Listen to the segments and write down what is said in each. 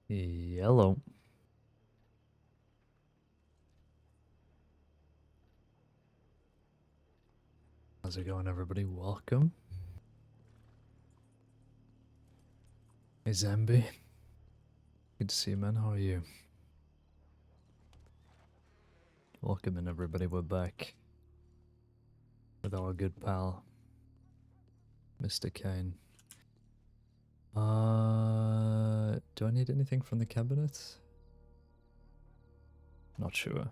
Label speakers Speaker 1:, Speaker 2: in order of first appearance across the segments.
Speaker 1: Yellow. How's it going, everybody? Welcome. Hey, Zambi. Good to see you, man. How are you? Welcome in, everybody. We're back with our good pal, Mr. Caine. Do I need anything from the cabinet? Not sure.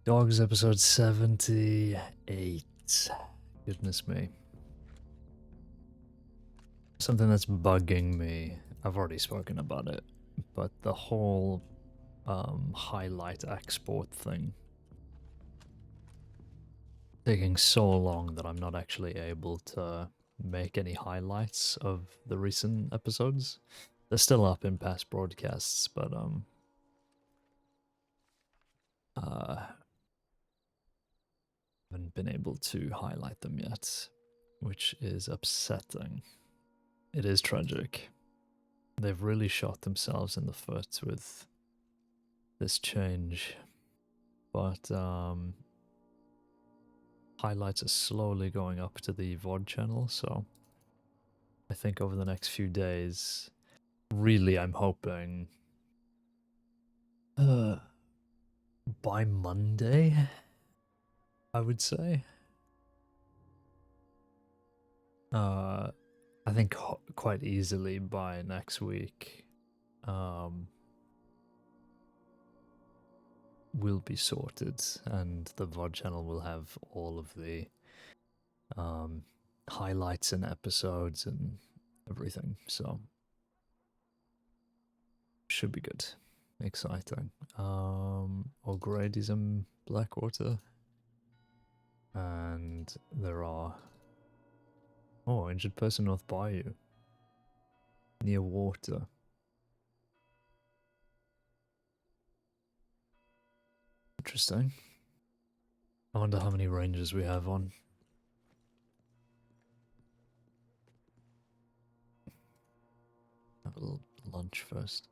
Speaker 1: Dogs episode 78. Goodness me. Something that's bugging me. I've already spoken about it, but the whole highlight export thing taking so long that I'm not actually able to make any highlights of the recent episodes. They're still up in past broadcasts, but haven't been able to highlight them yet, which is upsetting. It is tragic. They've really shot themselves in the foot with this change, but highlights are slowly going up to the VOD channel, so I think over the next few days, really I'm hoping by Monday, I would say. I think quite easily by next week, will be sorted, and the VOD channel will have all of the highlights and episodes and everything. So should be good, exciting. O'Grady's in Blackwater, and there are injured person North Bayou near water. Interesting. I wonder how many rangers we have on. Have a little lunch first.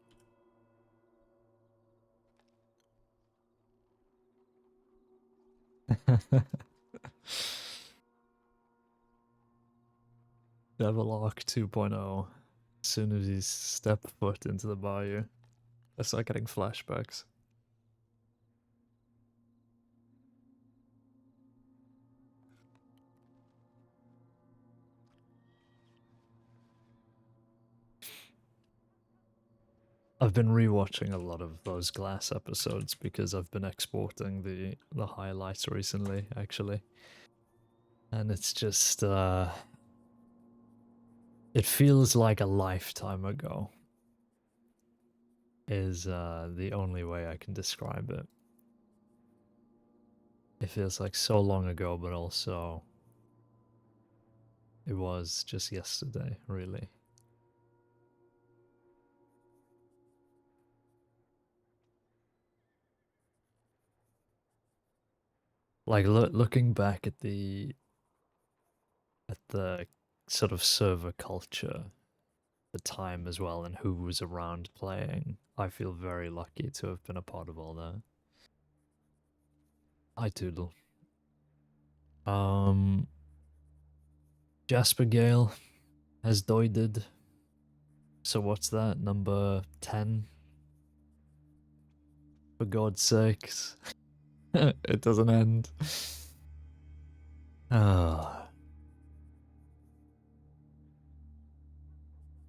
Speaker 1: Devil Arc 2.0. As soon as he stepped foot into the bayou, I start getting flashbacks. I've been rewatching a lot of those Glass episodes because I've been exporting the highlights recently, actually. And it's just it feels like a lifetime ago is the only way I can describe it. It feels like so long ago, but also it was just yesterday, really. Like looking back at the sort of server culture, the time as well, and who was around playing, I feel very lucky to have been a part of all that. Hi, Toodle. Jasper Gale has doided. So what's that? Number 10? For God's sakes. It doesn't end. Ah.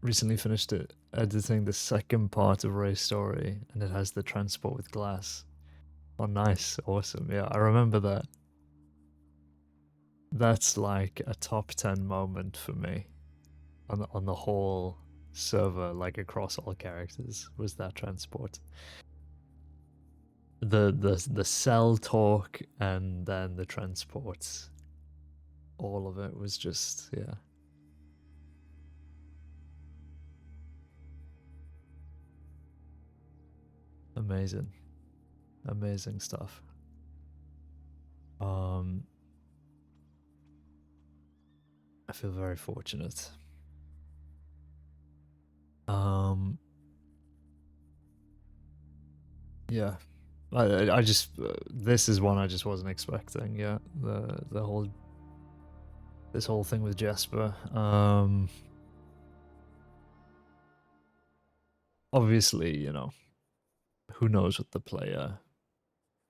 Speaker 1: Recently finished it, editing the second part of Ray's story, and it has the transport with glass. Oh, nice. Awesome. Yeah, I remember that. That's like a top 10 moment for me on the whole server, like across all characters, was that transport. The cell talk and then the transports, all of it was just, yeah. Amazing. Amazing stuff. I feel very fortunate. Yeah. I just this is one I just wasn't expecting. Yeah, this whole thing with Jesper. Obviously, you know, who knows what the player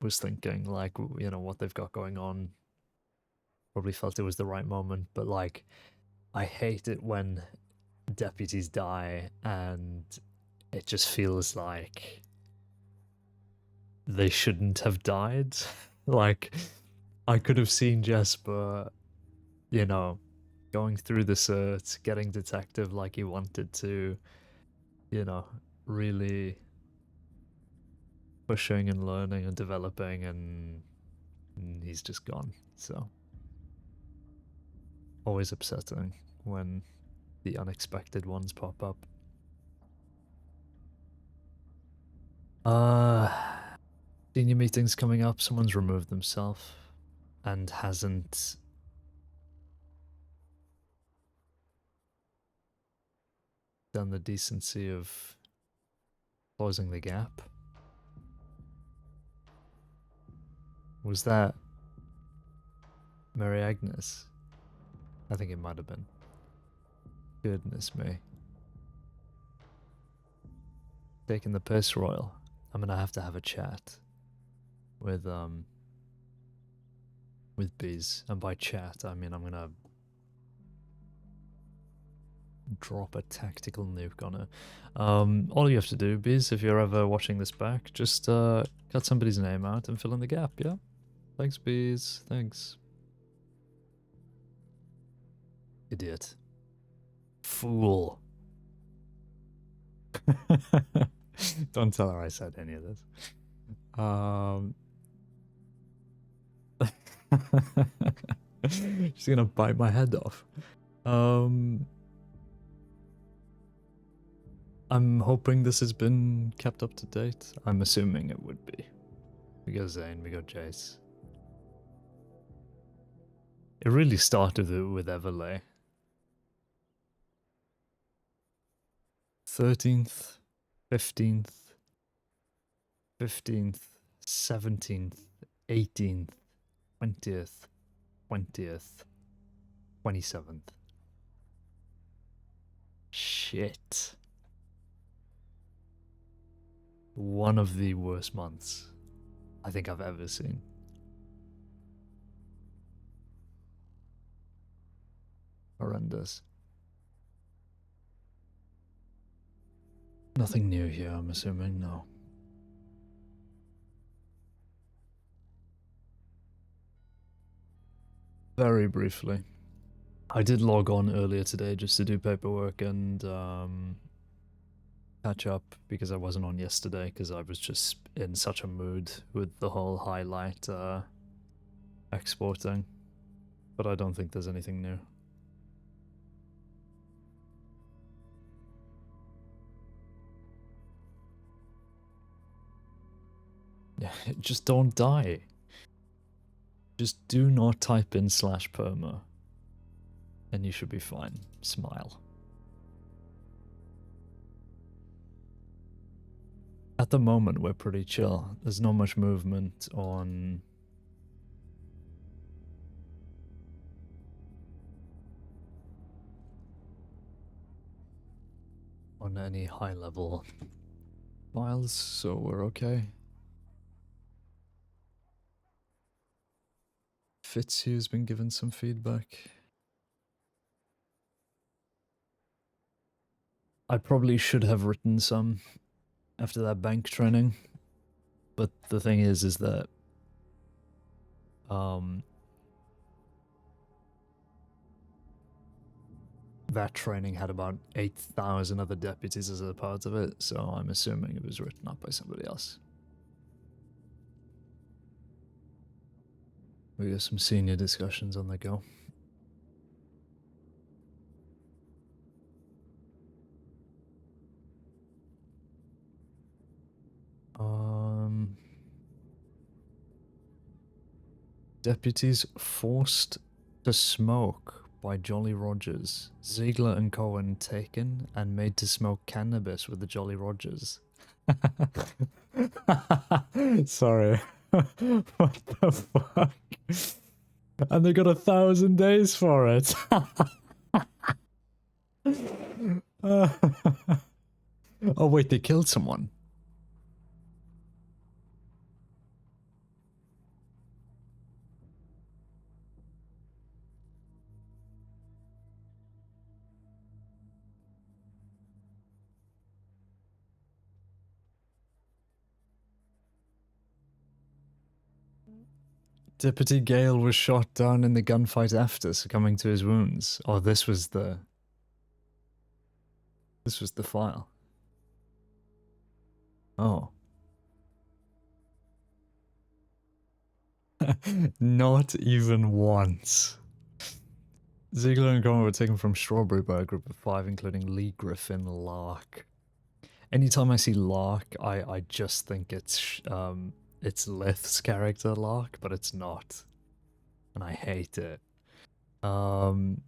Speaker 1: was thinking, like, you know, what they've got going on. Probably felt it was the right moment, but like, I hate it when deputies die and it just feels like they shouldn't have died. Like, I could have seen Jesper, you know, going through the cert, getting detective like he wanted to, you know, really pushing and learning and developing, and he's just gone. So, always upsetting when the unexpected ones pop up. Senior meetings coming up. Someone's removed themselves and hasn't done the decency of closing the gap. Was that Mary Agnes? I think it might have been. Goodness me. Taking the piss, Royal. I'm gonna have to have a chat with Bees, and by chat I mean I'm gonna drop a tactical nuke on her. All you have to do, Bees, if you're ever watching this back, just cut somebody's name out and fill in the gap. Yeah. Thanks, Bees. Thanks. Idiot. Fool. Don't tell her I said any of this. She's gonna bite my head off. I'm hoping this has been kept up to date. I'm assuming it would be. We got Zane, we got Jace. It really started with Everlay. 13th, 15th, 15th, 17th, 18th, 20th, 20th, 27th. Shit. One of the worst months I think I've ever seen. Horrendous. Nothing new here, I'm assuming, no. Very briefly. I did log on earlier today just to do paperwork and catch up because I wasn't on yesterday because I was just in such a mood with the whole highlight exporting. But I don't think there's anything new. Yeah, just don't die. Just do not type in /perma and you should be fine. Smile. At the moment, we're pretty chill. There's not much movement on any high-level files, so we're okay. Fitzhugh's been given some feedback. I probably should have written some after that bank training, but the thing is that that training had about 8,000 other deputies as a part of it, so I'm assuming it was written up by somebody else. We got some senior discussions on the go. Deputies forced to smoke by Jolly Rogers. Ziegler and Cohen taken and made to smoke cannabis with the Jolly Rogers. Sorry. What the fuck? And they got 1,000 days for it. Oh wait, they killed someone. Deputy Gale was shot down in the gunfight after succumbing to his wounds. Oh, this was the file. Oh. Not even once. Ziegler and Cohen were taken from Strawberry by a group of 5, including Lee Griffin, Lark. Anytime I see Lark, I just think it's Lith's character, Lark, but it's not. And I hate it. Michaela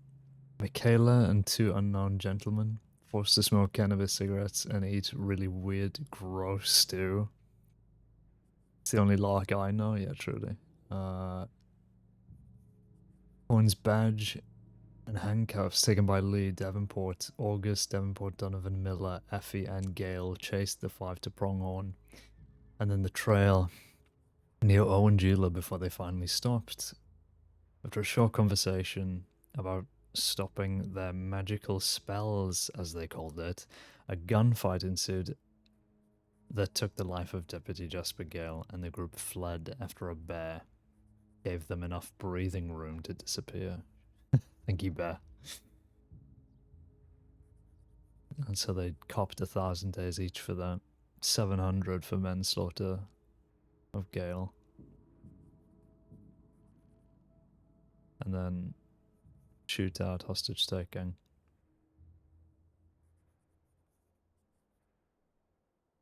Speaker 1: and 2 unknown gentlemen forced to smoke cannabis cigarettes and eat really weird, gross stew. It's the only Lark I know, yeah, truly. Cohen's badge and handcuffs taken by Lee Davenport, August, Davenport, Donovan, Miller, Effie, and Gale chased the 5 to Pronghorn, and then the trail near Owen Jeweler before they finally stopped. After a short conversation about stopping their magical spells, as they called it, a gunfight ensued that took the life of Deputy Jasper Gale, and the group fled after a bear gave them enough breathing room to disappear. Thank you, bear. And so they copped 1,000 days each for that. 700 for manslaughter of Gale. And then shootout, hostage taking.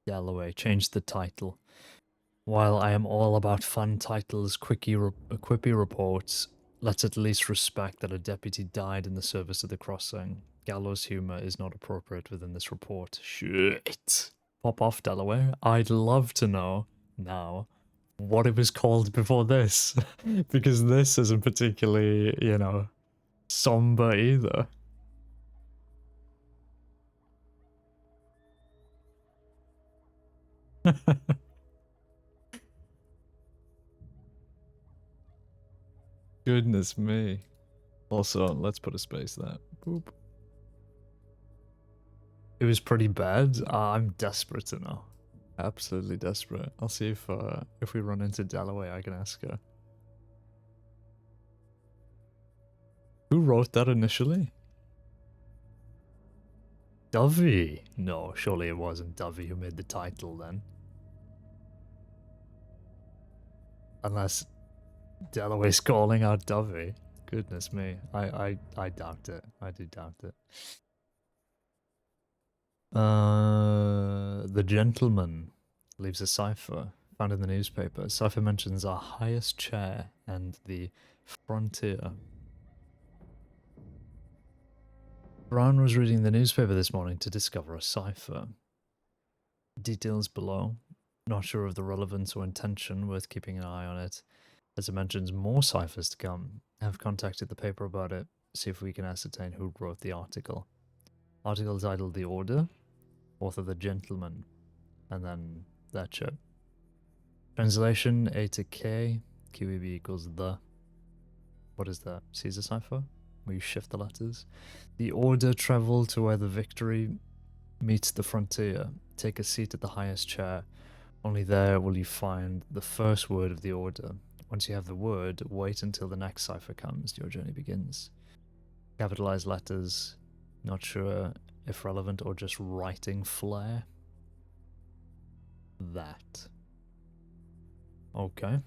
Speaker 1: Galloway changed the title. While I am all about fun titles, quippy reports, let's at least respect that a deputy died in the service of the crossing. Gallows humor is not appropriate within this report. Shit. Pop off, Delaware. I'd love to know now what it was called before this. Because this isn't particularly, you know, somber either. Goodness me. Also, let's put a space there. Boop. It was pretty bad. I'm desperate to know. Absolutely desperate. I'll see if we run into Dalloway, I can ask her. Who wrote that initially? Dovey? No, surely it wasn't Dovey who made the title then. Unless Dalloway's calling out Dovey. Goodness me. I doubt it. I do doubt it. The gentleman leaves a cipher found in the newspaper. Cipher mentions our highest chair and the frontier. Brown was reading the newspaper this morning to discover a cipher. Details below. Not sure of the relevance or intention, worth keeping an eye on it. As it mentions more ciphers to come, have contacted the paper about it, see if we can ascertain who wrote the article. Article titled The Order, author The Gentleman, and then that shit. Translation A to K, QEB equals the. What is that? Caesar cipher? Where you shift the letters? The order travel to where the victory meets the frontier. Take a seat at the highest chair. Only there will you find the first word of the order. Once you have the word, wait until the next cipher comes. Your journey begins. Capitalized letters. Not sure if relevant or just writing flair. That. Okay.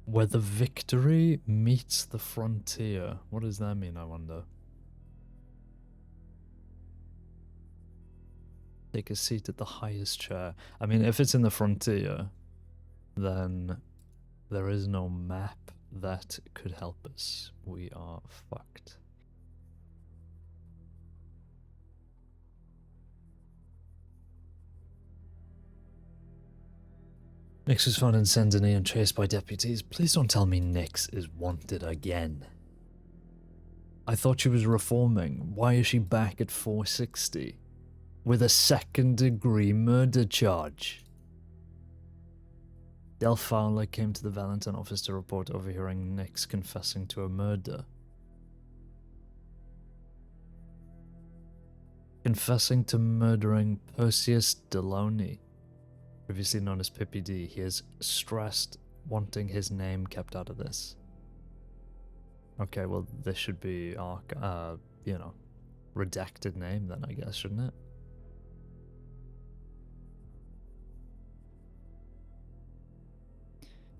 Speaker 1: Where the victory meets the frontier. What does that mean, I wonder? Take a seat at the highest chair. I mean, if it's in the frontier, then there is no map that could help us. We are fucked. Nix was found in Saint-Denis and chased by deputies. Please don't tell me Nix is wanted again. I thought she was reforming. Why is she back at 460? With a second-degree murder charge. Del Fowler came to the Valentine office to report overhearing Nix confessing to a murder. Confessing to murdering Perseus Deloney, previously known as Pippi D. He is stressed, wanting his name kept out of this. Okay, well, this should be our, you know, redacted name then, I guess, shouldn't it?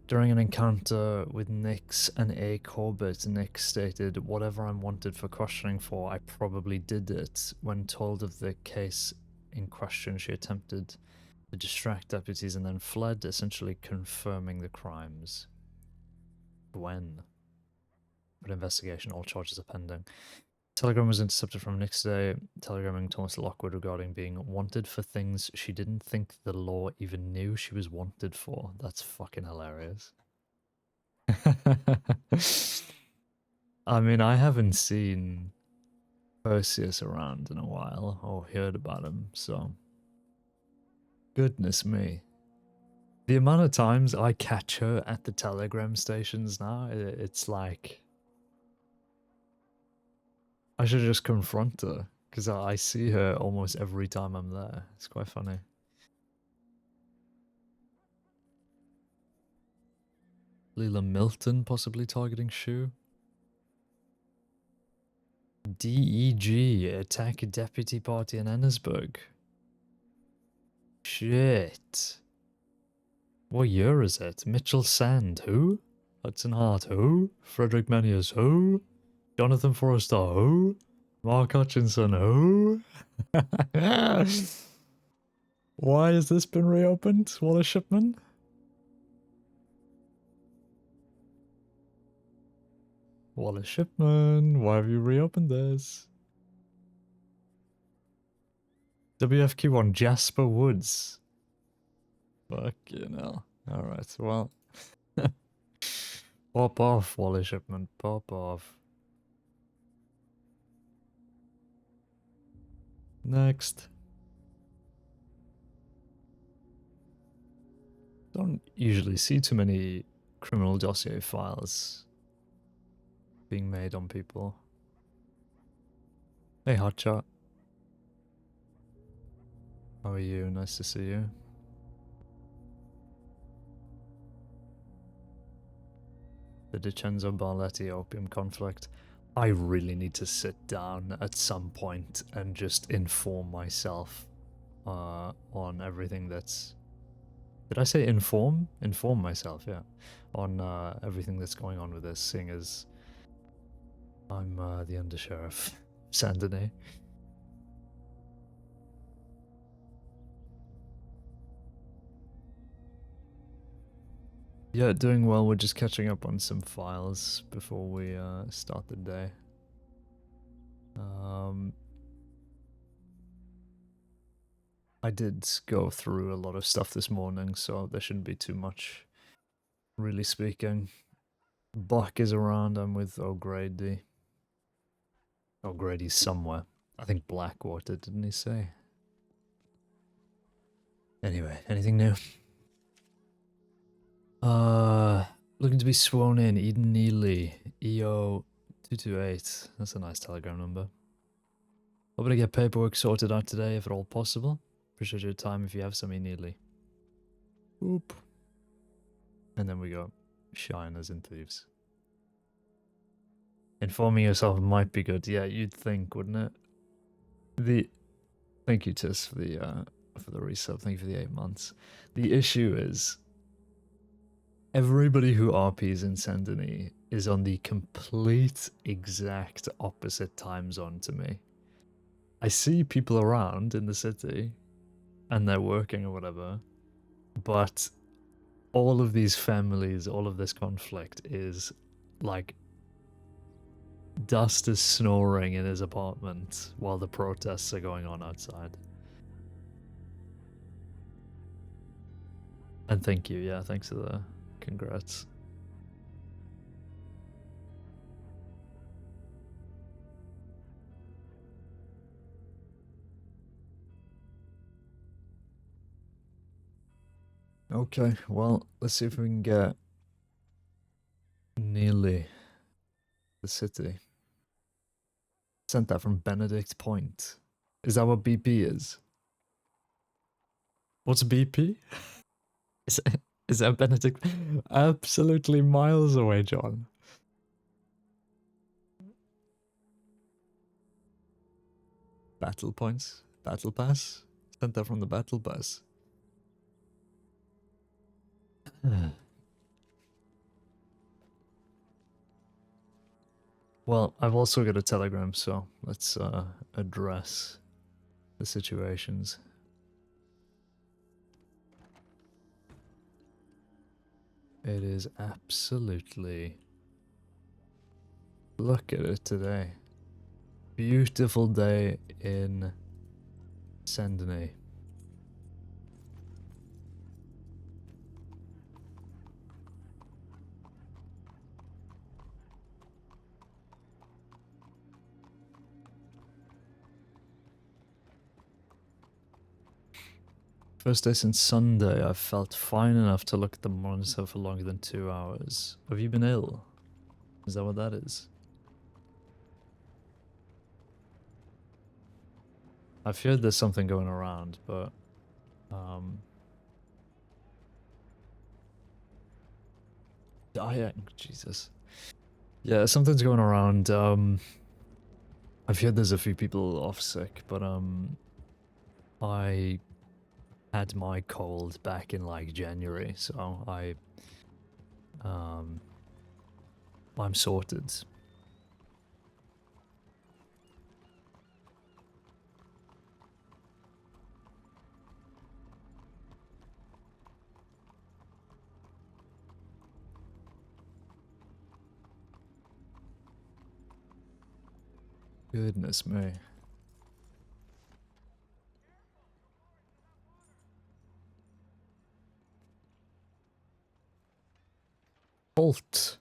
Speaker 1: During an encounter with Nix and A. Corbett, Nix stated, "Whatever I'm wanted for questioning for, I probably did it." When told of the case in question, she attempted to distract deputies and then fled, essentially confirming the crimes. When? But investigation, all charges are pending. Telegram was intercepted from Nix today, telegramming Thomas Lockwood regarding being wanted for things she didn't think the law even knew she was wanted for. That's fucking hilarious. I mean, I haven't seen Perseus around in a while, or heard about him, so... Goodness me. The amount of times I catch her at the telegram stations now, it's like... I should just confront her, because I see her almost every time I'm there. It's quite funny. Leela Milton possibly targeting Shu. DEG, attack a deputy party in Ennisburg. Shit. What year is it? Mitchell Sand, who? Hudson Hart, who? Frederick Manius, who? Jonathan Forrester, who? Mark Hutchinson, who? Why has this been reopened? Wallace Shipman? Wallace Shipman, why have you reopened this? WFQ1, Jasper Woods. Fucking hell. Alright, well. Pop off, Wallace Shipman, pop off. Next. Don't usually see too many criminal dossier files being made on people. Hey, Hotshot. How are you? Nice to see you. The DiCenzo Barletti opium conflict. I really need to sit down at some point and just inform myself on everything that's... Did I say inform? Inform myself, yeah. On everything that's going on with this, seeing as I'm the Undersheriff Saint-Denis. Yeah, doing well. We're just catching up on some files before we start the day. I did go through a lot of stuff this morning, so there shouldn't be too much, really speaking. Buck is around. I'm with O'Grady. O'Grady's somewhere. I think Blackwater, didn't he say? Anyway, anything new? Looking to be sworn in, Eden Neely, EO228. That's a nice telegram number. Hoping to get paperwork sorted out today, if at all possible. Appreciate your time if you have some, Neely. Oop. And then we got Shiners and Thieves. Informing yourself might be good. Yeah, you'd think, wouldn't it? Thank you, Tis, for the resub. Thank you for the 8 months. The issue is, everybody who RPs in Saint-Denis is on the complete exact opposite time zone to me. I see people around in the city, and they're working or whatever, but all of these families, all of this conflict is like Dust is snoring in his apartment while the protests are going on outside. And thank you, yeah, thanks for the congrats. Okay, well, let's see if we can get nearly the city. Sent that from Benedict Point. Is that what BP is? What's BP? Is that Benedict? Absolutely miles away, John. Battle points? Battle pass? Sent that from the battle pass. Well, I've also got a telegram, so let's address the situations. It is absolutely... Look at it today. Beautiful day in Sendney. First day since Sunday, I've felt fine enough to look at the monitor for longer than 2 hours. Have you been ill? Is that what that is? I feared there's something going around, but... Dying, Jesus. Yeah, something's going around. I've heard there's a few people off sick, but I had my cold back in like January, so I'm sorted. Goodness me. Bolt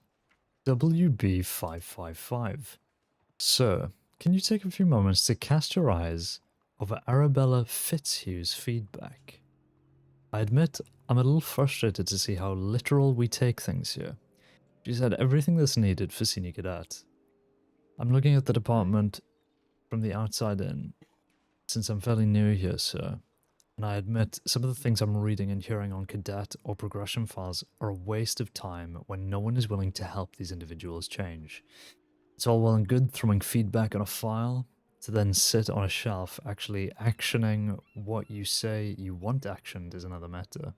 Speaker 1: WB555. Sir, can you take a few moments to cast your eyes over Arabella Fitzhugh's feedback? I admit I'm a little frustrated to see how literal we take things here. She said everything that's needed for senior cadet. I'm looking at the department from the outside in, since I'm fairly new here, sir. And I admit some of the things I'm reading and hearing on cadet or progression files are a waste of time when no one is willing to help these individuals change. It's all well and good throwing feedback on a file to then sit on a shelf. Actually actioning what you say you want actioned is another matter.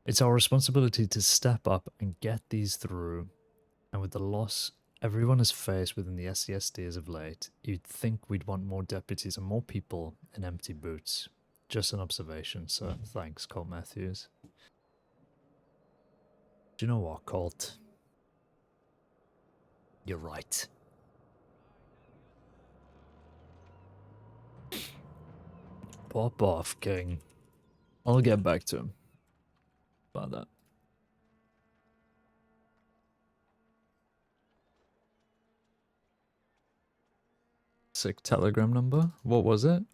Speaker 1: It's our responsibility to step up and get these through, and with the loss everyone has faced within the SCSD as of late, you'd think we'd want more deputies and more people in empty boots. Just an observation, so thanks, Colt Matthews. Do you know what, Colt? You're right. Pop off, King. I'll get back to him about that. Sick telegram number? What was it?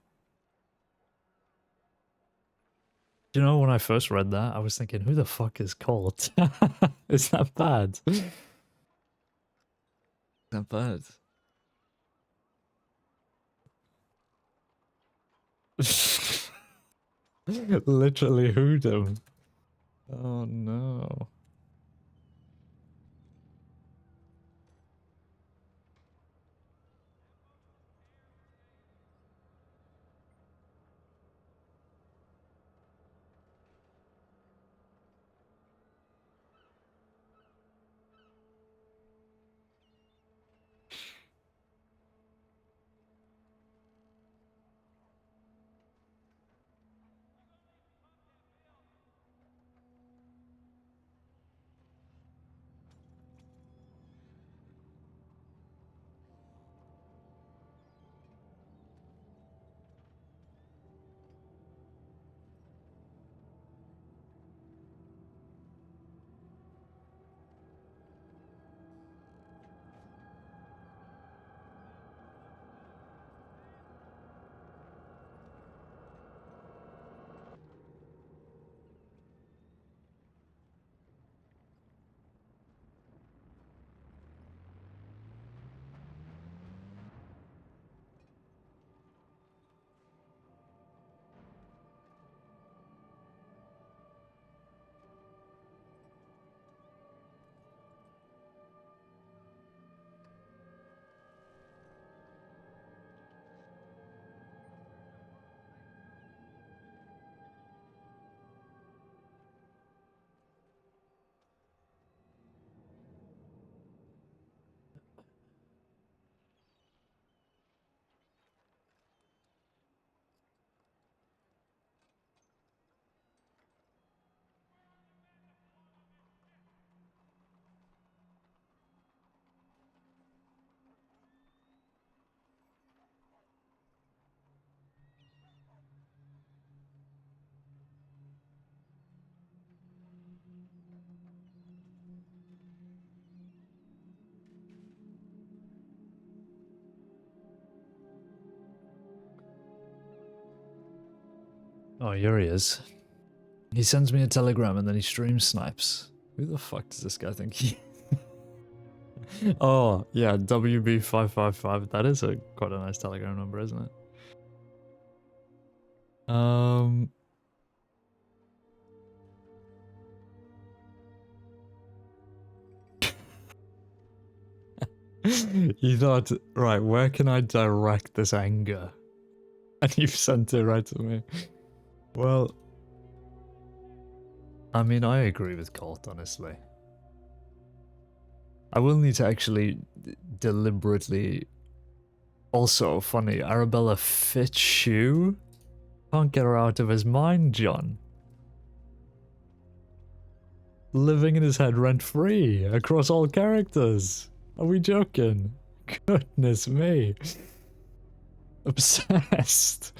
Speaker 1: Do you know when I first read that, I was thinking, who the fuck is Colt? Is that bad? Is that bad? Literally who'd him. Oh no. Oh, here he is. He sends me a telegram and then he stream snipes. Who the fuck does this guy think he... Oh, yeah, WB555. That is quite a nice telegram number, isn't it? You thought, right, where can I direct this anger? And you've sent it right to me. Well, I mean, I agree with Colt, honestly. I will need to actually deliberately... Also, funny, Arabella Fitzhugh? Can't get her out of his mind, John. Living in his head rent-free, across all characters. Are we joking? Goodness me. Obsessed.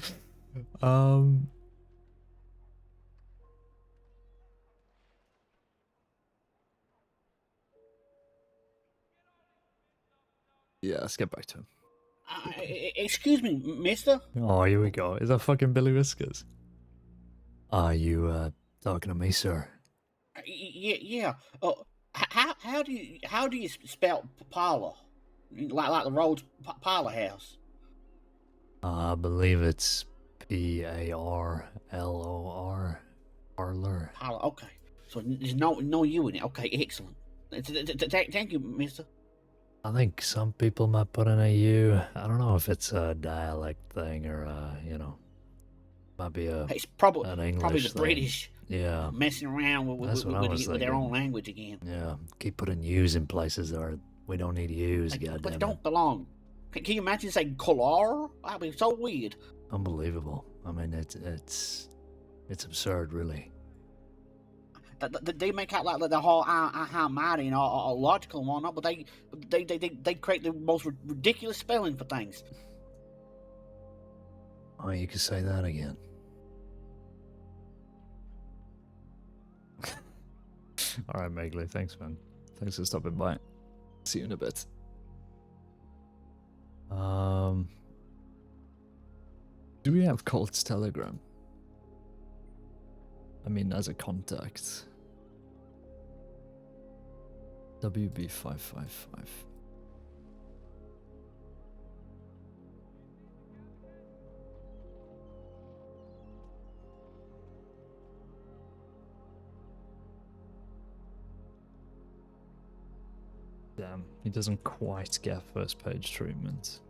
Speaker 1: Yeah, let's get back to him.
Speaker 2: Excuse me, mister?
Speaker 1: Oh, here we go. Is that fucking Billy Whiskers? Are you, talking to me, sir?
Speaker 2: Yeah. How do you spell parlor? Like the Rhodes Parlor House?
Speaker 1: I believe it's P-A-R-L-O-R. Parlor.
Speaker 2: Parlor. Okay. So there's no you in it. Okay, excellent. Thank you, mister.
Speaker 1: I think some people might put in a U. I don't know if it's a dialect thing or, you know, might be
Speaker 2: It's
Speaker 1: an
Speaker 2: probably
Speaker 1: English
Speaker 2: the
Speaker 1: thing.
Speaker 2: British.
Speaker 1: Yeah.
Speaker 2: Messing around
Speaker 1: That's what I was
Speaker 2: with their own
Speaker 1: thinking.
Speaker 2: language again.
Speaker 1: Yeah, keep putting U's in places that we don't need U's,
Speaker 2: But
Speaker 1: goddammit.
Speaker 2: they don't belong. Can you imagine saying color? That'd be so weird.
Speaker 1: Unbelievable. I mean, it's absurd, really.
Speaker 2: They make out like the whole how mighty and all logical and whatnot, but they create the most ridiculous spelling for things.
Speaker 1: Oh, you could say that again. All right, Megley. Thanks, man. Thanks for stopping by. See you in a bit. Do we have Colt's Telegram? I mean, as a contact. WB555. Damn, he doesn't quite get first page treatment.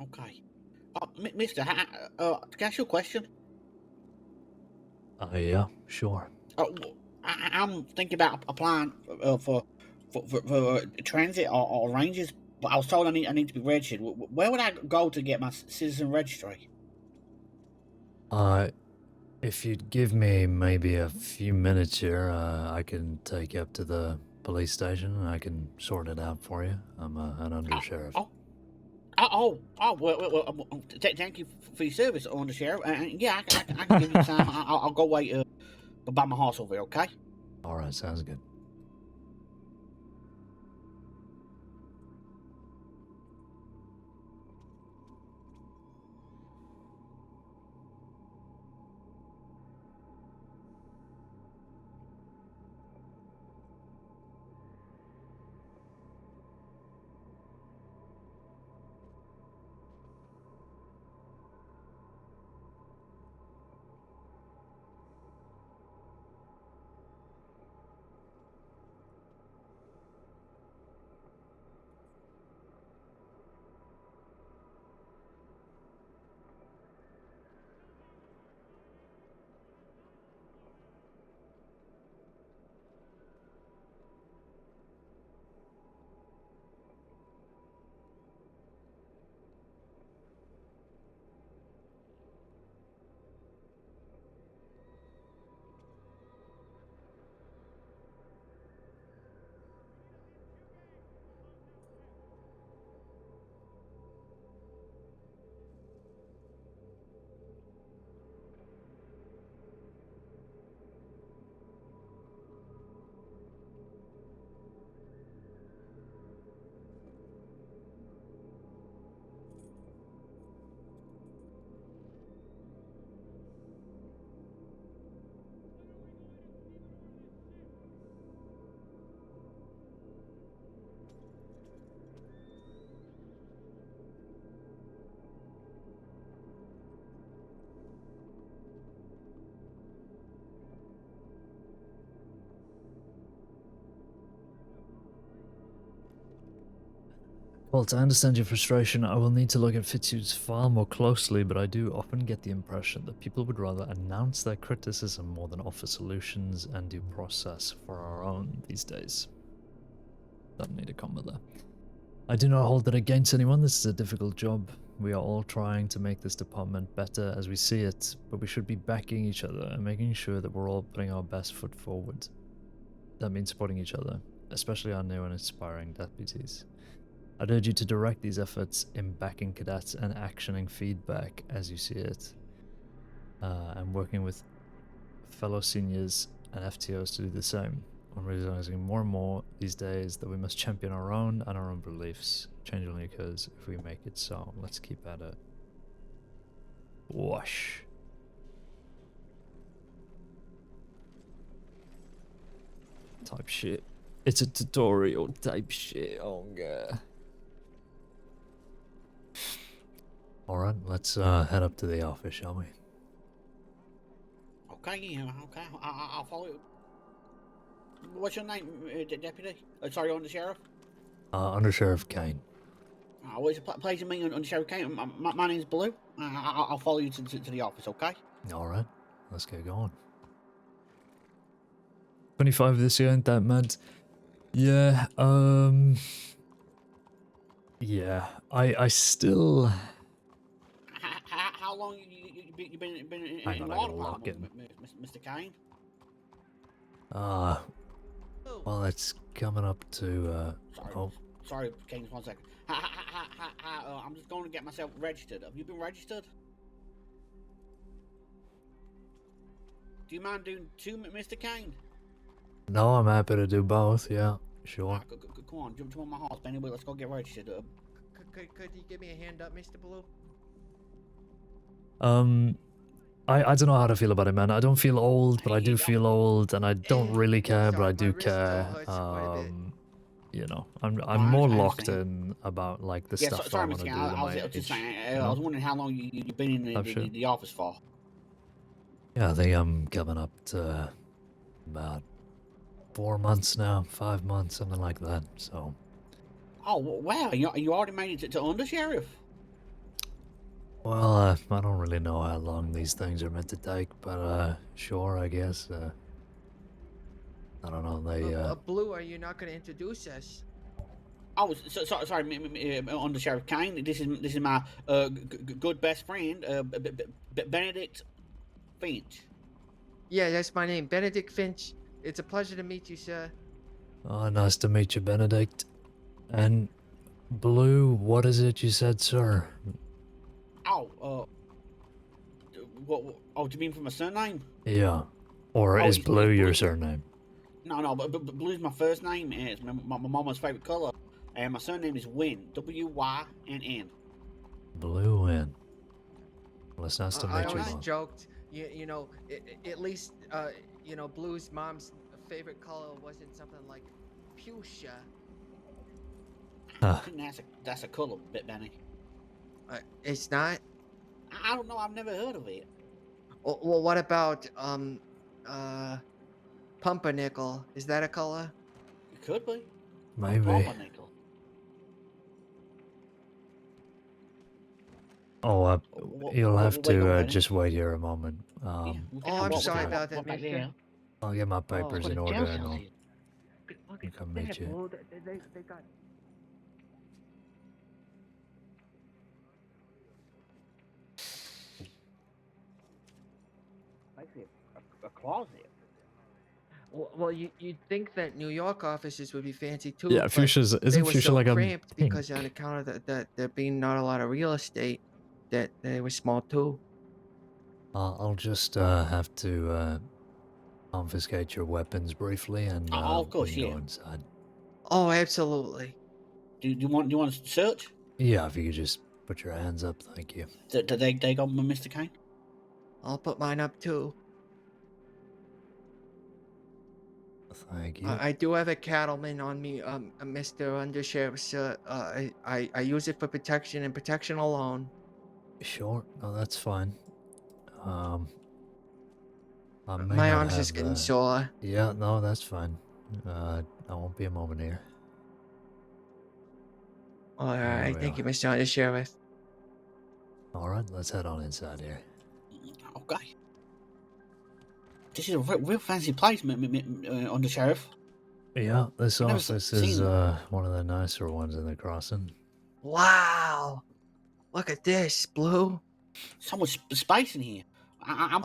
Speaker 2: Okay. Mister, can I ask you a question?
Speaker 1: Yeah, sure.
Speaker 2: I'm thinking about applying for transit or rangers, but I was told I need to be registered. Where would I go to get my citizen registry?
Speaker 1: If you'd give me maybe a few minutes here, I can take you up to the police station and I can sort it out for you. I'm an undersheriff.
Speaker 2: Thank you for your service, Under Sheriff. Yeah, I can give you time. I'll go wait by my house over here, okay?
Speaker 1: Alright, sounds good. Well, I understand your frustration. I will need to look at Fitzhugh's file more closely, but I do often get the impression that people would rather announce their criticism more than offer solutions and due process for our own these days. Don't need a comma there. I do not hold it against anyone. This is a difficult job. We are all trying to make this department better as we see it, but we should be backing each other and making sure that we're all putting our best foot forward. That means supporting each other, especially our new and inspiring deputies. I'd urge you to direct these efforts in backing cadets and actioning feedback as you see it, and working with fellow seniors and FTOs to do the same. I'm realizing more and more these days that we must champion our own and our own beliefs. Change only occurs if we make it so. Let's keep at it. Wash. Type shit. It's a tutorial type shit. Oh god. Alright, let's head up to the office, shall we?
Speaker 2: Okay, yeah, okay. I'll follow you. What's your name, Deputy? Sorry, Under Sheriff?
Speaker 1: Under Sheriff Caine.
Speaker 2: It's a pleasure meeting Under Sheriff Caine. My name's Blue. I'll follow you to the office, okay?
Speaker 1: Alright, let's get going. 25 this year, ain't that mad? Yeah, yeah, I still...
Speaker 2: How long you been in
Speaker 1: Hang on, I
Speaker 2: law
Speaker 1: gotta lock
Speaker 2: department,
Speaker 1: in.
Speaker 2: Mr. Caine?
Speaker 1: Well, it's coming up to,
Speaker 2: Sorry, Caine, just 1 second. I'm just going to get myself registered. Have you been registered? Do you mind doing two, Mr. Caine?
Speaker 1: No, I'm happy to do both, yeah, sure.
Speaker 2: Come on, jump on my horse, anyway, let's go get registered.
Speaker 3: Could you give me a hand up, Mr. Blue?
Speaker 1: I don't know how to feel about it, man. I don't feel old, but I do feel old, and I don't really care, but I do care. You know, I'm more locked in about like the stuff
Speaker 2: sorry,
Speaker 1: I want to do than my age.
Speaker 2: I was wondering how long you've been in the office for.
Speaker 1: Yeah, I think I'm coming up to about 4 months now, 5 months, something like that. So.
Speaker 2: Oh wow! You already made it to Under Sheriff.
Speaker 1: Well, I don't really know how long these things are meant to take, but sure, I guess. I don't know.
Speaker 3: Blue, are you not going to introduce us?
Speaker 2: Oh, sorry, Under Sheriff Caine. This is my good best friend, Benedict Finch.
Speaker 3: Yeah, that's my name, Benedict Finch. It's a pleasure to meet you, sir.
Speaker 1: Oh, nice to meet you, Benedict. And Blue, what is it you said, sir?
Speaker 2: Oh, what? Oh, do you mean from a surname?
Speaker 1: Yeah. Or
Speaker 2: Oh,
Speaker 1: is
Speaker 2: it's
Speaker 1: Blue your
Speaker 2: Blue.
Speaker 1: surname?
Speaker 2: No, but Blue's my first name. And it's my mama's favorite color, and my surname is Wynn. Wynn.
Speaker 1: Blue Wynn. Well, it's nice to
Speaker 3: I
Speaker 1: meet you
Speaker 3: always
Speaker 1: both.
Speaker 3: joked, you know, at least, Blue's mom's favorite color wasn't something like fuchsia.
Speaker 2: I
Speaker 1: Huh.
Speaker 2: think that's a color, Benny.
Speaker 3: It's not?
Speaker 2: I don't know. I've never heard of it.
Speaker 3: Well, what about, pumpernickel? Is that a color?
Speaker 2: It could be.
Speaker 1: Maybe.
Speaker 2: Pumpernickel.
Speaker 1: Oh, you'll have
Speaker 2: Where you going,
Speaker 1: to
Speaker 2: Benny?
Speaker 1: just wait here a moment.
Speaker 3: Oh, I'm sorry about that,
Speaker 2: back
Speaker 3: mister.
Speaker 2: there.
Speaker 1: I'll get my
Speaker 2: Oh,
Speaker 1: papers
Speaker 2: what
Speaker 1: in
Speaker 2: a
Speaker 1: order
Speaker 2: jail
Speaker 1: and
Speaker 2: cell
Speaker 1: I'll
Speaker 2: here.
Speaker 3: Look
Speaker 1: come meet you.
Speaker 3: Blue. They got...
Speaker 2: Basically, a closet.
Speaker 3: Well, you'd think that New York offices would be fancy too.
Speaker 1: Yeah,
Speaker 3: but
Speaker 1: fuchsia's
Speaker 3: they
Speaker 1: isn't
Speaker 3: were
Speaker 1: fuchsia
Speaker 3: so
Speaker 1: like a
Speaker 3: cramped because
Speaker 1: pink?
Speaker 3: on account of that there being not a lot of real estate, that they were small too.
Speaker 1: I'll just have to confiscate your weapons briefly and
Speaker 2: Oh, of
Speaker 1: we
Speaker 2: course,
Speaker 1: can
Speaker 2: yeah.
Speaker 1: go inside.
Speaker 3: Oh, absolutely.
Speaker 2: Do you want to search?
Speaker 1: Yeah, if you could just put your hands up, thank you.
Speaker 2: They got Mr. Caine?
Speaker 3: I'll put mine up too.
Speaker 1: Thank you.
Speaker 3: I do have a cattleman on me, Mr. Undersheriff, sir. I use it for protection and protection alone.
Speaker 1: Sure, no, that's fine. I may
Speaker 3: My
Speaker 1: not
Speaker 3: arm's
Speaker 1: have.
Speaker 3: just getting sore.
Speaker 1: Yeah, no, that's fine. I won't be a moment here.
Speaker 3: All
Speaker 1: There
Speaker 3: right,
Speaker 1: we
Speaker 3: thank
Speaker 1: are.
Speaker 3: you, Mr. Undersheriff.
Speaker 1: All right, let's head on inside here.
Speaker 2: Okay. This is a real fancy place, Under Sheriff.
Speaker 1: Yeah, this
Speaker 2: I've never
Speaker 1: office is
Speaker 2: seen-
Speaker 1: one of the nicer ones in the crossing.
Speaker 3: Wow, look at this, Blue.
Speaker 2: So much space in here. I'm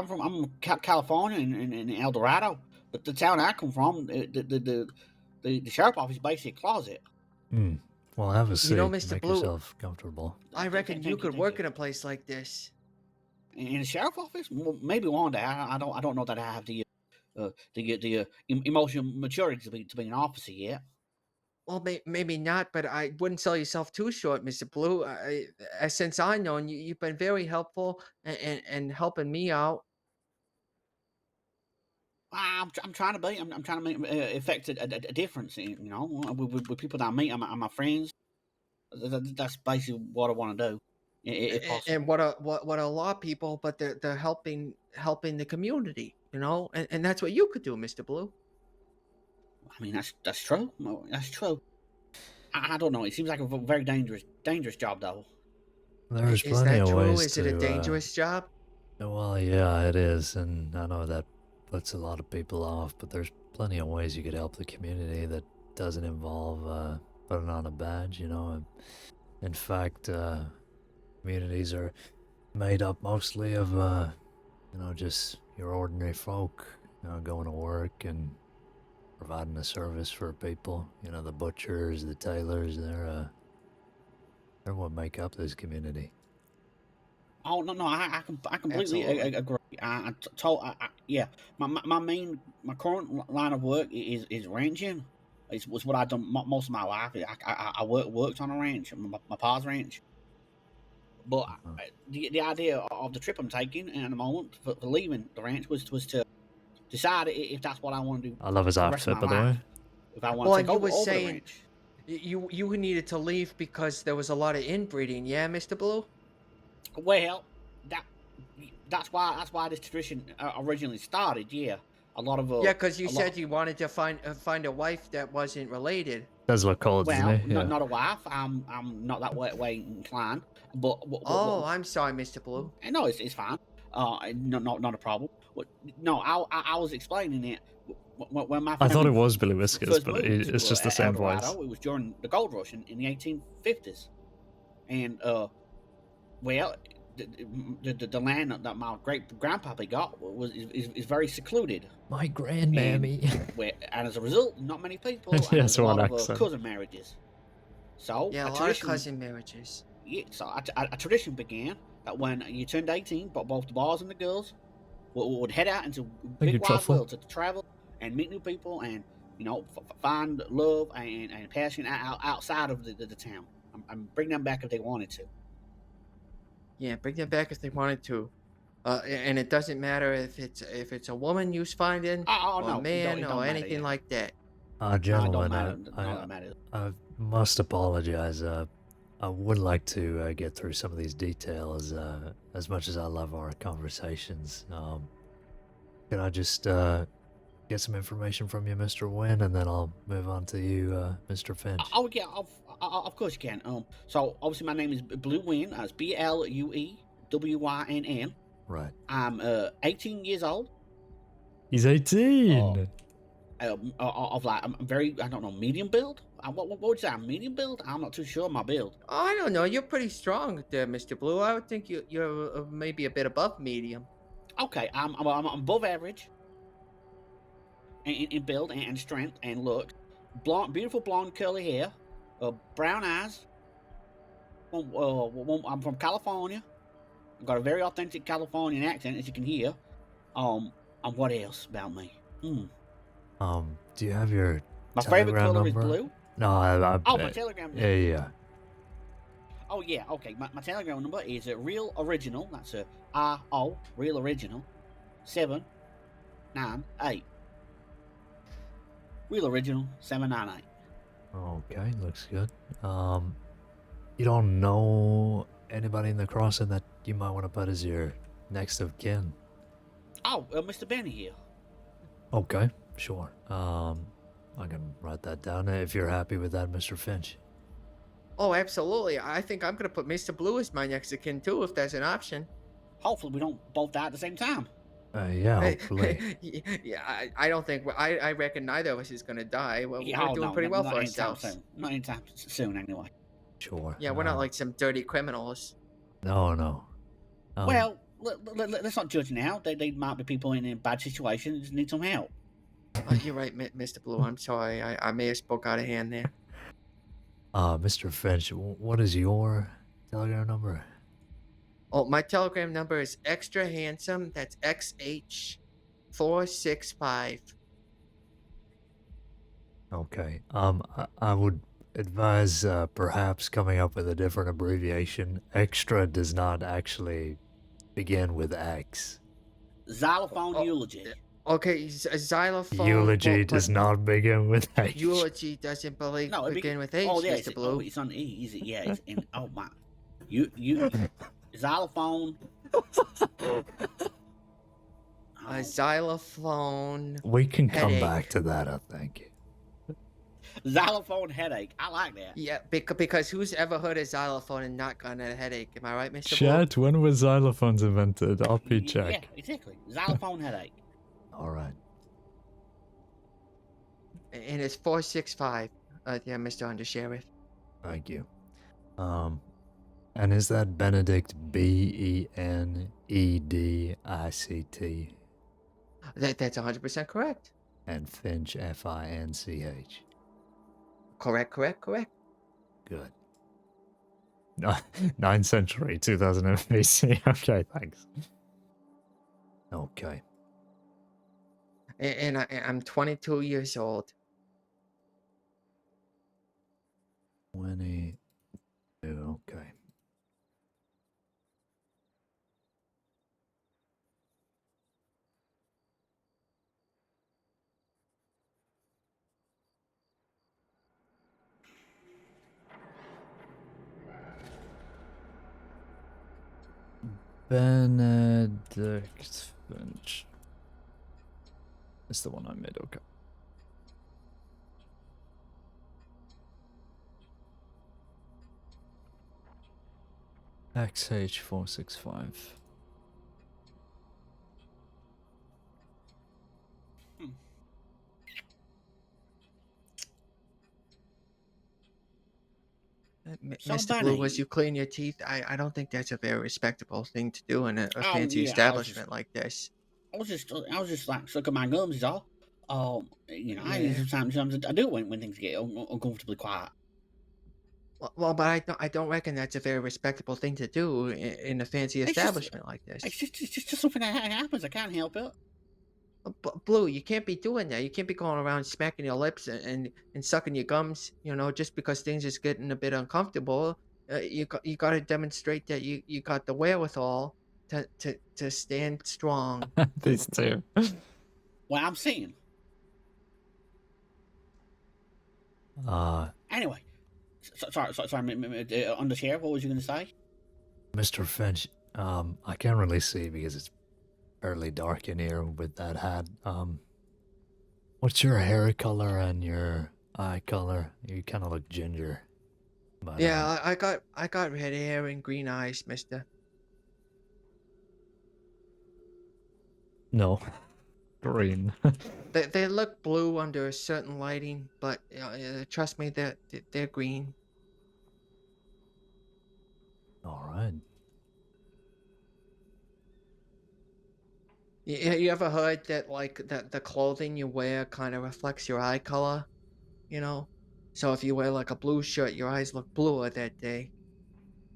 Speaker 2: from California in El Dorado, but the town I come from, the sheriff office is basically a closet.
Speaker 1: Hmm. Well, have a seat.
Speaker 3: You know, Mr.
Speaker 1: Make
Speaker 3: Blue,
Speaker 1: yourself comfortable.
Speaker 3: I reckon
Speaker 2: Thank
Speaker 3: you could
Speaker 2: thank
Speaker 3: work in a place like this.
Speaker 2: in the sheriff office. Well, maybe one day. I don't know that I have the emotional maturity to be an officer yet.
Speaker 3: Well, maybe not, but I wouldn't sell yourself too short, Mr. Blue. Since I known you, you've been very helpful and helping me out.
Speaker 2: I'm trying to be. I'm trying to make affect a difference. You know, with people that I meet and my friends. That's basically what I want to do, if possible.
Speaker 3: And what a lot of people, but they're helping the community, you know, and that's what you could do, Mr. Blue.
Speaker 2: I mean, that's true. That's true. I don't know. It seems like a very dangerous job, though.
Speaker 1: There's
Speaker 3: Is
Speaker 1: plenty
Speaker 3: that
Speaker 1: of
Speaker 3: true?
Speaker 1: ways
Speaker 3: Is
Speaker 1: to.
Speaker 3: it a dangerous job?
Speaker 1: Well, yeah, it is, and I know that puts a lot of people off, but there's plenty of ways you could help the community that doesn't involve putting on a badge, you know. In fact, communities are made up mostly of, you know, just your ordinary folk, you know, going to work and providing a service for people. You know, the butchers, the tailors, they're what make up this community.
Speaker 2: Oh no, I completely
Speaker 3: Absolutely.
Speaker 2: agree. Yeah, my current line of work is ranching. Was what I've done most of my life. I worked on a ranch, my pa's ranch. But the idea of the trip I'm taking in a moment for leaving the ranch was to decide if that's what I want to do
Speaker 1: I love his
Speaker 2: for the rest of
Speaker 1: outfit, by
Speaker 2: my
Speaker 1: the
Speaker 2: life.
Speaker 1: way.
Speaker 2: If I want
Speaker 3: Well,
Speaker 2: to
Speaker 3: and
Speaker 2: take
Speaker 3: you were
Speaker 2: over the
Speaker 3: saying
Speaker 2: ranch.
Speaker 3: you needed to leave because there was a lot of inbreeding, yeah, Mr. Blue?
Speaker 2: Well, that's why this tradition originally started. Yeah, a lot of
Speaker 3: Yeah, because you
Speaker 2: a lot.
Speaker 3: said you wanted to find a wife that wasn't related.
Speaker 1: Does look cold,
Speaker 2: Well,
Speaker 1: doesn't he? Yeah.
Speaker 2: not a wife. I'm not that way inclined. But
Speaker 3: Oh, I'm sorry, Mr. Blue.
Speaker 2: no, it's fine. Not a problem. No, I was explaining it when my
Speaker 1: I thought it
Speaker 2: family
Speaker 1: was Billy Whiskers,
Speaker 2: first
Speaker 1: but
Speaker 2: moved to
Speaker 1: it's just the same voice.
Speaker 2: Eldorado. It was during the gold rush in the 1850s, and well, the land that my great grandpappy got is very secluded.
Speaker 1: My grandmammy.
Speaker 2: And as a result, not many people. And
Speaker 1: Yes,
Speaker 2: there's a lot
Speaker 1: one
Speaker 2: of
Speaker 1: accent.
Speaker 2: cousin marriages. So
Speaker 3: Yeah, a lot of cousin marriages.
Speaker 2: Yeah, so a tradition began that when you turned 18, both the boys and the girls would head out into
Speaker 1: Thank you,
Speaker 2: big wide
Speaker 1: Truffle.
Speaker 2: world to travel and meet new people and find love and passion outside of the town and bring them back if they wanted to.
Speaker 3: Yeah, bring them back if they wanted to. And it doesn't matter if it's a woman you find in,
Speaker 2: Oh
Speaker 3: or
Speaker 2: no,
Speaker 3: a man,
Speaker 2: it don't
Speaker 3: or
Speaker 2: matter,
Speaker 3: anything
Speaker 2: yeah.
Speaker 3: like that.
Speaker 2: No, it
Speaker 1: Gentlemen,
Speaker 2: don't matter. None of that matters.
Speaker 1: I must apologize. I would like to get through some of these details. As much as I love our conversations, can I just get some information from you, Mr. Wynn, and then I'll move on to you, Mr. Finch.
Speaker 2: Oh yeah, of course you can. So obviously my name is Blue Wynn. That's BlueWynn.
Speaker 1: Right.
Speaker 2: I'm 18 years old.
Speaker 1: He's 18.
Speaker 2: Of like I'm very medium build. What would you say? I'm medium build? I'm not too sure of my build.
Speaker 3: I don't know. You're pretty strong there, Mr. Blue. I would think you're maybe a bit above medium.
Speaker 2: Okay, I'm above average in build and strength and look. Beautiful blonde curly hair, brown eyes. I'm from California. I've got a very authentic Californian accent, as you can hear. And what else about me?
Speaker 1: Do you have your
Speaker 2: My favorite
Speaker 1: telegram
Speaker 2: color
Speaker 1: number?
Speaker 2: is blue.
Speaker 1: No,
Speaker 2: My telegram.
Speaker 1: Yeah.
Speaker 2: Oh yeah, okay. My telegram number is real original. That's RO real original 798. Real original 798.
Speaker 1: Okay, looks good. You don't know anybody in the crossing that you might want to put as your next of kin?
Speaker 2: Oh, Mr. Benny here.
Speaker 1: Okay, sure. I can write that down if you're happy with that, Mr. Finch.
Speaker 3: Oh, absolutely. I think I'm gonna put Mr. Blue as my next of kin too, if there's an option.
Speaker 2: Hopefully we don't both die at the same time.
Speaker 1: Yeah, hopefully.
Speaker 3: Yeah, I don't think I reckon neither of us is gonna die. We're doing pretty well for ourselves.
Speaker 2: Not anytime soon, anyway.
Speaker 1: Sure.
Speaker 3: Yeah, we're not like some dirty criminals.
Speaker 1: No.
Speaker 2: Well, let's not judge now. They might be people in bad situations need some help.
Speaker 3: You're right, Mr. Blue. I'm sorry. I may have spoke out of hand there.
Speaker 1: Mr. Finch, what is your telegram number?
Speaker 3: Oh, my telegram number is extra handsome. That's XH465.
Speaker 1: Okay. I would advise perhaps coming up with a different abbreviation. Extra does not actually begin with X.
Speaker 2: Xylophone eulogy.
Speaker 3: Okay, xylophone.
Speaker 1: Eulogy does not begin with H.
Speaker 3: Eulogy doesn't begin with H,
Speaker 2: oh, yeah,
Speaker 3: Mr. Blue.
Speaker 2: It's on E, is it? Yeah, it's in. Oh my, you xylophone.
Speaker 3: A xylophone.
Speaker 1: We can come
Speaker 3: headache.
Speaker 1: back to that, I think.
Speaker 2: Xylophone headache. I like that.
Speaker 3: Yeah, because who's ever heard a xylophone and not gotten a headache? Am I right, Mr.
Speaker 1: Chat, when was xylophones invented? RP check.
Speaker 2: Yeah, exactly. Xylophone headache.
Speaker 1: All right.
Speaker 3: Blue? And it's 465. Yeah, Mr. Undersheriff.
Speaker 1: Thank you. And is that Benedict Benedict?
Speaker 3: That's 100% correct.
Speaker 1: And Finch Finch.
Speaker 3: Correct.
Speaker 1: Good. 9th century, 2000 BC. Okay, thanks. Okay.
Speaker 3: And I'm 22 years old.
Speaker 1: 22, okay. Benedict Finch. It's the one I made, okay. XH465.
Speaker 2: So,
Speaker 3: Mr. Blue, as
Speaker 2: Benny.
Speaker 3: you clean your teeth, I don't think that's a very respectable thing to do in a
Speaker 2: Oh
Speaker 3: fancy
Speaker 2: yeah,
Speaker 3: establishment like this.
Speaker 2: I was just like sucking my gums, is all. I
Speaker 3: Yeah.
Speaker 2: sometimes I do when things get uncomfortably quiet.
Speaker 3: Well, but I don't reckon that's a very respectable thing to do in a fancy
Speaker 2: It's just
Speaker 3: establishment like this.
Speaker 2: it's just something that happens. I can't help it.
Speaker 3: Blue, you can't be doing that. You can't be going around smacking your lips and sucking your gums, just because things is getting a bit uncomfortable. You got to demonstrate that you got the wherewithal to stand strong.
Speaker 1: These two.
Speaker 2: What I'm saying. Anyway, sorry, under sheriff. What was you gonna say?
Speaker 1: Mr. Finch, I can't really see because it's fairly dark in here with that hat. What's your hair color and your eye color? You kind of look ginger. But,
Speaker 3: Yeah, I got red hair and green eyes, mister.
Speaker 1: no. Green.
Speaker 3: They look blue under a certain lighting, but trust me, they're green.
Speaker 1: Alright.
Speaker 3: You ever heard that like that the clothing you wear kind of reflects your eye color? So if you wear like a blue shirt, your eyes look bluer that day.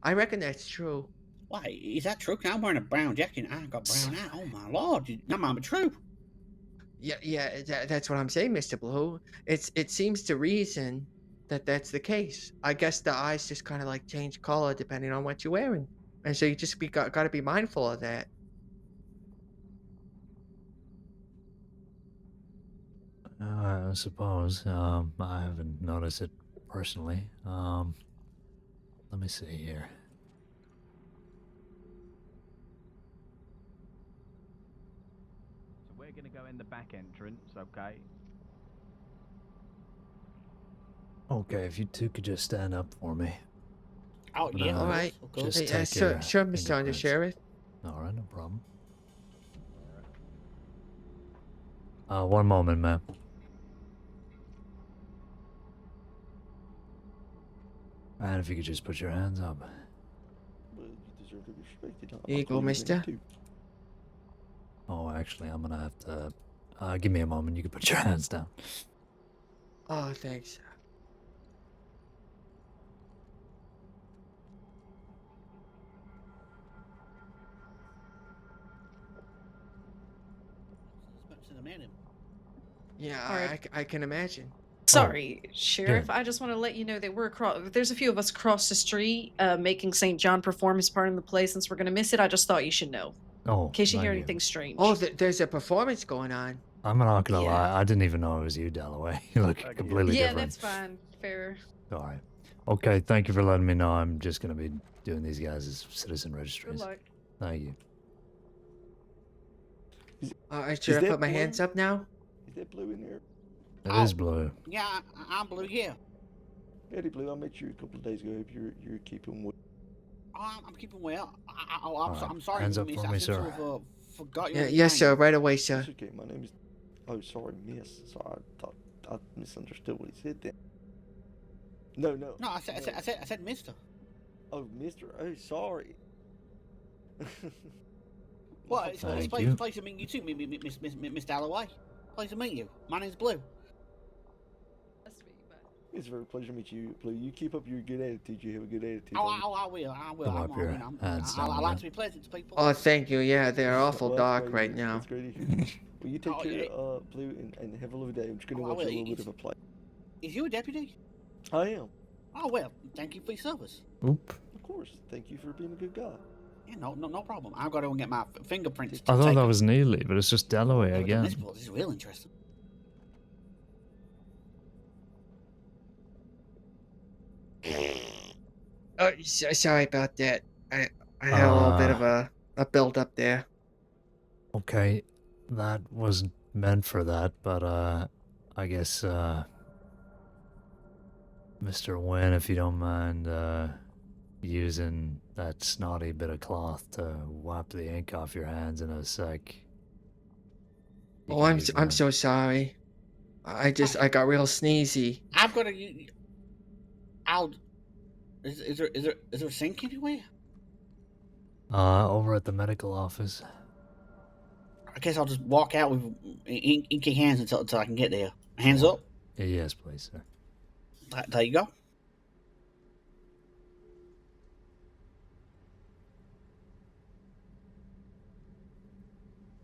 Speaker 3: I reckon that's true.
Speaker 2: Why is that true? 'Cause I'm wearing a brown jacket. And I got brown eye. Oh my lord, that might be true.
Speaker 3: Yeah, that's what I'm saying, Mr. Blue. It seems to reason that that's the case. I guess the eyes just kind of like change color depending on what you're wearing, and so you just got to be mindful of that.
Speaker 1: I suppose. I haven't noticed it personally. Let me see here.
Speaker 4: So we're going to go in the back entrance, okay?
Speaker 1: Okay, if you two could just stand up for me.
Speaker 2: Oh yeah,
Speaker 3: All right.
Speaker 2: of course.
Speaker 1: Just
Speaker 3: Hey,
Speaker 1: take
Speaker 3: sure,
Speaker 1: your
Speaker 3: sure, Mr.
Speaker 1: fingerprints.
Speaker 3: Undersheriff.
Speaker 1: Alright, no problem. One moment, ma'am. And if you could just put your hands up.
Speaker 5: Well, you deserve to be respected.
Speaker 3: Here you go, mister.
Speaker 1: Oh, actually, I'm gonna have to... give me a moment. You can put your hands down.
Speaker 3: Oh, thanks.
Speaker 2: To the man.
Speaker 3: Yeah,
Speaker 6: All right.
Speaker 3: I can imagine.
Speaker 6: Sorry, Sheriff.
Speaker 1: yeah.
Speaker 6: I just want to let you know that we're across. There's a few of us across the street making St. John perform his part in the play. Since we're going to miss it, I just thought you should know.
Speaker 1: Oh,
Speaker 6: In case you hear
Speaker 1: thank
Speaker 6: anything strange.
Speaker 3: Oh, there's a performance going on.
Speaker 1: I'm not gonna
Speaker 6: Yeah.
Speaker 1: lie. I didn't even know it was you, Dalloway. You look completely
Speaker 6: yeah,
Speaker 1: different.
Speaker 6: that's fine. Fair.
Speaker 1: Alright. Okay, thank you for letting me know. I'm just gonna be doing these guys as citizen
Speaker 6: Good
Speaker 1: registries.
Speaker 6: luck.
Speaker 1: Thank you.
Speaker 3: All right, should I
Speaker 5: that
Speaker 3: put my
Speaker 5: blue?
Speaker 3: hands up now?
Speaker 5: Is that blue in there?
Speaker 1: It is blue.
Speaker 2: Yeah, I'm blue. Yeah.
Speaker 5: Eddie Blue, I met you a couple of days ago. Hope you're keeping well.
Speaker 2: I'm keeping well.
Speaker 1: Alright,
Speaker 2: I'm sorry,
Speaker 1: hands up
Speaker 2: miss.
Speaker 1: for
Speaker 2: I
Speaker 1: me,
Speaker 2: seem to
Speaker 1: sir.
Speaker 2: have forgot your
Speaker 3: Yeah,
Speaker 2: name.
Speaker 3: yes, sir. Right away, sir.
Speaker 5: It's okay. My name is. Oh, sorry, Miss. Sorry, I thought I misunderstood what he said then. No.
Speaker 2: No, I said Mister.
Speaker 5: Oh, Mister. Oh, sorry.
Speaker 2: Well, it's
Speaker 1: Thank
Speaker 2: pleasure
Speaker 1: you.
Speaker 2: to meet you too, Miss Dalloway. Pleasure to meet you. My name's Blue.
Speaker 6: That's me, but...
Speaker 5: It's a very pleasure to meet you, Blue. You keep up your good attitude. You have a good attitude.
Speaker 2: I will.
Speaker 1: Come up here, hands down,
Speaker 2: I like
Speaker 1: man.
Speaker 2: to be pleasant to people.
Speaker 3: Oh, thank you. Yeah, they're awful
Speaker 5: Well, that's
Speaker 3: dark
Speaker 5: great
Speaker 3: right
Speaker 5: to hear.
Speaker 3: now.
Speaker 5: That's great to hear. Well, you take
Speaker 2: Oh,
Speaker 5: care,
Speaker 2: yeah.
Speaker 5: Blue, and have a lovely day. I'm just going to
Speaker 2: Oh, I
Speaker 5: watch a
Speaker 2: will.
Speaker 5: little bit of a play.
Speaker 2: Is you a deputy?
Speaker 5: I am.
Speaker 2: Oh well, thank you for your service.
Speaker 1: Oop.
Speaker 5: Of course. Thank you for being a good guy.
Speaker 2: Yeah, no problem. I've got to go and get my fingerprints.
Speaker 1: I thought that
Speaker 2: taken.
Speaker 1: was Neely, but it's just Dalloway
Speaker 2: Never done
Speaker 1: again.
Speaker 2: this before. This is real interesting.
Speaker 3: Oh, sorry about that. I had a little bit of a build up there.
Speaker 1: Okay, that was meant for that, but I guess Mr. Wynn, if you don't mind using that snotty bit of cloth to wipe the ink off your hands in a sec. You
Speaker 3: Oh,
Speaker 1: can
Speaker 3: I'm
Speaker 1: use
Speaker 3: I'm
Speaker 1: that.
Speaker 3: so sorry. I got real sneezy.
Speaker 2: I'm gonna. I'll. Is there a sink anywhere?
Speaker 1: Over at the medical office.
Speaker 2: I guess I'll just walk out with inky hands until I can get there. Hands
Speaker 1: Sure.
Speaker 2: up.
Speaker 1: Yes, please, sir.
Speaker 2: There you go.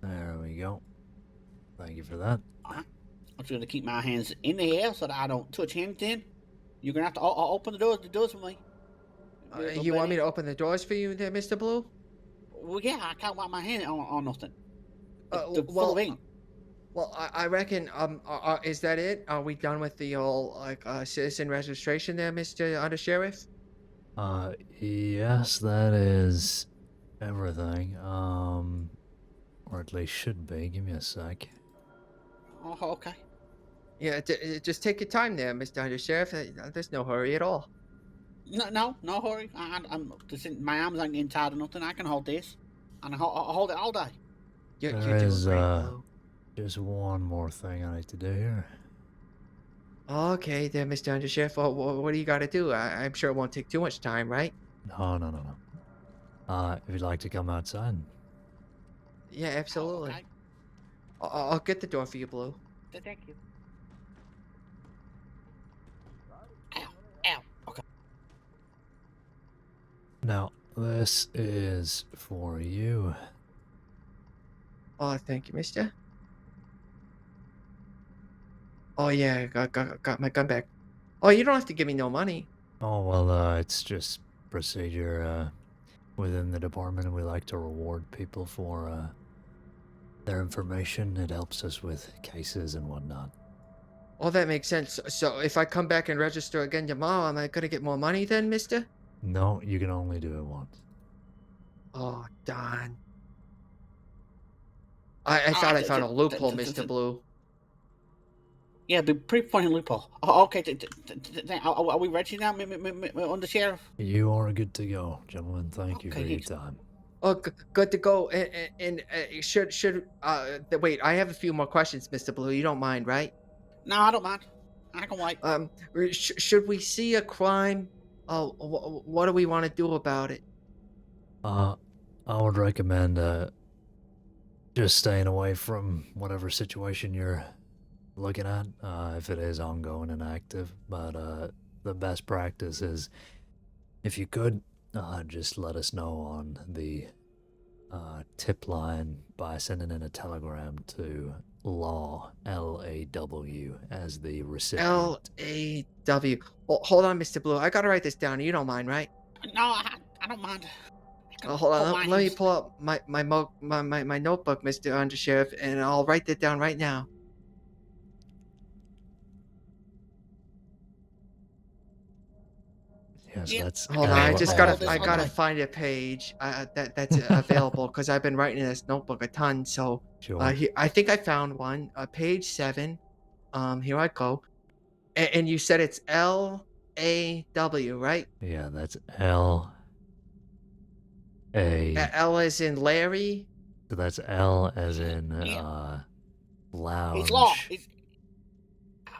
Speaker 1: There we go. Thank you for that.
Speaker 2: I'm just gonna keep my hands in the air so that I don't touch anything. You're gonna have to open the doors for me.
Speaker 3: You want me to open the doors for you there, Mr. Blue?
Speaker 2: Well, yeah, I can't wipe my hand on nothing.
Speaker 3: Uh,
Speaker 2: They're full
Speaker 3: well,
Speaker 2: of ink.
Speaker 3: Well, I reckon. Is that it? Are we done with the old citizen registration there, Mr. Undersheriff?
Speaker 1: Yes, that is everything. Or at least should be. Give me a sec.
Speaker 2: Oh, okay.
Speaker 3: Yeah, just take your time there, Mr. Undersheriff. There's no hurry at all.
Speaker 2: No hurry. My arms aren't getting tired or nothing. I can hold this, and I'll hold it all day.
Speaker 3: You're
Speaker 1: There
Speaker 3: doing
Speaker 1: is,
Speaker 3: great, Blue.
Speaker 1: just one more thing I need to do here.
Speaker 3: Okay, there, Mr. Undersheriff. What do you got to do? I'm sure it won't take too much time, right?
Speaker 1: No. If you'd like to come outside.
Speaker 3: Yeah, absolutely.
Speaker 2: Okay.
Speaker 3: I'll get the door for you, Blue.
Speaker 2: Thank you. Ow. Okay.
Speaker 1: Now, this is for you.
Speaker 3: Oh, thank you, Mister. Oh yeah, got my gun back. Oh, you don't have to give me no money.
Speaker 1: Oh, well, it's just procedure, within the department. We like to reward people for, their information. It helps us with cases and whatnot.
Speaker 3: Oh, that makes sense. So if I come back and register again tomorrow, am I gonna get more money then, Mister?
Speaker 1: No, you can only do it once.
Speaker 3: Oh, darn. I thought I found a loophole, Mister Blue.
Speaker 2: Yeah, the pretty funny loophole. Oh, okay. Are we ready now, Under Sheriff?
Speaker 1: You are good to go, gentlemen. Thank you for
Speaker 2: Okay,
Speaker 1: your time.
Speaker 3: Oh, good to go. And wait? I have a few more questions, Mister Blue. You don't mind, right?
Speaker 2: No, I don't mind. I can wait.
Speaker 3: Should we see a crime? Oh, what do we want to do about it?
Speaker 1: I would recommend, just staying away from whatever situation you're looking at, if it is ongoing and active. But the best practice is, if you could, just let us know on the tip line by sending in a telegram to Law, L-A-W, as the recipient.
Speaker 3: L-A-W. Well, hold on, Mr. Blue. I gotta write this down. You don't mind, right?
Speaker 2: No, I don't mind.
Speaker 3: Hold on. Let me pull up my notebook, Mr. Undersheriff, and I'll write that down right now.
Speaker 1: Yes,
Speaker 2: Yeah,
Speaker 1: that's
Speaker 3: Hold on. I just
Speaker 2: got
Speaker 3: gotta
Speaker 2: Okay.
Speaker 3: find a page that's available because I've been writing in this notebook a ton. So
Speaker 1: Sure.
Speaker 3: here, I think I found one. Page 7. Here I go. And you said it's L-A-W, right?
Speaker 1: Yeah, that's L-A.
Speaker 3: L as in Larry.
Speaker 1: So that's L as in,
Speaker 2: Yeah.
Speaker 1: lounge.
Speaker 2: It's law. It's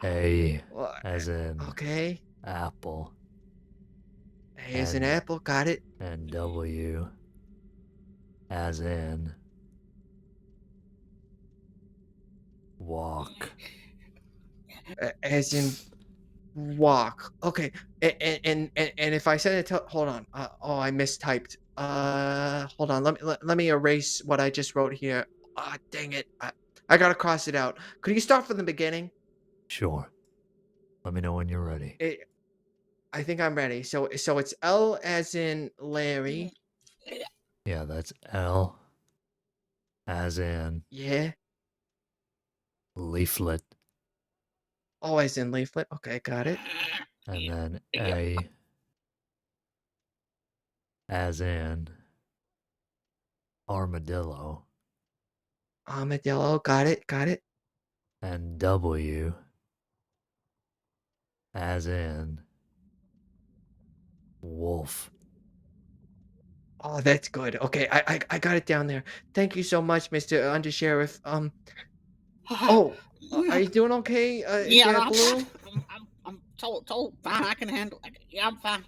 Speaker 1: A
Speaker 3: Well,
Speaker 1: as in
Speaker 3: okay.
Speaker 1: apple.
Speaker 3: A as in apple. Got it.
Speaker 1: And W as in walk.
Speaker 3: As in walk. Okay. And if I said it, hold on. I mistyped. Hold on. Let me erase what I just wrote here. Ah, dang it. I gotta cross it out. Could you start from the beginning?
Speaker 1: Sure. Let me know when you're ready.
Speaker 3: I think I'm ready. So it's L as in Larry.
Speaker 1: Yeah, that's L as in
Speaker 3: Yeah.
Speaker 1: leaflet.
Speaker 3: O as in leaflet. Okay, got it.
Speaker 1: And then A as in armadillo.
Speaker 3: Armadillo. Got it. Got it.
Speaker 1: and W as in wolf.
Speaker 3: Oh, that's good. Okay, I got it down there. Thank you so much, Mr. Undersheriff. Oh, are you doing okay,
Speaker 2: Yeah, no,
Speaker 3: there,
Speaker 2: I'm fine.
Speaker 3: Blue?
Speaker 2: I'm told fine. I can handle. Yeah, I'm fine.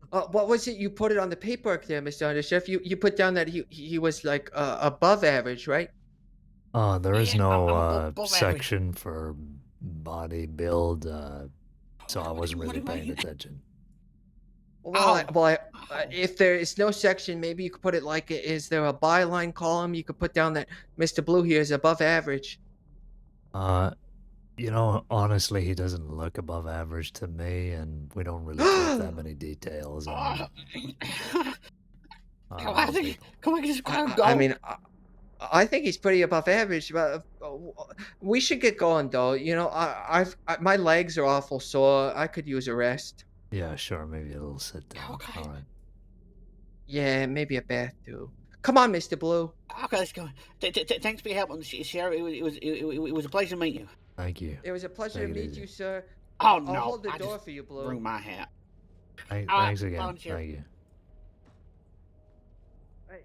Speaker 3: What was it you put it on the paperwork there, Mr. Undersheriff? You put down that he was like above average, right?
Speaker 1: There is
Speaker 2: Yeah,
Speaker 1: no
Speaker 2: I'm above average.
Speaker 1: section for body build, so I
Speaker 2: What
Speaker 1: wasn't
Speaker 2: do
Speaker 1: really
Speaker 2: you
Speaker 1: paying
Speaker 2: mean?
Speaker 1: attention.
Speaker 2: Oh,
Speaker 3: If there is no section, maybe you could put it like, is there a byline column? You could put down that Mr. Blue here is above average.
Speaker 1: You know, honestly, he doesn't look above average to me, and we don't really put that many details
Speaker 2: oh.
Speaker 1: on
Speaker 2: I
Speaker 1: other
Speaker 2: think.
Speaker 1: people.
Speaker 2: Come on, just go.
Speaker 3: I mean, I think he's pretty above average, but we should get going though. You know, my legs are awful sore. I could use a rest.
Speaker 1: Yeah, sure, maybe a little sit down.
Speaker 2: Okay.
Speaker 1: All right.
Speaker 3: Yeah, maybe a bath too. Come on, Mr. Blue.
Speaker 2: Okay, let's go. Thanks for your help, Sheriff. It was a pleasure to meet you.
Speaker 1: Thank you.
Speaker 3: It was a pleasure
Speaker 1: Take
Speaker 3: to
Speaker 1: it
Speaker 3: meet
Speaker 1: easy.
Speaker 3: you, sir.
Speaker 2: Oh
Speaker 3: I'll
Speaker 2: no,
Speaker 3: hold the
Speaker 2: I
Speaker 3: door
Speaker 2: just
Speaker 3: for you, Blue.
Speaker 2: ruined my hat.
Speaker 1: Thanks again.
Speaker 2: Volunteer.
Speaker 1: Thank you.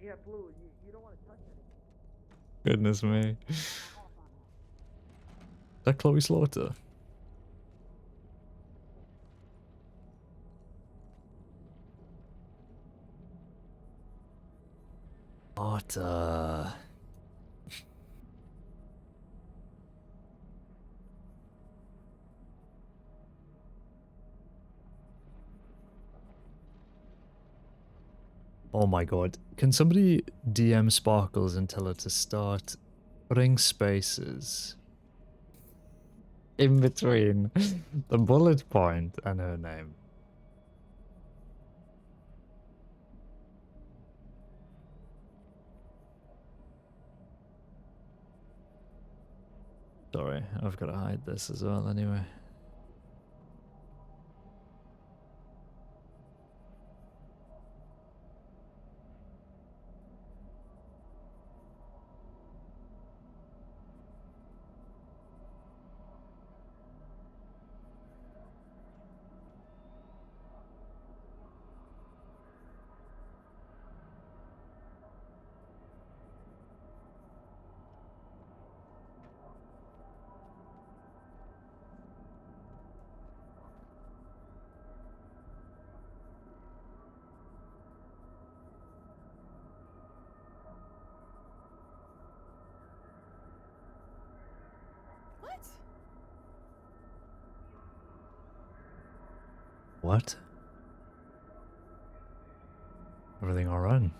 Speaker 3: Yeah, Blue. You don't want to touch anything.
Speaker 1: Goodness me. That Chloe Slaughter. What, Oh my god. Can somebody DM Sparkles and tell her to start putting spaces in between the bullet point and her name? Sorry, I've got to hide this as well anyway.
Speaker 7: What?
Speaker 1: What? Everything alright?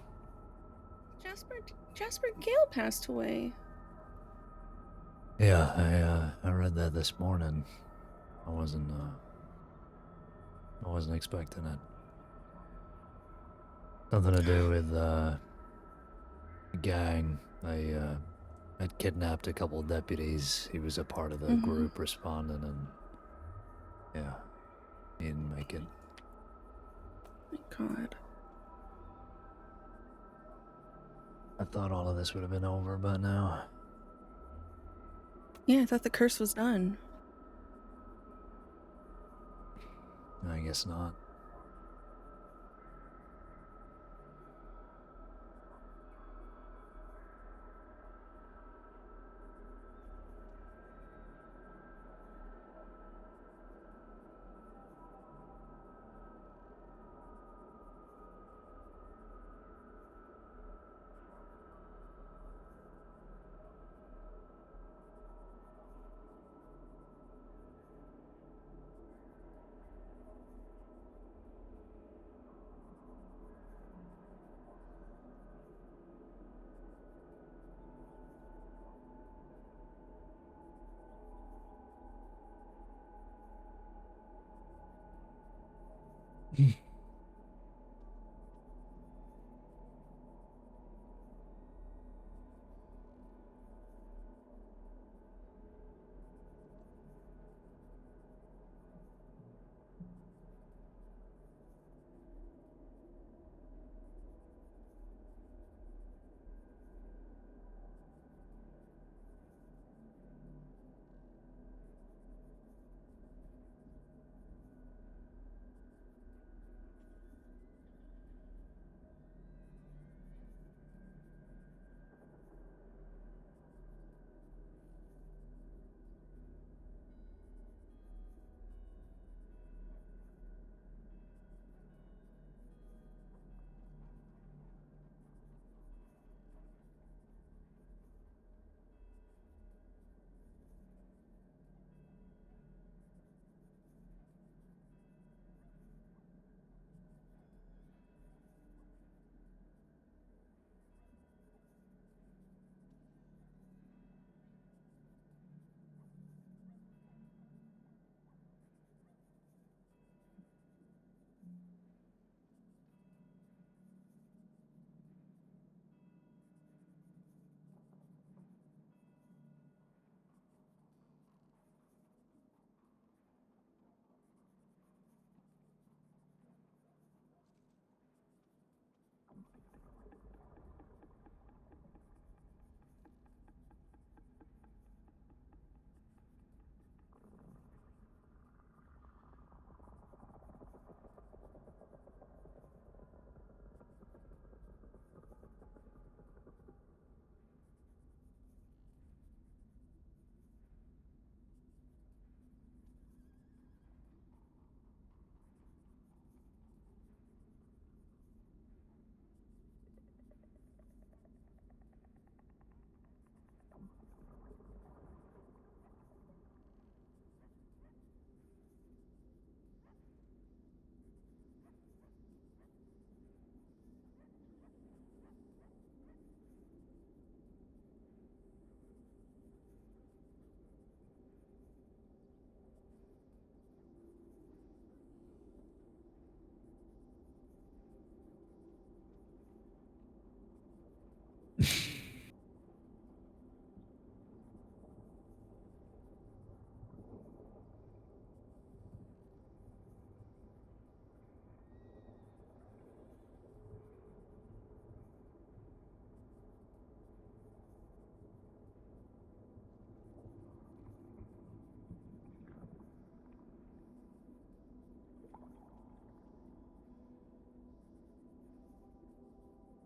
Speaker 7: Jasper Gale passed away.
Speaker 1: Yeah, I read that this morning. I wasn't expecting it. Something to do with a gang. Had kidnapped a couple of deputies. He was a part of the group responding, and yeah, he didn't make it.
Speaker 7: My God.
Speaker 1: I thought all of this would have been over by now.
Speaker 7: Yeah, I thought the curse was done.
Speaker 1: I guess not.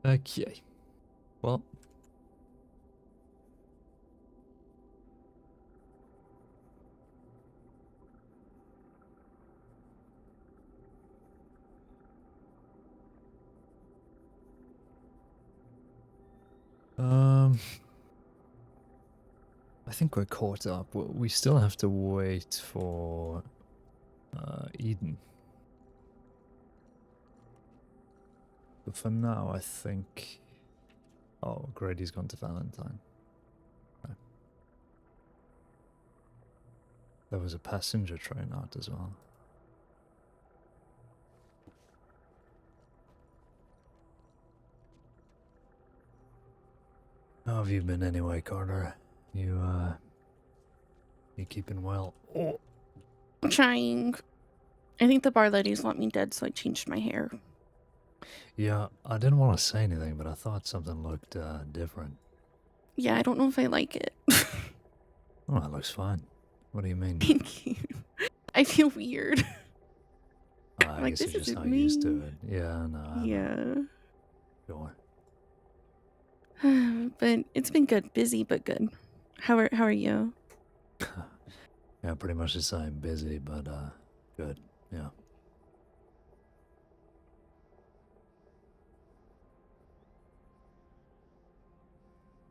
Speaker 1: Okay. Well. I think we're caught up. We still have to wait for Eden. But for now, I think... Oh, Grady's gone to Valentine. Okay. There was a passenger train out as well. How have you been anyway, Carter? You keeping well? Oh.
Speaker 7: I'm trying. I think the bar ladies want me dead, so I changed my hair.
Speaker 1: Yeah, I didn't want to say anything, but I thought something looked different.
Speaker 7: Yeah, I don't know if I like it.
Speaker 1: Oh, it looks fine. What do you mean?
Speaker 7: Thank you. I feel weird.
Speaker 1: I
Speaker 7: like,
Speaker 1: guess
Speaker 7: this
Speaker 1: you're just
Speaker 7: isn't
Speaker 1: not used to
Speaker 7: me.
Speaker 1: it. Yeah, no. I know.
Speaker 7: Yeah.
Speaker 1: Sure.
Speaker 7: But it's been good. Busy, but good. How are you?
Speaker 1: Yeah, pretty much the same. Busy, but good. Yeah.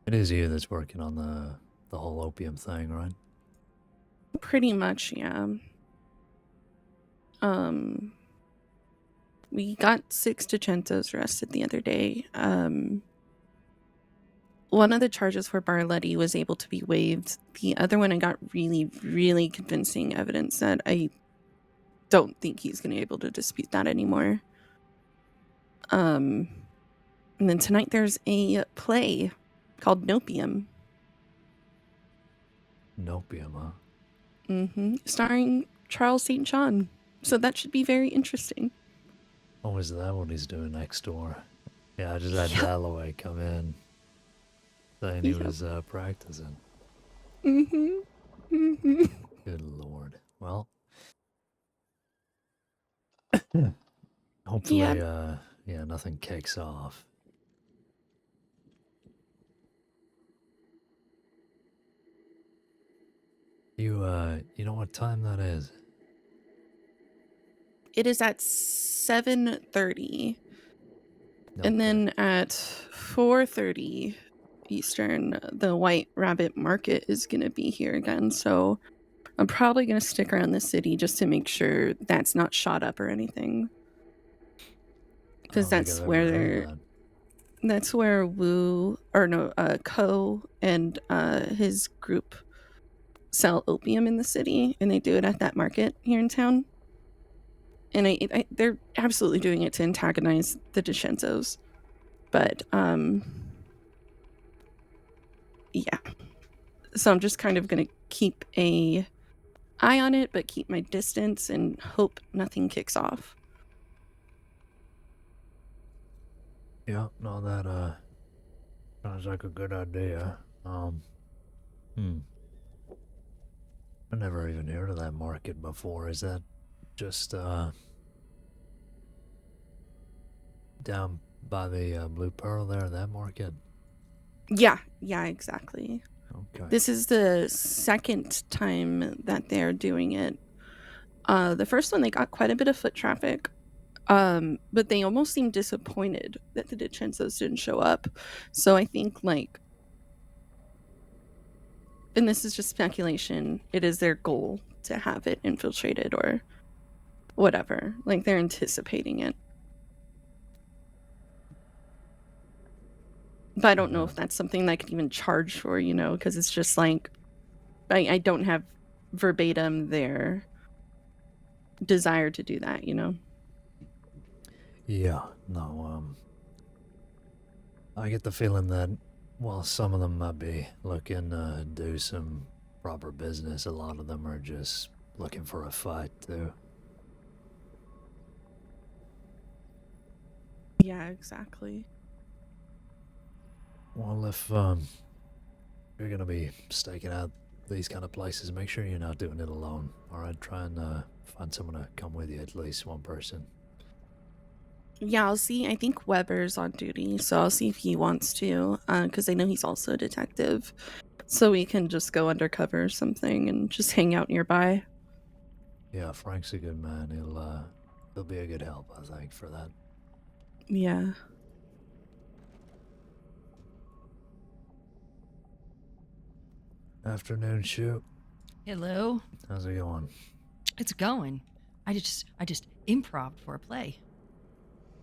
Speaker 1: It is you that's working on the whole opium thing, right?
Speaker 7: Pretty much, yeah. We got 6 Decentos arrested the other day. One of the charges for Barletti was able to be waived. The other one, I got really, really convincing evidence that I don't think he's going to be able to dispute that anymore. And then tonight there's a play called Nopium.
Speaker 1: Nopium, huh?
Speaker 7: Starring Charles St. John. So that should be very interesting.
Speaker 1: Oh, is that what he's doing next door? Yeah, I just had Dalloway come in saying he was practicing. Good lord. Well, hopefully, yeah, nothing kicks off. You know what time that is?
Speaker 7: It is at 7:30.
Speaker 1: Okay.
Speaker 7: And then at 4:30 Eastern, the White Rabbit Market is going to be here again. So I'm probably going to stick around the city just to make sure that's not shot up or anything. Because that's where Co and his group sell opium in the city, and they do it at that market here in town. And they're absolutely doing it to antagonize the Decentos. But yeah. So I'm just kind of going to keep a eye on it, but keep my distance and hope nothing kicks off.
Speaker 1: Yeah, no, that sounds like a good idea. I never even heard of that market before. Is that just down by the Blue Pearl there, that market?
Speaker 7: Yeah, exactly.
Speaker 1: Okay.
Speaker 7: This is the second time that they're doing it. The first one, they got quite a bit of foot traffic, but they almost seemed disappointed that the Decentos didn't show up. So I think, like, and this is just speculation, it is their goal to have it infiltrated or whatever. Like, they're anticipating it. But I don't know if that's something that I could even charge for, because it's just like, I don't have verbatim their desire to do that,
Speaker 1: Yeah, no, I get the feeling that while some of them might be looking to do some proper business, a lot of them are just looking for a fight, too.
Speaker 7: Yeah, exactly.
Speaker 1: Well, if you're gonna be staking out these kind of places, make sure you're not doing it alone. Alright, try and find someone to come with you, at least one person.
Speaker 7: Yeah, I'll see. I think Weber's on duty, so I'll see if he wants to, because I know he's also a detective. So we can just go undercover or something and just hang out nearby.
Speaker 1: Yeah, Frank's a good man. He'll be a good help, I think, for that.
Speaker 7: Yeah.
Speaker 1: Afternoon, shoot.
Speaker 8: Hello.
Speaker 1: How's it going?
Speaker 8: It's going. I just improv for a play.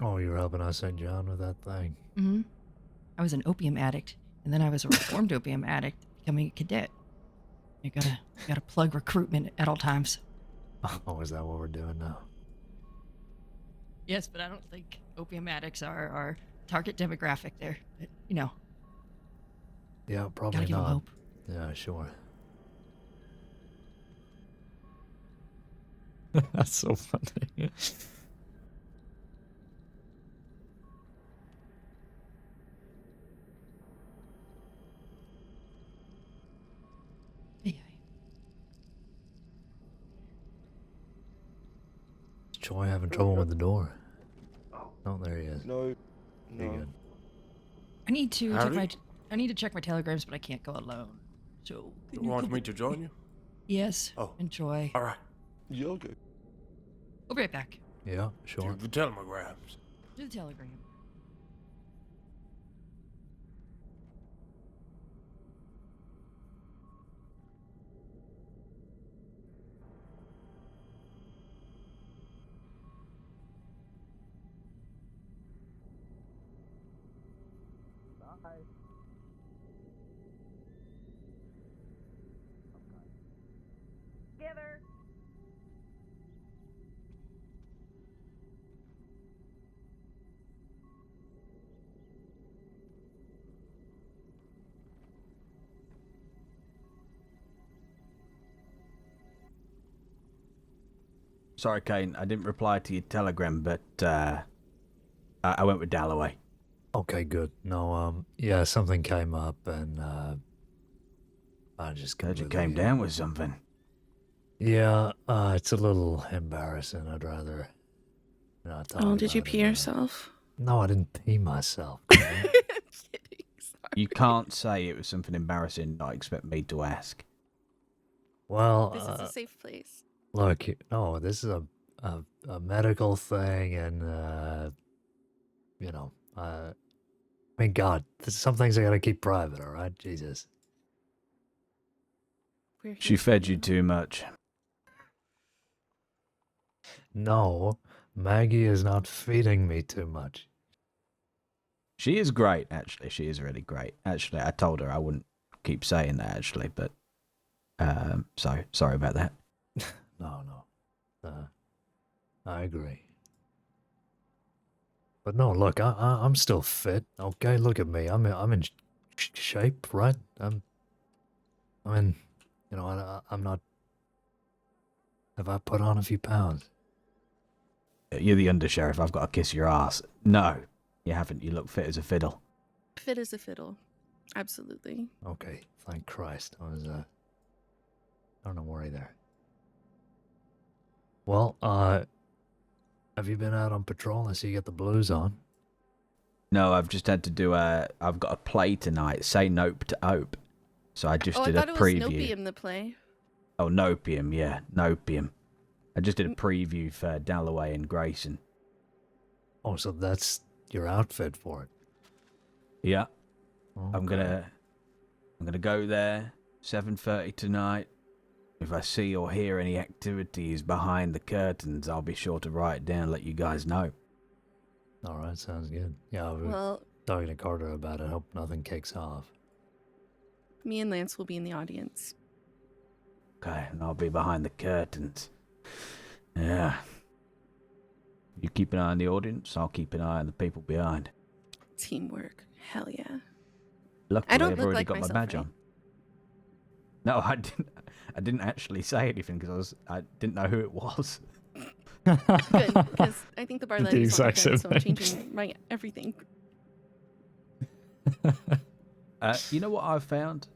Speaker 1: Oh, you're helping us St. John with that thing.
Speaker 8: Mm-hmm. I was an opium addict, and then I was a reformed opium addict, becoming a cadet. You gotta plug recruitment at all times.
Speaker 1: Oh, is that what we're doing now?
Speaker 8: Yes, but I don't think opium addicts are our target demographic there. But, you know,
Speaker 1: Yeah, probably
Speaker 8: gotta give them
Speaker 1: not.
Speaker 8: hope.
Speaker 1: Yeah, sure. That's so funny.
Speaker 8: Yeah.
Speaker 1: Is Troy having trouble with the door? Oh, there he is.
Speaker 5: No.
Speaker 1: You good?
Speaker 8: I need to
Speaker 9: Howdy.
Speaker 8: I need to check my telegrams, but I can't go alone. So
Speaker 9: You want me to join you?
Speaker 8: yes.
Speaker 9: Oh.
Speaker 8: Enjoy.
Speaker 9: All right.
Speaker 5: Yeah, okay.
Speaker 8: We'll be right back.
Speaker 1: Yeah, sure.
Speaker 9: To the telegrams.
Speaker 8: To the telegram.
Speaker 6: Together.
Speaker 4: Sorry, Caine, I didn't reply to your telegram, but I went with Dalloway.
Speaker 1: Okay, good. No, yeah, something came up and I just
Speaker 4: Heard you
Speaker 1: completely-
Speaker 4: came down with something.
Speaker 1: Yeah, it's a little embarrassing. I'd rather not talk
Speaker 7: Oh, did you
Speaker 1: about it
Speaker 7: pee
Speaker 1: now.
Speaker 7: yourself?
Speaker 1: No, I didn't pee myself.
Speaker 7: I'm kidding. Sorry.
Speaker 4: You can't say it was something embarrassing, not expect me to ask.
Speaker 1: Well,
Speaker 7: This is a safe place.
Speaker 1: look, no, this is a medical thing, and you know, I mean, God, some things I gotta keep private. All right, Jesus.
Speaker 7: We're
Speaker 4: She
Speaker 7: here for
Speaker 4: fed you too much.
Speaker 1: No, Maggie is not feeding me too much.
Speaker 4: She is great, actually. She is really great. Actually, I told her I wouldn't keep saying that, actually, but so sorry about that.
Speaker 1: No, I agree. But no, look, I'm still fit. Okay, look at me. I'm in shape, right? I'm in, you know, I'm not. Have I put on a few pounds?
Speaker 4: You're the undersheriff. I've got to kiss your ass. No, you haven't. You look fit as a fiddle.
Speaker 7: fit as a fiddle. Absolutely.
Speaker 1: Okay, thank Christ. I was don't worry there. Well, have you been out on patrol? I see you got the blues on.
Speaker 4: No, I've just had to do I've got a play tonight. Say nope to Ope. So I just
Speaker 7: Oh, I
Speaker 4: did a
Speaker 7: thought it was
Speaker 4: preview.
Speaker 7: Nopium, the play.
Speaker 4: Oh, Nopium, yeah, Nopium. I just did a preview for Dalloway and Grayson.
Speaker 1: Oh, so that's your outfit for it.
Speaker 4: Yeah,
Speaker 1: Okay.
Speaker 4: I'm gonna go there 7:30 tonight. If I see or hear any activities behind the curtains, I'll be sure to write it down, let you guys know.
Speaker 1: All right, sounds good. Yeah, I was
Speaker 7: Well,
Speaker 1: talking to Carter about it. Hope nothing kicks off.
Speaker 7: me and Lance will be in the audience.
Speaker 4: Okay, and I'll be behind the curtains. Yeah. You keep an eye on the audience, I'll keep an eye on the people behind.
Speaker 7: Teamwork. Hell yeah.
Speaker 4: Luckily,
Speaker 7: don't
Speaker 4: I've
Speaker 7: look
Speaker 4: already
Speaker 7: like
Speaker 4: got my
Speaker 7: myself,
Speaker 4: badge
Speaker 7: right?
Speaker 4: on. No, I didn't. I didn't actually say anything because I didn't know who it was.
Speaker 7: Good, because I think the bar
Speaker 1: The
Speaker 7: lady is on the
Speaker 1: exact
Speaker 7: phone,
Speaker 1: same
Speaker 7: so I'm
Speaker 1: thing.
Speaker 7: changing my everything.
Speaker 4: You know what I've found?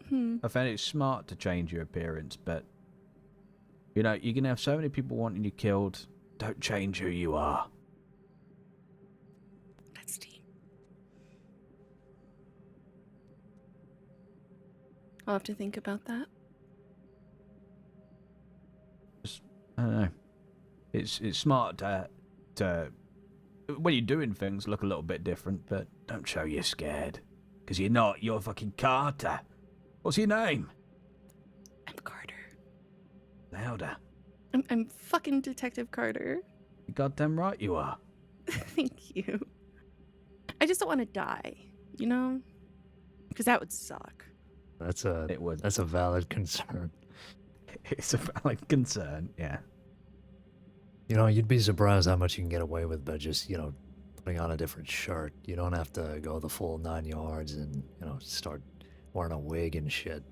Speaker 7: Hmm.
Speaker 4: I found it's smart to change your appearance, but you know you can have so many people wanting you killed. Don't change who you are.
Speaker 7: I'll have to think about that.
Speaker 4: I don't know. It's smart to when you're doing things look a little bit different, but don't show you're scared, because you're not. You're fucking Carter. What's your name?
Speaker 7: I'm Carter.
Speaker 4: Louder.
Speaker 7: I'm fucking Detective Carter.
Speaker 4: You goddamn right you are.
Speaker 7: Thank you. I just don't want to die, you know? Because that would suck.
Speaker 4: It would.
Speaker 1: That's a valid concern.
Speaker 4: It's a valid concern, yeah.
Speaker 1: You know, you'd be surprised how much you can get away with by just, putting on a different shirt. You don't have to go the full 9 yards and, start wearing a wig and shit.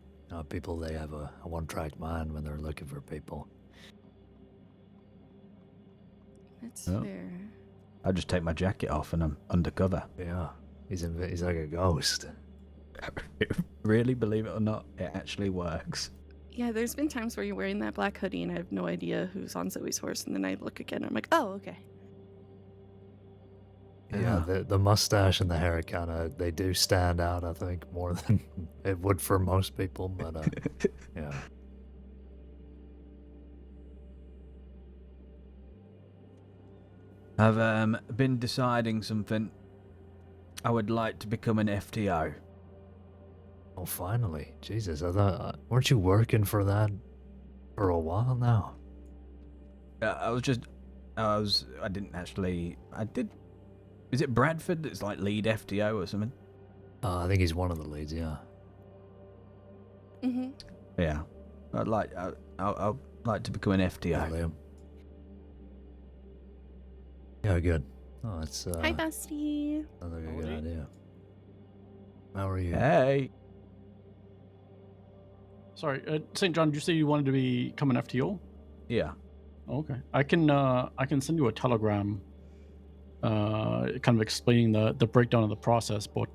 Speaker 1: People, they have a one-track mind when they're looking for people.
Speaker 7: That's
Speaker 4: Oh.
Speaker 7: fair.
Speaker 4: I just take my jacket off and I'm undercover.
Speaker 1: Yeah, he's like a ghost.
Speaker 4: Really, believe it or not, it actually works.
Speaker 7: Yeah, there's been times where you're wearing that black hoodie and I have no idea who's on Zoe's horse, and then I look again and I'm like, oh, okay.
Speaker 1: Yeah, the mustache and the hair they do stand out, I think, more than it would for most people, but yeah.
Speaker 4: I've been deciding something. I would like to become an FTO.
Speaker 1: Oh, finally. Jesus, I thought, weren't you working for that for a while now?
Speaker 4: I didn't actually, is it Bradford that's like lead FTO or something?
Speaker 1: I think he's one of the leads, yeah.
Speaker 7: Mm-hmm.
Speaker 4: Yeah. I'd like to become an FTO.
Speaker 1: Yeah, Liam. Yeah, good. Oh, it's
Speaker 7: Hi, bestie.
Speaker 1: sounds like a good idea. How are you?
Speaker 4: Hey.
Speaker 10: Sorry, St. John, did you say you wanted to become an FTO?
Speaker 4: Yeah.
Speaker 10: Okay. I can send you a telegram kind of explaining the breakdown of the process, but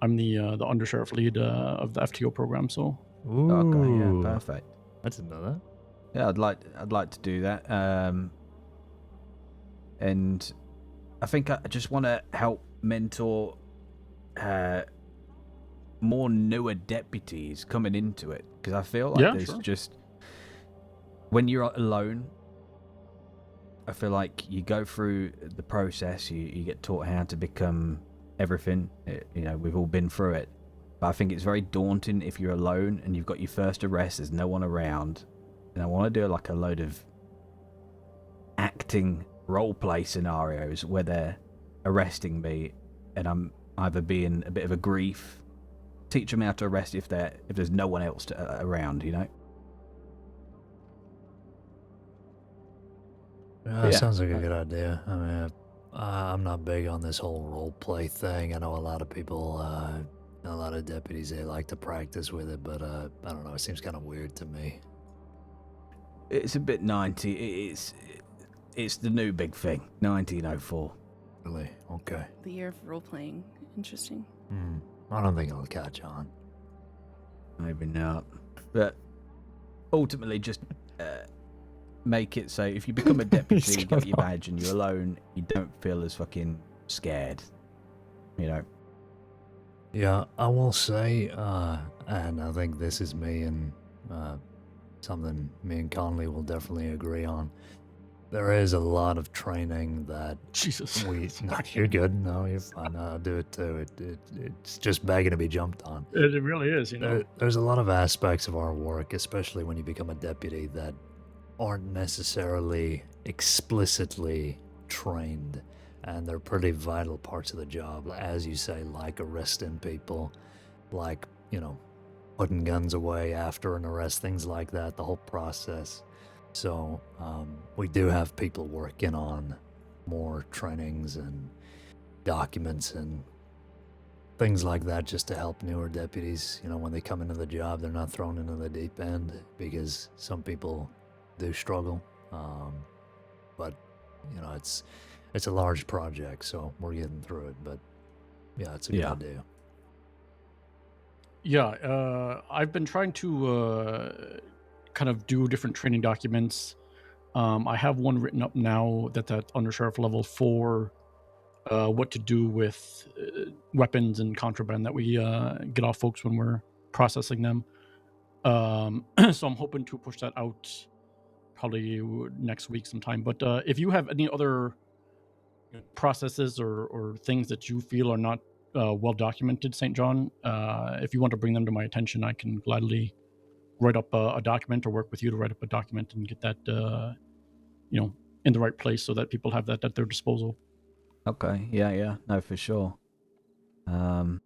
Speaker 10: I'm the undersheriff lead of the FTO program, so.
Speaker 1: Ooh,
Speaker 4: Okay, yeah, perfect.
Speaker 1: I didn't know that.
Speaker 4: Yeah, I'd like to do that. And I think I just want to help mentor more newer deputies coming into it, because I feel like there's just, when you're alone, I feel like you go through the process, you get taught how to become everything. We've all been through it, but I think it's very daunting if you're alone and you've got your first arrest, there's no one around. And I want to do like a load of acting role play scenarios where they're arresting me and I'm either being a bit of a grief, teach them how to arrest if there's no one else around,
Speaker 1: Yeah,
Speaker 4: Yeah.
Speaker 1: sounds like a good idea. I mean, I'm not big on this whole role play thing. I know a lot of people, a lot of deputies, they like to practice with it, but I don't know. It seems kind of weird to me.
Speaker 4: It's a bit 90. It's the new big thing, 1904.
Speaker 1: Really? Okay.
Speaker 7: The year of role playing. Interesting.
Speaker 1: I don't think it'll catch on.
Speaker 4: Maybe not. But ultimately, just make it so if you become a deputy, you get your badge and you're alone, you don't feel as fucking scared.
Speaker 1: Yeah, I will say, and I think this is me and something me and Conley will definitely agree on. There is a lot of training that
Speaker 10: Jesus.
Speaker 1: no, you're good. No, you're fine. I'll do it too. It's just begging to be jumped on.
Speaker 10: It really is,
Speaker 1: There's a lot of aspects of our work, especially when you become a deputy, that aren't necessarily explicitly trained, and they're pretty vital parts of the job. As you say, like arresting people, like, putting guns away after an arrest, things like that, the whole process. So we do have people working on more trainings and documents and things like that just to help newer deputies. When they come into the job, they're not thrown into the deep end, because some people do struggle. But it's a large project, so we're getting through it. But yeah, it's a good idea.
Speaker 10: Yeah, I've been trying to kind of do different training documents. I have one written up now that's at undersheriff level 4, what to do with weapons and contraband that we get off folks when we're processing them. So I'm hoping to push that out probably next week sometime. But if you have any other processes or things that you feel are not well documented, St. John, if you want to bring them to my attention, I can gladly write up a document or work with you to write up a document and get that in the right place so that people have that at their disposal.
Speaker 4: Okay, yeah, no, for sure. I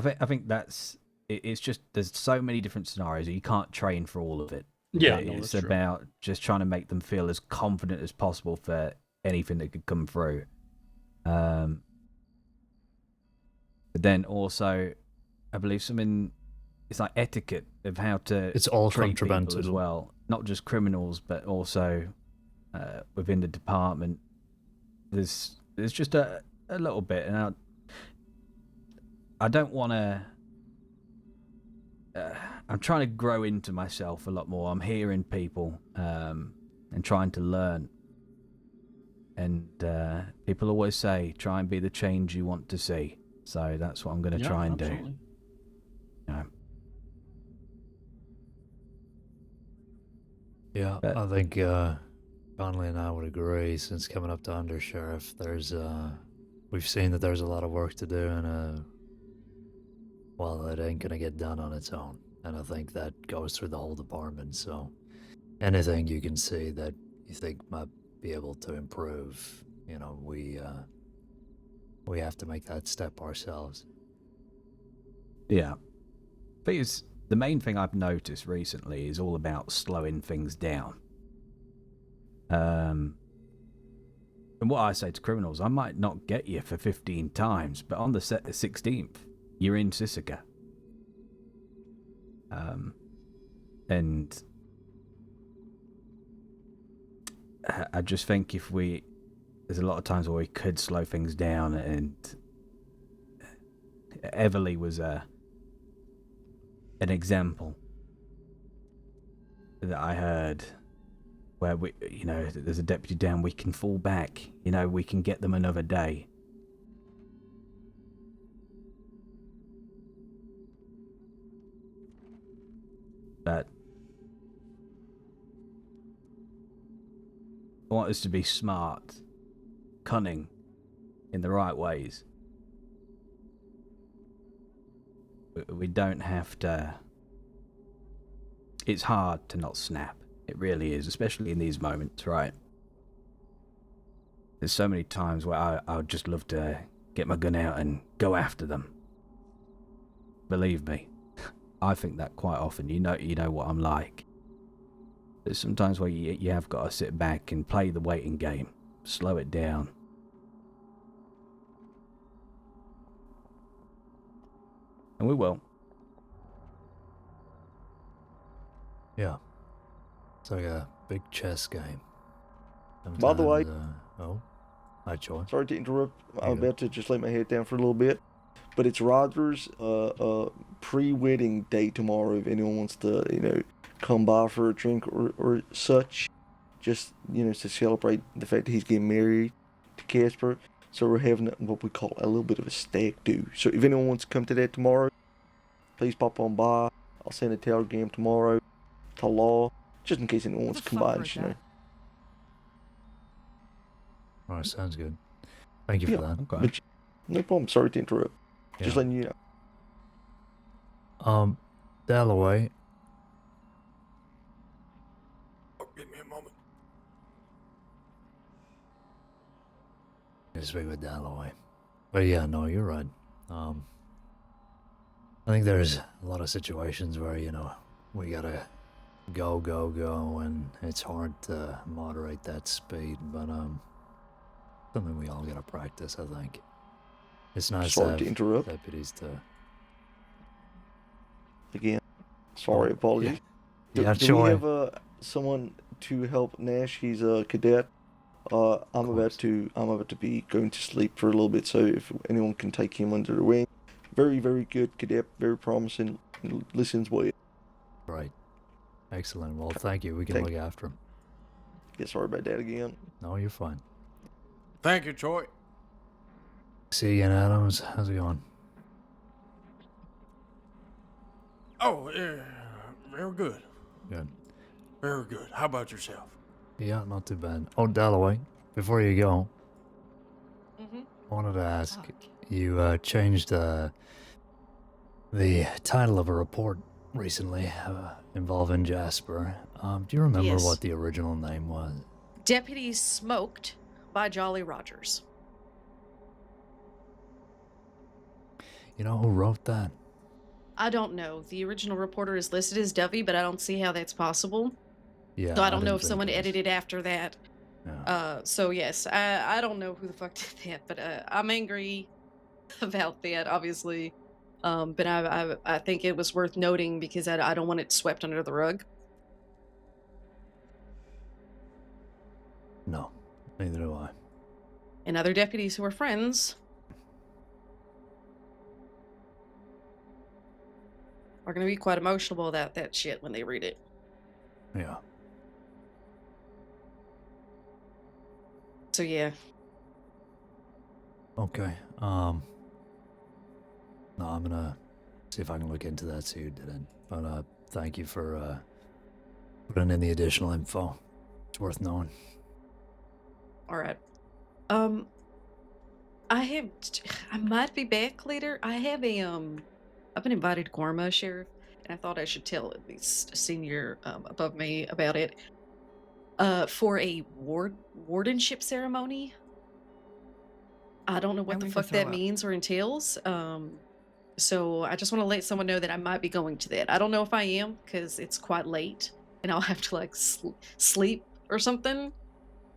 Speaker 4: think that's it's just there's so many different scenarios that you can't train for all of it.
Speaker 10: Yeah,
Speaker 4: It's about just trying to make them feel as confident as possible for anything that could come through. But then also, I believe it's like etiquette of how to
Speaker 1: It's all
Speaker 4: treat people
Speaker 1: contraband
Speaker 4: as well, not just criminals, but also within the department. There's just a little bit, and I don't want to. I'm trying to grow into myself a lot more. I'm hearing people and trying to learn. And people always say, try and be the change you want to see. So that's what I'm going to try and do. Yeah.
Speaker 1: Yeah, I think Conley and I would agree. Since coming up to undersheriff, we've seen that there's a lot of work to do, and well, it ain't gonna get done on its own. And I think that goes through the whole department. So anything you can see that you think might be able to improve, we have to make that step ourselves.
Speaker 4: Yeah. Because the main thing I've noticed recently is all about slowing things down. And what I say to criminals, I might not get you for 15 times, but on the 16th, you're in Sisika. And I just think there's a lot of times where we could slow things down, and Everly was an example that I heard where there's a deputy down, we can fall back, we can get them another day. But I want us to be smart, cunning, in the right ways. We don't have to. It's hard to not snap. It really is, especially in these moments, right? There's so many times where I would just love to get my gun out and go after them. Believe me, I think that quite often. You know what I'm like. There's sometimes where you have got to sit back and play the waiting game, slow it down. And we will.
Speaker 1: Yeah. It's like a big chess game.
Speaker 5: By the way...
Speaker 1: hi, Troy.
Speaker 5: Sorry to interrupt. I'm about to just lay my head down for a little bit. But it's Roger's pre-wedding day tomorrow if anyone wants to, come by for a drink or such. Just, to celebrate the fact that he's getting married to Casper. So we're having what we call a little bit of a stag do. So if anyone wants to come to that tomorrow, please pop on by. I'll send a telegram tomorrow to Law, just in case anyone wants to come by and
Speaker 1: Alright, sounds good. Thank you for that.
Speaker 4: Okay.
Speaker 5: But, no problem. Sorry to interrupt.
Speaker 1: Yeah.
Speaker 5: Just letting you know.
Speaker 1: Dalloway.
Speaker 9: Give me a moment.
Speaker 1: Just speak with Dalloway. But yeah, no, you're right. I think there's a lot of situations where, we gotta go, and it's hard to moderate that speed, but something we all gotta practice, I think. It's nice
Speaker 5: Sorry
Speaker 1: to
Speaker 5: to interrupt.
Speaker 1: deputies to...
Speaker 5: Again, sorry, apologies.
Speaker 1: Yeah,
Speaker 5: do we have someone to help Nash? He's a cadet. I'm about to be going to sleep for a little bit, so if anyone can take him under the wing. Very, very good cadet, very promising, listens well.
Speaker 1: Right. Excellent. Well, thank you. We can look after him.
Speaker 5: Yeah, sorry about that again.
Speaker 1: No, you're fine.
Speaker 9: Thank you, Troy.
Speaker 1: See you again, Adams. How's it going?
Speaker 9: Oh, yeah, very good.
Speaker 1: Good.
Speaker 9: Very good. How about yourself?
Speaker 1: Yeah, not too bad. Oh, Dalloway, before you go,
Speaker 6: Mm-hmm.
Speaker 1: I wanted to ask,
Speaker 8: Fuck.
Speaker 1: you changed the title of a report recently involving Jasper. Do you remember
Speaker 6: Yes.
Speaker 1: what the original name was?
Speaker 6: Deputies smoked by Jolly Rogers.
Speaker 1: You know who wrote that?
Speaker 6: I don't know. The original reporter is listed as Dovey, but I don't see how that's possible.
Speaker 1: Yeah,
Speaker 6: So I don't know
Speaker 1: didn't
Speaker 6: if
Speaker 1: think
Speaker 6: someone
Speaker 1: it was.
Speaker 6: edited after that.
Speaker 1: Yeah.
Speaker 6: So yes, I don't know who the fuck did that, but I'm angry about that, obviously. But I think it was worth noting because I don't want it swept under the rug.
Speaker 1: No, neither do I.
Speaker 6: And other deputies who are friends are going to be quite emotional about that shit when they read it.
Speaker 1: Yeah.
Speaker 6: So yeah.
Speaker 1: Okay. No, I'm gonna see if I can look into that, see who did it. But thank you for putting in the additional info. It's worth knowing.
Speaker 6: All right. I might be back later. I've been invited to Gorma, Sheriff, and I thought I should tell at least a senior above me about it. For a wardenship ceremony. I don't know what
Speaker 8: I'm
Speaker 6: the
Speaker 8: going to
Speaker 6: fuck
Speaker 8: throw
Speaker 6: that
Speaker 8: up.
Speaker 6: means or entails. So I just want to let someone know that I might be going to that. I don't know if I am because it's quite late and I'll have to like sleep or something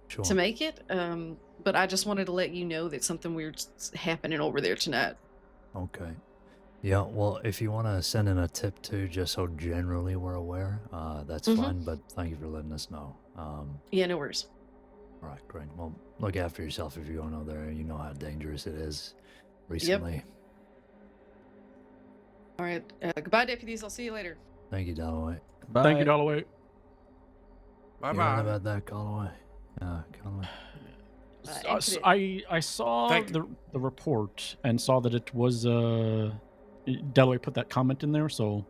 Speaker 1: Sure.
Speaker 6: to make it. But I just wanted to let you know that something weird's happening over there tonight.
Speaker 1: Okay. Yeah, well, if you want to send in a tip too, just so generally we're aware, that's fine, but thank you for letting us know.
Speaker 6: Yeah, no worries.
Speaker 1: All right, great. Well, look after yourself if you're going over there. You know how dangerous it is recently.
Speaker 6: All right. Goodbye, deputies. I'll see you later.
Speaker 1: Thank you, Dalloway.
Speaker 4: Bye.
Speaker 10: Thank you, Dalloway.
Speaker 9: Bye
Speaker 1: You heard
Speaker 9: bye.
Speaker 1: about that, Calloway? Calloway?
Speaker 10: I saw
Speaker 9: Thank
Speaker 10: the report and saw that it was Dalloway put that comment in there, so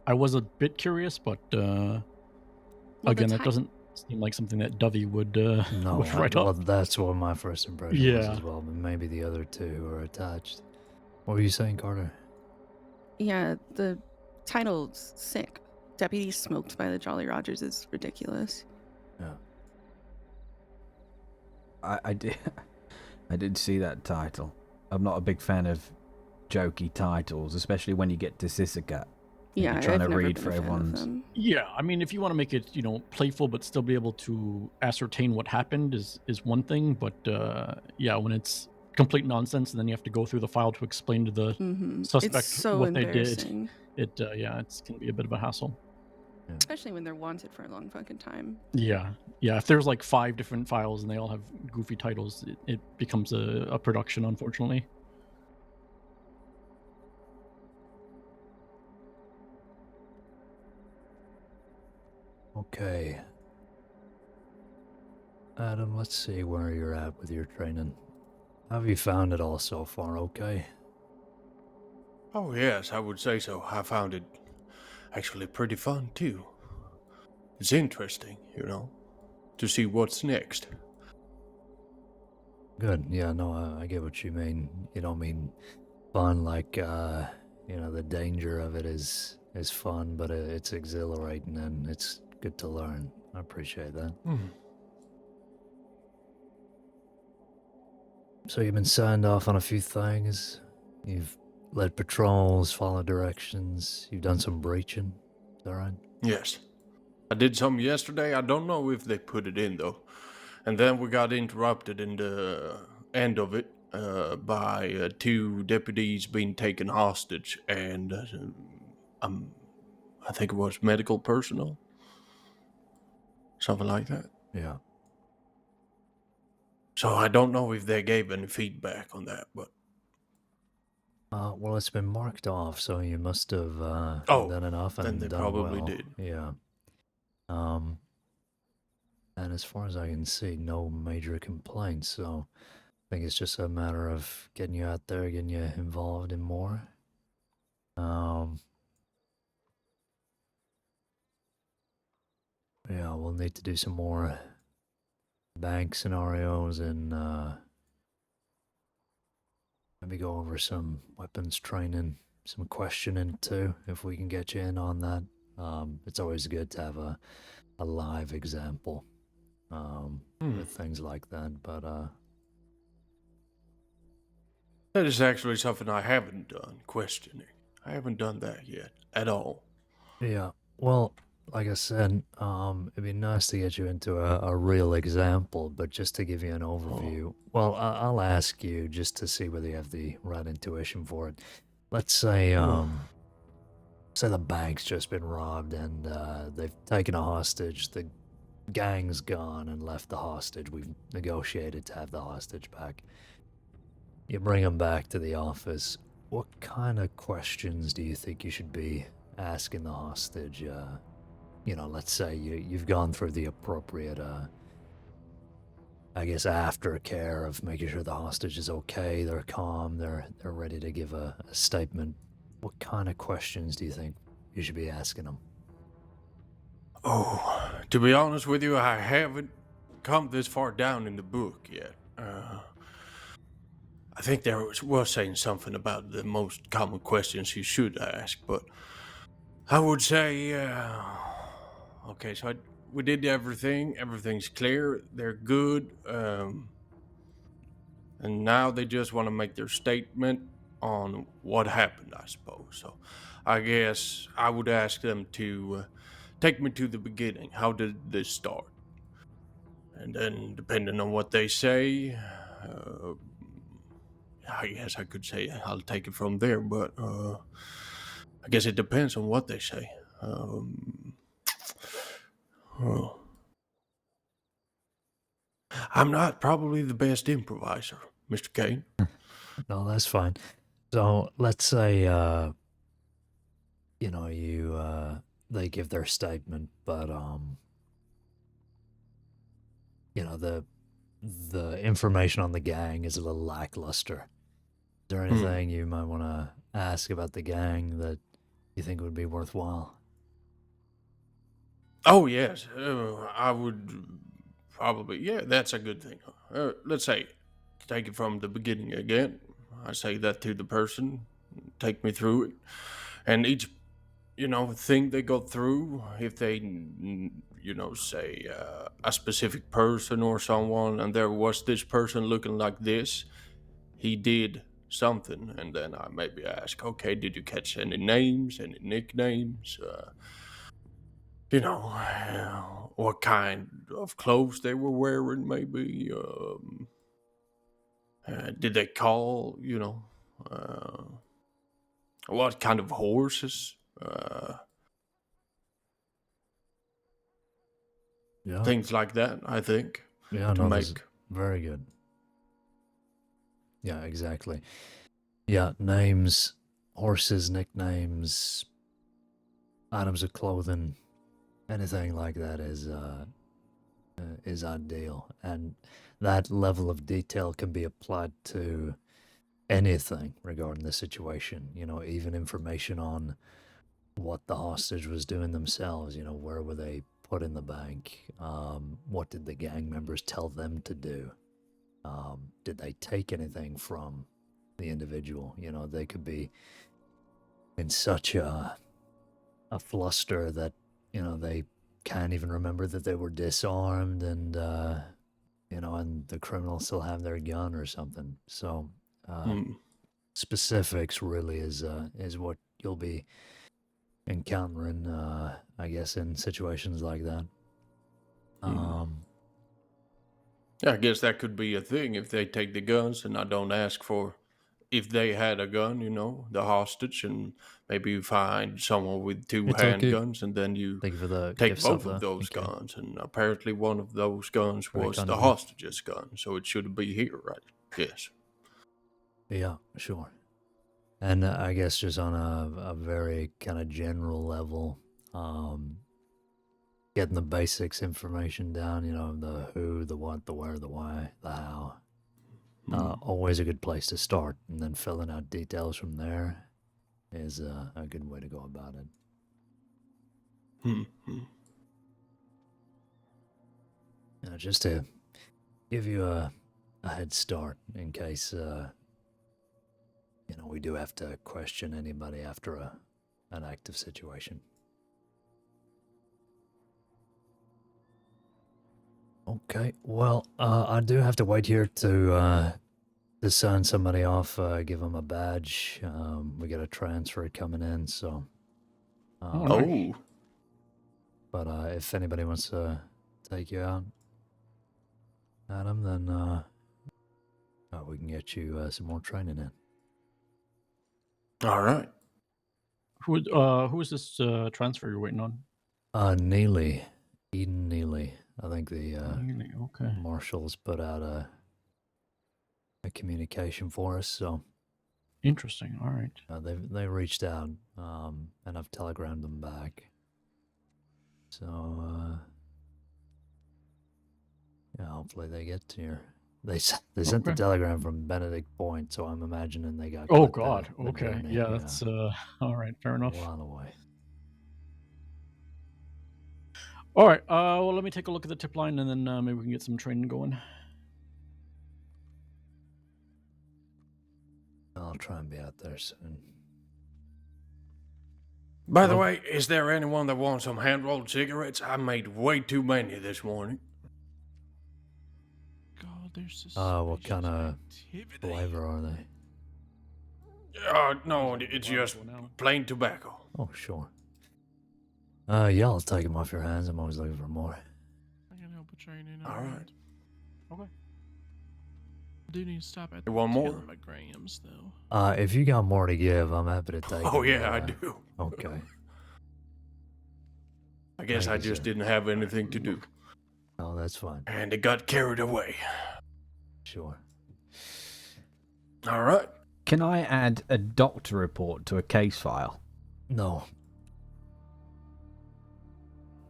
Speaker 10: I was a bit curious, but again, that doesn't seem like something that Dovey would
Speaker 1: No,
Speaker 10: would write
Speaker 1: well,
Speaker 10: up.
Speaker 1: that's what my first impression was
Speaker 10: Yeah.
Speaker 1: as well, but maybe the other two who are attached. What were you saying, Carter?
Speaker 7: Yeah, the title's sick. Deputy smoked by the Jolly Rogers is ridiculous.
Speaker 1: Yeah.
Speaker 4: I did I did see that title. I'm not a big fan of jokey titles, especially when you get to Sissicat.
Speaker 7: Yeah,
Speaker 4: You're trying
Speaker 7: I've
Speaker 4: to
Speaker 7: never
Speaker 4: read
Speaker 7: been
Speaker 4: for
Speaker 7: a fan of
Speaker 4: everyone's.
Speaker 7: them.
Speaker 10: Yeah, I mean, if you want to make it, playful but still be able to ascertain what happened is one thing, but yeah, when it's complete nonsense and then you have to go through the file to explain to the suspect
Speaker 7: It's so
Speaker 10: what they did,
Speaker 7: embarrassing.
Speaker 10: it it's gonna be a bit of a hassle.
Speaker 7: Especially when they're wanted for a long fucking time.
Speaker 10: Yeah, if there's like 5 different files and they all have goofy titles, it becomes a production, unfortunately.
Speaker 1: Okay. Adam, let's see where you're at with your training. How have you found it all so far, okay?
Speaker 9: Oh, yes, I would say so. I found it actually pretty fun, too. It's interesting, to see what's next.
Speaker 1: Good. Yeah, no, I get what you mean. You don't mean fun like, the danger of it is fun, but it's exhilarating and it's good to learn. I appreciate that. So you've been signed off on a few things. You've led patrols, followed directions. You've done some breaching. Is that right?
Speaker 9: Yes. I did some yesterday. I don't know if they put it in, though. And then we got interrupted in the end of it by 2 deputies being taken hostage and I think it was medical personnel. Something like that.
Speaker 1: Yeah.
Speaker 9: So I don't know if they gave any feedback on that, but...
Speaker 1: Well, it's been marked off, so you must have done enough and
Speaker 9: then they
Speaker 1: done
Speaker 9: probably
Speaker 1: well.
Speaker 9: did.
Speaker 1: Yeah. And as far as I can see, no major complaints, so I think it's just a matter of getting you out there, getting you involved in more. Yeah, we'll need to do some more bank scenarios and maybe go over some weapons training, some questioning too, if we can get you in on that. It's always good to have a live example with things like that, but
Speaker 9: that is actually something I haven't done, questioning. I haven't done that yet, at all.
Speaker 1: yeah, well, like I said, it'd be nice to get you into a real example, but just to give you an overview, well, I'll ask you just to see whether you have the right intuition for it. Let's say, say the bank's just been robbed and they've taken a hostage. The gang's gone and left the hostage. We've negotiated to have the hostage back. You bring him back to the office. What kind of questions do you think you should be asking the hostage? Let's say you've gone through the appropriate, I guess, aftercare of making sure the hostage is okay, they're calm, they're ready to give a statement. What kind of questions do you think you should be asking them?
Speaker 9: Oh, to be honest with you, I haven't come this far down in the book yet. I think there was saying something about the most common questions you should ask, but I would say, okay, so we did everything. Everything's clear. They're good. And now they just want to make their statement on what happened, I suppose. So I guess I would ask them to take me to the beginning. How did this start? And then, depending on what they say, I guess I could say I'll take it from there, but I guess it depends on what they say. I'm not probably the best improviser, Mr. Caine.
Speaker 1: No, that's fine. So let's say, they give their statement, but the information on the gang is a little lackluster. Is there anything you might want to ask about the gang that you think would be worthwhile?
Speaker 9: Oh, yes. I would probably, yeah, that's a good thing. Let's say, take it from the beginning again. I say that to the person, take me through it. And each, thing they go through, if they, say a specific person or someone, and there was this person looking like this, he did something, and then I maybe ask, okay, did you catch any names, any nicknames? What kind of clothes they were wearing, maybe. Did they call, what kind of horses?
Speaker 1: Yeah.
Speaker 9: Things like that, I think.
Speaker 1: Yeah, no, that's very good. Yeah, exactly. Yeah, names, horses, nicknames, items of clothing, anything like that is ideal, and that level of detail can be applied to anything regarding the situation. Even information on what the hostage was doing themselves. Where were they put in the bank? What did the gang members tell them to do? Did they take anything from the individual? They could be in such a fluster that they can't even remember that they were disarmed, and and the criminals still have their gun or something. So specifics really is what you'll be encountering, I guess, in situations like that.
Speaker 9: Yeah, I guess that could be a thing if they take the guns and I don't ask for if they had a gun, the hostage, and maybe you find someone with two handguns, and then you take both of those guns, and apparently one of those guns was the hostage's gun, so it should be here, right? Yes.
Speaker 1: Yeah, sure. And I guess just on a very kind of general level, getting the basics information down, the who, the what, the where, the why, the how. Always a good place to start, and then filling out details from there is a good way to go about it. Just to give you a head start in case, we do have to question anybody after an active situation. Okay, well, I do have to wait here to sign somebody off, give them a badge. We got a transfer coming in, so.
Speaker 9: Oh.
Speaker 1: But if anybody wants to take you out, Adam, then we can get you some more training in.
Speaker 9: All right.
Speaker 10: Who is this transfer you're waiting on?
Speaker 1: Neely. Eden Neely. I think the
Speaker 10: Neely, okay.
Speaker 1: marshals put out a communication for us, so.
Speaker 10: Interesting, all right.
Speaker 1: They reached out, and I've telegrammed them back. So, yeah, hopefully they get here. They sent the telegram from Benedict Point, so I'm imagining they got.
Speaker 10: Oh God.
Speaker 1: The
Speaker 10: Okay.
Speaker 1: journey,
Speaker 10: Yeah, that's all right. Fair enough.
Speaker 1: A lot away.
Speaker 10: All right. Well, let me take a look at the tip line, and then maybe we can get some training going.
Speaker 1: I'll try and be out there soon.
Speaker 9: By the way, is there anyone that wants some hand-rolled cigarettes? I made way too many this morning.
Speaker 11: God, there's
Speaker 1: what kind of flavor are they?
Speaker 9: No, it's just plain tobacco.
Speaker 1: Oh, sure. Yeah, I'll take them off your hands. I'm always looking for more.
Speaker 11: I can help with training.
Speaker 9: All right.
Speaker 10: Okay.
Speaker 11: I do need to stop at
Speaker 9: You want more?
Speaker 11: my grams, though.
Speaker 1: If you got more to give, I'm happy to take
Speaker 9: Oh,
Speaker 1: them,
Speaker 9: yeah, I do.
Speaker 1: Okay.
Speaker 9: I guess I just didn't have anything to do.
Speaker 1: Oh, that's fine.
Speaker 9: And it got carried away.
Speaker 1: Sure.
Speaker 9: All right.
Speaker 4: Can I add a doctor report to a case file?
Speaker 1: No.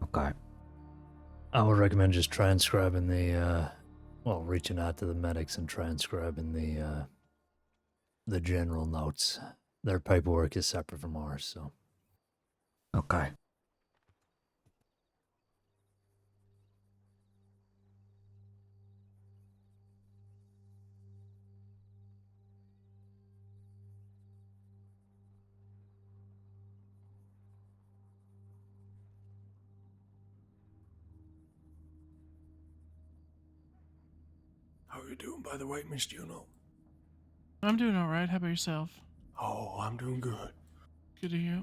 Speaker 4: Okay.
Speaker 1: I would recommend just transcribing the, reaching out to the medics and transcribing the general notes. Their paperwork is separate from ours, so.
Speaker 4: Okay.
Speaker 9: How are you doing, by the way, Miss Juno?
Speaker 11: I'm doing all right. How about yourself?
Speaker 9: Oh, I'm doing good.
Speaker 11: Good to hear.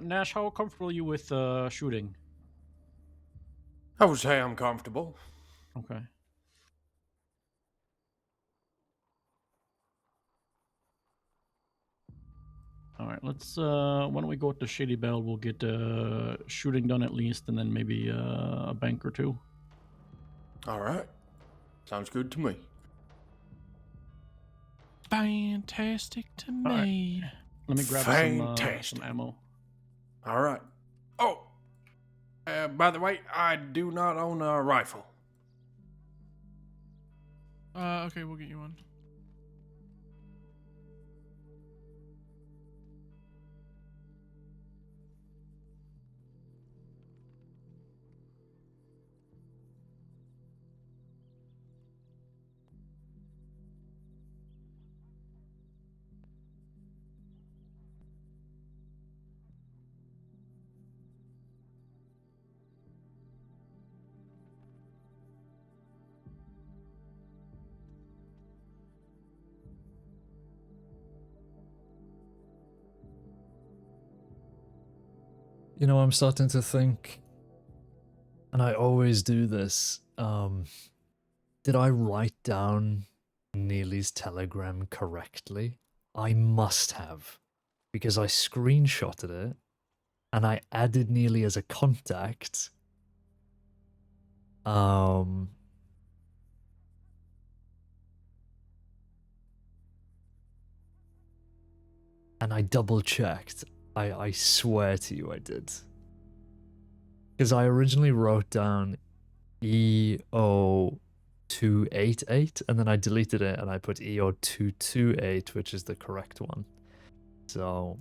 Speaker 10: Nash, how comfortable are you with shooting?
Speaker 9: I would say I'm comfortable.
Speaker 10: Okay. All right, let's. Why don't we go with the Shady Bell? We'll get shooting done at least, and then maybe a bank or two.
Speaker 9: All right. Sounds good to me.
Speaker 11: Fantastic to me.
Speaker 10: Right. Let me grab some ammo.
Speaker 9: All right. Oh, by the way, I do not own a rifle.
Speaker 11: Okay, we'll get you one.
Speaker 1: I'm starting to think, and I always do this, did I write down Neely's telegram correctly? I must have, because I screenshotted it, and I added Neely as a contact. And I double-checked. I swear to you I did. Because I originally wrote down E78. E78, and then I deleted it and I put EO228, which is the correct one. So,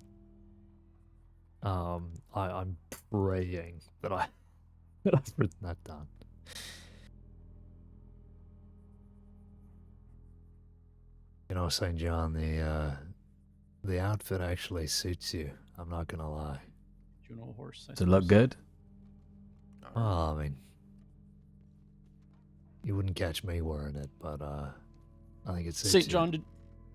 Speaker 1: I'm praying that I've written that down. You know, St. John, the outfit actually suits you. I'm not gonna lie.
Speaker 10: Juno horse.
Speaker 4: Does it look good?
Speaker 1: Well, I mean, you wouldn't catch me wearing it, but I think it suits
Speaker 10: St.
Speaker 1: you.
Speaker 10: John,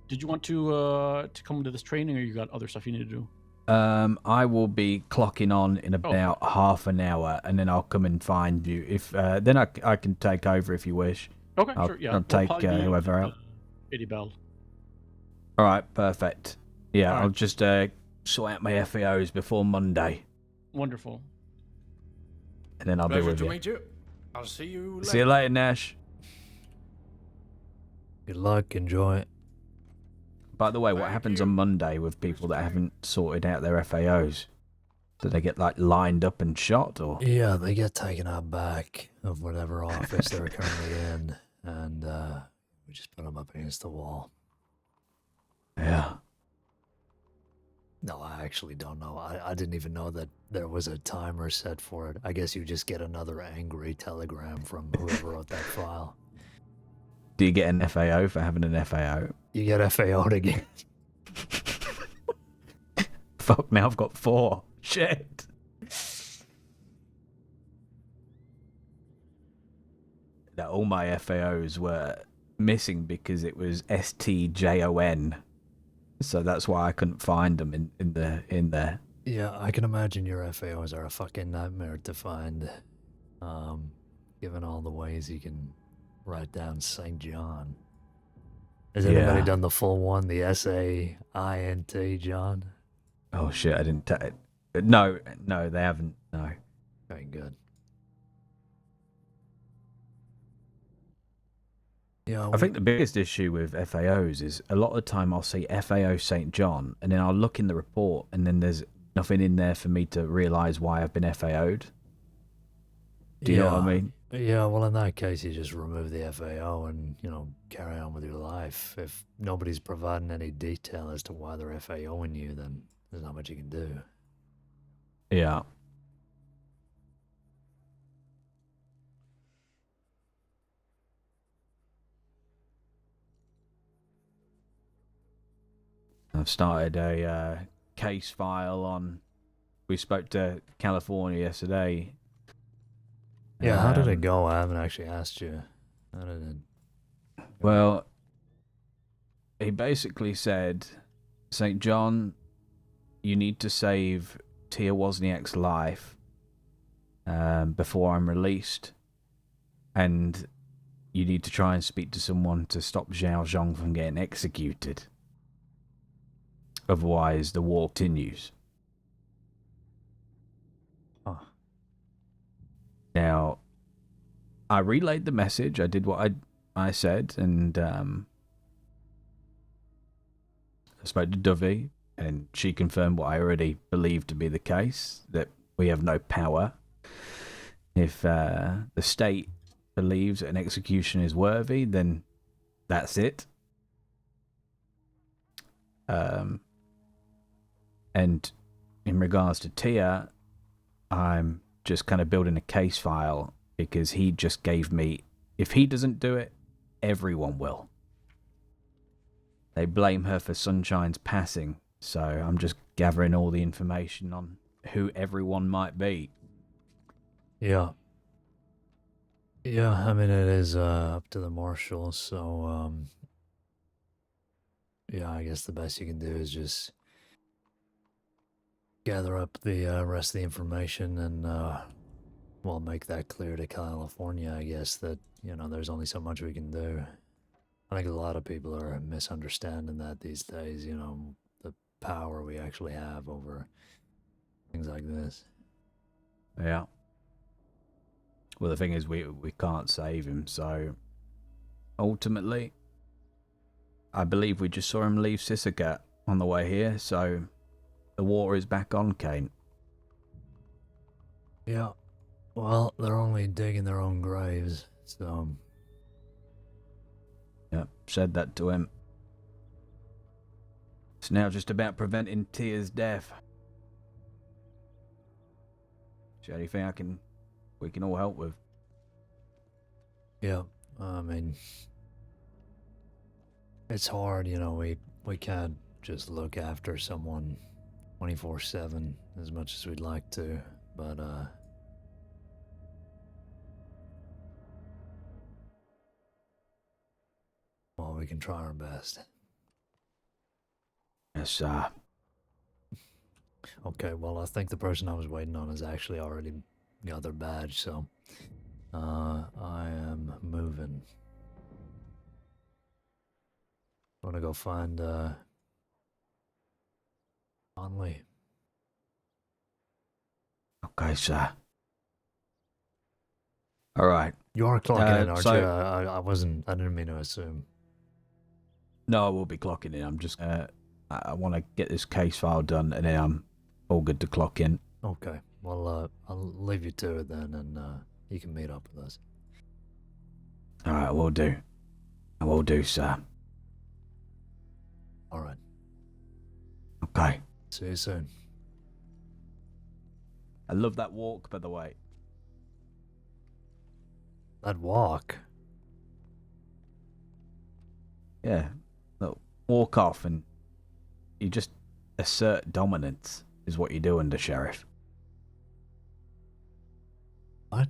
Speaker 10: did you want to come to this training, or you got other stuff you need to do?
Speaker 4: I will be clocking on in about half an hour, and then I'll come and find you. If then I can take over if you wish.
Speaker 10: Okay,
Speaker 4: I'll,
Speaker 10: sure. Yeah,
Speaker 4: I'll take whoever out.
Speaker 10: 80 bell.
Speaker 4: All right, perfect. Yeah,
Speaker 10: All right.
Speaker 4: I'll just sort out my FAOs before Monday,
Speaker 10: Wonderful.
Speaker 4: and then I'll be
Speaker 9: Pleasure
Speaker 4: with
Speaker 9: to
Speaker 4: you.
Speaker 9: meet you. I'll see you later.
Speaker 4: See you later, Nash.
Speaker 1: Good luck. Enjoy it.
Speaker 4: By the way, what
Speaker 9: Thank
Speaker 4: happens
Speaker 9: you.
Speaker 4: on Monday with people that haven't sorted out their FAOs? Do they get like lined up and shot, or?
Speaker 1: Yeah, they get taken out back of whatever office they're currently in, and we just put them up against the wall.
Speaker 4: Yeah.
Speaker 1: No, I actually don't know. I didn't even know that there was a timer set for it. I guess you just get another angry telegram from whoever wrote that file.
Speaker 4: Do you get an FAO for having an FAO?
Speaker 1: You get FAO'd again.
Speaker 4: Fuck, now I've got 4. Shit. That all my FAOs were missing because it was STJON. So that's why I couldn't find them in there.
Speaker 1: Yeah, I can imagine your FAOs are a fucking nightmare to find. Given all the ways you can write down St. John. Has anybody
Speaker 4: Yeah.
Speaker 1: done the full one, the SAINT, John?
Speaker 4: Oh shit, I didn't take it. No, they haven't. No.
Speaker 1: Very good. Yeah,
Speaker 4: I think the biggest issue with FAOs is a lot of the time I'll see FAO St. John and then I'll look in the report and then there's nothing in there for me to realise why I've been FAO'd. Do you know what I mean?
Speaker 1: Yeah, well, in that case, you just remove the FAO and, carry on with your life. If nobody's providing any detail as to why they're FAOing you, then there's not much you can do.
Speaker 4: Yeah. I've started a case file on. We spoke to California yesterday.
Speaker 1: Yeah, how did it go? I haven't actually asked you. How did it go?
Speaker 4: Well, he basically said, St. John, you need to save Tia Wozniak's life before I'm released. And you need to try and speak to someone to stop Zhao Zhong from getting executed. Otherwise, the war continues.
Speaker 1: Huh.
Speaker 4: Now, I relayed the message. I did what I said, and I spoke to Dovey, and she confirmed what I already believed to be the case, that we have no power. If the state believes an execution is worthy, then that's it. And in regards to Tia, I'm just kind of building a case file because he just gave me, if he doesn't do it, everyone will. They blame her for Sunshine's passing, so I'm just gathering all the information on who everyone might be.
Speaker 1: Yeah. Yeah, I mean, it is up to the marshal, so, yeah, I guess the best you can do is just gather up the rest of the information and, well, make that clear to California, I guess, that, there's only so much we can do. I think a lot of people are misunderstanding that these days, the power we actually have over things like this.
Speaker 4: Yeah. Well, the thing is, we can't save him, so ultimately, I believe we just saw him leave Sisakat on the way here, so the war is back on, Caine.
Speaker 1: Yeah. Well, they're only digging their own graves, so
Speaker 4: Yep, said that to him. It's now just about preventing Tia's death. Is there anything we can all help with?
Speaker 1: Yeah, I mean, it's hard, you know, we can't just look after someone 24/7 as much as we'd like to, but well, we can try our best.
Speaker 4: Yes,
Speaker 1: Okay, well, I think the person I was waiting on has actually already got their badge, so I am moving. Want to go find Conley.
Speaker 4: Okay, sir. All right.
Speaker 1: You are clocking in, aren't
Speaker 4: so-
Speaker 1: you? I didn't mean to assume.
Speaker 4: No, I will be clocking in. I'm just, I want to get this case file done, and then I'm all good to clock in.
Speaker 1: Okay, well, I'll leave you to it then, and you can meet up with us.
Speaker 4: All right, I will do. I will do, sir.
Speaker 1: All right.
Speaker 4: Okay.
Speaker 1: See you soon.
Speaker 4: I love that walk, by the way.
Speaker 1: That walk?
Speaker 4: Yeah. Look, walk off and you just assert dominance is what you do under Sheriff.
Speaker 1: What?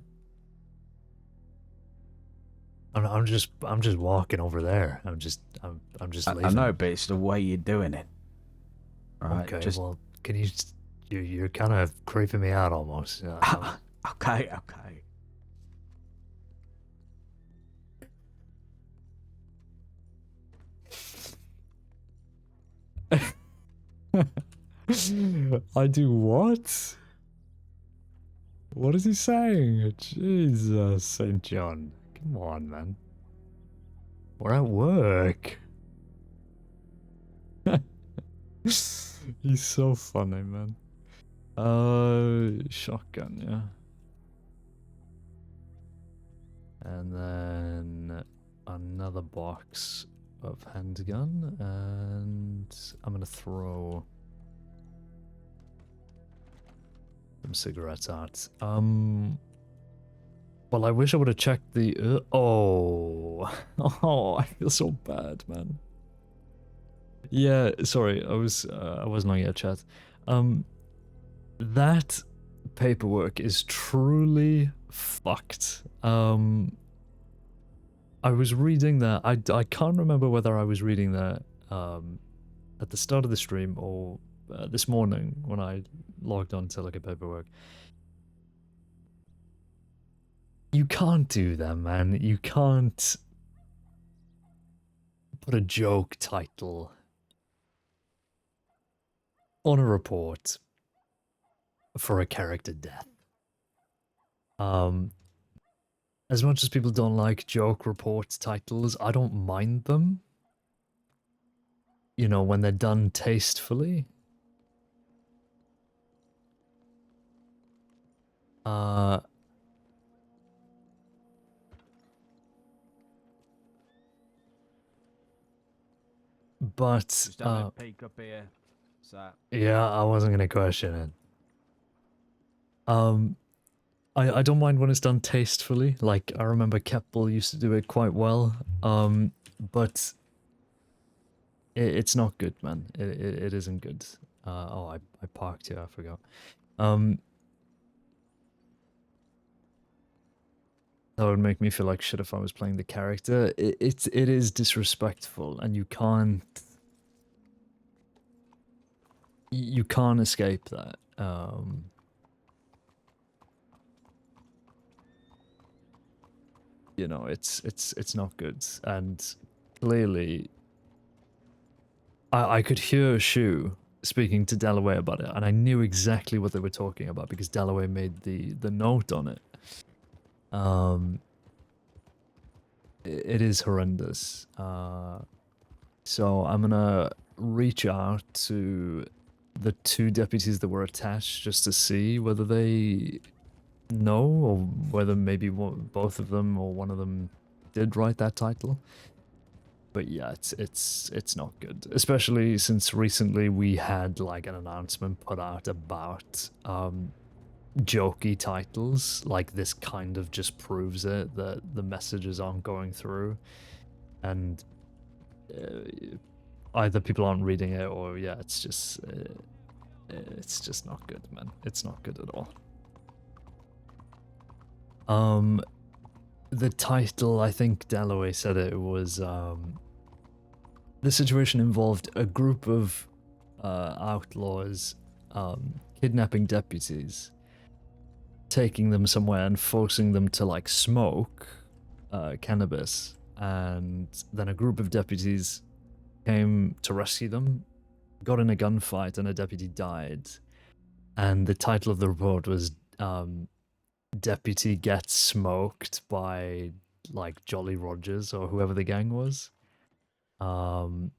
Speaker 1: I'm just walking over there. I'm just leaving.
Speaker 4: I know, but it's the way you're doing it. All right.
Speaker 1: Okay.
Speaker 4: Just...
Speaker 1: Well, can you? You're kind of creeping me out almost.
Speaker 4: Okay.
Speaker 1: I do what? What is he saying? Jesus, St. John. Come on, man. We're at work. He's so funny, man. Shotgun, yeah. And then another box of handgun, and I'm gonna throw some cigarettes out. Well, I wish I would have checked the. Oh, I feel so bad, man. Yeah, sorry, I wasn't on yet, chat. That paperwork is truly fucked. I was reading that. I can't remember whether I was reading that at the start of the stream or this morning when I logged on to look at paperwork. You can't do that, man. You can't put a joke title on a report for a character death. As much as people don't like joke report titles, I don't mind them. You know, when they're done tastefully. But
Speaker 4: Just having a peek up here. So.
Speaker 1: Yeah, I wasn't gonna question it. I don't mind when it's done tastefully. Like I remember Keppel used to do it quite well. But it's not good, man. It isn't good. Oh, I parked here. I forgot. That would make me feel like shit if I was playing the character. It is disrespectful, and you can't escape that. You know, it's not good, and clearly, I could hear Shu speaking to Dalloway about it, and I knew exactly what they were talking about because Dalloway made the note on it. It is horrendous. So I'm gonna reach out to the 2 deputies that were attached just to see whether they know or whether maybe both of them or one of them did write that title. But yeah, it's not good. Especially since recently we had like an announcement put out about jokey titles. Like this kind of just proves it that the messages aren't going through, and either people aren't reading it or yeah, it's just not good, man. It's not good at all. The title, I think Dalloway said it was the situation involved a group of outlaws kidnapping deputies, taking them somewhere and forcing them to like smoke cannabis, and then a group of deputies came to rescue them, got in a gunfight, and a deputy died. And the title of the report was Deputy Gets Smoked by like Jolly Rogers or whoever the gang was. And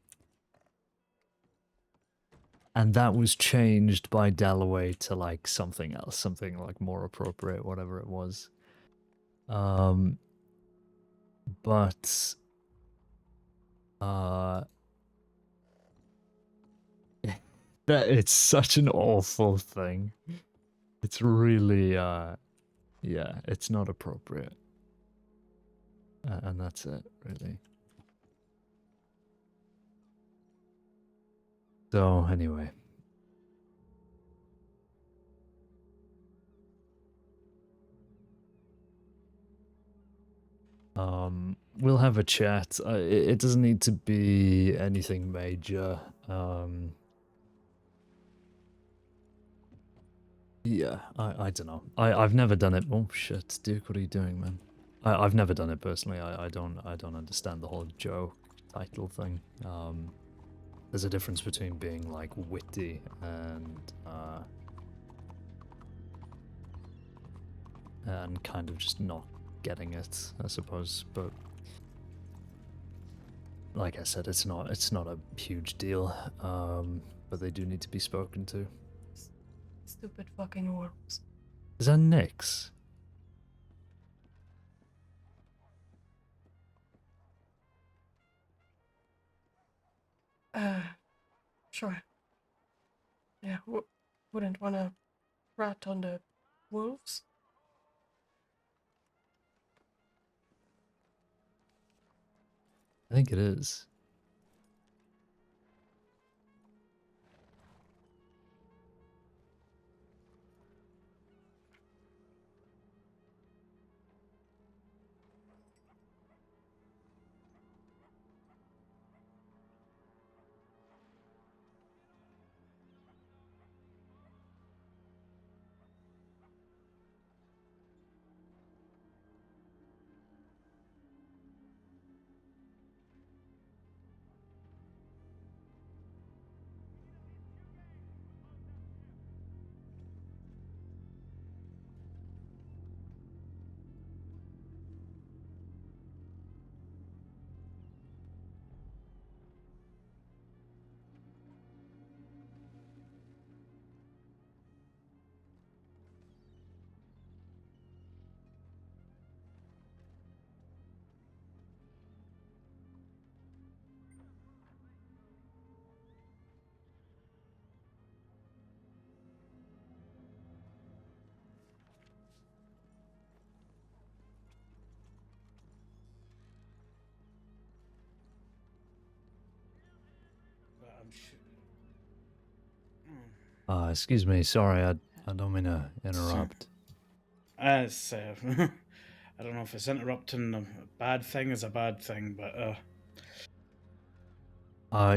Speaker 1: that was changed by Dalloway to like something else, something like more appropriate, whatever it was. But that it's such an awful thing. It's really yeah, it's not appropriate. And that's it, really. So, anyway. We'll have a chat. It doesn't need to be anything major. Yeah, I don't know. I've never done it. Oh shit, Duke, what are you doing, man? I've never done it personally. I don't understand the whole joke title thing. There's a difference between being like witty and kind of just not getting it, I suppose. But like I said, it's not a huge deal. But they do need to be spoken to.
Speaker 12: Stupid fucking worms.
Speaker 1: Is that Nyx?
Speaker 12: Sure. Yeah, wouldn't want to rat on the wolves.
Speaker 1: I think it is. Excuse me, sorry, I don't mean to interrupt.
Speaker 2: I don't know if it's interrupting a bad thing is a bad thing, but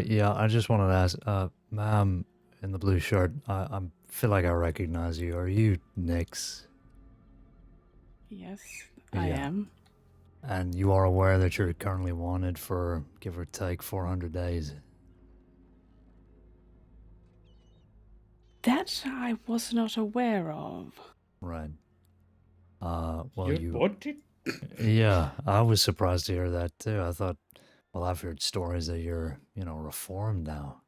Speaker 1: yeah, I just wanted to ask, ma'am in the blue shirt, I feel like I recognize you. Are you Nyx?
Speaker 11: Yes, I am.
Speaker 1: And you are aware that you're currently wanted for, give or take, 400 days?
Speaker 11: That I was not aware of.
Speaker 1: Right. Well,
Speaker 2: you're wanted?
Speaker 1: Yeah, I was surprised to hear that too. I thought, well, I've heard stories that you're, reformed now.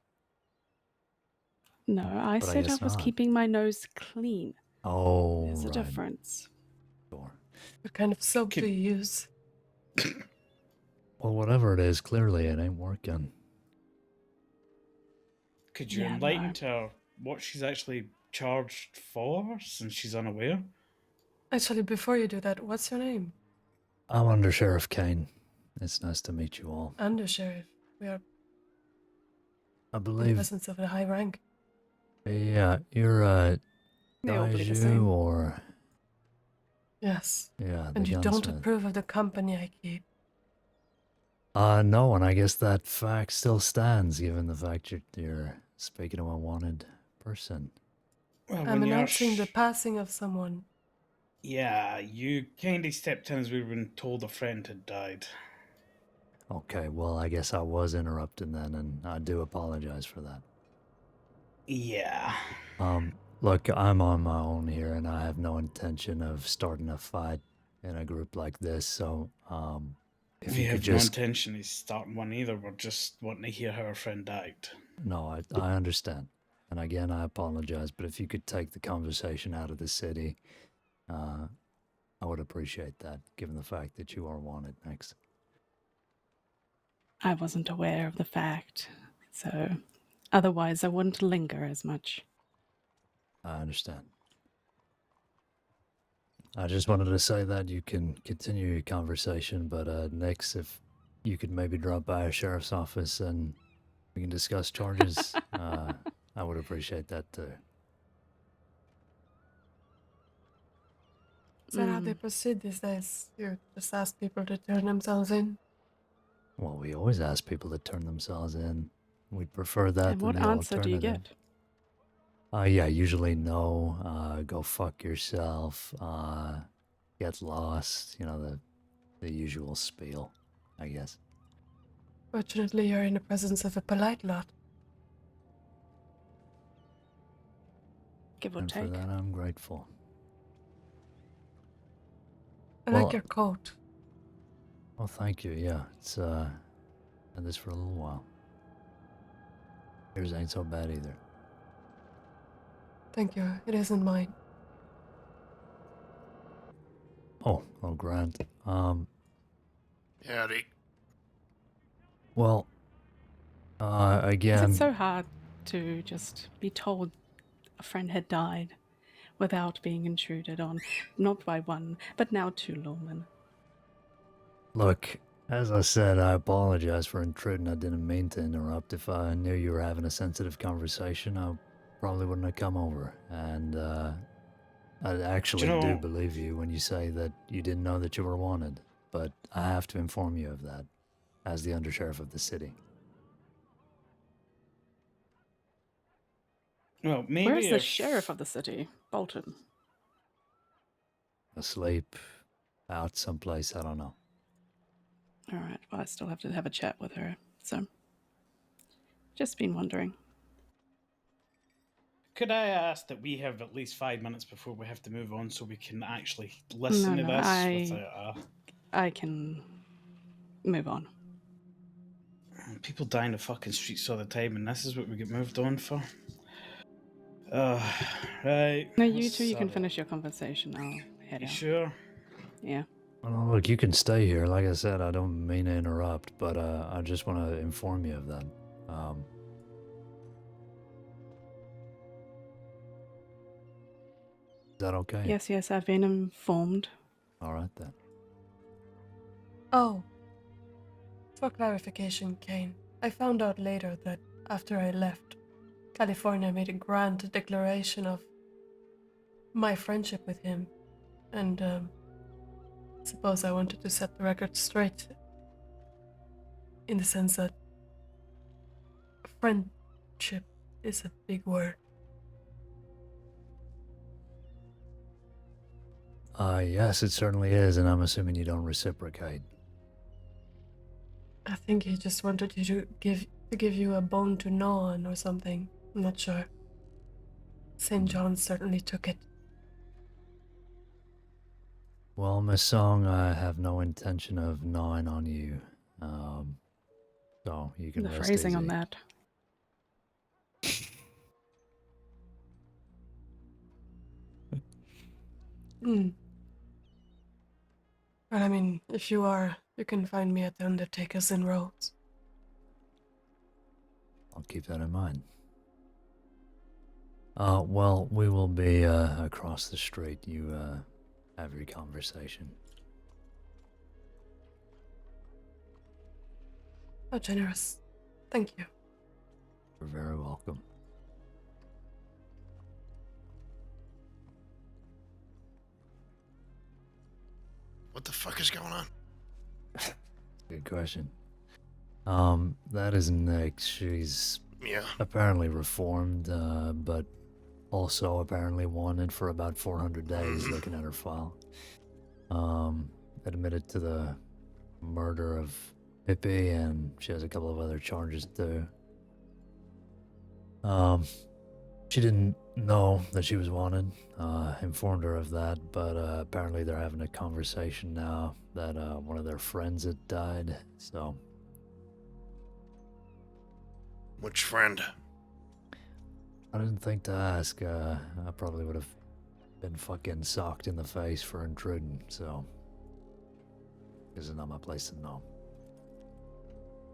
Speaker 11: No, I
Speaker 1: But I
Speaker 11: said I
Speaker 1: guess
Speaker 11: was
Speaker 1: not.
Speaker 11: keeping my nose clean.
Speaker 1: Oh,
Speaker 11: There's a
Speaker 1: right.
Speaker 11: difference.
Speaker 1: Sure.
Speaker 12: What kind of soap do you use?
Speaker 1: Well, whatever it is, clearly it ain't working.
Speaker 13: Could you
Speaker 11: Yeah,
Speaker 13: enlighten
Speaker 11: no.
Speaker 13: her what she's actually charged for, since she's unaware?
Speaker 12: Actually, before you do that, what's your name?
Speaker 1: I'm Under Sheriff Caine. It's nice to meet you all.
Speaker 12: Under Sheriff. We are
Speaker 1: I
Speaker 12: in the
Speaker 1: believe,
Speaker 12: presence of a high rank.
Speaker 1: yeah, you're
Speaker 11: They all believe the
Speaker 1: Daiju
Speaker 11: same.
Speaker 1: or
Speaker 12: Yes.
Speaker 1: yeah, the
Speaker 12: And you don't
Speaker 1: gunsmith.
Speaker 12: approve of the company I keep.
Speaker 1: No, and I guess that fact still stands, given the fact you're speaking to a wanted person.
Speaker 13: Well,
Speaker 12: I'm
Speaker 13: when you're
Speaker 12: announcing the passing of someone.
Speaker 13: Yeah, you kindly stepped in as we were told a friend had died.
Speaker 1: Okay, well, I guess I was interrupting then, and I do apologize for that.
Speaker 13: Yeah.
Speaker 1: Look, I'm on my own here, and I have no intention of starting a fight in a group like this, so, if
Speaker 13: We
Speaker 1: you could
Speaker 13: have no
Speaker 1: just...
Speaker 13: intention of starting one either. We're just wanting to hear how our friend died.
Speaker 1: No, I understand. And again, I apologize, but if you could take the conversation out of the city, I would appreciate that, given the fact that you are wanted next.
Speaker 11: I wasn't aware of the fact, so otherwise I wouldn't linger as much.
Speaker 1: I understand. I just wanted to say that you can continue your conversation, but next, if you could maybe drop by a sheriff's office and we can discuss charges, I would appreciate that too.
Speaker 12: Is that how they proceed these days? You just ask people to turn themselves in?
Speaker 1: Well, we always ask people to turn themselves in. We'd prefer that
Speaker 11: And
Speaker 1: than
Speaker 11: what
Speaker 1: the
Speaker 11: answer do you
Speaker 1: alternative.
Speaker 11: get?
Speaker 1: Yeah, usually no, go fuck yourself, get lost, you know, the usual spiel, I guess.
Speaker 12: Fortunately, you're in the presence of a polite lot.
Speaker 11: Give or
Speaker 1: And
Speaker 11: take.
Speaker 1: for that, I'm grateful.
Speaker 12: I
Speaker 1: Well,
Speaker 12: like your coat.
Speaker 1: Well, thank you, yeah. It's, had this for a little while. Yours ain't so bad either.
Speaker 12: Thank you. It isn't mine.
Speaker 1: Oh, Grant.
Speaker 9: Howdy.
Speaker 1: Well, again...
Speaker 11: Is it so hard to just be told a friend had died without being intruded on, not by one, but now two lawmen?
Speaker 1: Look, as I said, I apologize for intruding. I didn't mean to interrupt. If I knew you were having a sensitive conversation, I probably wouldn't have come over. And, I actually do believe you when you say that you didn't know that you were wanted. But I have to inform you of that, as the undersheriff of the city.
Speaker 13: Well, maybe
Speaker 11: Where's the sheriff of the city? Bolton.
Speaker 1: Asleep, out someplace, I don't know.
Speaker 11: All right, well, I still have to have a chat with her, so just been wondering.
Speaker 13: Could I ask that we have at least 5 minutes before we have to move on so we can actually listen to this without
Speaker 11: I can move on.
Speaker 13: People die in the fucking streets all the time, and this is what we get moved on for? Right.
Speaker 11: No, you two, you can finish your conversation. I'll head out.
Speaker 13: Sure?
Speaker 11: Yeah.
Speaker 1: Well, look, you can stay here. Like I said, I don't mean to interrupt, but I just want to inform you of that. Is that okay?
Speaker 11: Yes, I've been informed.
Speaker 1: All right, then.
Speaker 12: Oh. For clarification, Caine, I found out later that after I left, California made a grand declaration of my friendship with him, and suppose I wanted to set the record straight in the sense that friendship is a big word.
Speaker 1: Yes, it certainly is, and I'm assuming you don't reciprocate.
Speaker 12: I think he just wanted you to give you a bone to gnaw on or something. I'm not sure. St. John certainly took it.
Speaker 1: Well, Miss Song, I have no intention of gnawing on you. So you can
Speaker 11: The
Speaker 1: rest
Speaker 11: phrasing
Speaker 1: easy.
Speaker 11: on that.
Speaker 12: But I mean, if you are You can find me at the Undertakers in Rhodes.
Speaker 1: I'll keep that in mind. Well, we will be across the street. You have your conversation.
Speaker 12: How generous. Thank you.
Speaker 1: You're very welcome.
Speaker 14: What the fuck is going on?
Speaker 1: Good question. That is Nick. She's apparently reformed, but also apparently wanted for about 400 days. Looking at her file, admitted to the murder of Pippi, and she has a couple of other charges too. She didn't know that she was wanted. Informed her of that, but apparently they're having a conversation now that one of their friends had died. So.
Speaker 14: Which friend?
Speaker 1: I didn't think to ask. I probably would have been fucking socked in the face for intruding, so. This is not my place to know.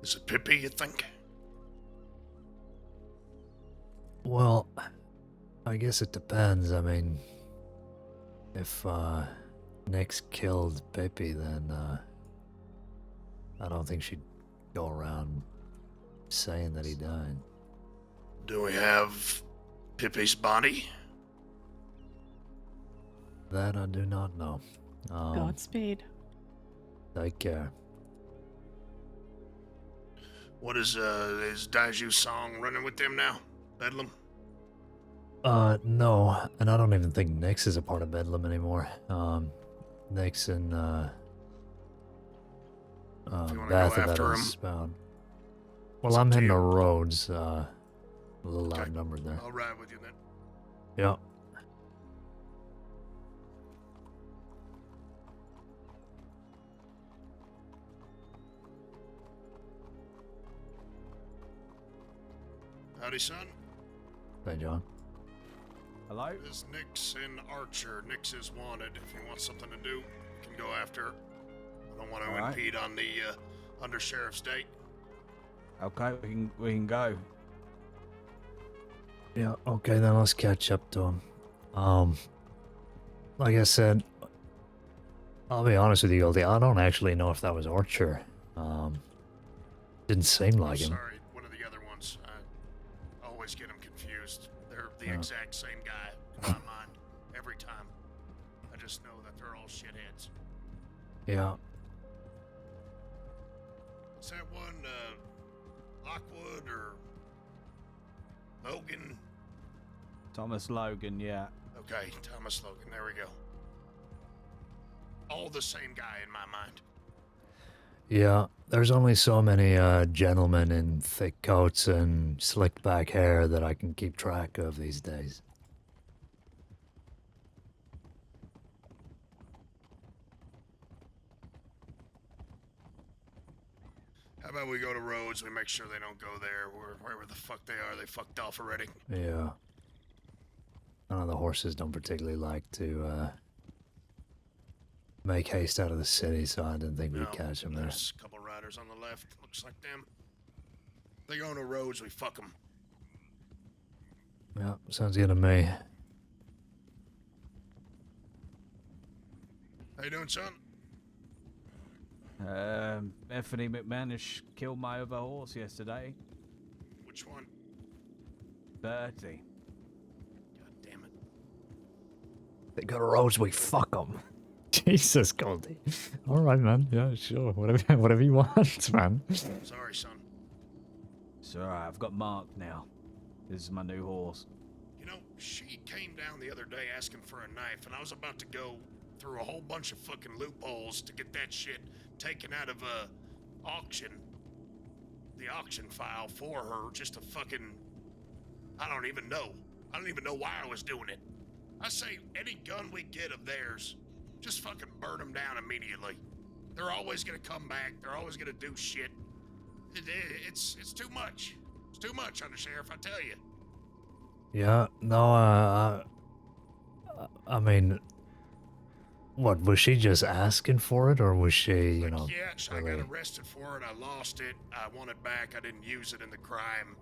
Speaker 14: Is it Pippi, you think?
Speaker 1: Well, I guess it depends. I mean, if Nick's killed Pippi, then I don't think she'd go around saying that he died.
Speaker 14: Do we have Pippi's body?
Speaker 1: That I do not know.
Speaker 11: Godspeed.
Speaker 1: Take care.
Speaker 14: What is Daiju's song running with them now? Bedlam?
Speaker 1: No, and I don't even think Nyx is a part of Bedlam anymore. Nyx and Bath of Spellbound. Well, I'm heading to Rhodes, a little outnumbered there.
Speaker 14: I'll ride with you then.
Speaker 1: Yep.
Speaker 14: Howdy, son.
Speaker 1: Hey, John.
Speaker 4: Hello?
Speaker 14: This is Nyx and Archer. Nyx is wanted. If he wants something to do, he can go after her. I don't want to impede on the Undersheriff's date.
Speaker 4: Okay, we can go.
Speaker 1: Yeah, okay, then let's catch up to him. Like I said, I'll be honest with you, Goldie, I don't actually know if that was Archer. Didn't seem like him.
Speaker 14: Sorry, one of the other ones. I always get them confused. They're the exact same guy in my mind every time. I just know that they're all shitheads.
Speaker 1: Yeah.
Speaker 14: Is that one, Lockwood or Logan?
Speaker 4: Thomas Logan, yeah.
Speaker 14: Okay, Thomas Logan, there we go. All the same guy in my mind.
Speaker 1: Yeah, there's only so many gentlemen in thick coats and slicked back hair that I can keep track of these days.
Speaker 14: How about we go to Rhodes, we make sure they don't go there, wherever the fuck they are, they fucked off already.
Speaker 1: Yeah. None of the horses don't particularly like to make haste out of the city, so I didn't think we'd catch them there.
Speaker 14: There's a couple riders on the left, looks like them. They go to Rhodes, we fuck them.
Speaker 1: Yeah, sounds good to me.
Speaker 14: How you doing, son?
Speaker 4: Anthony McManus killed my other horse yesterday.
Speaker 14: Which one?
Speaker 4: 30.
Speaker 14: God damn it.
Speaker 1: They go to Rhodes, we fuck them. Jesus, Goldie. All right, man. Yeah, sure. Whatever you want, man.
Speaker 14: Sorry, son.
Speaker 4: It's alright, I've got Mark now. This is my new horse.
Speaker 14: You know, she came down the other day asking for a knife, and I was about to go through a whole bunch of fucking loopholes to get that shit taken out of auction. The auction file for her, just to fucking... I don't even know. I don't even know why I was doing it. I say any gun we get of theirs, just fucking burn them down immediately. They're always gonna come back. They're always gonna do shit. It's too much. It's too much, Undersheriff, I tell you.
Speaker 1: Yeah, no, I mean, What, was she just asking for it, or was she, you know?
Speaker 14: Yeah, I
Speaker 1: really...
Speaker 14: got arrested for it. I lost it. I want it back. I didn't use it in the crime.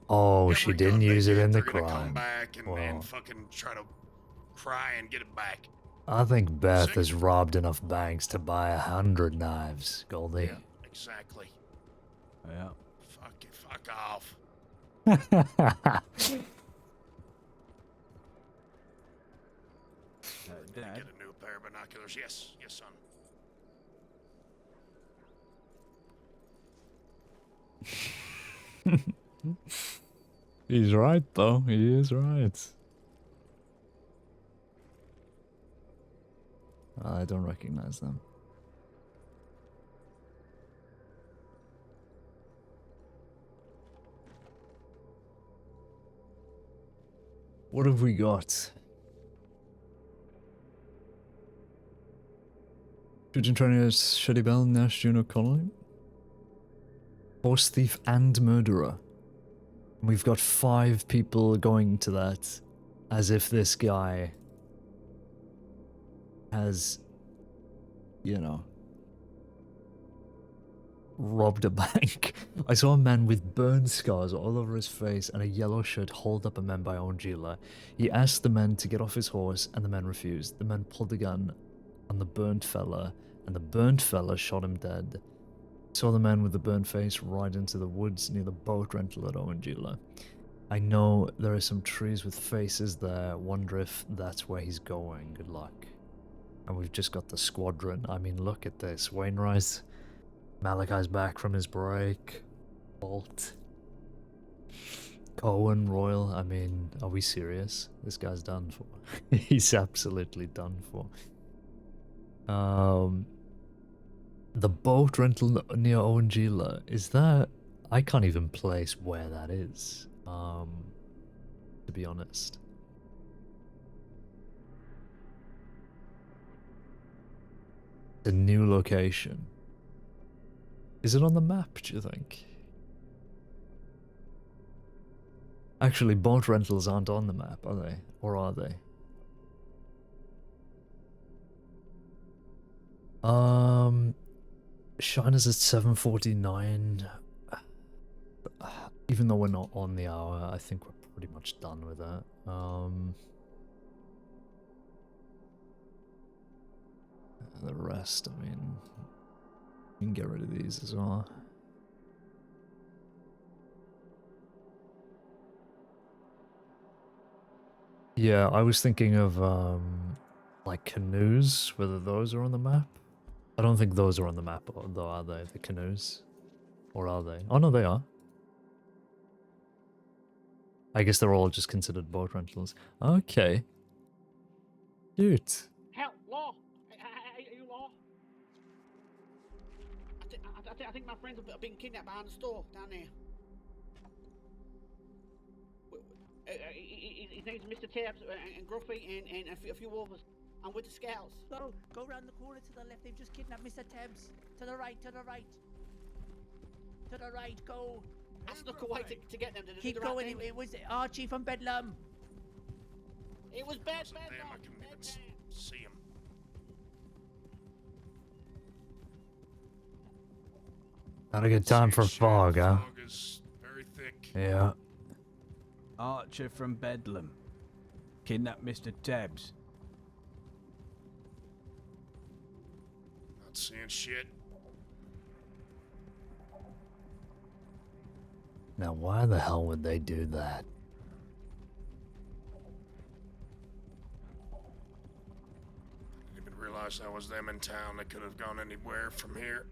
Speaker 1: Oh, she didn't use it in the
Speaker 14: they're gonna come
Speaker 1: crime.
Speaker 14: back and fucking try to cry and get it back.
Speaker 1: I think Beth has robbed enough banks to buy 100 knives, Goldie.
Speaker 14: Yeah, exactly.
Speaker 4: Yeah.
Speaker 14: Fuck off.
Speaker 4: Dad?
Speaker 14: Get a new pair of binoculars. Yes, son.
Speaker 1: He's right, though. He is right. I don't recognize them. What have we got? Shooting trainers, Shady Bell, Nash, Juno, Connolly. Horse thief and murderer. We've got 5 people going to that as if this guy has, you know, robbed a bank. I saw a man with burn scars all over his face and a yellow shirt hold up a man by own dealer. He asked the man to get off his horse and the man refused. The man pulled the gun on the burnt fella and the burnt fella shot him dead. Saw the man with the burnt face ride into the woods near the boat rental at Owen Gila. I know there are some trees with faces there. Wonder if that's where he's going. Good luck. And we've just got the squadron. I mean, look at this. Wainwright. Malachi's back from his break. Bolt. Cohen, Royal. I mean, are we serious? This guy's done for. He's absolutely done for. The boat rental near Owen Gila. Is that... I can't even place where that is. To be honest. The new location. Is it on the map, do you think? Actually, boat rentals aren't on the map, are they? Or are they? Shiner's at 7:49. Even though we're not on the hour, I think we're pretty much done with that. The rest, I mean, we can get rid of these as well. Yeah, I was thinking of, like canoes, whether those are on the map. I don't think those are on the map, though, are they? The canoes? Or are they? Oh, no, they are. I guess they're all just considered boat rentals. Okay. Dude.
Speaker 2: Hell, Law! Are you Law? I think my friends have been kidnapped behind the store down there. His name's Mr. Tabbs and Gruffy and a few others. I'm with the scouts.
Speaker 15: Go round the corner to the left. They've just kidnapped Mr. Tabbs. To the right, to the right. To the right, go.
Speaker 2: I snuck away to get them to do
Speaker 15: Keep
Speaker 2: the right
Speaker 15: going.
Speaker 2: thing.
Speaker 15: It was Archie from Bedlam.
Speaker 2: It was Bedlam.
Speaker 14: Damn, I can even see him.
Speaker 1: Not a good time for fog, huh?
Speaker 14: Fog is very thick.
Speaker 1: Yeah.
Speaker 4: Archer from Bedlam. Kidnapped Mr. Tabbs.
Speaker 14: Not seeing shit.
Speaker 1: Now, why the hell would they do that?
Speaker 14: Didn't even realize that was them in town. They could have gone anywhere from here.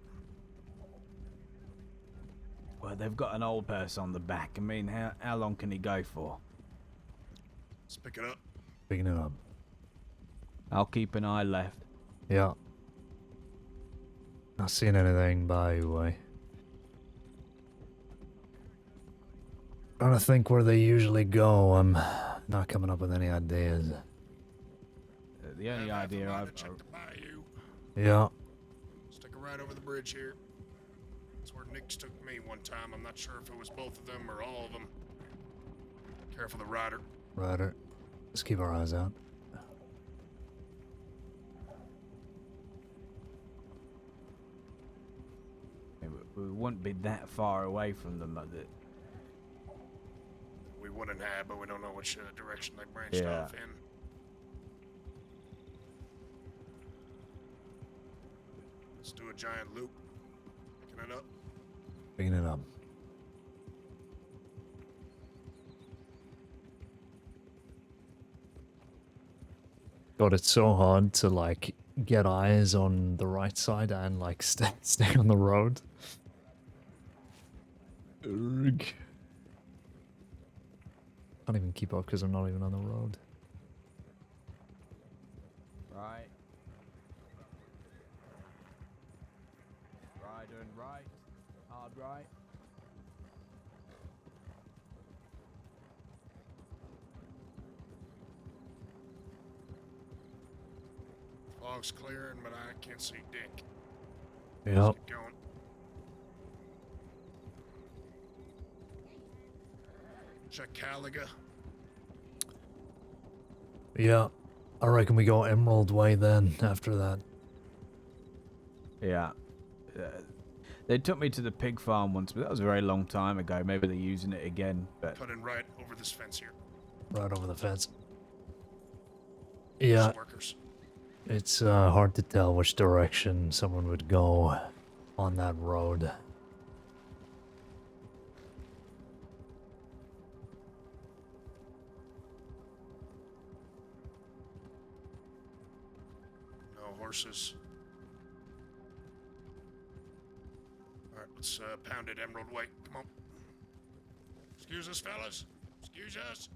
Speaker 4: Well, they've got an old person on the back. I mean, how long can he go for?
Speaker 14: Let's pick it up.
Speaker 1: Picking it up.
Speaker 4: I'll keep an eye left.
Speaker 1: Yeah. Not seeing anything by the way. Trying to think where they usually go. I'm not coming up with any ideas.
Speaker 4: The only idea I've...
Speaker 1: Yeah.
Speaker 14: Stick it right over the bridge here. That's where Nick's took me one time. I'm not sure if it was both of them or all of them. Careful the rider.
Speaker 1: Rider. Let's keep our eyes out.
Speaker 4: we wouldn't be that far away from them.
Speaker 14: We wouldn't have, but we don't know which direction they branched off in. Let's do a giant loop. Picking it up.
Speaker 1: Picking it up. God, it's so hard to like get eyes on the right side and like stay on the road. Urgh. Can't even keep up because I'm not even on the road.
Speaker 4: Right. Right and right. Hard right.
Speaker 14: Fog's clearing, but I can't see Dick.
Speaker 1: Yep.
Speaker 14: Let's get going. Check Caliga.
Speaker 1: Yeah, I reckon we go Emerald Way then after that.
Speaker 4: Yeah. They took me to the pig farm once, but that was a very long time ago. Maybe they're using it again. But
Speaker 14: Cut in right over this fence here.
Speaker 1: Right over the fence. Yeah.
Speaker 14: Workers.
Speaker 1: It's hard to tell which direction someone would go on that road.
Speaker 14: No horses. Alright, let's pound it Emerald Way. Come on. Excuse us, fellas. Excuse us.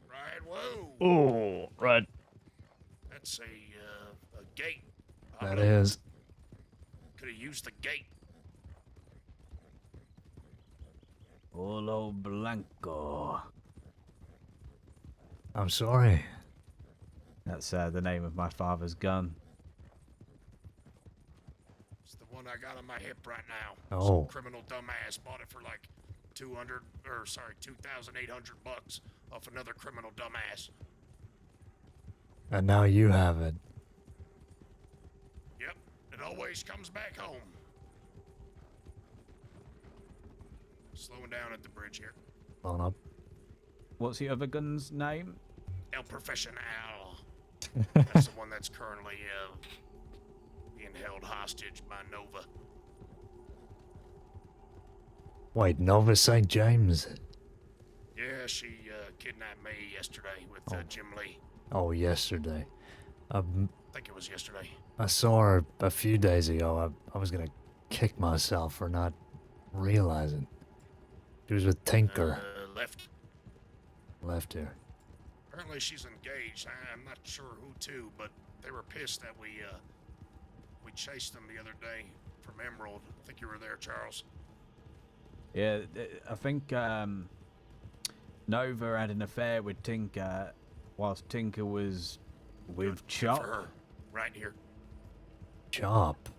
Speaker 14: Right, whoa.
Speaker 1: Oh, right.
Speaker 14: That's a gate.
Speaker 1: That is.
Speaker 14: Could have used the gate.
Speaker 4: Olo Blanco.
Speaker 1: I'm sorry.
Speaker 4: That's the name of my father's gun.
Speaker 14: It's the one I got on my hip right now.
Speaker 1: Oh.
Speaker 14: Some criminal dumbass bought it for like 2,800 bucks off another criminal dumbass.
Speaker 1: And now you have it.
Speaker 14: Yep, it always comes back home. Slowing down at the bridge here.
Speaker 1: Blown up.
Speaker 4: What's the other gun's name?
Speaker 14: El Professional. That's the one that's currently being held hostage by Nova.
Speaker 1: Wait, Nova St. James.
Speaker 14: Yeah, she kidnapped me yesterday with Jim Lee.
Speaker 1: Oh, yesterday.
Speaker 14: I think it was yesterday.
Speaker 1: I saw her a few days ago. I was gonna kick myself for not realizing. She was with Tinker.
Speaker 14: Left.
Speaker 1: Left here.
Speaker 14: Apparently she's engaged. I'm not sure who to, but they were pissed that we chased them the other day from Emerald. I think you were there, Charles.
Speaker 4: Yeah, I think Nova had an affair with Tinker whilst Tinker was with Chop.
Speaker 14: For her, right here.
Speaker 1: Chop.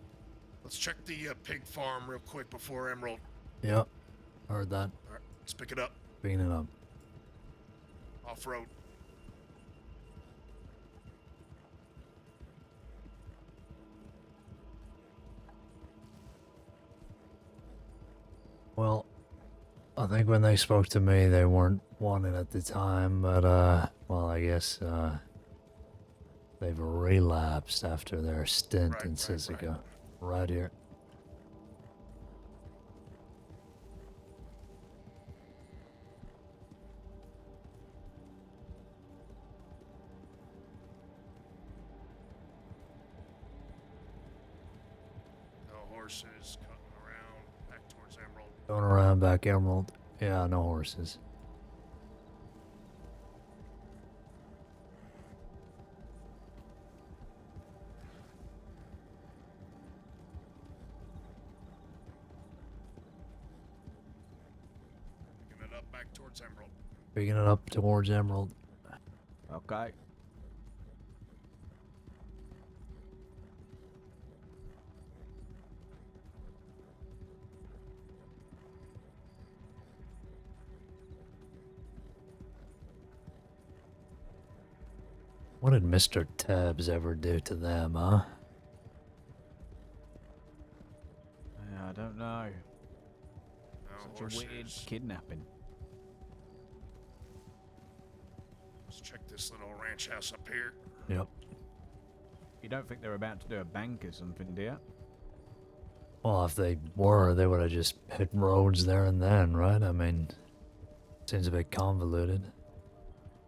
Speaker 14: Let's check the pig farm real quick before Emerald.
Speaker 1: Yep. Heard that.
Speaker 14: All right, let's pick it up.
Speaker 1: Picking it up.
Speaker 14: Off-road.
Speaker 1: Well, I think when they spoke to me, they weren't wanted at the time, but, well, I guess, they've relapsed after their stint in Sisika. Right here.
Speaker 14: No horses cutting around back towards Emerald.
Speaker 1: Going around back Emerald. Yeah, no horses.
Speaker 14: Picking it up back towards Emerald.
Speaker 1: Picking it up towards Emerald.
Speaker 4: Okay.
Speaker 1: What did Mr. Tebbs ever do to them, huh?
Speaker 4: I don't know.
Speaker 14: No,
Speaker 4: Such a weird kidnapping.
Speaker 14: Let's check this little ranch house up here.
Speaker 1: Yep.
Speaker 4: You don't think they're about to do a bank or something, do you?
Speaker 1: Well, if they were, they would have just hit roads there and then, right? I mean, seems a bit convoluted.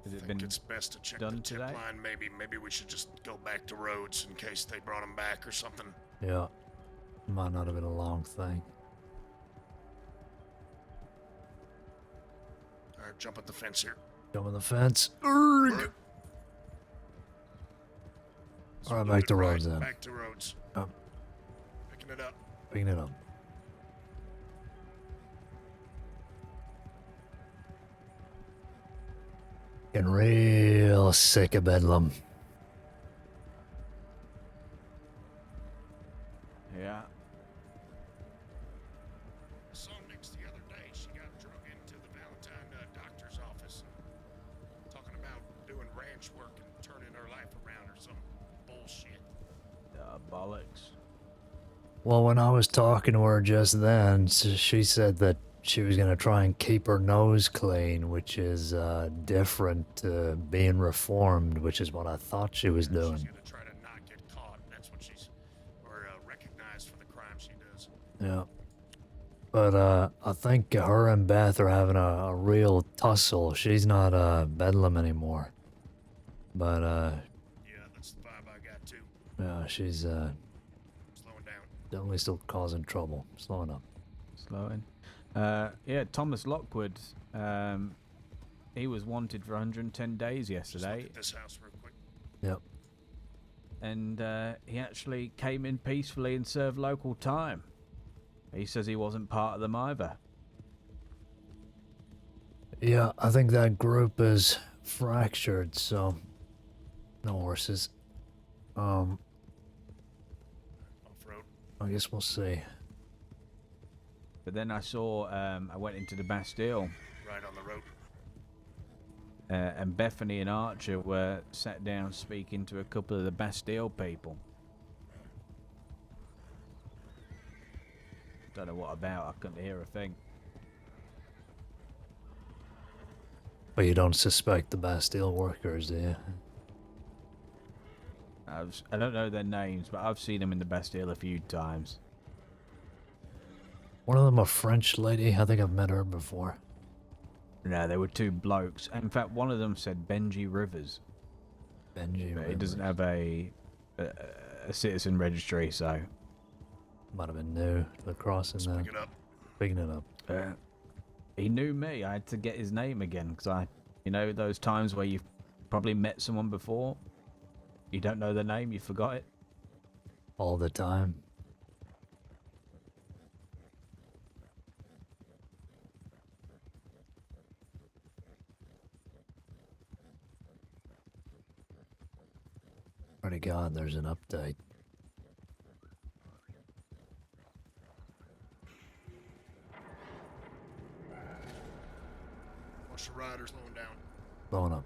Speaker 4: Has it
Speaker 14: I
Speaker 4: been
Speaker 14: think it's best to check the
Speaker 4: done
Speaker 14: tip
Speaker 4: today?
Speaker 14: line. Maybe we should just go back to roads in case they brought him back or something.
Speaker 1: Yeah. Might not have been a long thing.
Speaker 14: All right, jump at the fence here.
Speaker 1: Jump on the fence. Alright, back to roads then.
Speaker 14: Back to roads.
Speaker 1: Up.
Speaker 14: Picking it up.
Speaker 1: Picking it up. Getting real sick of Bedlam.
Speaker 4: Yeah.
Speaker 14: I saw Nix the other day. She got drug into the Valentine doctor's office, talking about doing ranch work and turning her life around or some bullshit.
Speaker 4: Bollocks.
Speaker 1: Well, when I was talking to her just then, she said that she was going to try and keep her nose clean, which is different to being reformed, which is what I thought she was doing.
Speaker 14: She's gonna try to not get caught. That's what she's, or recognized for the crime she does.
Speaker 1: Yeah. But I think her and Beth are having a real tussle. She's not Bedlam anymore. But
Speaker 14: Yeah, that's the vibe I got too.
Speaker 1: yeah, she's
Speaker 14: Slowing down.
Speaker 1: definitely still causing trouble. Slowing up.
Speaker 4: Slowing. Yeah, Thomas Lockwood. He was wanted for 110 days yesterday.
Speaker 14: Just look at this house real quick.
Speaker 1: Yep.
Speaker 4: And he actually came in peacefully and served local time. He says he wasn't part of them either.
Speaker 1: Yeah, I think that group is fractured, so no horses.
Speaker 14: Off-road.
Speaker 1: I guess we'll see.
Speaker 4: But then I saw, I went into the Bastille.
Speaker 14: Right on the road.
Speaker 4: And Bethany and Archer were sat down speaking to a couple of the Bastille people. Don't know what about, I couldn't hear a thing.
Speaker 1: But you don't suspect the Bastille workers, do you?
Speaker 4: I don't know their names, but I've seen them in the Bastille a few times.
Speaker 1: One of them a French lady. I think I've met her before.
Speaker 4: No, they were two blokes. In fact, one of them said Benji Rivers.
Speaker 1: Benji
Speaker 4: But
Speaker 1: Rivers.
Speaker 4: he doesn't have a citizen registry, so...
Speaker 1: Might have been new to the crossing then.
Speaker 14: Pick it up.
Speaker 1: Picking it up.
Speaker 4: He knew me. I had to get his name again, because you know those times where you've probably met someone before? You don't know their name, you forgot it?
Speaker 1: All the time. Pray to God there's an update.
Speaker 14: Watch the rider slowing down.
Speaker 1: Blowing up.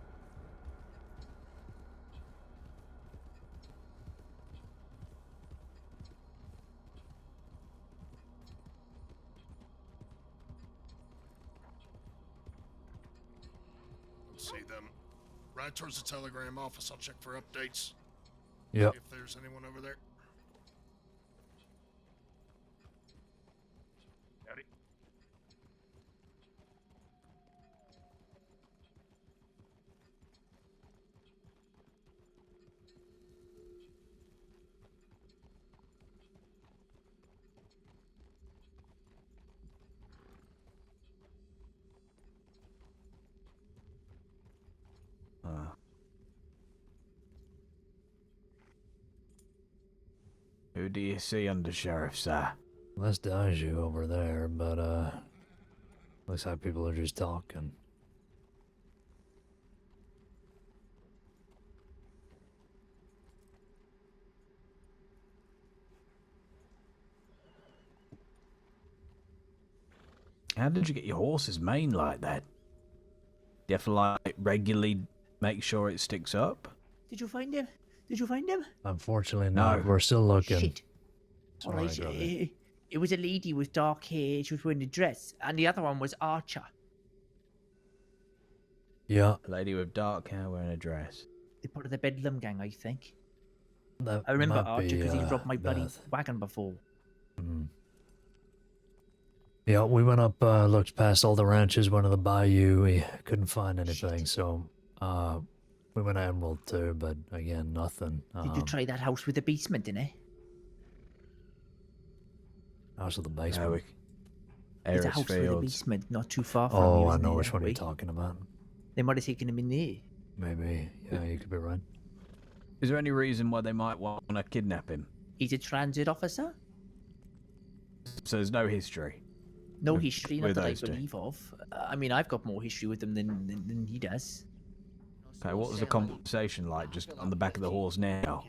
Speaker 14: Let's see them. Right towards the telegram office. I'll check for updates.
Speaker 1: Yep.
Speaker 14: See if there's anyone over there. Howdy.
Speaker 4: Who do you see under Sheriff, sir?
Speaker 1: Less Daiju over there, but looks like people are just talking.
Speaker 4: How did you get your horse's mane like that? Do you have to like regularly make sure it sticks up?
Speaker 15: Did you find him? Did you find him?
Speaker 1: Unfortunately, not. We're still looking.
Speaker 15: Shit.
Speaker 1: Sorry,
Speaker 15: All right.
Speaker 1: Grovey.
Speaker 15: It was a lady with dark hair. She was wearing a dress, and the other one was Archer.
Speaker 1: Yeah.
Speaker 4: A lady with dark hair wearing a dress.
Speaker 15: They part of the Bedlam gang, I think.
Speaker 1: That
Speaker 15: I remember
Speaker 1: might
Speaker 15: Archer because
Speaker 1: be,
Speaker 15: he robbed my bloody
Speaker 1: Beth.
Speaker 15: wagon before.
Speaker 1: Yeah, we went up, looked past all the ranches, went to the bayou. We couldn't find anything, so we went to Emerald too, but again, nothing.
Speaker 15: Did you try that house with the basement in it?
Speaker 1: House with the basement.
Speaker 15: There's a house with a basement not too far from you.
Speaker 1: Oh, I
Speaker 15: isn't
Speaker 1: know
Speaker 15: there,
Speaker 1: which one you're
Speaker 15: Wait.
Speaker 1: talking about.
Speaker 15: They might have taken him in there.
Speaker 1: Maybe. Yeah, you could be right.
Speaker 4: Is there any reason why they might want to kidnap him?
Speaker 15: He's a transit officer.
Speaker 4: So there's no history.
Speaker 15: No history, not
Speaker 4: with
Speaker 15: that I
Speaker 4: those two.
Speaker 15: believe of. I mean, I've got more history with him than he does.
Speaker 4: Okay, what was the conversation like? Just on the back of the horse now?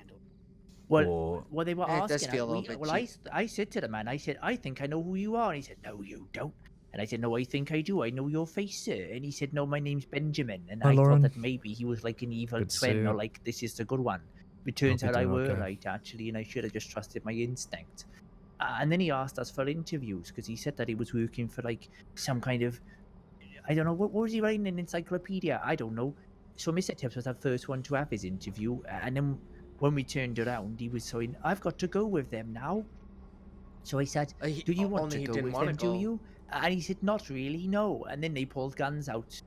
Speaker 15: Well, they were
Speaker 3: Yeah, it does
Speaker 15: asking.
Speaker 3: feel a little bit
Speaker 15: I said to the man, I said, I think I know who you are. And he said, no, you don't. And I said, no, I think I do. I know your face, sir. And he said, no, my name's Benjamin. And
Speaker 1: Hi,
Speaker 15: I
Speaker 1: Lauren.
Speaker 15: thought that maybe he was like an evil
Speaker 1: Good to see
Speaker 15: twin, or
Speaker 1: you.
Speaker 15: like this is the good one. It turns
Speaker 1: Hope
Speaker 15: out
Speaker 1: you're
Speaker 15: I
Speaker 1: doing
Speaker 15: were
Speaker 1: okay.
Speaker 15: right, actually, and I should have just trusted my instinct. And then he asked us for interviews because he said that he was working for like some kind of, I don't know, what was he writing, an encyclopedia? I don't know. So Mr. Tibbs was the first one to have his interview, and then when we turned around, he was saying, I've got to go with them now. So I said, do you want
Speaker 3: only
Speaker 15: to
Speaker 3: he
Speaker 15: go
Speaker 3: didn't
Speaker 15: with
Speaker 3: wanna
Speaker 15: them,
Speaker 3: go.
Speaker 15: do you? And he said, not really, no. And then they pulled guns out.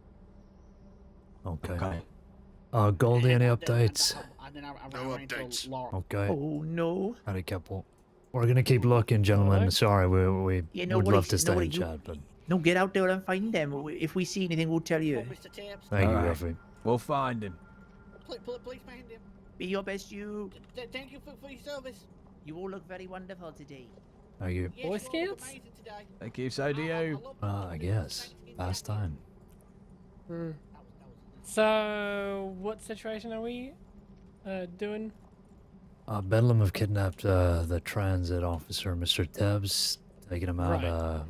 Speaker 1: Okay. Goldie, any updates?
Speaker 2: No
Speaker 14: updates.
Speaker 1: Okay.
Speaker 15: Oh, no.
Speaker 1: Howdy, couple. We're gonna keep looking, gentlemen. Sorry, we
Speaker 15: You know
Speaker 1: would
Speaker 15: what
Speaker 1: love
Speaker 15: I
Speaker 1: to
Speaker 15: said- know
Speaker 1: stay
Speaker 15: what
Speaker 1: in
Speaker 15: you-
Speaker 1: chat, but
Speaker 15: No, get out there and find them. If we see anything, we'll tell you.
Speaker 1: thank you,
Speaker 4: Alright.
Speaker 1: Ruffy.
Speaker 4: We'll find him.
Speaker 2: Please find him.
Speaker 15: Be your best you.
Speaker 2: Thank you for your service.
Speaker 15: You all look very wonderful today.
Speaker 1: Thank you.
Speaker 2: Yes,
Speaker 11: Boy
Speaker 2: you all look
Speaker 11: Scouts?
Speaker 2: amazing today.
Speaker 4: Thank you, so do you.
Speaker 1: I guess. Past time.
Speaker 16: So, what situation are we doing?
Speaker 1: Bedlam have kidnapped the transit officer, Mr. Tebbs, taking him out
Speaker 16: Right.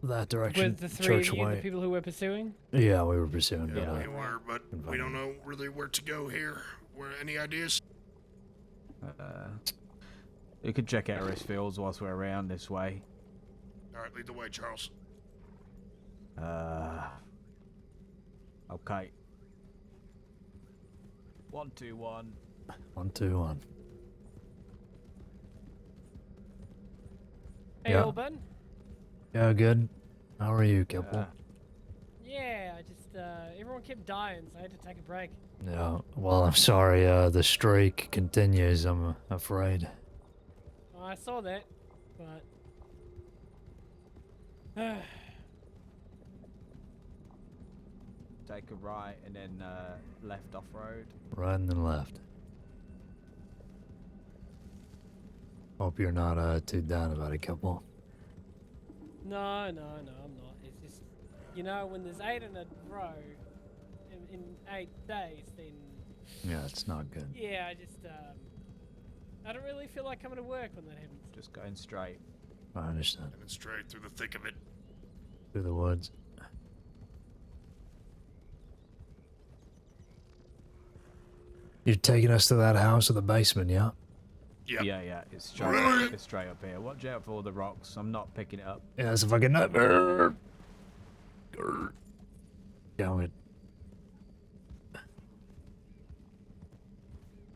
Speaker 1: that direction.
Speaker 16: With the three of
Speaker 1: Church
Speaker 16: you, the
Speaker 1: Way.
Speaker 16: people who were pursuing?
Speaker 1: Yeah, we were pursuing
Speaker 14: We
Speaker 1: it.
Speaker 14: were, but we don't know really where to go here. Any ideas?
Speaker 4: We could check out Harris Fields whilst we're around this way.
Speaker 14: All right, lead the way, Charles.
Speaker 4: Okay. 1, 2, 1.
Speaker 1: 1, 2, 1.
Speaker 16: Hey,
Speaker 1: Yeah.
Speaker 16: old bud.
Speaker 1: Yeah, good. How are you, couple?
Speaker 16: Yeah, I just, everyone kept dying, so I had to take a break.
Speaker 1: Yeah. Well, I'm sorry. The streak continues. I'm afraid.
Speaker 16: Well, I saw that, but...
Speaker 4: Take a right and then left off road.
Speaker 1: Right and then left. Hope you're not too down about it, couple.
Speaker 16: No, I'm not. It's just, you know, when there's 8 in a row, in 8 days, then...
Speaker 1: Yeah, it's not good.
Speaker 16: Yeah, I don't really feel like coming to work when that happens.
Speaker 4: Just going straight.
Speaker 1: I understand.
Speaker 14: And straight through the thick of it.
Speaker 1: Through the woods. You're taking us to that house or the basement, yeah?
Speaker 4: Yeah, it's straight up here. Watch out for all the rocks. I'm not picking it up.
Speaker 1: Yeah, it's a fucking nightmare. Damn it.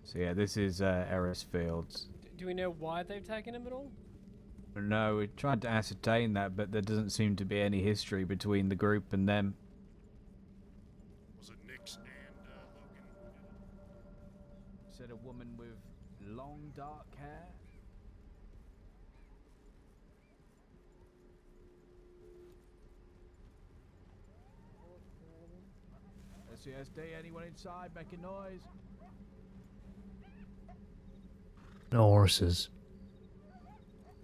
Speaker 4: So yeah, this is Harris Fields.
Speaker 16: Do we know why they've taken him at all?
Speaker 4: No, we tried to ascertain that, but there doesn't seem to be any history between the group and them.
Speaker 14: Was it Nix and Logan?
Speaker 4: Said a woman with long dark hair. SCSD, anyone inside making noise?
Speaker 1: No horses.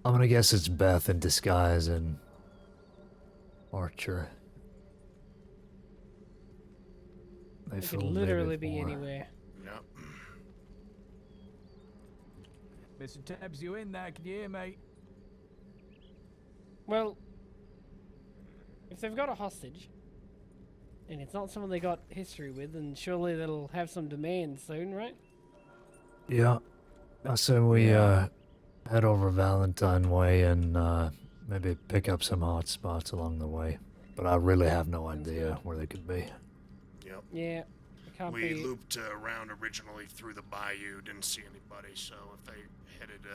Speaker 1: I'm gonna guess it's Beth in disguise and Archer. They
Speaker 16: It could
Speaker 1: fooled me
Speaker 16: literally be
Speaker 1: before.
Speaker 16: anywhere.
Speaker 14: Yep.
Speaker 4: Mr. Tebbs, you in there? Can you hear me?
Speaker 16: Well, if they've got a hostage, and it's not someone they got history with, and surely they'll have some demand soon, right?
Speaker 1: Yeah. I say we head over Valentine Way and maybe pick up some hot spots along the way. But I really have no idea where they could be.
Speaker 14: Yep.
Speaker 16: Yeah. It can't
Speaker 14: We
Speaker 16: be.
Speaker 14: looped around originally through the bayou, didn't see anybody, so if they headed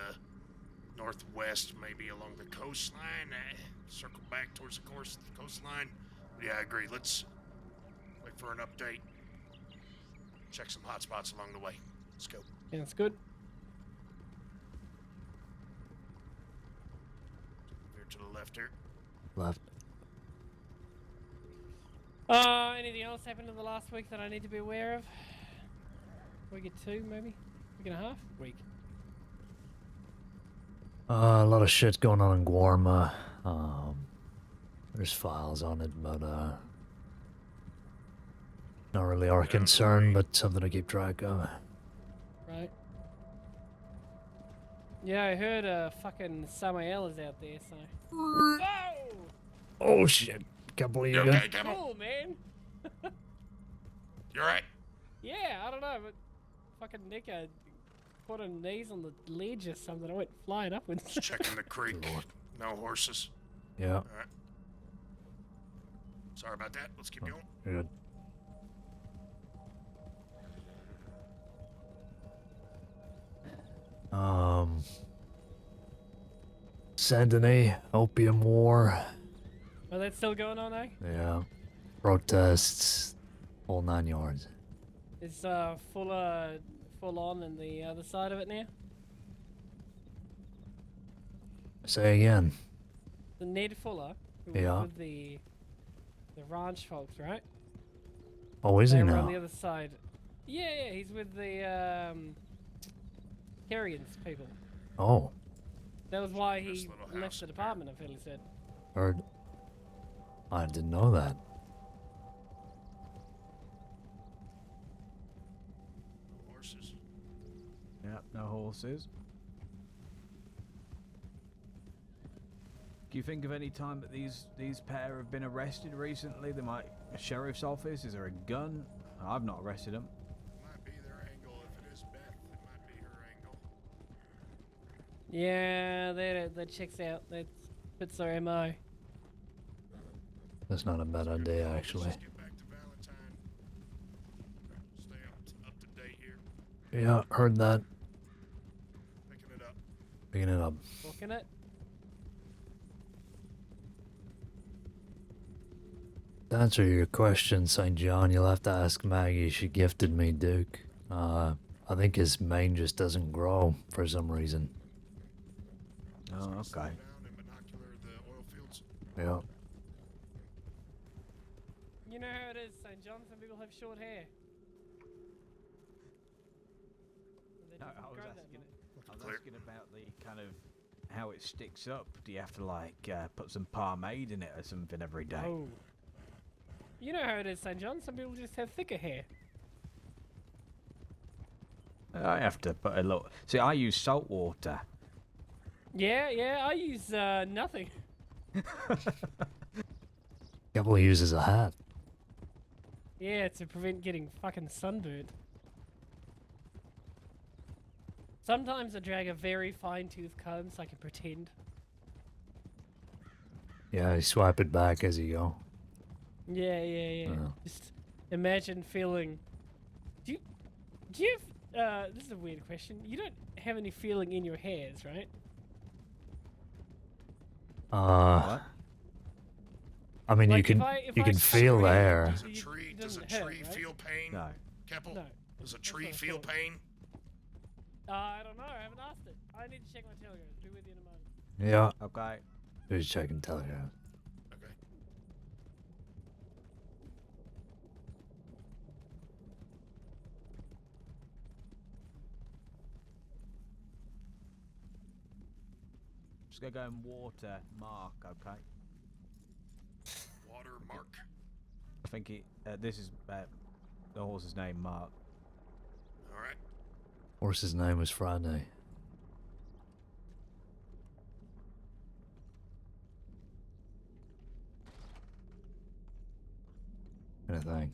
Speaker 14: northwest, maybe along the coastline, circle back towards the coastline. Yeah, I agree. Let's wait for an update. Check some hot spots along the way. Let's go.
Speaker 16: Yeah, that's good.
Speaker 14: Veer to the left here.
Speaker 1: Left.
Speaker 16: Anything else happened in the last week that I need to be aware of? Week or two, maybe? Week and a half? Week.
Speaker 1: A lot of shit going on in Guarma. There's files on it, but not really our concern, but something to keep track of.
Speaker 16: Right. Yeah, I heard fucking Samael is out there, so. Whoa!
Speaker 1: Oh shit! Can't believe you
Speaker 14: okay,
Speaker 16: Cool, man.
Speaker 14: You alright?
Speaker 16: Yeah, I don't know, but fucking Nick put her knees on the ledge or something. I went flying upwards.
Speaker 14: Checking the creek. No horses.
Speaker 1: Yeah.
Speaker 14: Alright. Sorry about that. Let's keep going.
Speaker 1: Good. Saint Denis, Opium War.
Speaker 16: Oh, that's still going on, eh?
Speaker 1: Yeah. Protests, whole 9 yards.
Speaker 16: Is full on in the other side of it now?
Speaker 1: Say again.
Speaker 16: The Ned Fuller, who was
Speaker 1: Yeah.
Speaker 16: with the ranch folks, right?
Speaker 1: Oh, is he
Speaker 16: They were
Speaker 1: now?
Speaker 16: on the other side. Yeah, he's with the Kerrigan's people.
Speaker 1: Oh,
Speaker 16: That was why he left the department, I feel he said.
Speaker 1: heard. I didn't know that.
Speaker 14: Horses.
Speaker 4: Yep, no horses. Do you think of any time that these pair have been arrested recently? They might a sheriff's office? Is there a gun? I've not arrested them.
Speaker 14: Might be their angle. If it is Beth, it might be her angle.
Speaker 16: Yeah, that checks out. That fits their MO.
Speaker 1: That's not a bad idea, actually.
Speaker 14: Let's get back to Valentine. Stay up to date here.
Speaker 1: Yeah, heard that.
Speaker 14: Picking it up.
Speaker 1: Picking it up.
Speaker 16: Booking it.
Speaker 1: To answer your question, St. John, you'll have to ask Maggie. She gifted me Duke. I think his mane just doesn't grow for some reason.
Speaker 4: Oh, okay.
Speaker 1: Yeah.
Speaker 16: You know how it is, St. John. Some people have short hair.
Speaker 4: No, I was asking about the kind of how it sticks up. Do you have to like put some pomade in it or something every day?
Speaker 16: Oh. You know how it is, St. John. Some people just have thicker hair.
Speaker 4: I have to put a little. See, I use salt water.
Speaker 16: Yeah, I use nothing.
Speaker 1: Couple uses a hat.
Speaker 16: Yeah, to prevent getting fucking sunburned. Sometimes I drag a very fine-tooth comb so I can pretend.
Speaker 1: Yeah, you swipe it back as you go.
Speaker 16: Yeah.
Speaker 1: Oh.
Speaker 16: Just imagine feeling. Do you have? This is a weird question. You don't have any feeling in your hairs, right?
Speaker 1: What? I mean,
Speaker 16: Like,
Speaker 1: you
Speaker 16: if
Speaker 1: can
Speaker 16: I
Speaker 1: feel the
Speaker 16: scream,
Speaker 1: air.
Speaker 14: Does a tree feel pain?
Speaker 4: No.
Speaker 14: Keppel?
Speaker 16: No.
Speaker 14: Does a tree feel pain?
Speaker 16: I don't know. I haven't asked it. I need to check my telegram. Be with you in a moment.
Speaker 1: Yeah.
Speaker 4: Okay.
Speaker 1: Who's checking telegram?
Speaker 14: Okay.
Speaker 4: Just gonna go and water Mark. Okay.
Speaker 14: Water Mark.
Speaker 4: I think this is the horse's name, Mark.
Speaker 14: All right.
Speaker 1: Horse's name was Friday. Anything.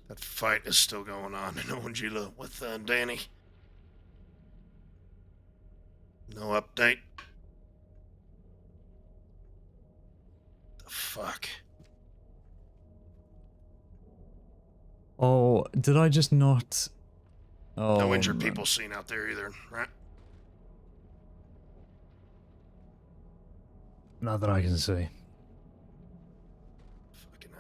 Speaker 14: That fight is still going on in Ongila with Danny. No update. The fuck?
Speaker 1: Oh, did I just not... Oh,
Speaker 14: no injured people seen out there either, right?
Speaker 1: Not that I can see.
Speaker 14: Fucking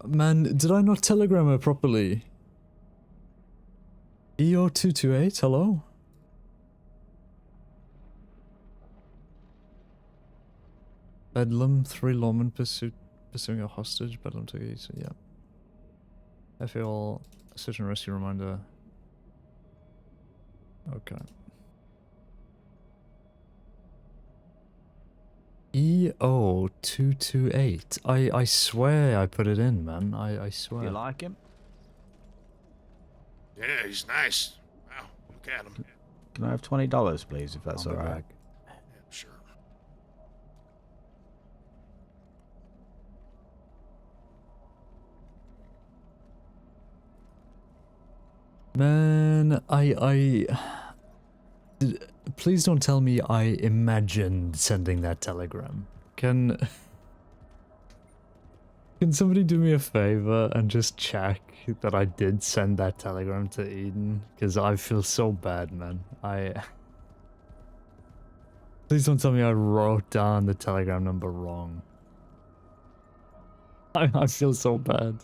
Speaker 14: A.
Speaker 1: Man, did I not telegram her properly? EO228, hello? Bedlam, 3 lawmen pursuing a hostage. Bedlam took it, yeah. FAL, search and rescue reminder. Okay. EO228. I swear I put it in, man. I swear.
Speaker 4: You like him?
Speaker 14: Yeah, he's nice. Wow, look at him.
Speaker 4: Can I have $20, please, if that's alright?
Speaker 14: Yeah, sure.
Speaker 1: Man, please don't tell me I imagined sending that telegram. Can somebody do me a favor and just check that I did send that telegram to Eden? Because I feel so bad, man. Please don't tell me I wrote down the telegram number wrong. I feel so bad.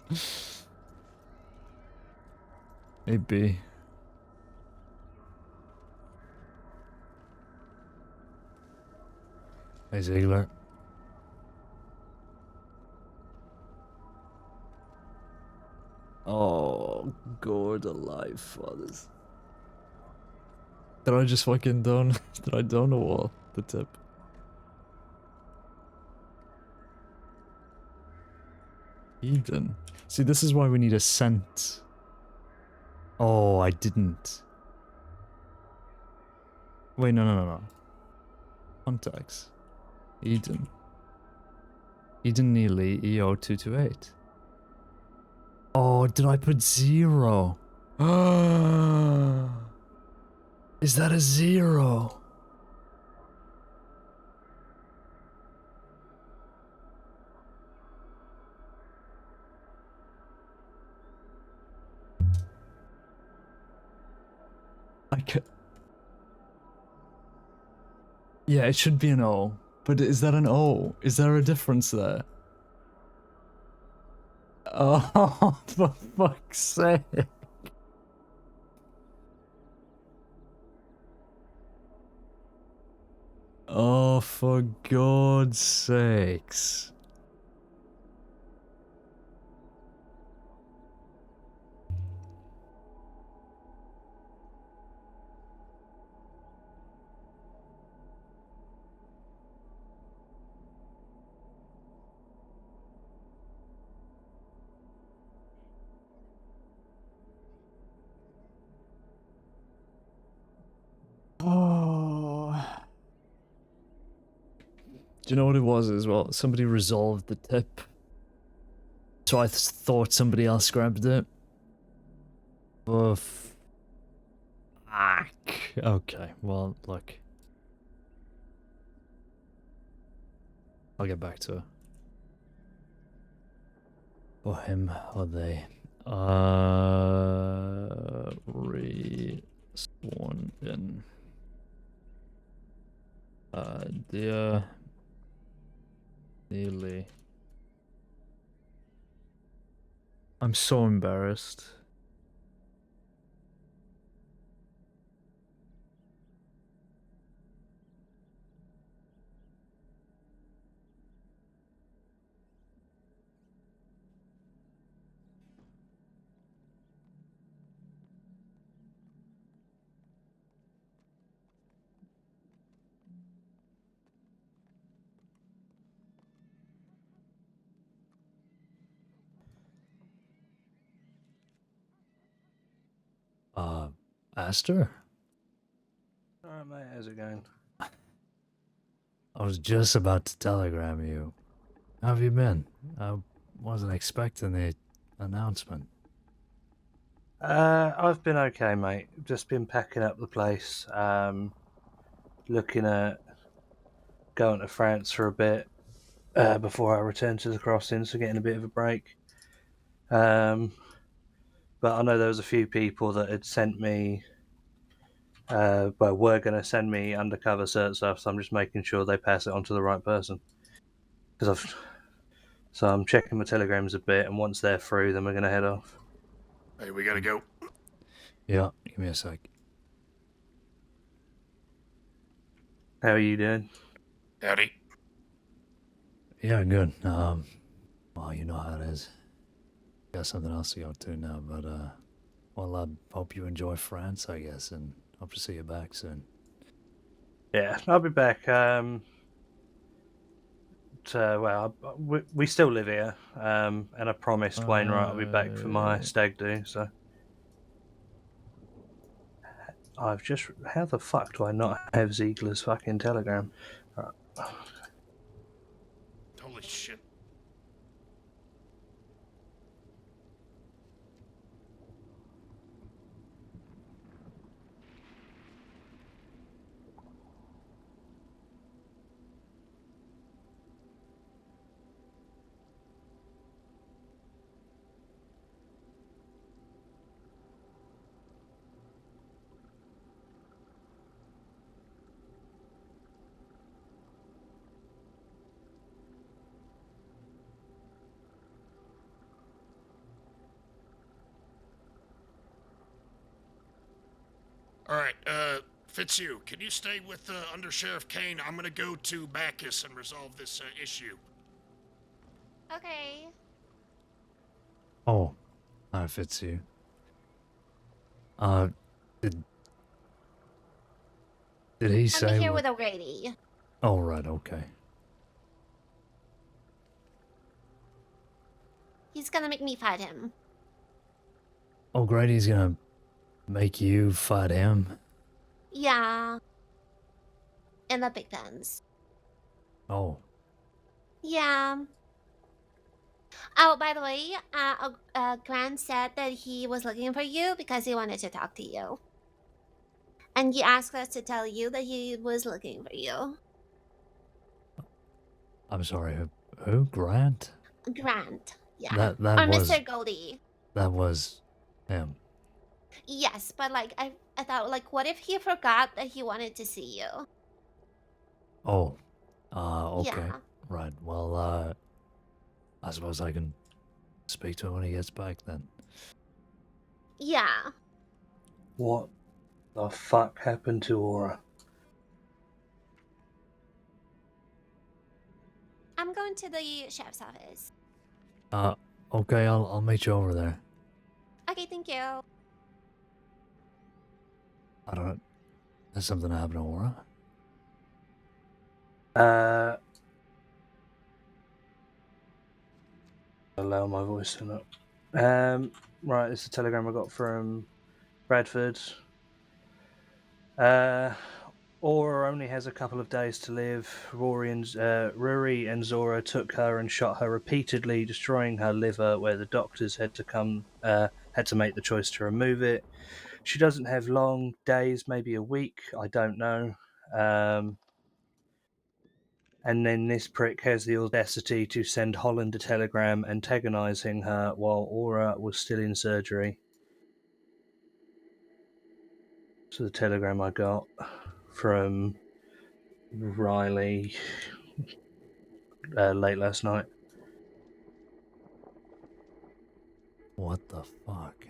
Speaker 1: Maybe. Hey, Ziegler. Oh, God alive, fathers. Did I just fucking done? Did I done or what? The tip. Eden. See, this is why we need a scent. Oh, I didn't. Wait, no. Contacts. Eden. Eden Neely, EO228. Oh, did I put 0? Is that a 0? Yeah, it should be an O. But is that an O? Is there a difference there? Oh, for fuck's sake. Oh, for God's sakes. Oh. Do you know what it was as well? Somebody resolved the tip. So I thought somebody else grabbed it. Oh, fuck. Okay, well, look. I'll get back to her. Or him, or they. Respawn in. Dear Neely. I'm so embarrassed. Aster?
Speaker 17: Alright, mate, how's it going?
Speaker 1: I was just about to telegram you. How have you been? I wasn't expecting the announcement.
Speaker 18: I've been okay, mate. Just been packing up the place. Looking at going to France for a bit before I return to the crossing, so getting a bit of a break. But I know there was a few people that had sent me, were going to send me undercover cert stuff, so I'm just making sure they pass it on to the right person. So I'm checking my telegrams a bit, and once they're through, then we're going to head off.
Speaker 14: Hey, we gotta go.
Speaker 1: Yeah, give me a sec.
Speaker 18: How are you doing?
Speaker 14: Howdy.
Speaker 1: Yeah, good. Well, you know how it is. Got something else to go to now, but well, I hope you enjoy France, I guess, and hope to see you back soon.
Speaker 18: Yeah, I'll be back. We still live here, and I promised Wainwright I'll be back for my stag do. So how the fuck do I not have Ziegler's fucking telegram? Right.
Speaker 14: Holy shit. All right, Fitzhugh, can you stay with Under Sheriff Caine? I'm gonna go to Bacchus and resolve this issue.
Speaker 19: Okay.
Speaker 1: Oh, hi, Fitzhugh. Did he say?
Speaker 19: I'm here with O'Grady.
Speaker 1: Oh, right, okay.
Speaker 19: He's gonna make me fight him.
Speaker 1: O'Grady's gonna make you fight him?
Speaker 19: Yeah. In the big pens.
Speaker 1: Oh.
Speaker 19: Yeah. Oh, by the way, Grant said that he was looking for you because he wanted to talk to you. And he asked us to tell you that he was looking for you.
Speaker 1: I'm sorry, who? Grant?
Speaker 19: Grant, yeah.
Speaker 1: That
Speaker 19: or
Speaker 1: was...
Speaker 19: Mr. Goldie.
Speaker 1: That was him.
Speaker 19: Yes, but like, I thought, like, what if he forgot that he wanted to see you?
Speaker 1: Oh. Okay.
Speaker 19: Yeah.
Speaker 1: Right, well, I suppose I can speak to him when he gets back then.
Speaker 19: Yeah.
Speaker 18: What the fuck happened to Aura?
Speaker 19: I'm going to the sheriff's office.
Speaker 1: Okay, I'll meet you over there.
Speaker 19: Okay, thank you.
Speaker 1: I don't know. Has something happened to Aura?
Speaker 18: Allow my voice to not. Right, it's a telegram I got from Bradford. Aura only has a couple of days to live. Rory and Zora took her and shot her repeatedly, destroying her liver, where the doctors had to make the choice to remove it. She doesn't have long days, maybe a week, I don't know. And then this prick has the audacity to send Holland a telegram antagonizing her while Aura was still in surgery. So the telegram I got from Riley late last night.
Speaker 1: What the fuck?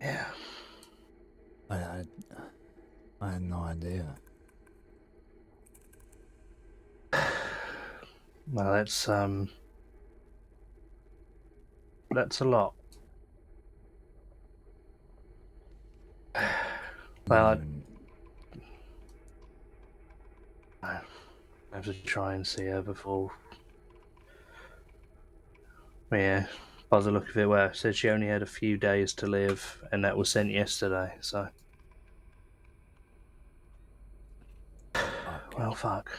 Speaker 18: Yeah.
Speaker 1: I had no idea.
Speaker 18: Well, that's a lot. Well, I have to try and see her before. Yeah, by the look of it, well, it said she only had a few days to live, and that was sent yesterday, so.
Speaker 1: Fuck.
Speaker 18: Well, fuck.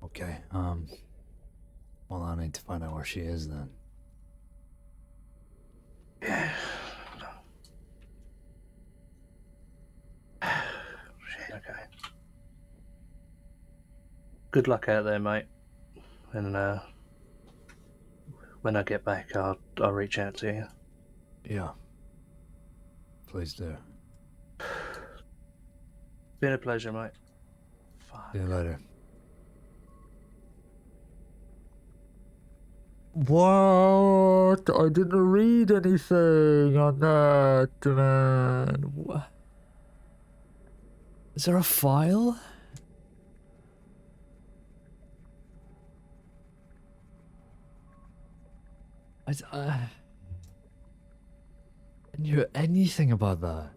Speaker 1: Okay, well, I need to find out where she is then.
Speaker 18: Yeah. Shit, okay. Good luck out there, mate. And when I get back, I'll reach out to you.
Speaker 1: Yeah. Please do.
Speaker 18: Been a pleasure, mate.
Speaker 1: See you later. What? I didn't read anything on that, man. What? Is there a file? I didn't hear anything about that.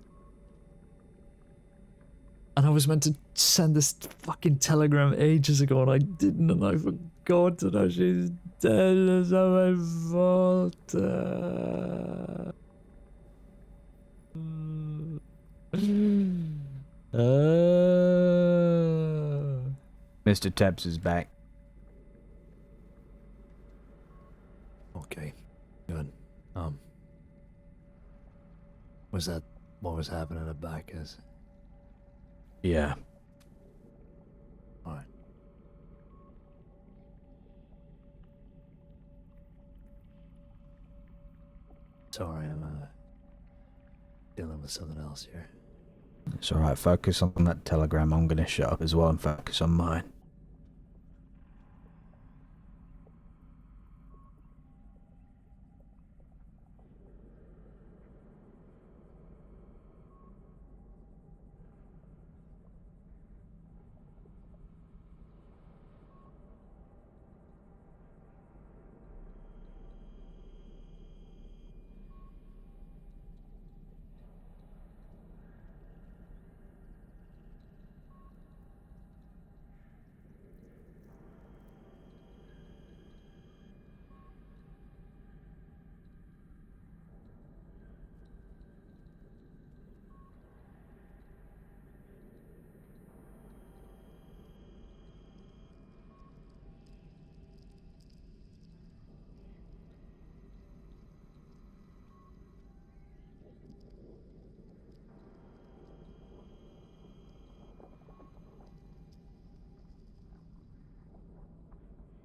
Speaker 1: And I was meant to send this fucking telegram ages ago and I didn't, and I forgot, and now she's dead. It's not my fault.
Speaker 4: Mr. Tebbs is back.
Speaker 1: Okay, good. Was that what was happening at back is?
Speaker 4: Yeah.
Speaker 1: Alright. Sorry, I'm dealing with something else here.
Speaker 4: It's alright, focus on that telegram. I'm gonna shut up as well and focus on mine.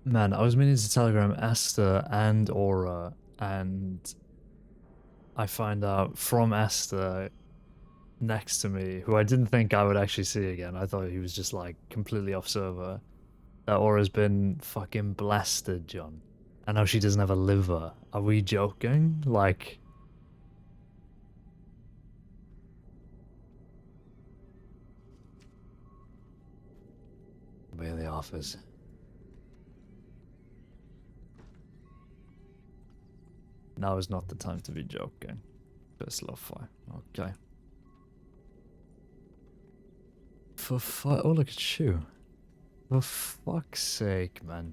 Speaker 1: Man, I was meaning to telegram Esther and Aura, and I find out from Esther next to me, who I didn't think I would actually see again. I thought he was just like completely off server. That Aura's been fucking blasted, John. And now she doesn't have a liver. Are we joking? Like... I'll be in the office. Now is not the time to be joking. Best love fire. Okay. Oh, look at you. For fuck's sake, man.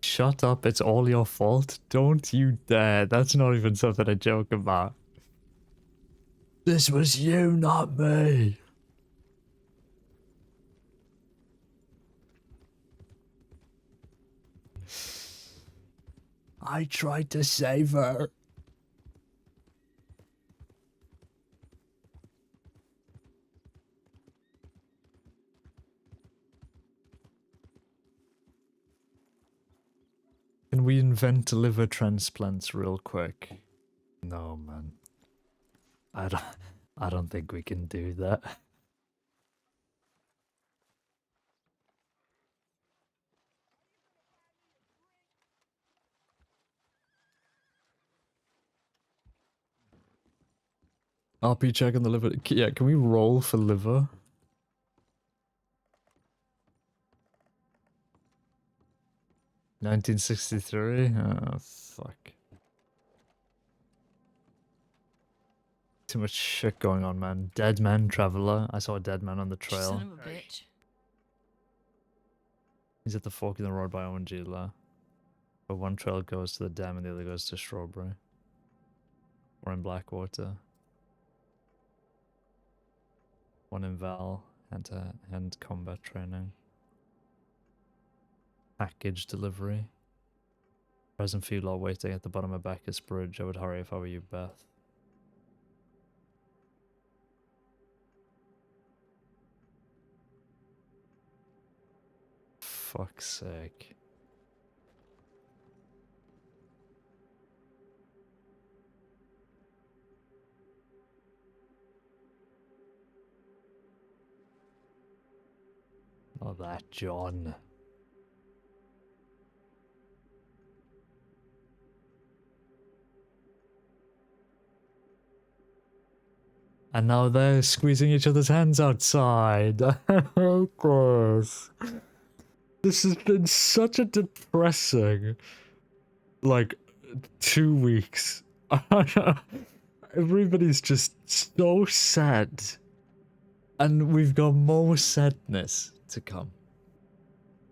Speaker 1: Shut up, it's all your fault. Don't you dare. That's not even something to joke about. This was you, not me. I tried to save her. Can we invent liver transplants real quick? No, man. I don't think we can do that. RP check on the liver. Yeah, can we roll for liver? $1963? Oh, fuck. Too much shit going on, man. Dead man traveler. I saw a dead man on the trail.
Speaker 8: Son of a bitch.
Speaker 1: He's at the fork in the road by Ongila. But one trail goes to the dam and the other goes to Strawberry. Or in Blackwater. One in Val, hand combat training. Package delivery. Present few lot waiting at the bottom of Bacchus Bridge. I would hurry if I were you, Beth. Fuck's sake. Not that, John. And now they're squeezing each other's hands outside. Oh, gross. This has been such a depressing, like, 2 weeks. Everybody's just so sad. And we've got more sadness to come.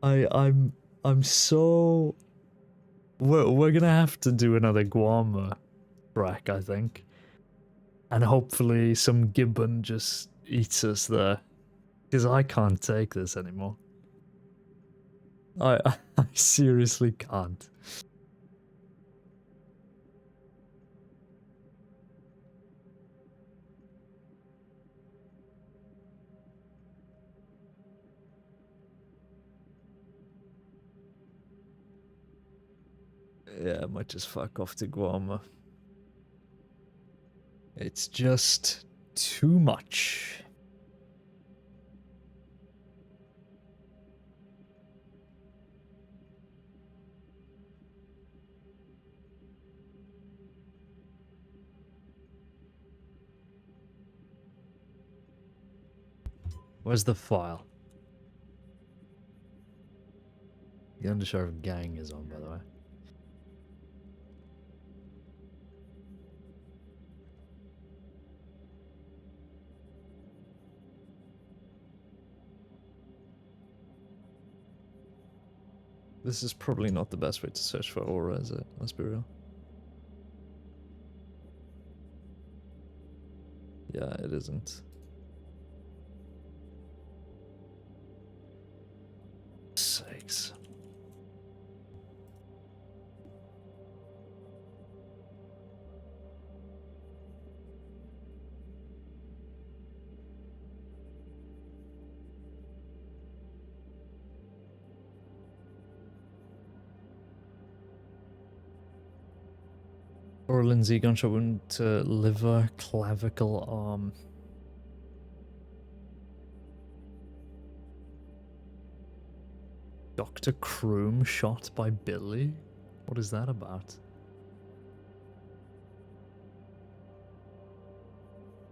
Speaker 1: I'm so... We're gonna have to do another Guarma track, I think. And hopefully some gibbon just eats us there. Because I can't take this anymore. I seriously can't. Yeah, I might just fuck off to Guarma. It's just too much. Where's the file? The Undersheriff gang is on, by the way. This is probably not the best way to search for aura, is it? Let's be real. Yeah, it isn't. Sakes. Or Lindsay, gunshot wound to liver, clavicle, arm. Dr. Kroom shot by Billy? What is that about?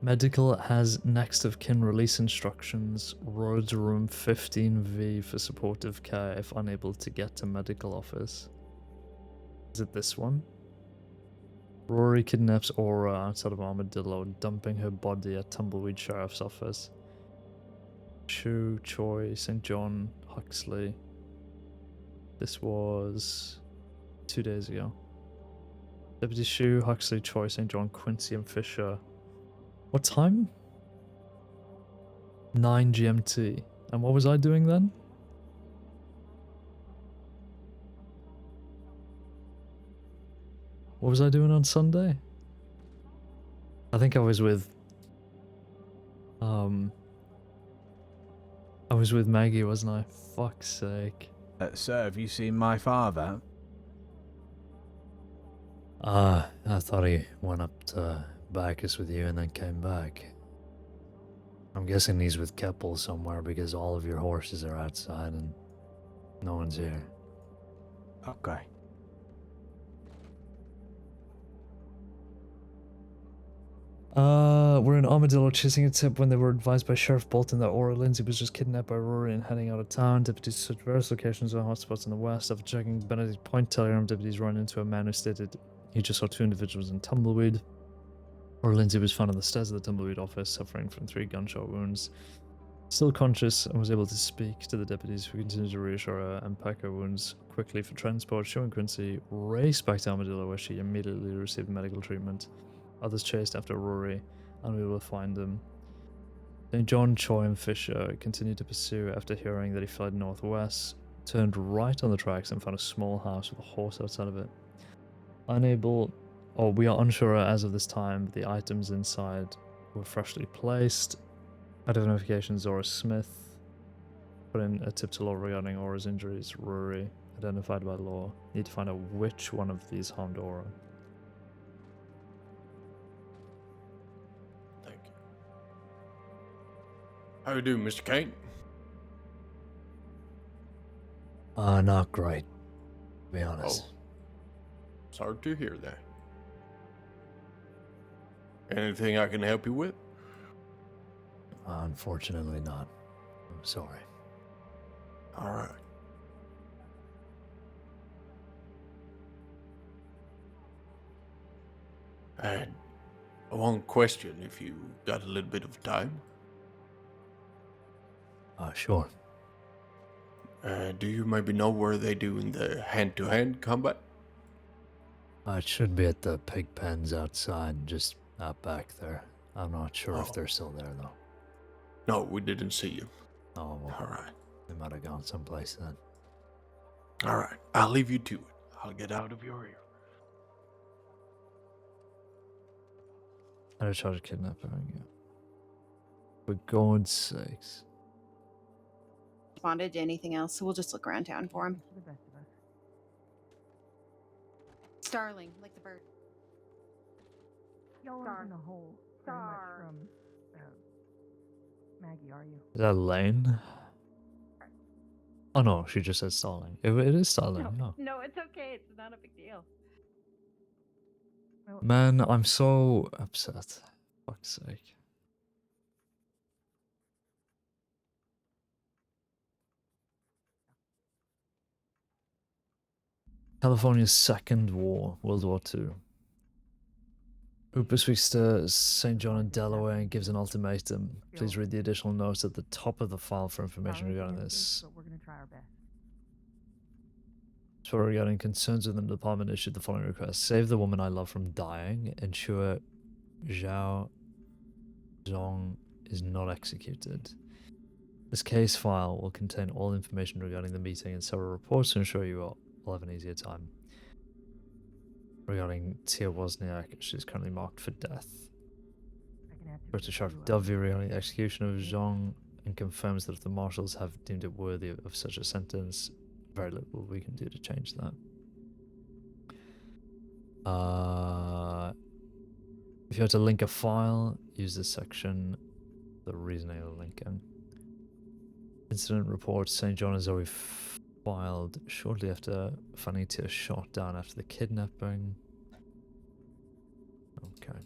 Speaker 1: Medical has next of kin release instructions. Road room 15V for supportive care if unable to get to medical office. Is it this one? Rory kidnaps Aura outside of Armadillo, dumping her body at Tumbleweed Sheriff's Office. Chu, Choi, St. John, Huxley. This was 2 days ago. Deputy Shu, Huxley, Choi, St. John, Quincy, and Fisher. What time? 9 GMT. And what was I doing then? What was I doing on Sunday? I think I was with... I was with Maggie, wasn't I? Fuck's sake.
Speaker 4: Sir, have you seen my father?
Speaker 1: I thought he went up to Bacchus with you and then came back. I'm guessing he's with Keppel somewhere because all of your horses are outside and no one's here.
Speaker 4: Okay.
Speaker 1: We're in Armadillo chasing a tip when they were advised by Sheriff Bolton that Aura Lindsay was just kidnapped by Rory and heading out of town. Deputies searched various locations and hotspots in the west. After checking Benedict Point, Telegram deputies ran into a man who stated he just saw 2 individuals in Tumbleweed. Aura Lindsay was found on the stairs of the Tumbleweed office, suffering from 3 gunshot wounds. Still conscious and was able to speak to the deputies who continued to reassure her and pack her wounds quickly for transport. She and Quincy raced back to Armadillo where she immediately received medical treatment. Others chased after Rory, unable to find them. St. John, Choi, and Fisher continued to pursue after hearing that he fled northwest, turned right on the tracks and found a small house with a horse outside of it. We are unsure as of this time, but the items inside were freshly placed. Identification Zora Smith. Put in a tip to law regarding Aura's injuries. Rory, identified by law. Need to find out which one of these harmed Aura.
Speaker 9: Thank you. How you doing, Mr. Caine?
Speaker 1: Not great, to be honest.
Speaker 9: Oh, sorry to hear that. Anything I can help you with?
Speaker 1: Unfortunately not. I'm sorry.
Speaker 9: Alright. And one question, if you got a little bit of time.
Speaker 1: Sure.
Speaker 9: Do you maybe know where they do in the hand-to-hand combat?
Speaker 1: It should be at the pig pens outside, just out back there. I'm not sure if they're still there, though.
Speaker 9: No, we didn't see you.
Speaker 1: Oh, well.
Speaker 9: Alright.
Speaker 1: They might have gone someplace then.
Speaker 9: Alright, I'll leave you to it. I'll get out of your ear.
Speaker 1: I charge of kidnapping, yeah. For God's sakes.
Speaker 20: Responded to anything else, so we'll just look around town for him. Starling, like the bird.
Speaker 8: Star. In a hole. Star. From Maggie, are you?
Speaker 1: Is that Lane? Oh no, she just said Starling. It is Starling, no.
Speaker 20: No, it's okay. It's not a big deal.
Speaker 1: Man, I'm so upset. Fuck's sake. California's second war, World War II. Hooper speaks to St. John in Delaware and gives an ultimatum. Please read the additional notes at the top of the file for information regarding this.
Speaker 8: But we're gonna try our best.
Speaker 1: So regarding concerns within the department, issued the following request. Save the woman I love from dying. Ensure Zhao Zhong is not executed. This case file will contain all information regarding the meeting and several reports to ensure you will have an easier time. Regarding Tia Wozniak, she is currently marked for death. British Sheriff Dovey regarding the execution of Zhong and confirms that if the marshals have deemed it worthy of such a sentence, very little we can do to change that. If you have to link a file, use this section, the reasoning of the linking. Incident report, St. John and Zoe filed shortly after finding Tia shot down after the kidnapping. Okay.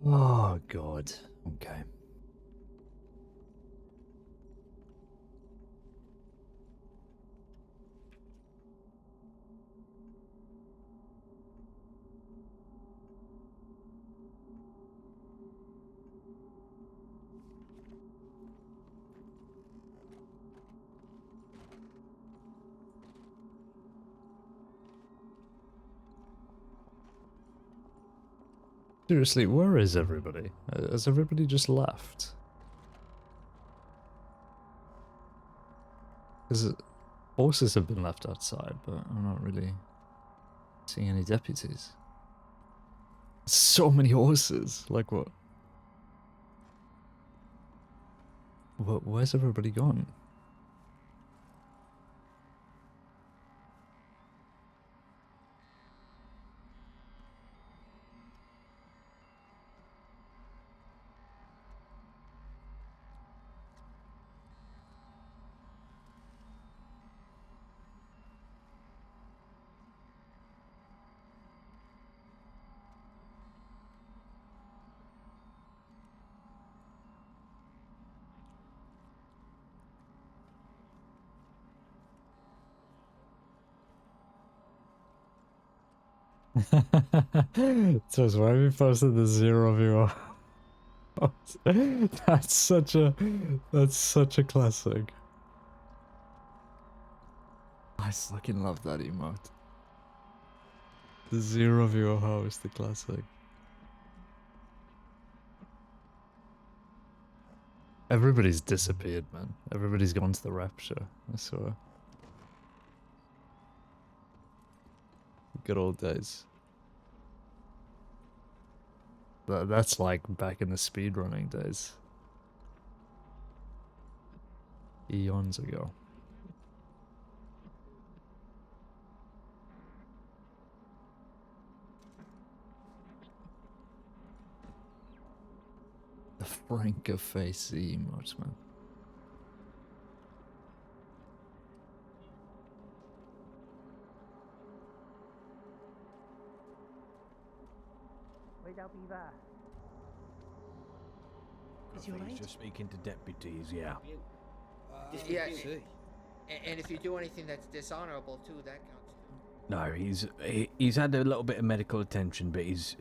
Speaker 1: Oh, God. Okay. Seriously, where is everybody? Has everybody just left? Because horses have been left outside, but I'm not really seeing any deputies. So many horses. Like what? Where's everybody gone? Just why we posted the 0 viewer. That's such a classic. I fucking love that emote. The 0 viewer host, the classic. Everybody's disappeared, man. Everybody's gone to the rapture, I swear. Good old days. That's like back in the speedrunning days. Eons ago. The Franca face emotes, man.
Speaker 15: Is he alright?
Speaker 4: Just speaking to deputies, yeah.
Speaker 3: Yeah, and if you do anything that's dishonorable too, that counts too.
Speaker 4: No, he's had a little bit of medical attention, but he's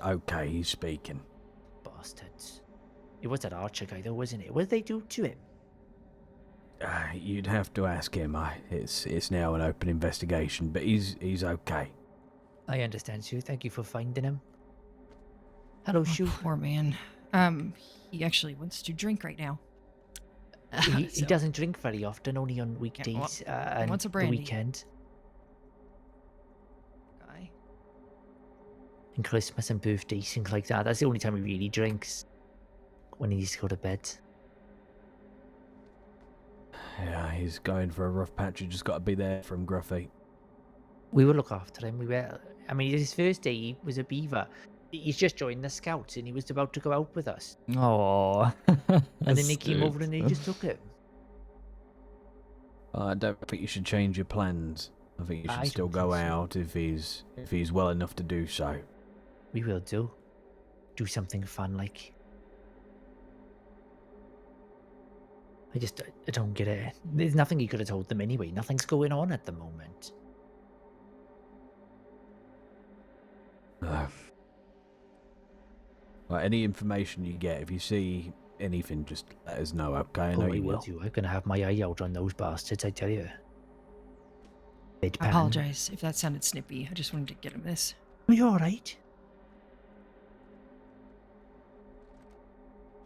Speaker 4: okay. He's speaking.
Speaker 15: Bastards. It was that Archer guy though, wasn't it? What did they do to him?
Speaker 4: You'd have to ask him. It's now an open investigation, but he's okay.
Speaker 15: I understand, Sue. Thank you for finding him. Hello, Sue.
Speaker 8: Poor man. He actually wants to drink right now.
Speaker 15: He doesn't drink very often, only on weekdays and
Speaker 8: wants a
Speaker 15: the
Speaker 8: brandy.
Speaker 15: weekend.
Speaker 8: Guy.
Speaker 15: And Christmas and birthdays, things like that. That's the only time he really drinks. When he needs to go to bed.
Speaker 4: Yeah, he's going for a rough patch. You just got to be there for him, Gruffy.
Speaker 15: We will look after him. I mean, his first day he was a beaver. He's just joined the scouts and he was about to go out with us.
Speaker 1: Oh.
Speaker 15: And then they came over and they just took him.
Speaker 4: I don't think you should change your plans. I think you should still go out if he's well enough to do so.
Speaker 15: We will do. Do something fun like. I don't get it. There's nothing he could have told them anyway. Nothing's going on at the moment.
Speaker 4: No. Well, any information you get, if you see anything, just let us know, okay? I know you will.
Speaker 15: I'm going to have my eye out on those bastards, I tell you.
Speaker 8: I apologize if that sounded snippy. I just wanted to get him this.
Speaker 15: Are you alright?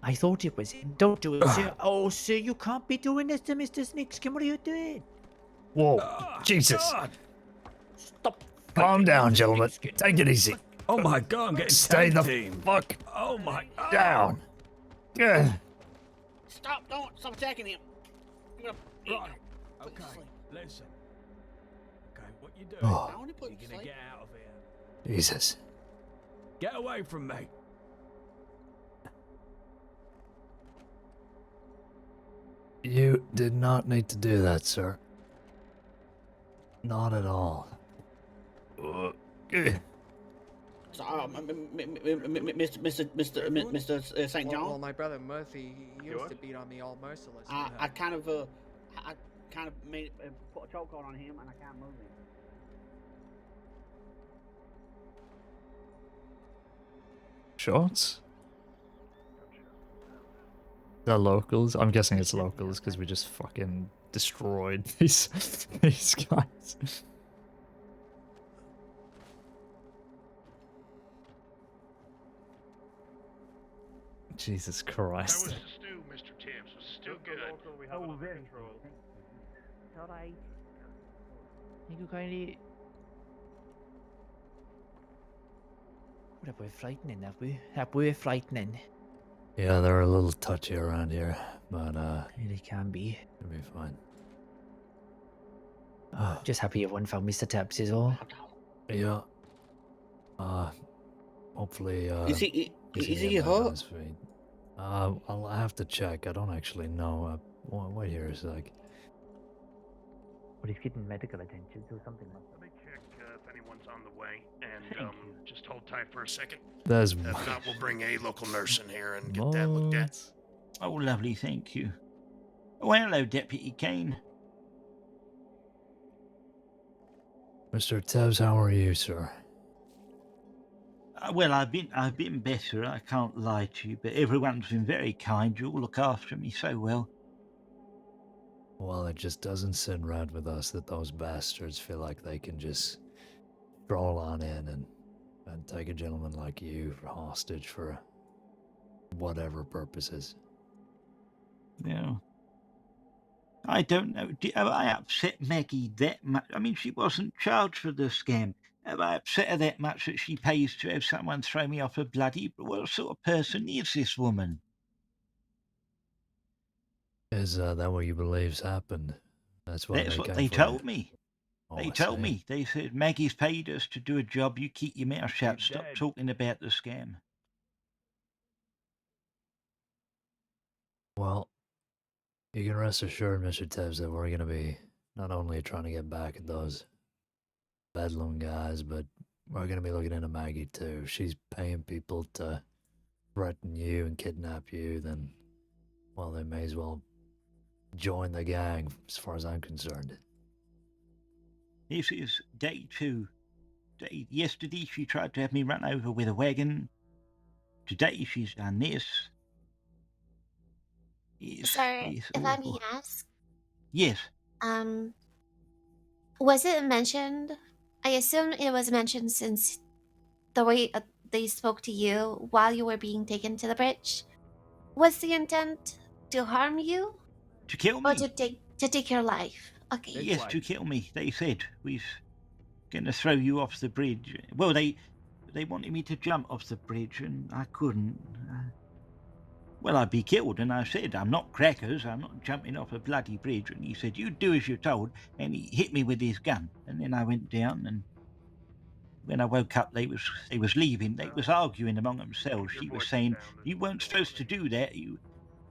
Speaker 15: I thought it was him. Don't do it, sir. Oh, sir, you can't be doing this to Mr. Snakeskin. What are you doing?
Speaker 1: Whoa. Jesus.
Speaker 4: God.
Speaker 15: Stop.
Speaker 1: Calm down, gentlemen. Take it easy.
Speaker 4: Oh my God, I'm getting
Speaker 1: Stay the
Speaker 4: team.
Speaker 1: fuck
Speaker 4: Oh my God.
Speaker 1: down. Good.
Speaker 2: Stop! Don't stop attacking him.
Speaker 4: Right. Okay. Listen. Okay, what you doing?
Speaker 1: Oh.
Speaker 2: I only put
Speaker 4: You're gonna
Speaker 2: sleep.
Speaker 4: get out of here.
Speaker 1: Jesus.
Speaker 4: Get away from me.
Speaker 1: You did not need to do that, sir. Not at all.
Speaker 2: So, Mr. St. John.
Speaker 3: Well, my brother Murphy, he used to beat on me all merciless.
Speaker 2: I kind of made put a chokehold on him, and I can't move him.
Speaker 1: Shots? They're locals. I'm guessing it's locals because we just fucking destroyed these guys. Jesus Christ.
Speaker 14: How was the stew, Mr. Tibbs? Was it still good?
Speaker 17: We have it under control.
Speaker 15: alright. You could kindly... What we're frightening, have we? Have we frightening?
Speaker 1: Yeah, they're a little touchy around here, but
Speaker 15: They can be.
Speaker 1: it'll be fine.
Speaker 15: Just happy everyone found Mr. Taps is all.
Speaker 1: Yeah. Hopefully,
Speaker 2: Is he
Speaker 1: he's
Speaker 2: is
Speaker 1: gonna
Speaker 2: he
Speaker 1: get back on
Speaker 2: hurt?
Speaker 1: his feet. I'll have to check. I don't actually know. Wait here a sec.
Speaker 15: But he's getting medical attention, so something like that.
Speaker 14: Let me check if anyone's on the way, and just hold tight for a second.
Speaker 1: There's
Speaker 14: If not, we'll bring a local nurse in here and get that looked at.
Speaker 21: Oh, lovely, thank you. Oh, hello, Deputy Caine.
Speaker 1: Mr. Tebs, how are you, sir?
Speaker 21: Well, I've been better. I can't lie to you, but everyone's been very kind. You all look after me so well.
Speaker 1: Well, it just doesn't sit right with us that those bastards feel like they can just stroll on in and take a gentleman like you for hostage for whatever purposes.
Speaker 21: Yeah. I don't know. Have I upset Maggie that much? I mean, she wasn't charged for the scam. Have I upset her that much that she pays to have someone throw me off a bloody... What sort of person is this woman?
Speaker 1: Is that what you believe's happened? That's why
Speaker 21: That's
Speaker 1: they
Speaker 21: what
Speaker 1: came
Speaker 21: they
Speaker 1: for
Speaker 21: told
Speaker 1: you.
Speaker 21: me.
Speaker 1: Oh,
Speaker 21: They
Speaker 1: I
Speaker 21: told
Speaker 1: see.
Speaker 21: me. They said, Maggie's paid us to do a job. You keep your mouth shut. Stop talking about the scam.
Speaker 1: Well, you can rest assured, Mr. Tebs, that we're going to be not only trying to get back at those Bedlam guys, but we're going to be looking into Maggie too. If she's paying people to threaten you and kidnap you, then, well, they may as well join the gang, as far as I'm concerned.
Speaker 21: This is day 2. Yesterday she tried to have me run over with a wagon. Today she's done this.
Speaker 19: Sir, if I may ask,
Speaker 21: Yes.
Speaker 19: was it mentioned? I assume it was mentioned since the way they spoke to you while you were being taken to the bridge. Was the intent to harm you?
Speaker 21: To kill me?
Speaker 19: Or to take your life? Okay.
Speaker 21: Yes, to kill me. They said we're going to throw you off the bridge. Well, they wanted me to jump off the bridge, and I couldn't. Well, I'd be killed, and I said, I'm not crackers, I'm not jumping off a bloody bridge. And he said, you do as you're told, and he hit me with his gun. And then I went down, and when I woke up, they was leaving. They was arguing among themselves. She was saying, you weren't supposed to do that. You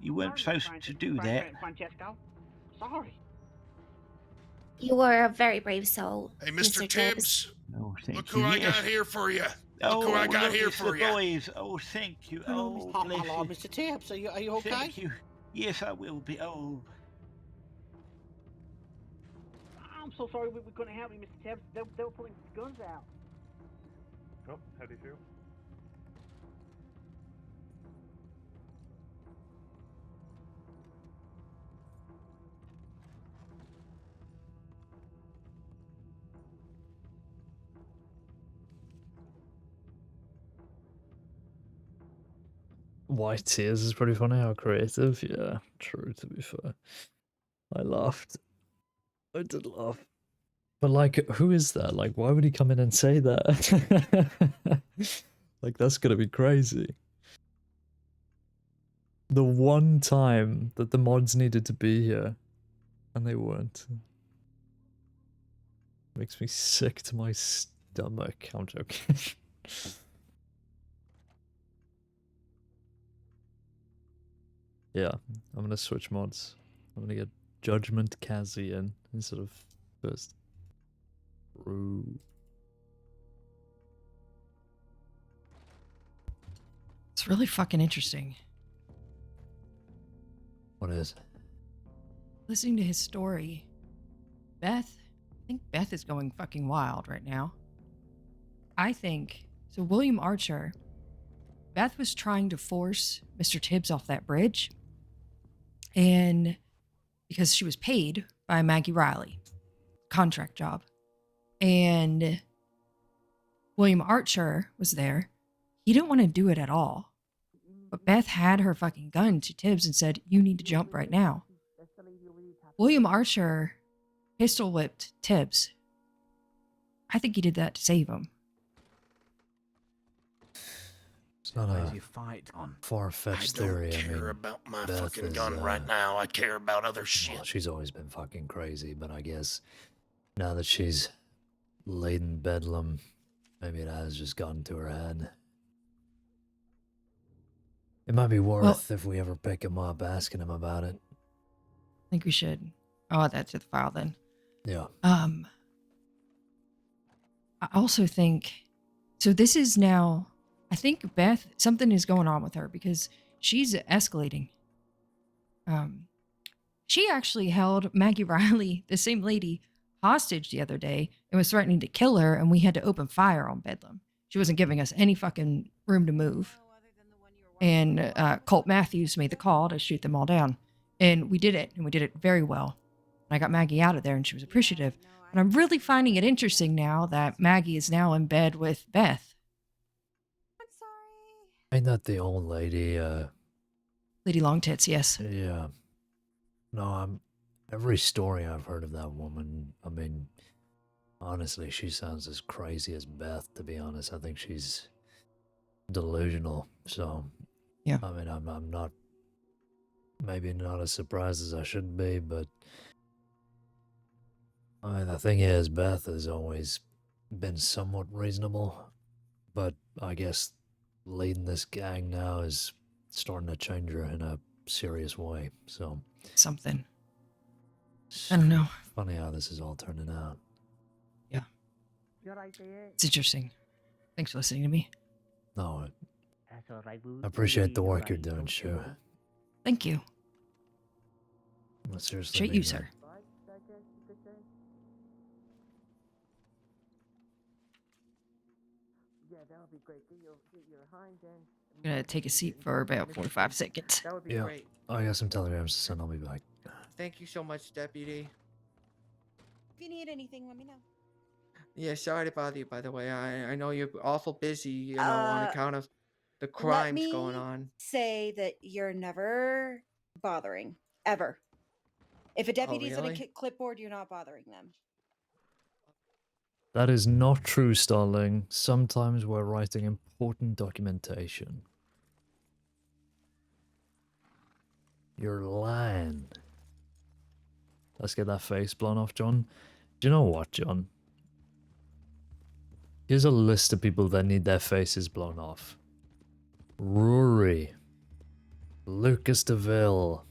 Speaker 21: weren't supposed to do that.
Speaker 2: Francesco, sorry.
Speaker 19: You were a very brave soul,
Speaker 14: Hey, Mr. Tibbs.
Speaker 21: Oh, thank
Speaker 14: Look
Speaker 21: you.
Speaker 14: who I
Speaker 21: Yes.
Speaker 14: got here for you.
Speaker 21: Oh,
Speaker 14: Look who I got
Speaker 21: look,
Speaker 14: here
Speaker 21: it's
Speaker 14: for
Speaker 21: the
Speaker 14: you.
Speaker 21: boys. Oh, thank you. Oh, bless
Speaker 2: Hello,
Speaker 21: you.
Speaker 2: Mr. Tibbs. Are you okay?
Speaker 21: Thank you. Yes, I will be. Oh.
Speaker 2: I'm so sorry we couldn't help you, Mr. Tibbs. They were pulling guns out.
Speaker 22: Oh, how do you feel?
Speaker 1: White Tears is pretty funny, how creative. Yeah, true, to be fair. I laughed. I did laugh. But, like, who is that? Like, why would he come in and say that? Like, that's gonna be crazy. The one time that the mods needed to be here, and they weren't. Makes me sick to my stomach. I'm joking. Yeah, I'm gonna switch mods. I'm gonna get Judgment Kazi in instead of first. Rue.
Speaker 8: It's really fucking interesting.
Speaker 1: What is?
Speaker 8: Listening to his story, I think Beth is going fucking wild right now. I think, so William Archer, Beth was trying to force Mr. Tibbs off that bridge, and because she was paid by Maggie Riley, contract job, and William Archer was there. He didn't want to do it at all, but Beth had her fucking gun to Tibbs and said, you need to jump right now. William Archer pistol whipped Tibbs. I think he did that to save him.
Speaker 1: It's not
Speaker 4: Where's
Speaker 1: a
Speaker 4: your fight on?
Speaker 1: far-fetched
Speaker 14: I don't
Speaker 1: theory.
Speaker 14: care
Speaker 1: I mean,
Speaker 14: about my
Speaker 1: Beth
Speaker 14: fucking
Speaker 1: is,
Speaker 14: gun right now. I care about other shit.
Speaker 1: well, she's always been fucking crazy, but I guess now that she's laden bedlam, maybe it has just gotten to her head. It might be worth if we ever pick him up, asking him about it.
Speaker 8: I think we should. I'll add that to the file then.
Speaker 1: Yeah.
Speaker 8: I also think, so this is now, I think Beth, something is going on with her because she's escalating. She actually held Maggie Riley, the same lady, hostage the other day and was threatening to kill her, and we had to open fire on Bedlam. She wasn't giving us any fucking room to move. And Colt Matthews made the call to shoot them all down. And we did it, and we did it very well. And I got Maggie out of there, and she was appreciative. And I'm really finding it interesting now that Maggie is now in bed with Beth.
Speaker 1: Ain't that the old lady,
Speaker 8: Lady Longtits, yes.
Speaker 1: Yeah. No, every story I've heard of that woman, I mean, honestly, she sounds as crazy as Beth, to be honest. I think she's delusional, so...
Speaker 8: Yeah.
Speaker 1: I mean, I'm not... Maybe not as surprised as I should be, but... I mean, the thing is, Beth has always been somewhat reasonable, but I guess leading this gang now is starting to change her in a serious way, so...
Speaker 8: Something. I don't know.
Speaker 1: Funny how this is all turning out.
Speaker 8: Yeah. It's interesting. Thanks for listening to me.
Speaker 1: No, I appreciate the work you're doing, Shu.
Speaker 8: Thank you.
Speaker 1: Well, seriously,
Speaker 8: Appreciate you, sir. I'm gonna take a seat for about 45 seconds.
Speaker 3: That would be
Speaker 1: Yeah,
Speaker 3: great.
Speaker 1: I got some telegrams to send. I'll be back.
Speaker 3: Thank you so much, Deputy.
Speaker 20: If you need anything, let me know.
Speaker 3: Yeah, sorry to bother you, by the way. I know you're awful busy, you know, on account of the
Speaker 20: Let
Speaker 3: crimes going
Speaker 20: me
Speaker 3: on.
Speaker 20: say that you're never bothering, ever. If a deputy's in a
Speaker 3: really?
Speaker 20: clipboard, you're not bothering them.
Speaker 1: That is not true, Starling. Sometimes we're writing important documentation. You're lying. Let's get that face blown off, John. Do you know what, John? Here's a list of people that need their faces blown off. Rory. Lucas DeVille.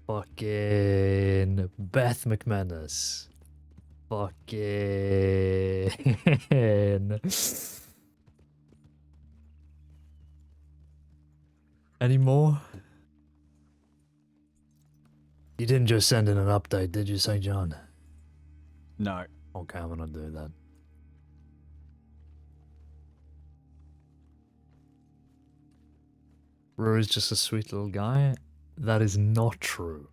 Speaker 1: Fucking Beth McManus. Fucking... Any more? You didn't just send in an update, did you, St. John?
Speaker 4: No.
Speaker 1: Okay, I'm gonna do that. Rory's just a sweet little guy. That is not true.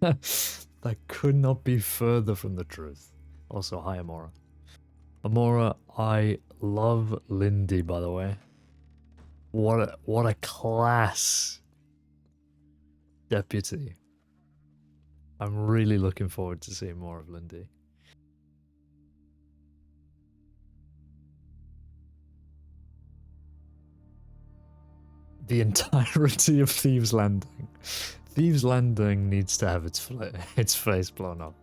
Speaker 1: That could not be further from the truth. Also, hi, Amora. Amora, I love Lindy, by the way. What a class deputy. I'm really looking forward to seeing more of Lindy. The entirety of Thieves Landing. Thieves Landing needs to have its face blown up.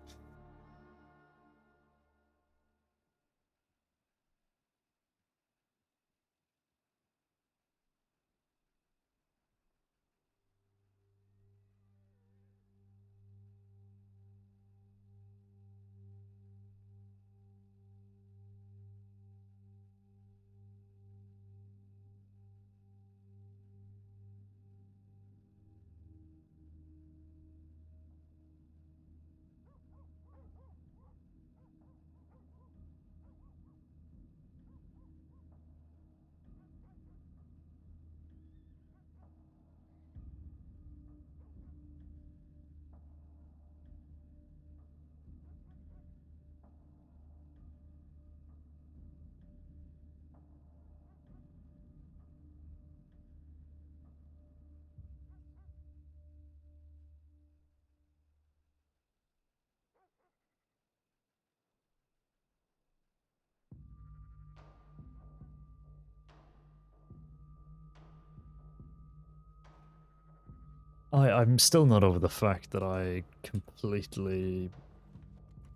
Speaker 1: I'm still not over the fact that I completely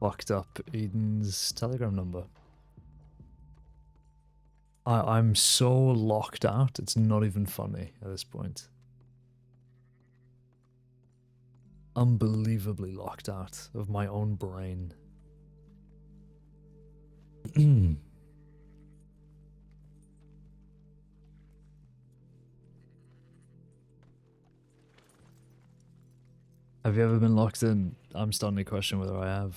Speaker 1: fucked up Eden's Telegram number. I'm so locked out, it's not even funny at this point. Unbelievably locked out of my own brain. Have you ever been locked in? I'm starting to question whether I have.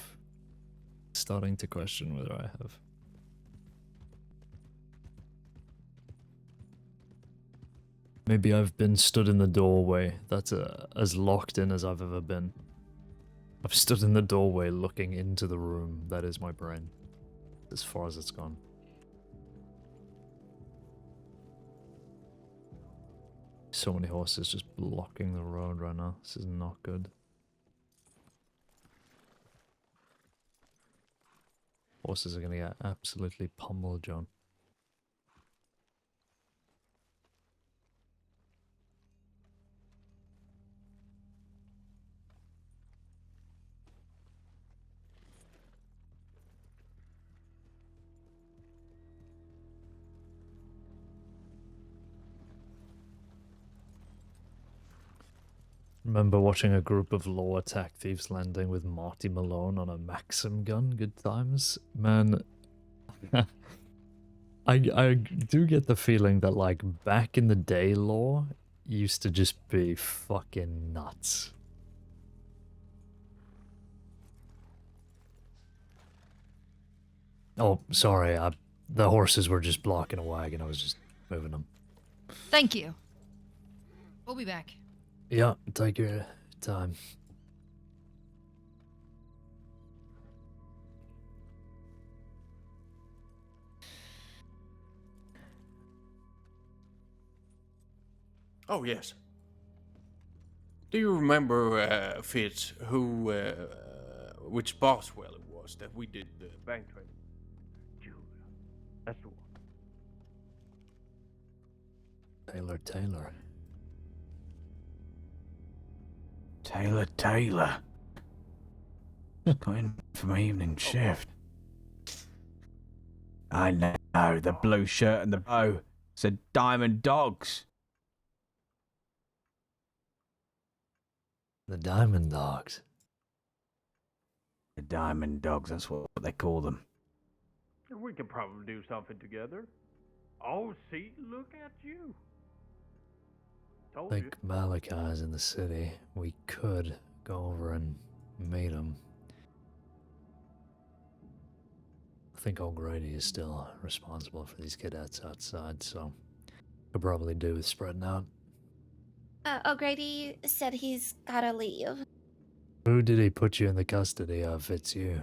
Speaker 1: Starting to question whether I have. Maybe I've been stood in the doorway. That's as locked in as I've ever been. I've stood in the doorway looking into the room. That is my brain. As far as it's gone. So many horses just blocking the road right now. This is not good. Horses are gonna get absolutely pummeled, John. Remember watching a group of law attack thieves landing with Marty Malone on a Maxim gun? Good times? Man, I do get the feeling that, like, back in the day, law used to just be fucking nuts. Oh, sorry, the horses were just blocking a wagon. I was just moving them.
Speaker 8: Thank you. We'll be back.
Speaker 1: Yeah, take your time.
Speaker 9: Oh, yes. Do you remember, Fitz, which Boswell it was that we did the bank training? That's the one.
Speaker 1: Taylor.
Speaker 4: Taylor. Got in for my evening shift. I know, the blue shirt and the bow. Said Diamond Dogs.
Speaker 1: The Diamond Dogs.
Speaker 4: The Diamond Dogs, that's what they call them.
Speaker 9: We could probably do something together. Oh, see, look at you. Told you.
Speaker 1: Like Malachi's in the city. We could go over and meet him. I think O'Grady is still responsible for these cadets outside, so could probably do with spreading out.
Speaker 19: O'Grady said he's gotta leave.
Speaker 1: Who did he put you in the custody of? It's you.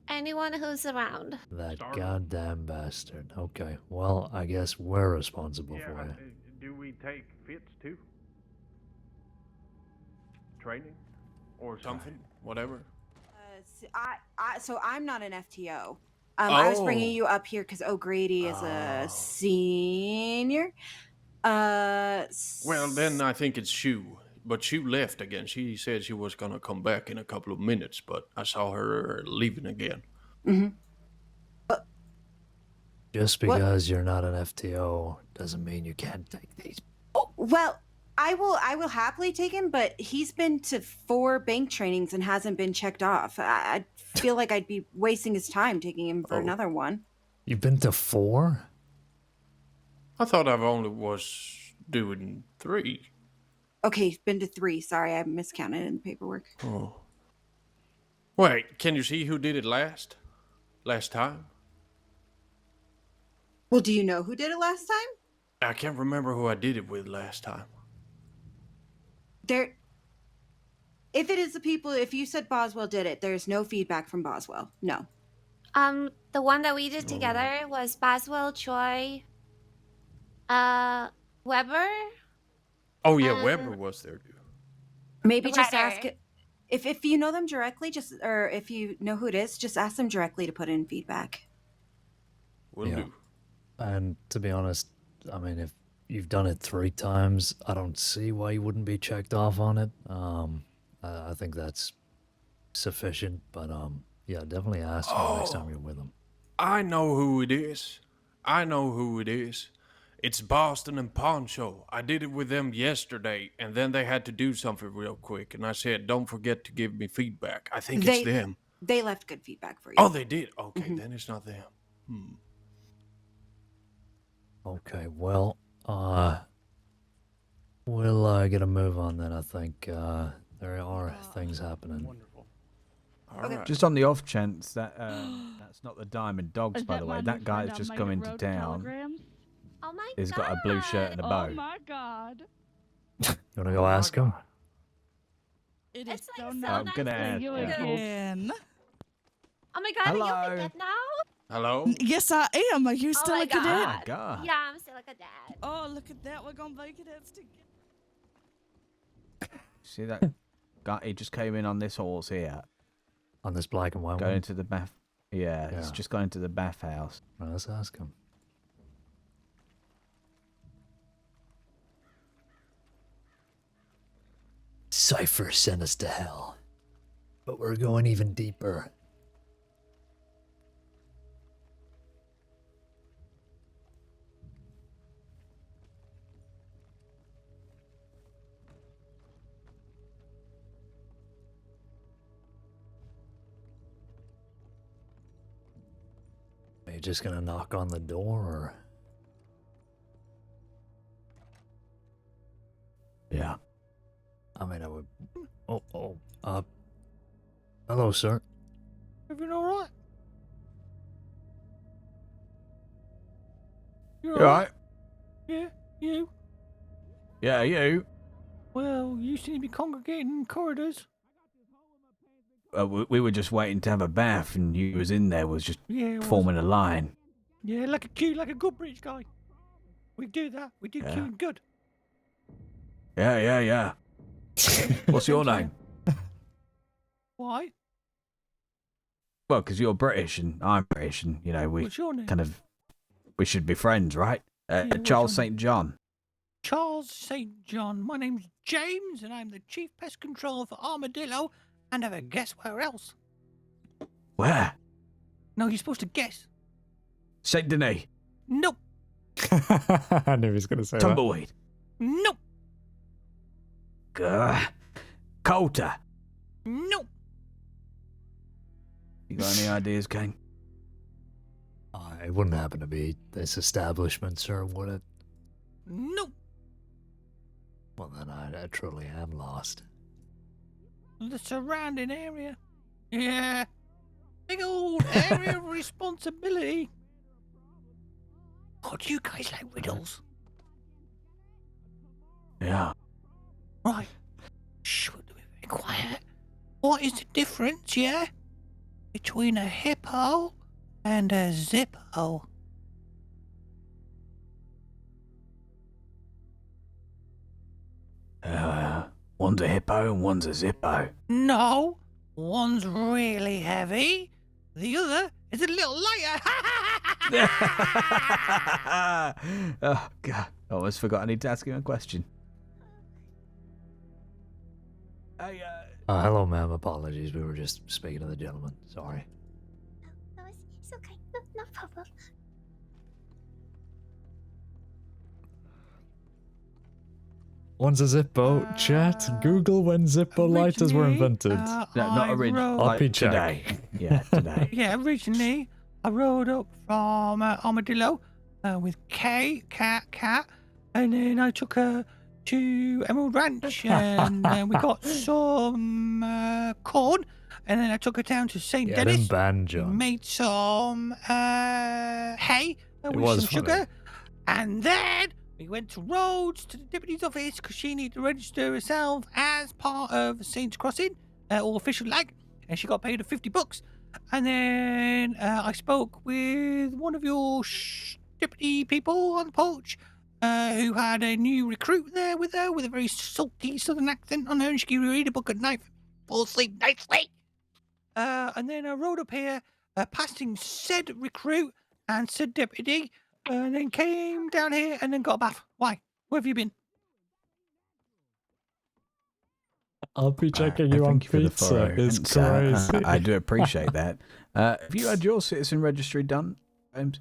Speaker 19: Anyone who's around.
Speaker 1: That goddamn bastard. Okay, well, I guess we're responsible for it.
Speaker 9: Do we take Fitz too? Training? Or something? Whatever?
Speaker 20: So I'm not an FTO. I was bringing you up here because O'Grady is a senior.
Speaker 9: Well, then I think it's Shu. But Shu left again. She said she was gonna come back in a couple of minutes, but I saw her leaving again.
Speaker 1: Just because you're not an FTO doesn't mean you can't take these.
Speaker 20: Well, I will happily take him, but he's been to 4 bank trainings and hasn't been checked off. I feel like I'd be wasting his time taking him for another one.
Speaker 1: You've been to 4?
Speaker 9: I thought I only was doing 3.
Speaker 20: Okay, been to 3. Sorry, I miscounted in the paperwork.
Speaker 9: Oh. Wait, can you see who did it last? Last time?
Speaker 20: Well, do you know who did it last time?
Speaker 9: I can't remember who I did it with last time.
Speaker 20: If it is the people, if you said Boswell did it, there's no feedback from Boswell. No.
Speaker 19: The one that we did together was Boswell, Troy, Weber.
Speaker 9: Oh yeah, Weber was there too.
Speaker 20: Maybe just ask it. If you know them directly, or if you know who it is, just ask them directly to put in feedback.
Speaker 9: Will do.
Speaker 1: And to be honest, I mean, if you've done it 3 times. I don't see why you wouldn't be checked off on it. I think that's sufficient, but yeah, definitely ask him next time you're with him.
Speaker 9: I know who it is. I know who it is. It's Boston and Poncho. I did it with them yesterday, and then they had to do something real quick, and I said, don't forget to give me feedback. I think it's them.
Speaker 20: They left good feedback for you.
Speaker 9: Oh, they did? Okay, then it's not them.
Speaker 1: Okay, well, we'll get a move on then, I think. There are things happening.
Speaker 10: Wonderful.
Speaker 9: All right.
Speaker 4: Just on the off chance that that's not the Diamond Dogs, by the way. That guy's just come into town.
Speaker 19: Oh my
Speaker 4: He's got a blue shirt and a bow.
Speaker 5: Oh my god.
Speaker 1: You want to go ask him?
Speaker 5: It is so
Speaker 4: I'm
Speaker 5: nice
Speaker 4: gonna
Speaker 5: to
Speaker 4: ask
Speaker 5: see you
Speaker 4: him.
Speaker 5: again.
Speaker 19: Oh my god,
Speaker 4: Hello.
Speaker 19: are you a cadet now?
Speaker 9: Hello?
Speaker 5: Yes, I am. Are you still
Speaker 19: oh my
Speaker 5: a cadet?
Speaker 19: God.
Speaker 4: Oh my god.
Speaker 19: Yeah, I'm still a cadet.
Speaker 5: Oh, look at that. We're going to be cadets together.
Speaker 4: See that guy? He just came in on this horse here.
Speaker 1: On this black and white
Speaker 4: Going
Speaker 1: one?
Speaker 4: into the bath. Yeah, he's just gone into the bathhouse.
Speaker 1: Well, let's ask him. Cypher sent us to hell, but we're going even deeper. Are you just gonna knock on the door, or?
Speaker 4: Yeah.
Speaker 1: I mean, I would. Hello, sir.
Speaker 21: Everything all right?
Speaker 4: You alright?
Speaker 21: Yeah, you?
Speaker 4: Yeah, you.
Speaker 21: Well, you seem to be congregating in corridors.
Speaker 4: We were just waiting to have a bath, and you was in there, was just forming a line.
Speaker 21: Yeah, like a queue, like a good British guy. We do that. We do queuing good.
Speaker 4: Yeah. What's your name?
Speaker 21: Why?
Speaker 4: Well, because you're British and I'm British, and you know we
Speaker 21: What's your name?
Speaker 4: we should be friends, right?
Speaker 21: what's
Speaker 4: Charles
Speaker 21: your
Speaker 4: St. John.
Speaker 21: Charles St. John. My name's James, and I'm the Chief Pest Control for Armadillo. And have a guess where else?
Speaker 4: Where?
Speaker 21: No, you're supposed to guess.
Speaker 4: Saint Denis.
Speaker 21: Nope.
Speaker 1: I knew he was gonna say
Speaker 4: Tumbleweed.
Speaker 21: Nope.
Speaker 4: Coulter.
Speaker 21: Nope.
Speaker 4: You got any ideas, Caine?
Speaker 1: It wouldn't happen to be this establishment, sir, would it?
Speaker 21: Nope.
Speaker 1: Well, then I truly am lost.
Speaker 21: The surrounding area. Yeah. Big old area of responsibility. God, you guys like riddles.
Speaker 4: Yeah.
Speaker 21: Right. Shh, we'll do it very quiet. What is the difference, yeah? Between a hippo and a zippo?
Speaker 4: One's a hippo and one's a zippo.
Speaker 21: No. One's really heavy. The other is a little lighter.
Speaker 4: Oh, God. I almost forgot I need to ask him a question.
Speaker 1: Hello, ma'am. Apologies. We were just speaking to the gentleman. Sorry.
Speaker 19: No, it's okay. No problem.
Speaker 1: When's a Zippo? Chat. Google when Zippo lighters were invented.
Speaker 4: No, not original.
Speaker 1: RP check.
Speaker 4: Today. Yeah, today.
Speaker 21: Yeah, originally I rode up from Armadillo with Cat, and then I took her to Emerald Ranch, and we got some corn, and then I took her down to St.
Speaker 1: Yeah,
Speaker 21: Denis.
Speaker 1: them John.
Speaker 21: Made some hay with
Speaker 1: was
Speaker 21: some
Speaker 1: funny.
Speaker 21: sugar, and then we went to Rhodes to the deputy's office because she needed to register herself as part of Saints Crossing, or official lag, and she got paid $50. And then I spoke with one of your deputy people on the porch, who had a new recruit there with her with a very salty southern accent on her, and she could read a book at night, fall asleep nicely. And then I rode up here, passing said recruit and said deputy,
Speaker 6: and then came down here and then got a bath. Why? Where have you been?
Speaker 1: I'll be checking you on
Speaker 4: thank you for the
Speaker 1: pizza.
Speaker 4: thorough
Speaker 1: It's
Speaker 4: answer.
Speaker 1: crazy.
Speaker 4: I do appreciate that. Have you had your citizen registry done, James?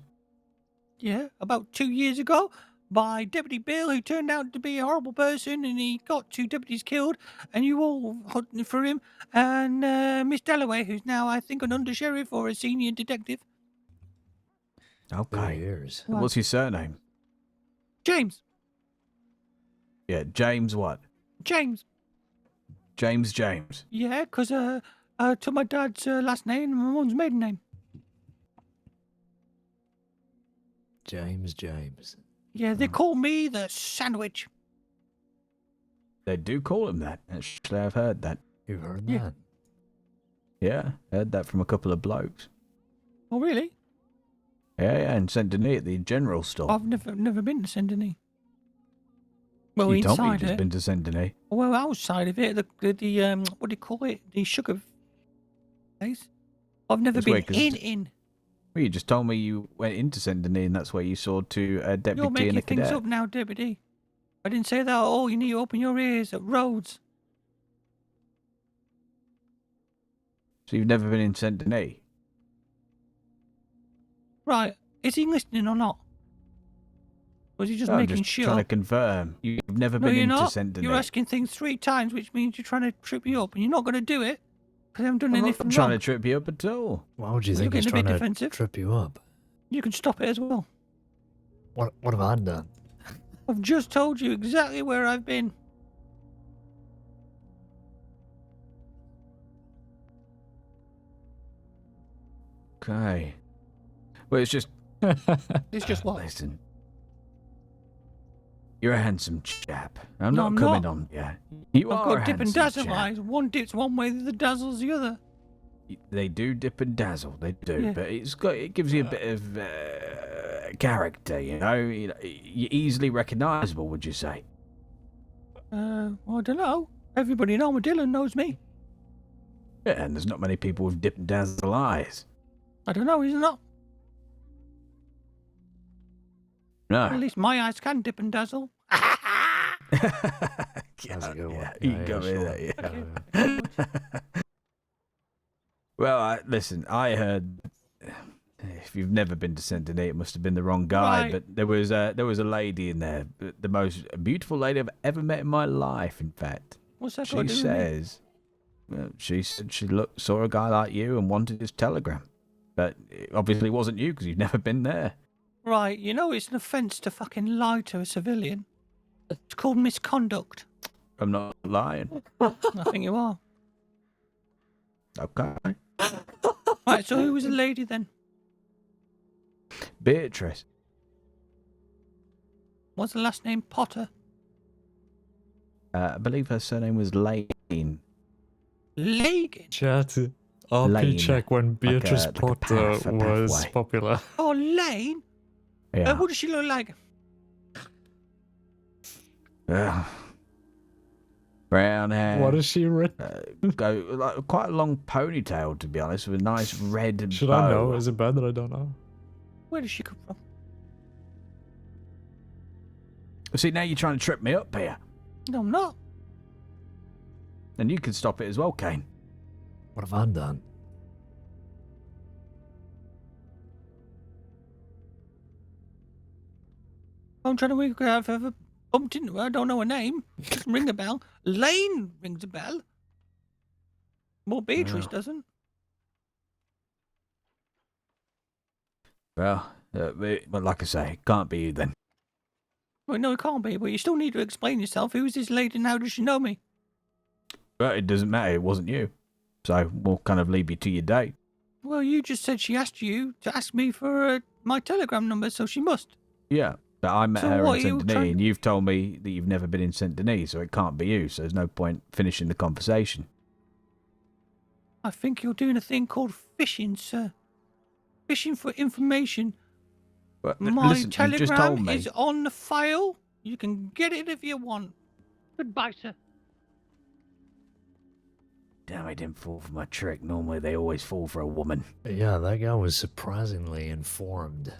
Speaker 6: Yeah, about 2 years ago, by Deputy Bill, who turned out to be a horrible person, and he got 2 deputies killed, and you all hunting for him, and Miss Dalloway, who's now, I think, an undersheriff or a senior detective.
Speaker 4: Okay.
Speaker 1: Years.
Speaker 4: What's your surname?
Speaker 6: James.
Speaker 4: Yeah, James what?
Speaker 6: James.
Speaker 4: James James.
Speaker 6: Yeah, because to my dad's last name and my mum's maiden name.
Speaker 1: James.
Speaker 6: Yeah, they call me the sandwich.
Speaker 4: They do call him that. Actually, I've heard that.
Speaker 1: You've heard
Speaker 6: Yeah.
Speaker 1: that?
Speaker 4: Yeah, heard that from a couple of blokes.
Speaker 6: Oh, really?
Speaker 4: Yeah, and Saint Denis at the general store.
Speaker 6: I've never been to Saint Denis. Well,
Speaker 4: You told me you'd
Speaker 6: inside
Speaker 4: just
Speaker 6: it.
Speaker 4: been to Saint Denis.
Speaker 6: Well, outside of it, the what do you call it? The sugar place. I've never
Speaker 4: That's
Speaker 6: been
Speaker 4: weird, 'cause
Speaker 6: in.
Speaker 4: Well, you just told me you went into Saint Denis and that's where you saw 2
Speaker 6: You're
Speaker 4: deputy
Speaker 6: making
Speaker 4: and a
Speaker 6: things
Speaker 4: cadet.
Speaker 6: up now, Deputy. I didn't say that. Oh, you need to open your ears at Rhodes.
Speaker 4: So you've never been in Saint Denis?
Speaker 6: Right. Is he listening or not? Was he just
Speaker 4: No, I'm
Speaker 6: making
Speaker 4: just
Speaker 6: shit
Speaker 4: trying to
Speaker 6: up?
Speaker 4: confirm. You've never
Speaker 6: No,
Speaker 4: been
Speaker 6: you're
Speaker 4: into
Speaker 6: not.
Speaker 4: Saint Denis.
Speaker 6: You're asking things 3 times, which means you're trying to trip me up, and you're not going to do it because I haven't done
Speaker 4: I'm
Speaker 6: anything
Speaker 4: not trying
Speaker 6: wrong.
Speaker 4: to trip you up at all.
Speaker 1: Why would you
Speaker 6: Well,
Speaker 1: think
Speaker 6: you're
Speaker 1: he's
Speaker 6: getting a
Speaker 1: trying
Speaker 6: bit
Speaker 1: to
Speaker 6: defensive.
Speaker 1: trip you up?
Speaker 6: You can stop it as well.
Speaker 1: What have I done?
Speaker 6: I've just told you exactly where I've been.
Speaker 4: Okay. Well, it's just...
Speaker 6: It's just what?
Speaker 4: Listen. You're a handsome chap. I'm
Speaker 6: No,
Speaker 4: not
Speaker 6: I'm
Speaker 4: coming
Speaker 6: not.
Speaker 4: on you. You
Speaker 6: I've
Speaker 4: are a
Speaker 6: got dip and
Speaker 4: handsome
Speaker 6: dazzle
Speaker 4: chap.
Speaker 6: eyes. One dips one way, the other dazzles the other.
Speaker 4: They do dip and dazzle, they do,
Speaker 6: Yeah.
Speaker 4: but it gives you a bit of character, you know. You're easily recognisable, would you say?
Speaker 6: Well, I don't know. Everybody in Armadillo knows me.
Speaker 4: Yeah, and there's not many people with dip and dazzle eyes.
Speaker 6: I don't know, isn't it?
Speaker 4: No.
Speaker 6: At least my eyes can dip and dazzle.
Speaker 1: That's a good one.
Speaker 4: You got me there, yeah. Well, listen, I heard. If you've never been to Saint Denis, it must have been the wrong guy.
Speaker 6: Right.
Speaker 4: But there was a lady in there, the most beautiful lady I've ever met in my life. In fact,
Speaker 6: What's that
Speaker 4: she
Speaker 6: got to do with me?
Speaker 4: says, well, she said she saw a guy like you and wanted his telegram, but it obviously wasn't you because you've never been there.
Speaker 6: Right, you know it's an offence to fucking lie to a civilian. It's called misconduct.
Speaker 4: I'm not lying.
Speaker 6: I think you are.
Speaker 4: Okay.
Speaker 6: Right, so who was the lady then?
Speaker 4: Beatrice.
Speaker 6: What's the last name? Potter.
Speaker 4: I believe her surname was Lane.
Speaker 6: Lagan.
Speaker 1: Chat. RP
Speaker 4: Lane.
Speaker 1: check when Beatrice
Speaker 4: like a
Speaker 1: Potter
Speaker 4: path, a
Speaker 1: was
Speaker 4: pathway.
Speaker 1: popular.
Speaker 6: Oh, Lane?
Speaker 4: Yeah.
Speaker 6: What does she look like?
Speaker 4: Brown hair.
Speaker 1: What is she written?
Speaker 4: Go like quite a long ponytail, to be honest, with a nice red.
Speaker 1: Should
Speaker 4: bow.
Speaker 1: I know? Is it bad that I don't know?
Speaker 6: Where does she come from?
Speaker 4: See, now you're trying to trip me up here,
Speaker 6: No, I'm not.
Speaker 4: and you can stop it as well, Caine.
Speaker 1: What have I done?
Speaker 6: I'm trying to work out if I've ever bumped into her. I don't know her name. Doesn't ring a bell. Lane rings a bell. Well, Beatrice doesn't.
Speaker 4: Well, but like I say, it can't be you then.
Speaker 6: Well, no, it can't be, but you still need to explain yourself. Who is this lady and how does she know me?
Speaker 4: But it doesn't matter. It wasn't you, so we'll kind of leave you to your day.
Speaker 6: Well, you just said she asked you to ask me for my telegram number, so she must.
Speaker 4: Yeah, but I met
Speaker 6: So
Speaker 4: her
Speaker 6: what
Speaker 4: in
Speaker 6: are you
Speaker 4: Saint Denis,
Speaker 6: trying-
Speaker 4: and you've told me that you've never been in Saint Denis, so it can't be you. So there's no point finishing the conversation.
Speaker 6: I think you're doing a thing called phishing, sir. Phishing for information.
Speaker 4: But
Speaker 6: My
Speaker 4: listen, you just told
Speaker 6: telegram
Speaker 4: me.
Speaker 6: is on the file. You can get it if you want. Goodbye, sir.
Speaker 4: Damn, I didn't fall for my trick. Normally, they always fall for a woman.
Speaker 1: Yeah, that guy was surprisingly informed.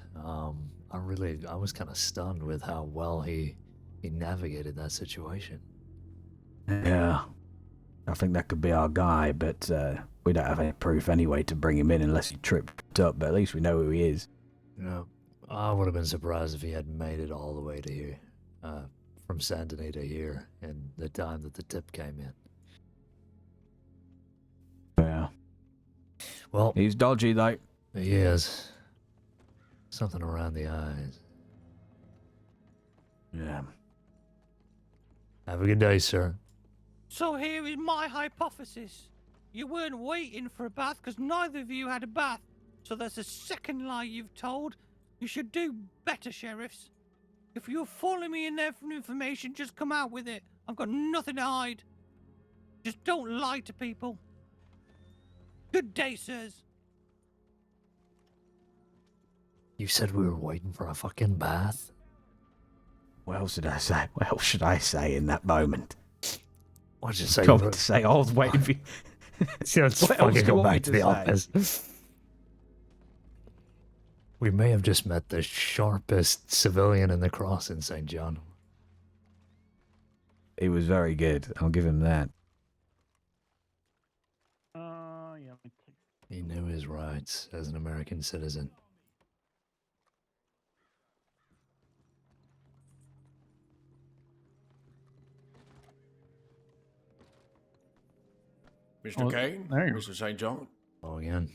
Speaker 1: I was kind of stunned with how well he navigated that situation.
Speaker 4: Yeah. I think that could be our guy, but we don't have any proof anyway to bring him in unless he tripped up, but at least we know who he is.
Speaker 1: No, I would have been surprised if he had made it all the way to here, from Saint Denis to here, in the time that the tip came in.
Speaker 4: Yeah.
Speaker 1: Well,
Speaker 4: he's dodgy, though.
Speaker 1: He is. Something around the eyes.
Speaker 4: Yeah.
Speaker 1: Have a good day, sir.
Speaker 6: So here is my hypothesis. You weren't waiting for a bath because neither of you had a bath. So that's a second lie you've told. You should do better, sheriffs. If you're following me in there for information, just come out with it. I've got nothing to hide. Just don't lie to people. Good day, sirs.
Speaker 1: You said we were waiting for a fucking bath?
Speaker 4: What else did I say? What else should I say in that moment?
Speaker 1: What'd you say?
Speaker 4: I was to say, I was waiting for you.
Speaker 1: Let's fucking go back to the office. We may have just met the sharpest civilian in the crossing, St. John.
Speaker 4: He was very good. I'll give him that.
Speaker 10: Yeah.
Speaker 1: He knew his rights as an American citizen.
Speaker 9: Mr. Caine, Mr. St. John.
Speaker 1: Oh, again.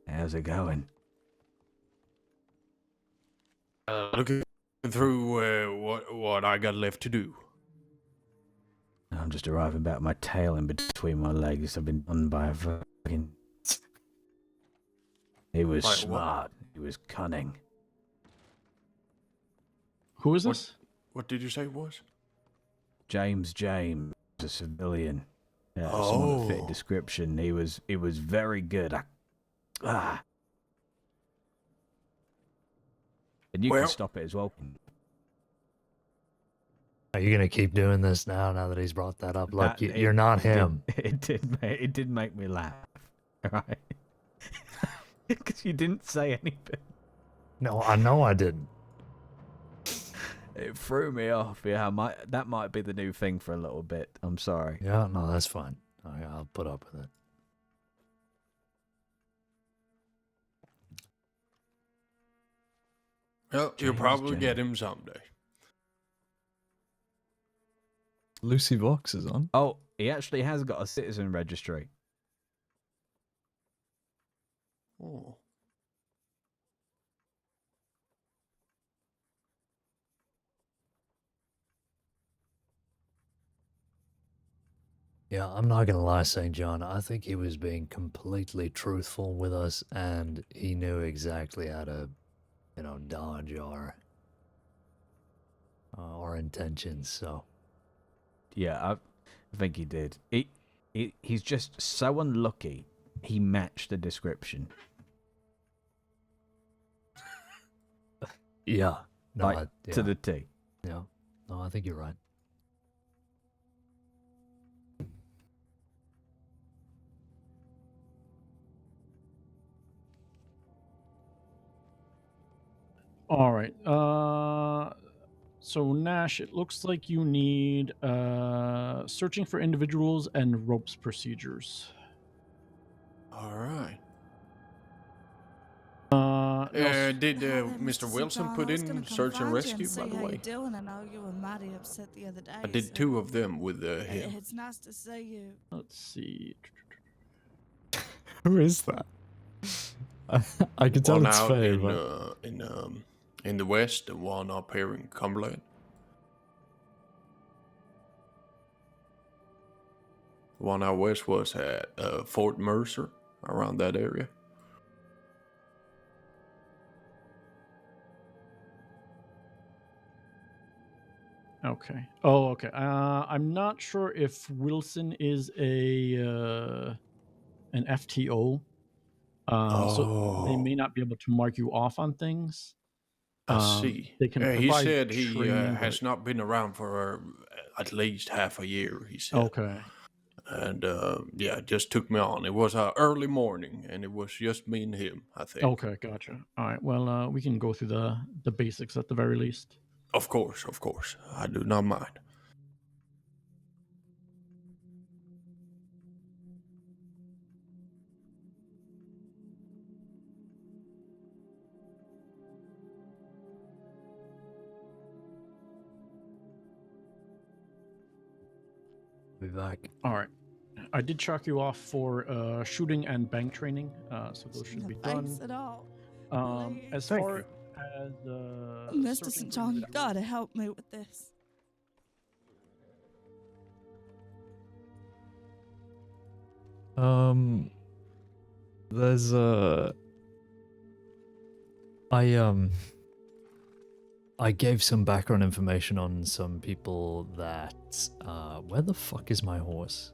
Speaker 4: How's it going?
Speaker 9: Looking through what I got left to do.
Speaker 4: I'm just arriving back my tail in between my legs. I've been done by a fucking... He was
Speaker 9: Like
Speaker 4: smart. He was cunning.
Speaker 10: Who is this?
Speaker 9: What did you say it was?
Speaker 4: James, a civilian. Someone that fit description. He was very good. And you can stop it as well.
Speaker 1: Are you gonna keep doing this now that he's brought that up? Look, you're not him.
Speaker 4: It did make me laugh, right? Because you didn't say anything.
Speaker 1: No, I know I didn't.
Speaker 4: It threw me off. Yeah, that might be the new thing for a little bit. I'm sorry.
Speaker 1: Yeah, no, that's fine. I'll put up with it.
Speaker 9: Well, you'll probably get him someday.
Speaker 1: Lucy Vox is on.
Speaker 4: Oh, he actually has got a citizen registry.
Speaker 9: Oh.
Speaker 1: Yeah, I'm not gonna lie, St. John. I think he was being completely truthful with us, and he knew exactly how to, dodge our intentions. So,
Speaker 4: yeah, I think he did. He's just so unlucky. He matched the description.
Speaker 1: Yeah, no,
Speaker 4: to the T.
Speaker 1: Yeah, no, I think you're right.
Speaker 10: All right. So Nash, it looks like you need searching for individuals and ropes procedures.
Speaker 9: All right.
Speaker 10: Did
Speaker 9: Mr. Wilson put in search and rescue, by the way?
Speaker 5: Doing? I know you were mighty upset the other day.
Speaker 9: I did 2 of them with him.
Speaker 5: It's nice to see you.
Speaker 10: Let's see.
Speaker 1: Who is that? I can tell
Speaker 9: One
Speaker 1: it's
Speaker 9: out
Speaker 1: Faye,
Speaker 9: in,
Speaker 1: but...
Speaker 9: in the west, and one up here in Cumberland. The one out west was at Fort Mercer, around that area.
Speaker 10: Okay. Oh, okay. I'm not sure if Wilson is an FTO. So they may not be able to mark you off on things.
Speaker 9: I see.
Speaker 10: They can
Speaker 9: he
Speaker 10: provide
Speaker 9: said he
Speaker 10: training,
Speaker 9: has not been around for at least half a year, he said.
Speaker 10: Okay.
Speaker 9: And yeah, just took me on. It was early morning, and it was just me and him, I think.
Speaker 10: Okay, gotcha. All right. Well, we can go through the basics at the very least.
Speaker 9: Of course. I do not mind.
Speaker 1: Be back.
Speaker 10: All right. I did chalk you off for shooting and bank training, so those should be done.
Speaker 5: Thanks at all.
Speaker 10: As
Speaker 5: Thank
Speaker 10: far
Speaker 5: you.
Speaker 10: as
Speaker 5: Mr. St. John, you gotta help me with this.
Speaker 1: There's I gave some background information on some people that where the fuck is my horse?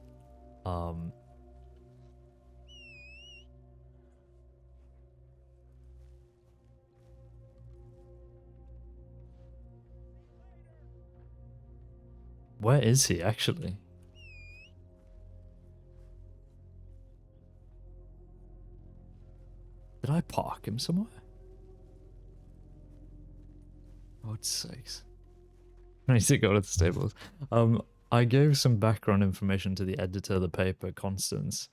Speaker 1: Where is he actually? Did I park him somewhere? God's sakes. I need to go to the stables. I gave some background information to the editor of the paper, Constance,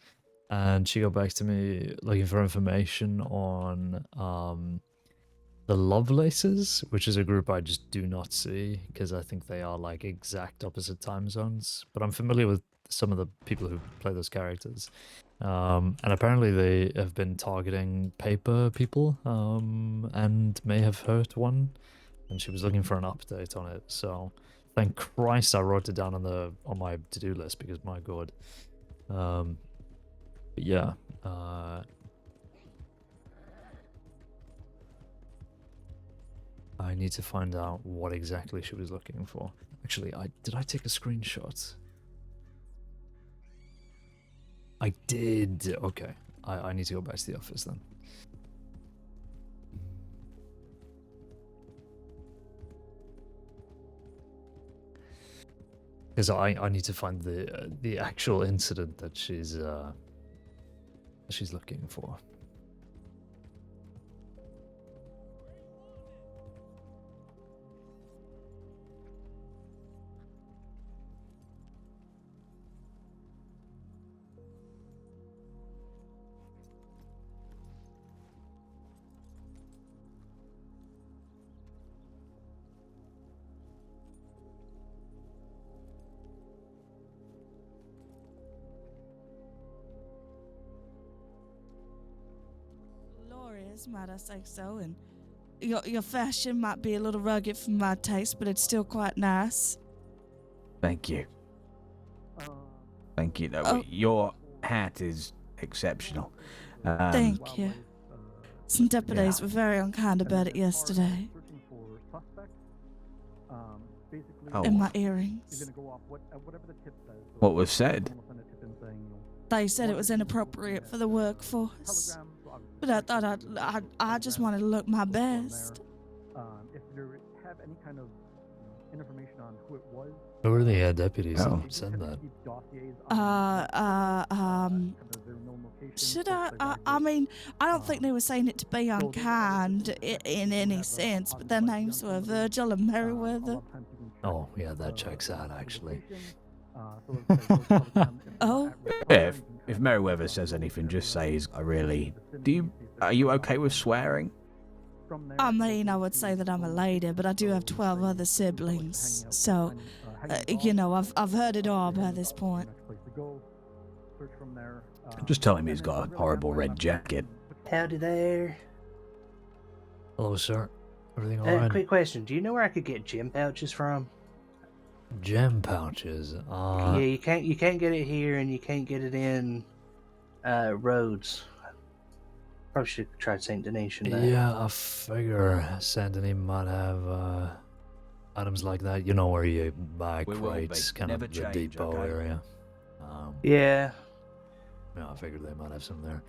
Speaker 1: and she got back to me looking for information on the Lovelaces, which is a group I just do not see because I think they are like exact opposite time zones. But I'm familiar with some of the people who play those characters. And apparently they have been targeting paper people and may have hurt one. And she was looking for an update on it. So thank Christ I wrote it down on my to-do list because my god. But yeah. I need to find out what exactly she was looking for. Actually, did I take a screenshot? I did. Okay. I need to go back to the office then. Because I need to find the actual incident that she's looking for.
Speaker 5: Glorious, might I say so, and your fashion might be a little rugged for my taste, but it's still quite nice.
Speaker 4: Thank you. Thank you. No, your hat is exceptional.
Speaker 5: Thank you. Some deputies were very unkind about it yesterday. And my earrings.
Speaker 4: What was said?
Speaker 5: They said it was inappropriate for the workforce. But I thought I just wanted to look my best.
Speaker 10: If you have any kind of information on who it was.
Speaker 1: Who are the deputies that said that?
Speaker 5: Should I mean, I don't think they were saying it to be unkind in any sense, but their names were Virgil and Merriweather.
Speaker 1: Oh, yeah, that checks out, actually.
Speaker 5: Oh?
Speaker 4: Yeah, if Merriweather says anything, just say are you okay with swearing?
Speaker 5: I mean, I would say that I'm a lady, but I do have 12 other siblings, so, you know, I've heard it all by this point.
Speaker 4: Just tell him he's got a horrible red jacket.
Speaker 18: Howdy there.
Speaker 1: Hello, sir. Everything alright?
Speaker 18: Quick question. Do you know where I could get gem pouches from?
Speaker 1: Gem pouches?
Speaker 18: Yeah, you can't get it here, and you can't get it in Rhodes. Probably should have tried Saint Denis.
Speaker 1: Yeah, I figure Saint Denis might have items like that. You know where you buy crates, kind of the depot area.
Speaker 18: Yeah.
Speaker 1: Yeah, I figured they might have some there.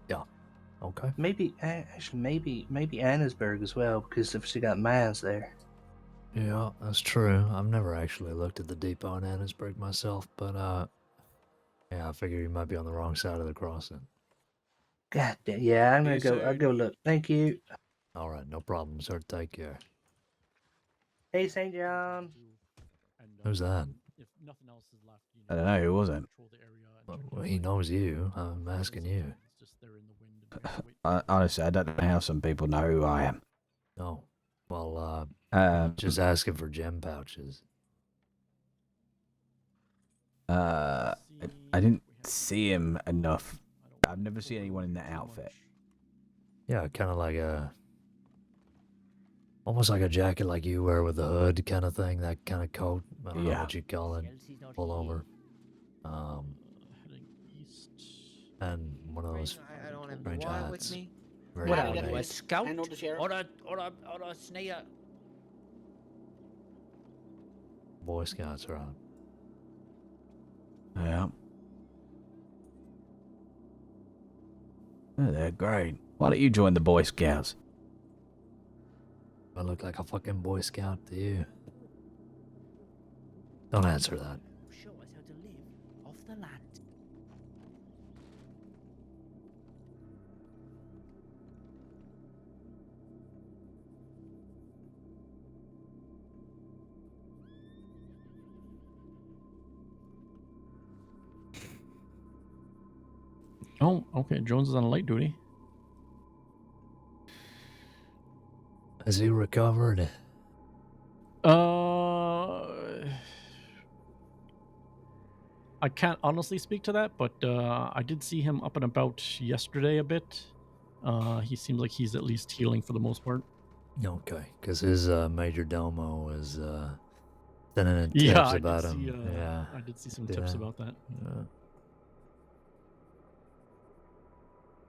Speaker 1: Yeah. Okay.
Speaker 18: Maybe Annesburg as well, because they've still got mines there.
Speaker 1: Yeah, that's true. I've never actually looked at the depot in Annesburg myself, but yeah, I figure you might be on the wrong side of the crossing.
Speaker 18: God damn. Yeah, I'm gonna
Speaker 1: You
Speaker 18: go. I'll
Speaker 1: soon.
Speaker 18: go look. Thank you.
Speaker 1: All right, no problem, sir. Take care.
Speaker 18: Hey, St. John.
Speaker 1: Who's that?
Speaker 4: I don't know. Who was it?
Speaker 1: Well, he knows you. I'm asking you.
Speaker 4: Honestly, I don't know how some people know who I am.
Speaker 1: No. Well,
Speaker 4: Um,
Speaker 1: just asking for gem pouches.
Speaker 4: I didn't see him enough. I've never seen anyone in that outfit.
Speaker 1: Yeah, kind of like almost like a jacket like you wear with the hood kind of thing, that kind of coat. I don't know what you call it. Pull over. And one of those
Speaker 3: I don't have
Speaker 1: strange
Speaker 3: Why
Speaker 1: hats.
Speaker 3: with me.
Speaker 1: Very
Speaker 3: What
Speaker 1: well
Speaker 3: are you, a
Speaker 1: made.
Speaker 3: scout?
Speaker 2: I know the sheriff.
Speaker 3: Or a sneer?
Speaker 1: Boy Scouts are on.
Speaker 4: Yeah. Oh, they're great. Why don't you join the Boy Scouts?
Speaker 1: I look like a fucking Boy Scout to you. Don't answer that.
Speaker 15: Show us how to live off the land.
Speaker 10: Oh, okay. Jones is on light duty.
Speaker 1: Has he recovered?
Speaker 10: I can't honestly speak to that, but I did see him up and about yesterday a bit. He seems like he's at least healing for the most part.
Speaker 1: Okay, because his major domo was sending in tips
Speaker 10: Yeah,
Speaker 1: about him.
Speaker 10: Yeah, I did see some tips about that.
Speaker 1: Yeah.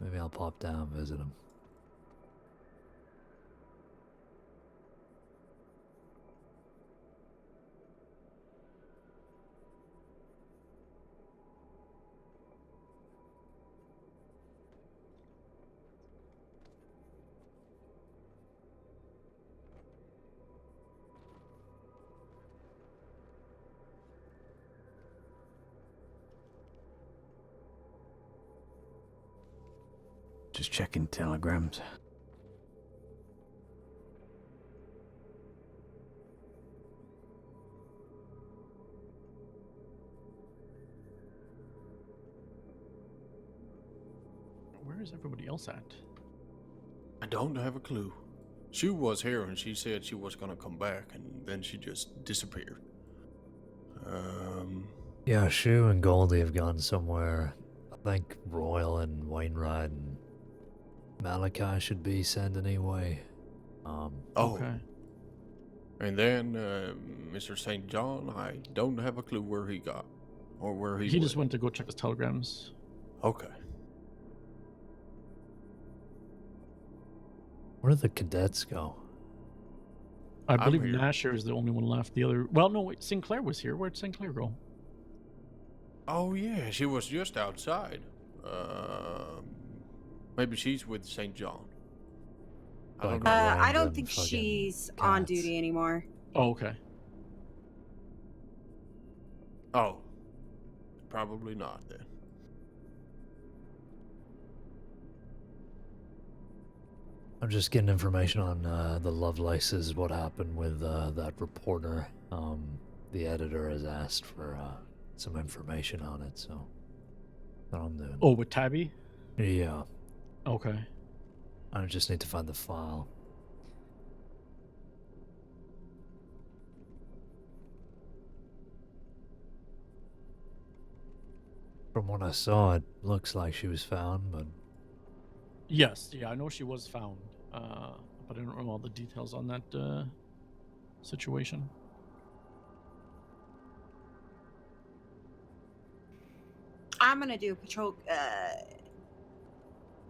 Speaker 1: Maybe I'll pop down and visit him.
Speaker 4: Just checking telegrams.
Speaker 10: Where is everybody else at?
Speaker 9: I don't have a clue. She was here and she said she was gonna come back, and then she just disappeared.
Speaker 1: Yeah, Shu and Goldie have gone somewhere. I think Royal and Wainwright and Malachi should be sent anyway.
Speaker 10: Okay.
Speaker 9: And then Mr. St. John, I don't have a clue where he got or where he
Speaker 10: He just went to go check his telegrams.
Speaker 9: Okay.
Speaker 1: Where did the cadets go?
Speaker 10: I
Speaker 9: I'm
Speaker 10: believe
Speaker 9: here.
Speaker 10: Nasher is the only one left. The other, well, no, wait, Sinclair was here. Where'd Sinclair go?
Speaker 9: Oh yeah, she was just outside. Maybe she's with St. John. I don't know.
Speaker 20: I don't think she's on duty anymore.
Speaker 10: Oh, okay.
Speaker 9: Oh, probably not then.
Speaker 1: I'm just getting information on the Lovelaces, what happened with that reporter. The editor has asked for some information on it, so that's what I'm doing.
Speaker 10: Oh, with Tabby?
Speaker 1: Yeah.
Speaker 10: Okay.
Speaker 1: I just need to find the file. From what I saw, it looks like she was found, but
Speaker 10: Yes, yeah, I know she was found, but I don't know all the details on that situation.
Speaker 20: I'm gonna do patrol. I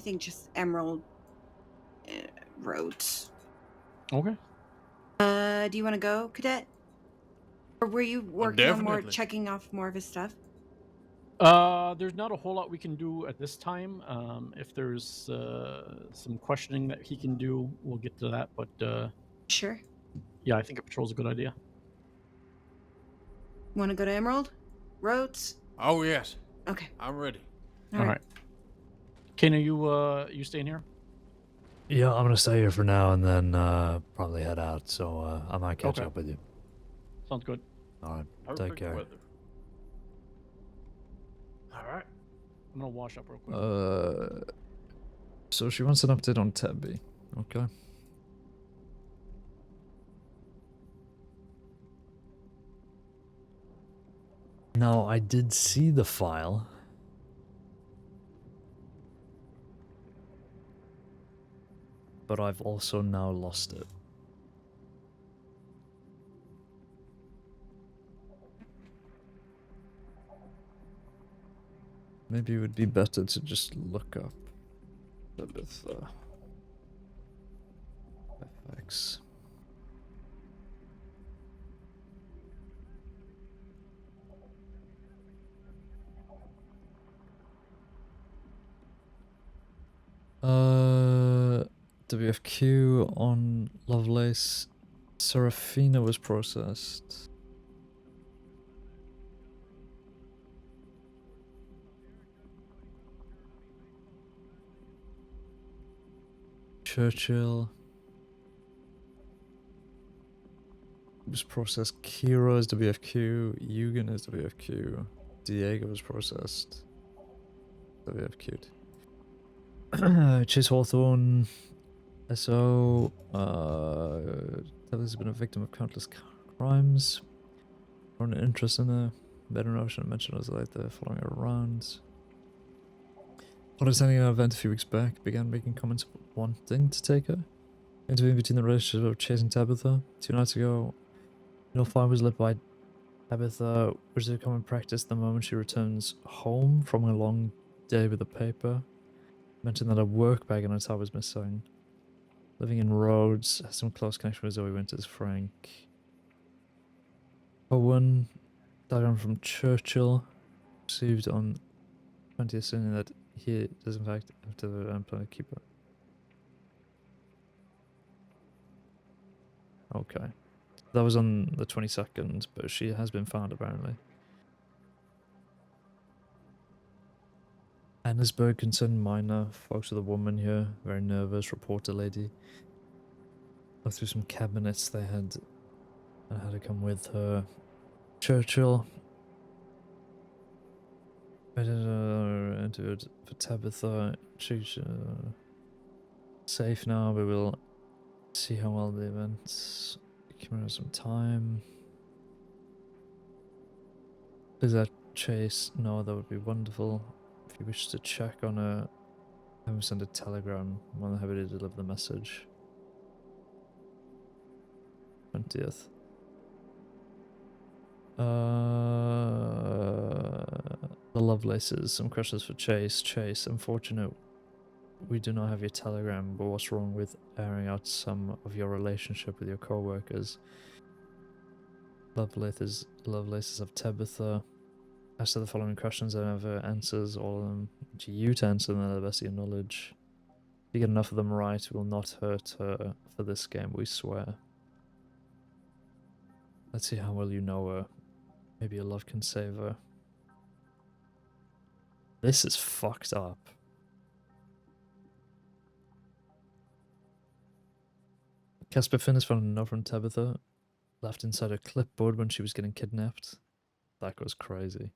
Speaker 20: think just Emerald roads.
Speaker 10: Okay.
Speaker 20: Do you want to go, Cadet? Or were you working on more,
Speaker 10: definitely.
Speaker 20: checking off more of his stuff?
Speaker 10: There's not a whole lot we can do at this time. If there's some questioning that he can do, we'll get to that. But
Speaker 20: sure.
Speaker 10: Yeah, I think a patrol's a good idea.
Speaker 20: Want to go to Emerald? Roads?
Speaker 9: Oh, yes.
Speaker 20: Okay.
Speaker 9: I'm ready.
Speaker 10: All right. Caine, are you staying here?
Speaker 1: Yeah, I'm gonna stay here for now and then probably head out. So I might catch
Speaker 10: Okay.
Speaker 1: up with you.
Speaker 10: Sounds good.
Speaker 1: All right. Take
Speaker 9: Perfect
Speaker 1: care.
Speaker 9: weather.
Speaker 10: All right. I'm gonna wash up real quick.
Speaker 1: So she wants an update on Tabby. Okay. Now, I did see the file. But I've also now lost it. Maybe it would be better to just look up a bit FX. WFQ on Lovelace. Serafina was processed. Churchill was processed. Kira is WFQ. Eugen is WFQ. Diego was processed. WFQ'd. Chase Hawthorne. SO. Taylor has been a victim of countless crimes. Found an interest in her. Better notion mentioned us later, following her around. Upon attending an event a few weeks back, began making comments about wanting to take her. Interviewing between the relationship of chasing Tabitha. 2 nights ago, no fire was lit by Tabitha, which is a common practice the moment she returns home from a long day with the paper. Mentioned that a work bag and a tie was missing. Living in Rhodes, has some close connection with Zoe Winters, Frank. Owen, diagram from Churchill, received on 20th, saying that he does in fact have to plan to keep her. Okay. That was on the 22nd, but she has been found apparently. Annesburg concerned minor. Folks with a woman here, very nervous, reporter lady. Looked through some cabinets they had and had to come with her. Churchill. Interviewed for Tabitha. She's safe now, but we'll see how well the events. Give her some time. Is that Chase? No, that would be wonderful. If you wish to check on her, have him send a telegram. I'm more than happy to deliver the message. 20th. The Lovelaces. Some questions for Chase. Chase, unfortunate we do not have your telegram, but what's wrong with airing out some of your relationship with your co-workers? Lovelaces of Tabitha. As to the following questions, I have answers, all of them to you to answer them to the best of your knowledge. If you get enough of them right, we will not hurt her for this game, we swear. Let's see how well you know her. Maybe your love can save her. This is fucked up. Casper Finn has found a note from Tabitha, left inside her clipboard when she was getting kidnapped. That goes crazy.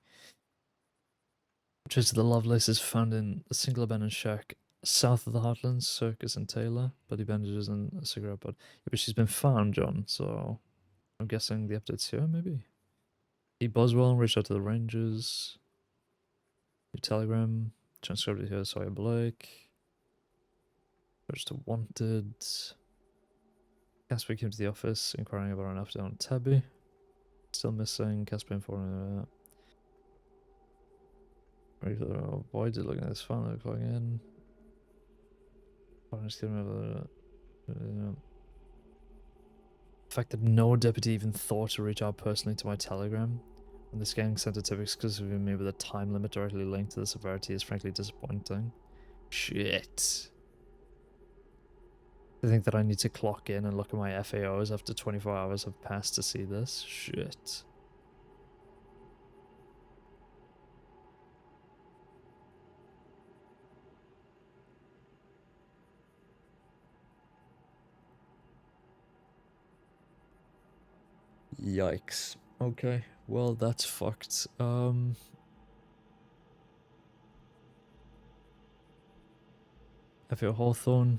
Speaker 1: Traces of the Lovelaces found in a single abandoned shack south of the Heartlands, Circus and Taylor. Bloody bandages and a cigarette butt. Yeah, but she's been found, John, so I'm guessing the update's here, maybe? E. Boswell reached out to the Rangers. Your telegram. Transcribed it here, Sawyer Blake. Registered wanted. Casper came to the office, inquiring about an update on Tabby. Still missing. Casper informed avoided looking at his phone, calling in. The fact that no deputy even thought to reach out personally to my telegram, and this gang sent a tip exclusively to me with a time limit directly linked to the severity is frankly disappointing. Shit. I think that I need to clock in and look at my FAOs after 24 hours have passed to see this. Shit. Yikes. Okay, well that's fucked. FAO Hawthorne.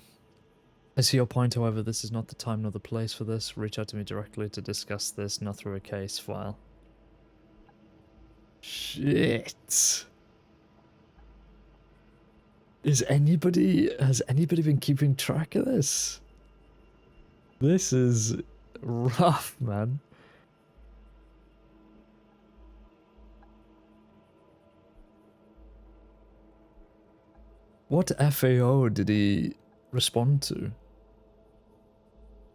Speaker 1: I see your point, however, this is not the time nor the place for this. Reach out to me directly to discuss this, not through a case file. Shit. Has anybody been keeping track of this? This is rough, man. What FAO did he respond to?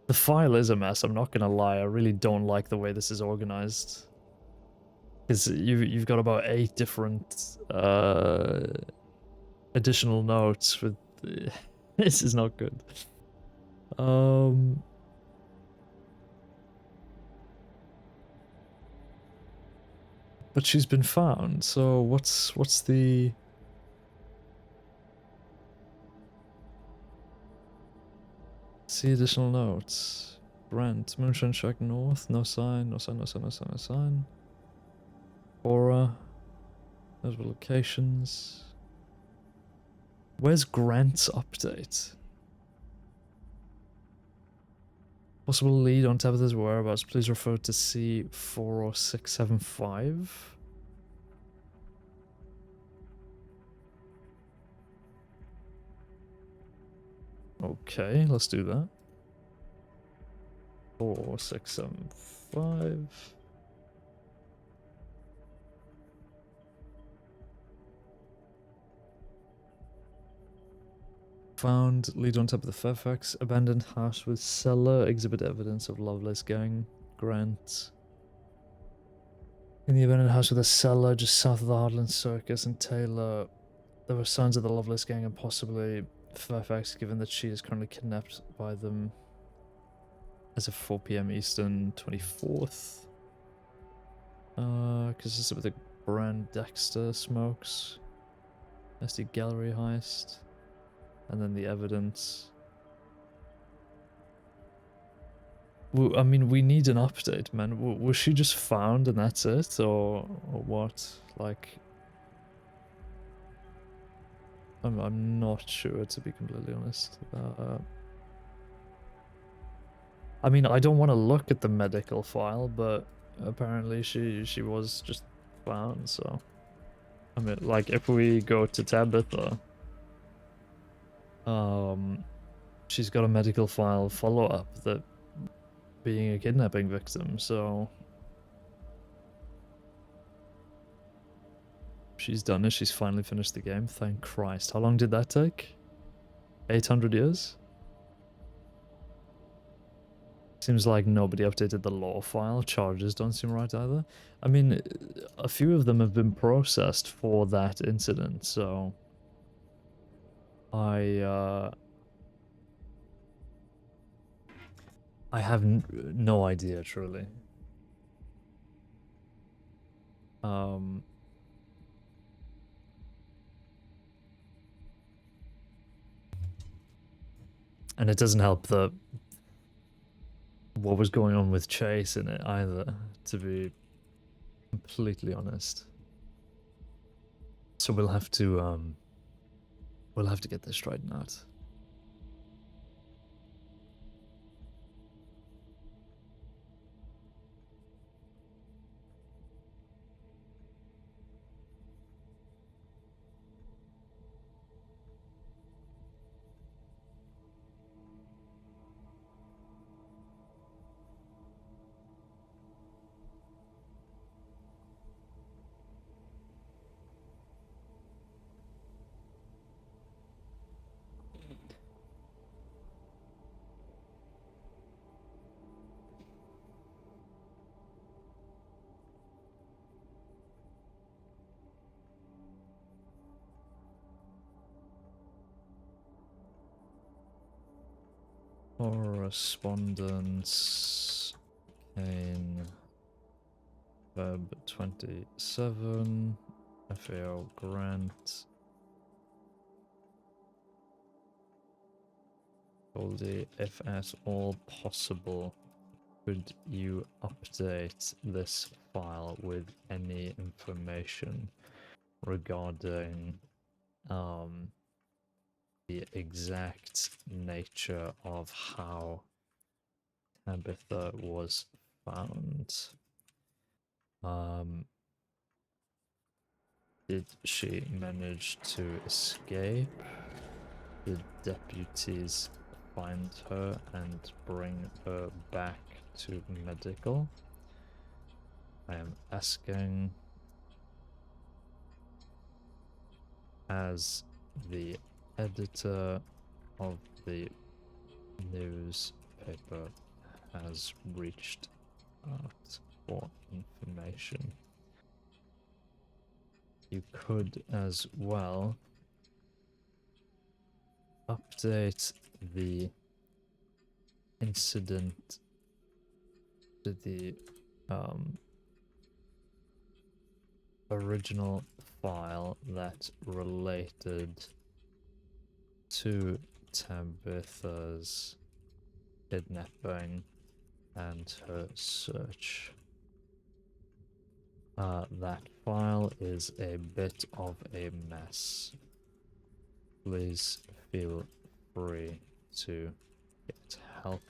Speaker 1: The file is a mess, I'm not gonna lie. I really don't like the way this is organized. Because you've got about 8 different additional notes with... This is not good. But she's been found, so what's the... See additional notes. Grant, Moonshine Shack North, no sign, no sign, no sign, no sign, no sign. Aura. Those were locations. Where's Grant's update? Possible lead on Tabitha's whereabouts. Please refer to C40675. Okay, let's do that. 4675. Found lead on top of the Fairfax abandoned house with cellar. Exhibit evidence of Lovelace gang. Grant. In the abandoned house with a cellar just south of the Heartland Circus and Taylor, there were signs of the Lovelace gang and possibly Fairfax, given that she is currently kidnapped by them as of 4 PM Eastern, 24th. Consistent with the brand Dexter smokes. SD gallery heist. And then the evidence. Well, I mean, we need an update, man. Was she just found and that's it? Or what? Like... I'm not sure, to be completely honest. I mean, I don't want to look at the medical file, but apparently she was just found, so... I mean, like, if we go to Tabitha... she's got a medical file follow-up that being a kidnapping victim, so... She's done it, she's finally finished the game, thank Christ. How long did that take? 800 years? Seems like nobody updated the law file, charges don't seem right either. I mean, a few of them have been processed for that incident, so... I have no idea, truly. And it doesn't help that what was going on with Chase in it either, to be completely honest. So we'll have to get this straightened out. Correspondence. Caine. Feb 27. FAO grant. Goldie, if at all possible, could you update this file with any information regarding the exact nature of how Tabitha was found? Did she manage to escape? Did deputies find her and bring her back to medical? I am asking as the editor of the newspaper has reached out for information. You could as well update the incident to the original file that related to Tabitha's kidnapping and her search. That file is a bit of a mess. Please feel free to get help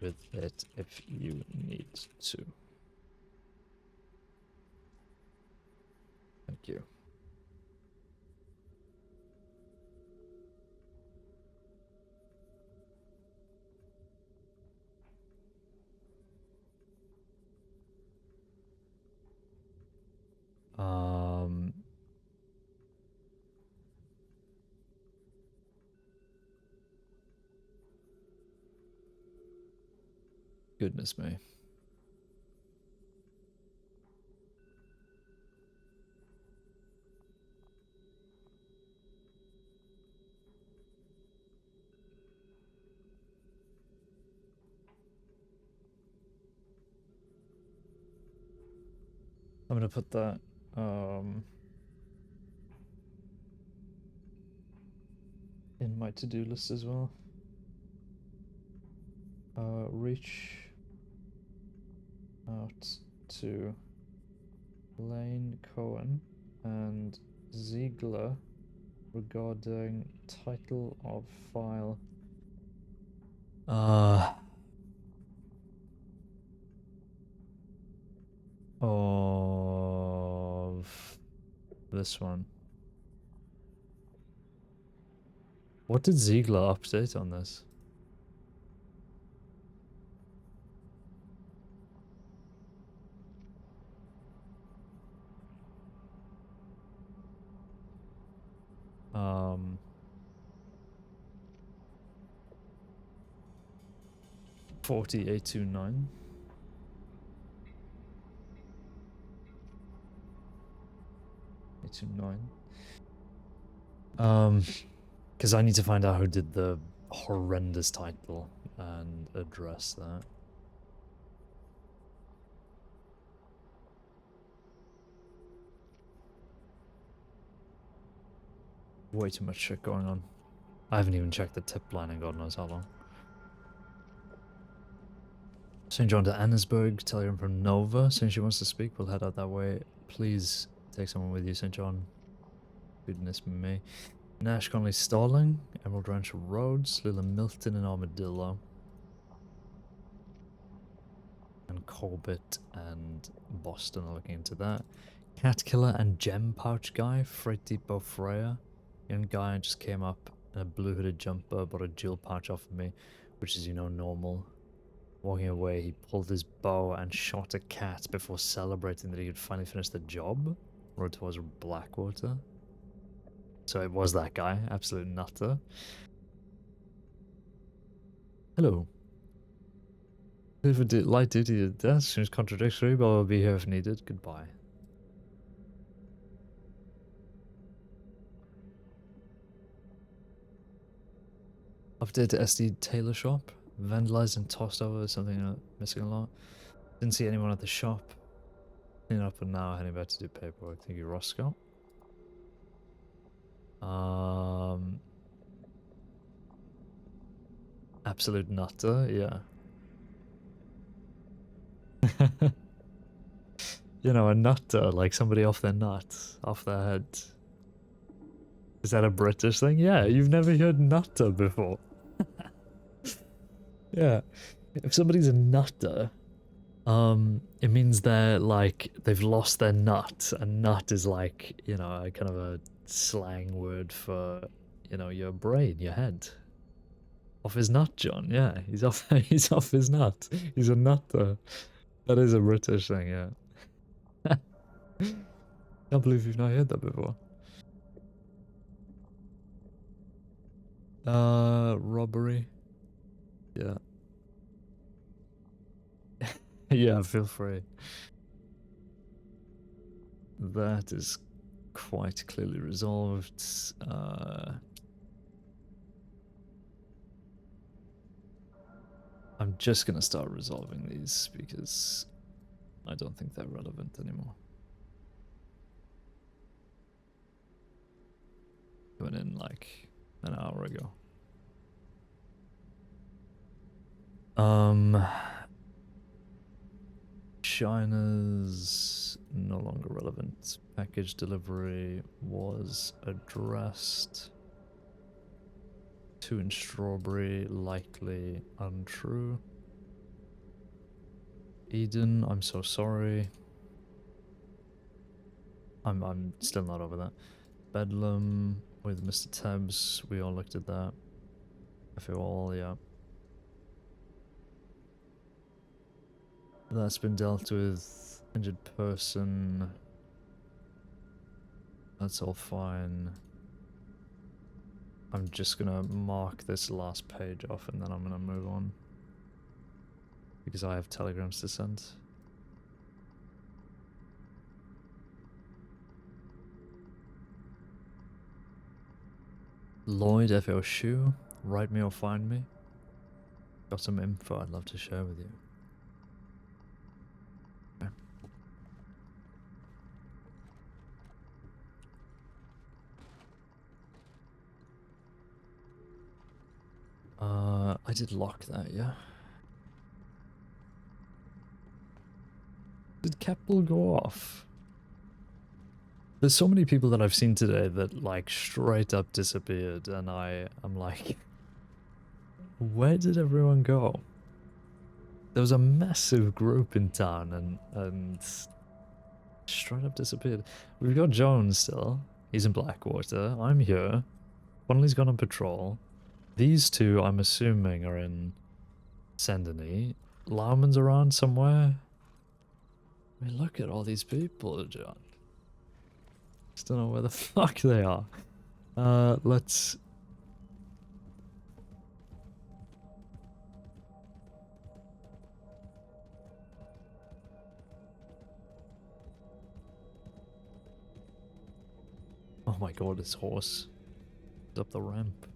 Speaker 1: with it if you need to. Thank you. Goodness me. I'm gonna put that in my to-do list as well. Reach out to Lane Cohen and Ziegler regarding title of file. Of this one. What did Ziegler update on this? Um, 40829. Because I need to find out who did the horrendous title and address that. Way too much shit going on. I haven't even checked the tip line in God knows how long. St. John to Annesburg, tell her from Nova, saying she wants to speak, we'll head out that way. Please take someone with you, St. John. Goodness me. Nash Conley Stalling, Emerald Ranch Roads, Lila Milton and Armadillo. And Corbett and Boston are looking into that. Cat Killer and Gem Pouch Guy, Freight Depot Freya. Young guy just came up in a blue hooded jumper, bought a jewel pouch off of me, which is, you know, normal. Walking away, he pulled his bow and shot a cat before celebrating that he had finally finished the job. Rode towards Blackwater. So it was that guy, absolute nutter. Hello. If it did light duty at death seems contradictory, but I'll be here if needed. Goodbye. Update to SD tailor shop. Vandalized and tossed over. Something missing a lot. Didn't see anyone at the shop. Clean up and now heading back to do paperwork. Thank you, Roscoe. Absolute nutter, yeah. You know, a nutter, like somebody off their nut, off their head. Is that a British thing? Yeah, you've never heard nutter before. Yeah. If somebody's a nutter, it means they're like, they've lost their nut. A nut is like, you know, a kind of a slang word for, you know, your brain, your head. Off his nut, John, yeah. He's off he's off his nut. He's a nutter. That is a British thing, yeah. Can't believe you've not heard that before. Robbery. Yeah. Yeah, feel free. That is quite clearly resolved. I'm just gonna start resolving these because I don't think they're relevant anymore. Went in like an hour ago. China's no longer relevant. Package delivery was addressed. 2 in Strawberry, likely untrue. Eden, I'm so sorry. I'm still not over that. Bedlam with Mr. Tebbs, we all looked at that. I feel all, yeah. That's been dealt with. Injured person. That's all fine. I'm just gonna mark this last page off and then I'm gonna move on. Because I have telegrams to send. Lloyd FO Shoe, write me or find me. Got some info I'd love to share with you. Okay. I did lock that, yeah. Did Keppel go off? There's so many people that I've seen today that like straight up disappeared and I'm like, where did everyone go? There was a massive group in town and straight up disappeared. We've got Jones still. He's in Blackwater. I'm here. Connolly's gone on patrol. These two, I'm assuming, are in Sendony. Lauman's around somewhere. I mean, look at all these people, John. Just don't know where the fuck they are. Let's... Oh my god, his horse is up the ramp.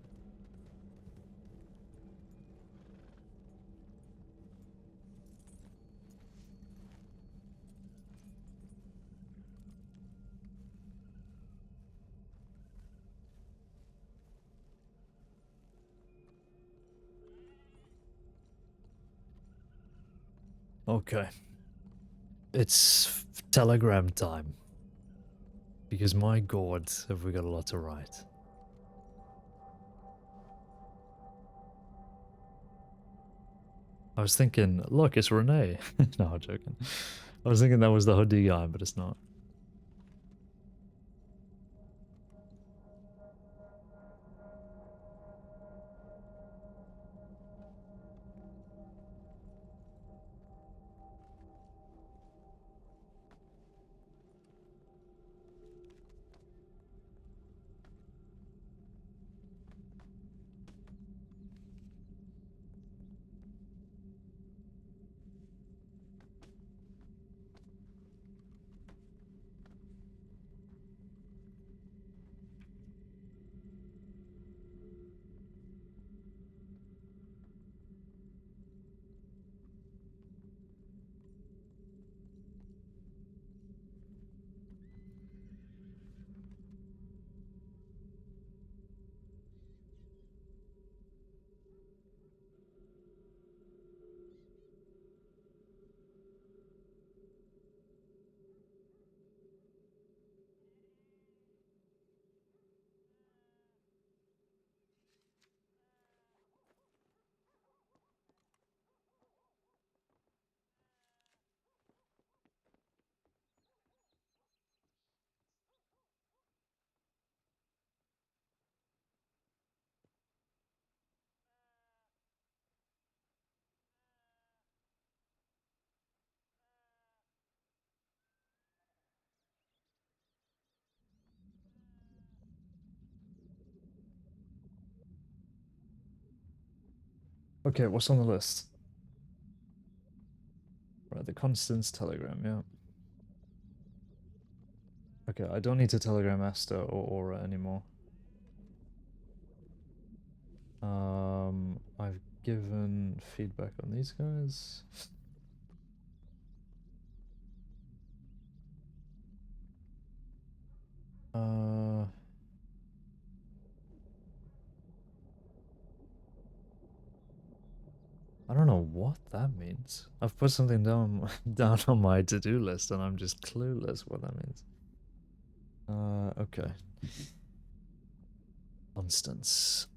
Speaker 1: Okay. It's telegram time. Because my god, have we got a lot to write. I was thinking, look, it's Renee. No, I'm joking. I was thinking that was the hoodie guy, but it's not. Okay, what's on the list? Right, the Constance telegram, yeah. Okay, I don't need to telegram Asta or Aura anymore. I've given feedback on these guys. I don't know what that means. I've put something down down on my to-do list and I'm just clueless what that means. Okay. Constance.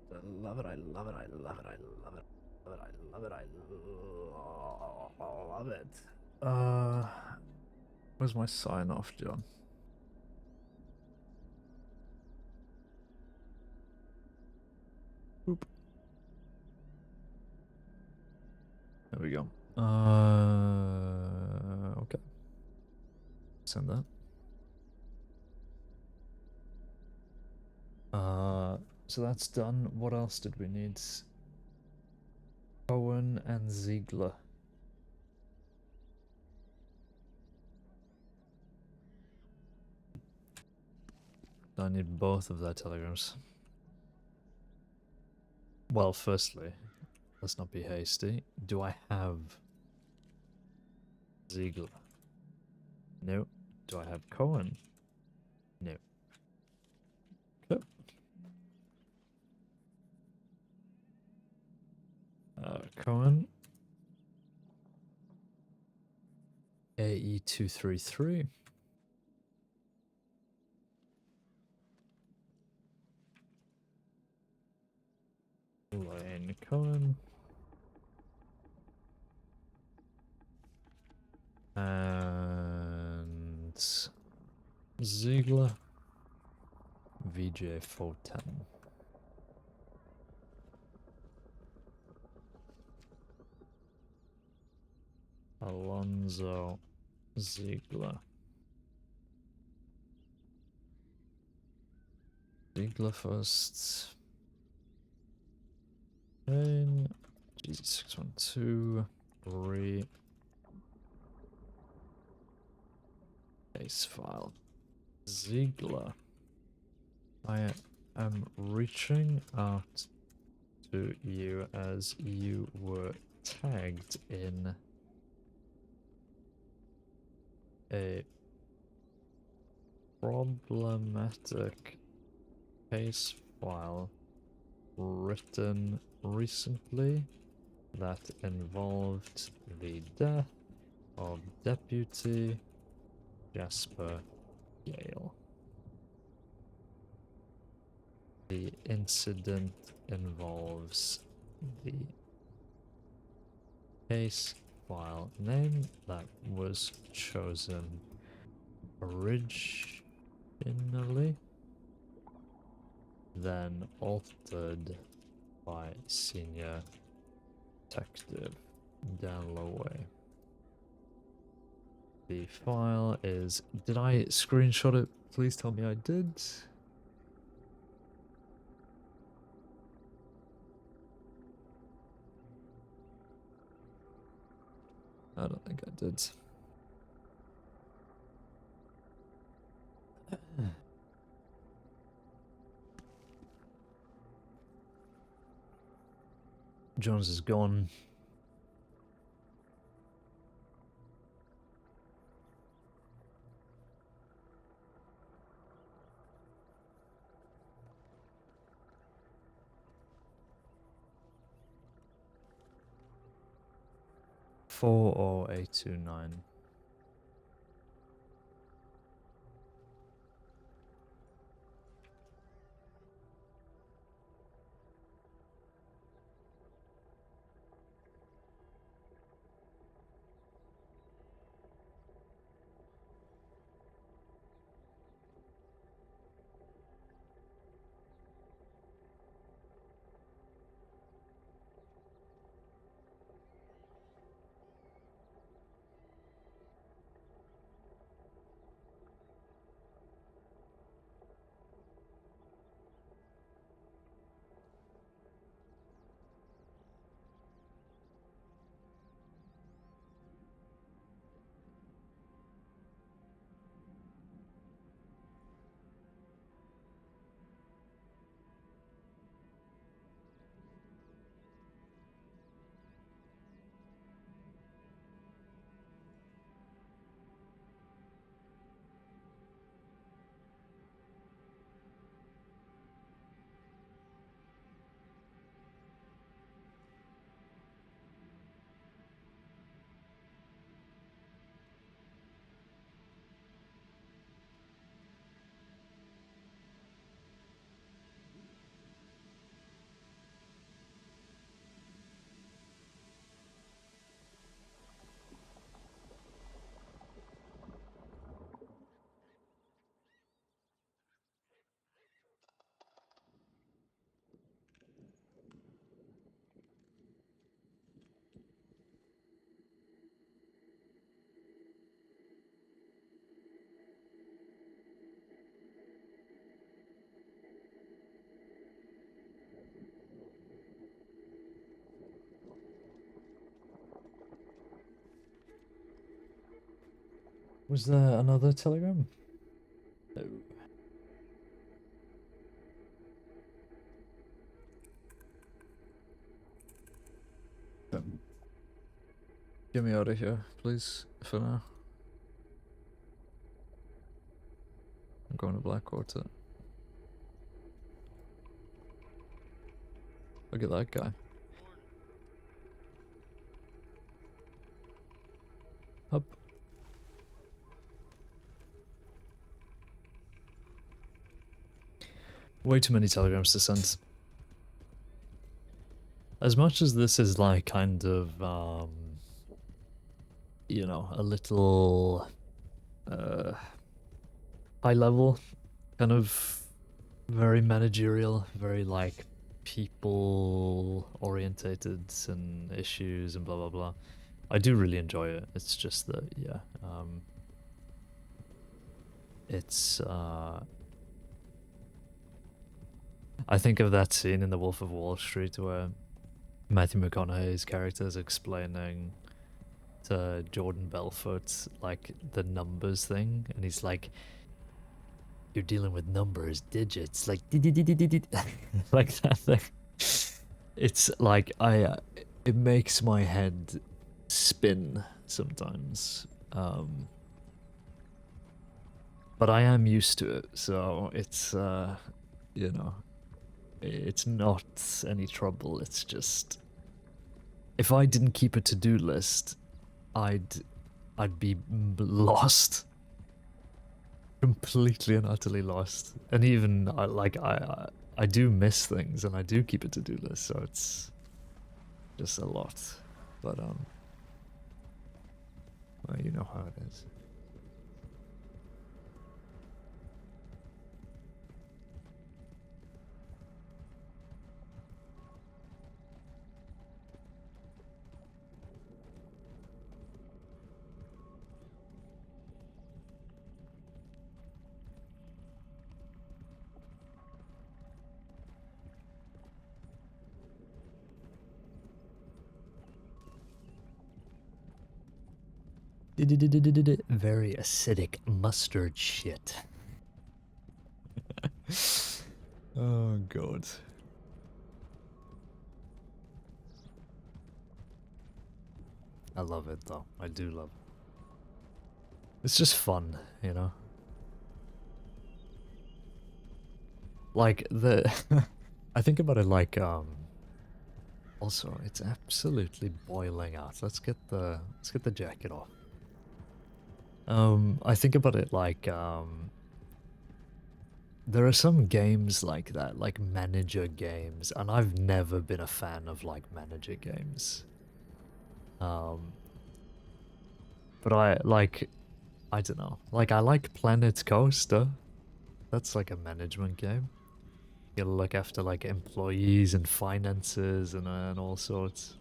Speaker 1: I love it, I love it, I love it, I love it, I love it, I love it. Where's my sign off, John? Boop. we go. Okay. Send that. So that's done. What else did we need? Cohen and Ziegler. I need both of their telegrams. Well, firstly, let's not be hasty. Do I have Ziegler? No. Do I have Cohen? No. Okay. Cohen. AE233. Lane Cohen. And Ziegler. VJ410. Alonzo Ziegler. Ziegler first. Caine. GZ612. Case file. Ziegler. I am reaching out to you as you were tagged in a problematic case file written recently that involved the death of Deputy Jasper Gale. The incident involves the case file name that was chosen originally, then altered by Senior Detective Dalloway. The file is... Did I screenshot it? Please tell me I did. I don't think I did. Jones is gone. Four or 829. Was there another telegram? No. Get me out of here, please, for now. I'm going to Blackwater. Look at that guy. Up. Way too many telegrams to send. As much as this is like kind of, you know, a little high level, kind of very managerial, very like people orientated and issues and blah blah blah. I do really enjoy it. It's just that, yeah, it's I think of that scene in The Wolf of Wall Street where Matthew McConaughey's character is explaining to Jordan Belfort like the numbers thing, and he's like, "You're dealing with numbers, digits, like like that thing." It's like it makes my head spin sometimes, but I am used to it, so it's you know, it's not any trouble. It's just if I didn't keep a to-do list, I'd be lost, completely and utterly lost. And even I do miss things, and I do keep a to-do list, so it's just a lot. But well, you know how it is. Very acidic mustard shit. Oh god. I love it though. I do love it. It's just fun, you know? Like the I think about it like also it's absolutely boiling out. Let's get the jacket off. I think about it like there are some games like that, like manager games, and I've never been a fan of like manager games. But I don't know. Like I like Planet Coaster. That's like a management game. You gotta look after like employees and finances and all sorts.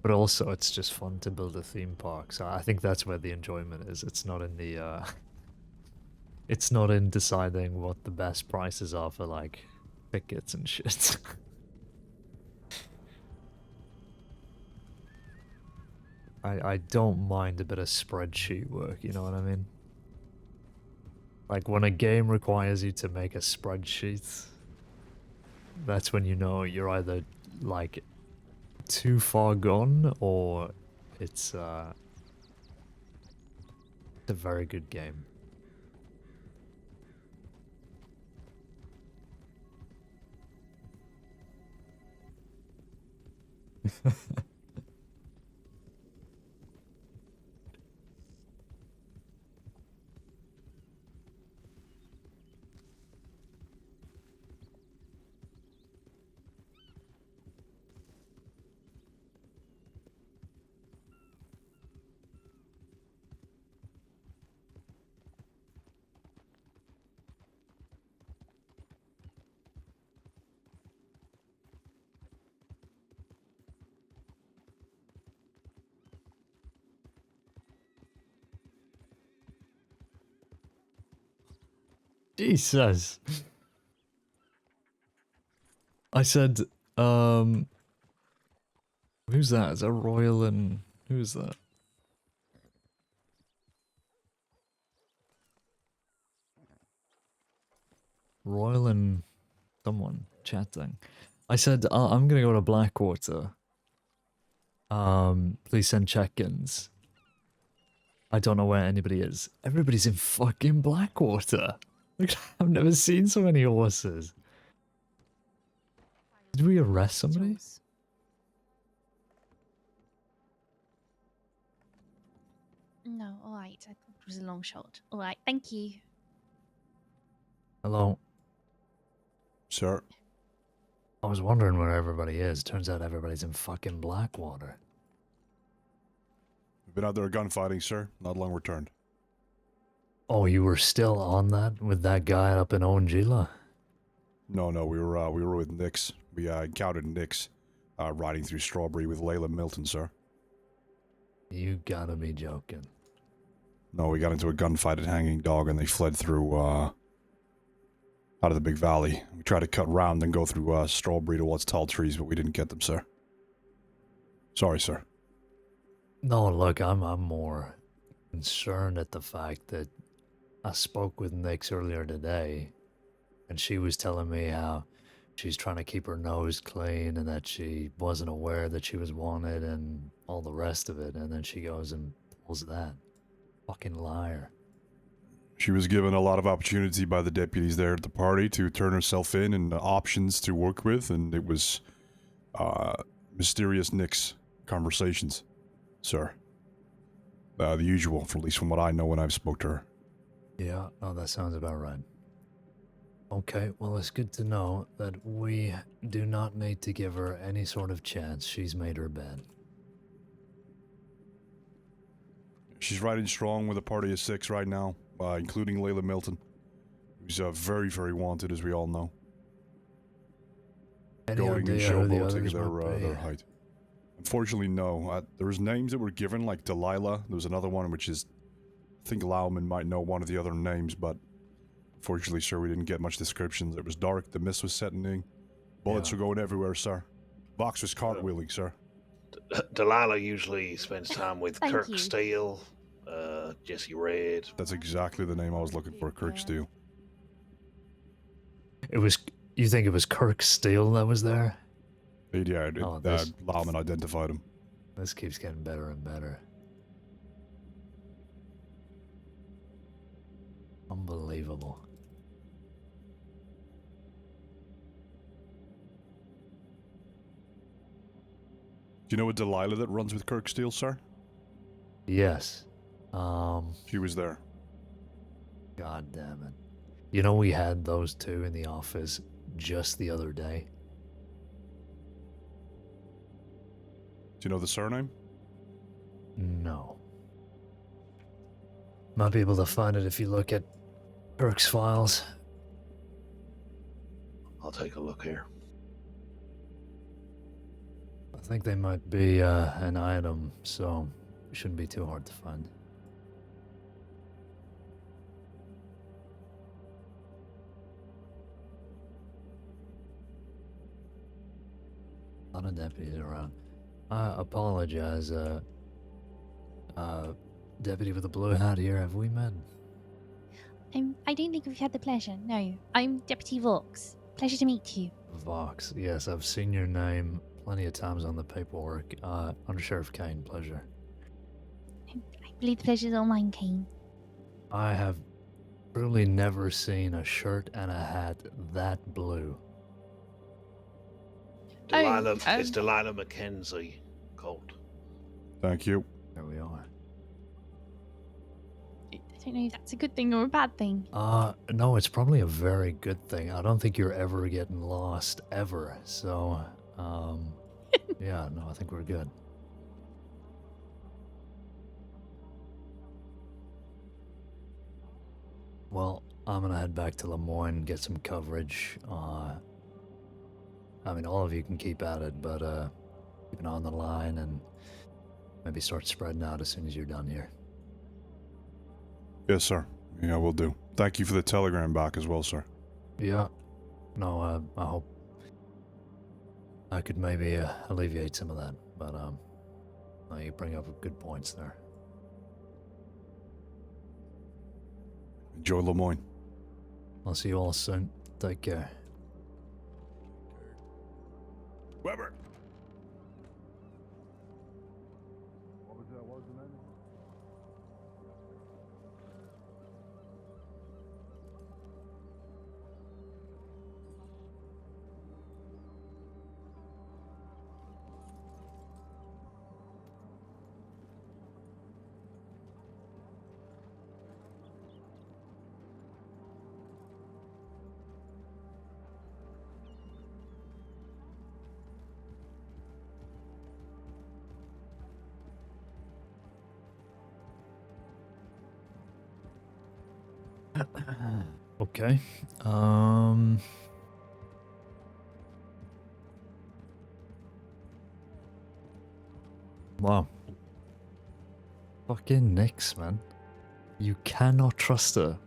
Speaker 1: But also, it's just fun to build a theme park. So I think that's where the enjoyment is. It's not in the, it's not in deciding what the best prices are for, like, tickets and shit. I don't mind a bit of spreadsheet work, you know what I mean? Like, when a game requires you to make a spreadsheet, that's when you know you're either, like, too far gone, or it's a very good game. Jesus. I said, who's that? Is that Royal and who's that? Royal and someone chatting. I said, I'm gonna go to Blackwater. Please send check-ins. I don't know where anybody is. Everybody's in fucking Blackwater. Like, I've never seen so many horses. Did we arrest somebody?
Speaker 7: No, alright. I thought it was a long shot. Alright, thank you.
Speaker 1: Hello.
Speaker 13: Sir.
Speaker 1: I was wondering where everybody is. Turns out everybody's in fucking Blackwater.
Speaker 13: We've been out there gunfighting, sir. Not long returned.
Speaker 1: Oh, you were still on that with that guy up in Ongila?
Speaker 13: No, we were with Nix. We encountered Nix riding through Strawberry with Layla Milton, sir.
Speaker 1: You gotta be joking.
Speaker 13: No, we got into a gunfight at Hanging Dog and they fled through out of the big valley. We tried to cut round and go through Strawberry towards Tall Trees, but we didn't get them, sir. Sorry, sir.
Speaker 1: No, look, I'm more concerned at the fact that I spoke with Nix earlier today, and she was telling me how she's trying to keep her nose clean and that she wasn't aware that she was wanted and all the rest of it, and then she goes and pulls that. Fucking liar.
Speaker 13: She was given a lot of opportunity by the deputies there at the party to turn herself in and options to work with, and it was mysterious Nix conversations, sir. The usual, at least from what I know when I've spoke to her.
Speaker 1: Yeah, no, that sounds about right. Okay, well, it's good to know that we do not need to give her any sort of chance. She's made her bed.
Speaker 13: She's riding strong with a party of 6 right now, including Layla Milton, who's very, very wanted, as we all know.
Speaker 1: Any
Speaker 13: Goading and
Speaker 1: idea who the
Speaker 13: showboating
Speaker 1: others might be?
Speaker 13: their height. Unfortunately, no. There was names that were given, like Delilah. There was another one, which is, I think Lauman might know one of the other names, but unfortunately, sir, we didn't get much descriptions. It was dark, the mist was setting in. Bullets were going everywhere, sir. Vox was cartwheeling, sir.
Speaker 23: Delilah usually spends time with
Speaker 7: Thank
Speaker 23: Kirk
Speaker 7: you.
Speaker 23: Steele, Jesse Red.
Speaker 13: That's exactly the name I was looking for, Kirk Steele.
Speaker 1: It was. You think it was Kirk Steele that was there?
Speaker 13: Yeah,
Speaker 1: this-
Speaker 13: Lauman identified him.
Speaker 1: This keeps getting better and better. Unbelievable.
Speaker 13: Do you know a Delilah that runs with Kirk Steele, sir?
Speaker 1: Yes.
Speaker 13: She was there.
Speaker 1: God damn it. You know, we had those two in the office just the other day.
Speaker 13: Do you know the surname?
Speaker 1: No. Might be able to find it if you look at Kirk's files.
Speaker 23: I'll take a look here.
Speaker 1: I think they might be an item, so it shouldn't be too hard to find. A lot of deputies around. I apologize, deputy with a blue hat here, have we met?
Speaker 7: I don't think we've had the pleasure. No, I'm Deputy Vox. Pleasure to meet you.
Speaker 1: Vox, yes, I've seen your name plenty of times on the paperwork. Under Sheriff Caine, pleasure.
Speaker 7: I believe the pleasure's all mine, Caine.
Speaker 1: I have truly never seen a shirt and a hat that blue.
Speaker 23: Delilah, it's Delilah Mackenzie, Colt.
Speaker 13: Thank you.
Speaker 1: There we are.
Speaker 7: I don't know if that's a good thing or a bad thing.
Speaker 1: No, it's probably a very good thing. I don't think you're ever getting lost, ever. So, yeah, no, I think we're good. Well, I'm gonna head back to Lemoyne, get some coverage. I mean, all of you can keep at it, but keep an eye on the line and maybe start spreading out as soon as you're done here.
Speaker 13: Yes, sir. Yeah, we'll do. Thank you for the telegram back as well, sir.
Speaker 1: Yeah. No, I I could maybe alleviate some of that, but no, you bring up good points there.
Speaker 13: Enjoy Lemoyne.
Speaker 1: I'll see you all soon. Take care.
Speaker 13: Weber. What was the name?
Speaker 1: Okay. Wow. Fucking Nix, man. You cannot trust her.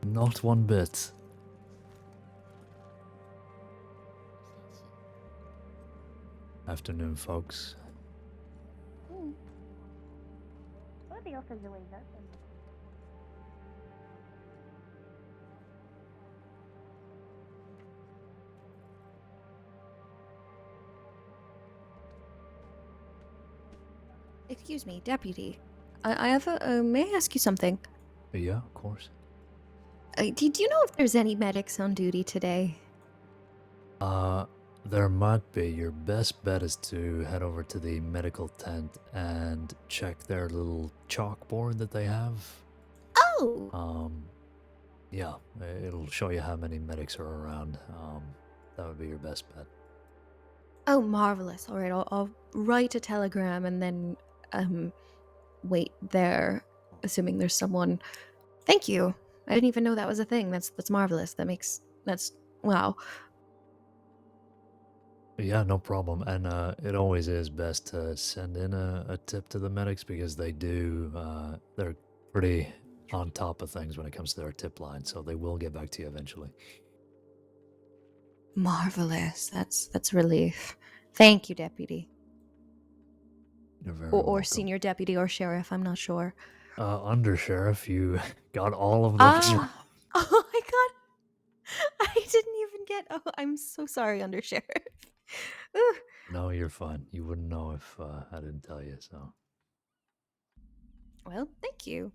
Speaker 1: Not one bit. Afternoon, folks.
Speaker 7: What are the offers away, though?
Speaker 11: Excuse me, Deputy. I have a. May I ask you something?
Speaker 1: Yeah, of course.
Speaker 11: Do you know if there's any medics on duty today?
Speaker 1: There might be. Your best bet is to head over to the medical tent and check their little chalkboard that they have.
Speaker 11: Oh!
Speaker 1: Yeah, it'll show you how many medics are around. That would be your best bet.
Speaker 11: Oh, marvelous. All right, I'll write a telegram and then wait there, assuming there's someone. Thank you. I didn't even know that was a thing. That's marvelous. That's wow.
Speaker 1: Yeah, no problem. And it always is best to send in a tip to the medics because they do, they're pretty on top of things when it comes to their tip line, so they will get back to you eventually.
Speaker 11: Marvelous. That's relief. Thank you, Deputy.
Speaker 1: You're very
Speaker 11: Or
Speaker 1: welcome.
Speaker 11: Senior Deputy or Sheriff, I'm not sure.
Speaker 1: Under Sheriff, you got all of those.
Speaker 11: Oh my god. I didn't even get. Oh, I'm so sorry, Under Sheriff. Ugh.
Speaker 1: No, you're fine. You wouldn't know if I didn't tell you, so.
Speaker 11: Well, thank you.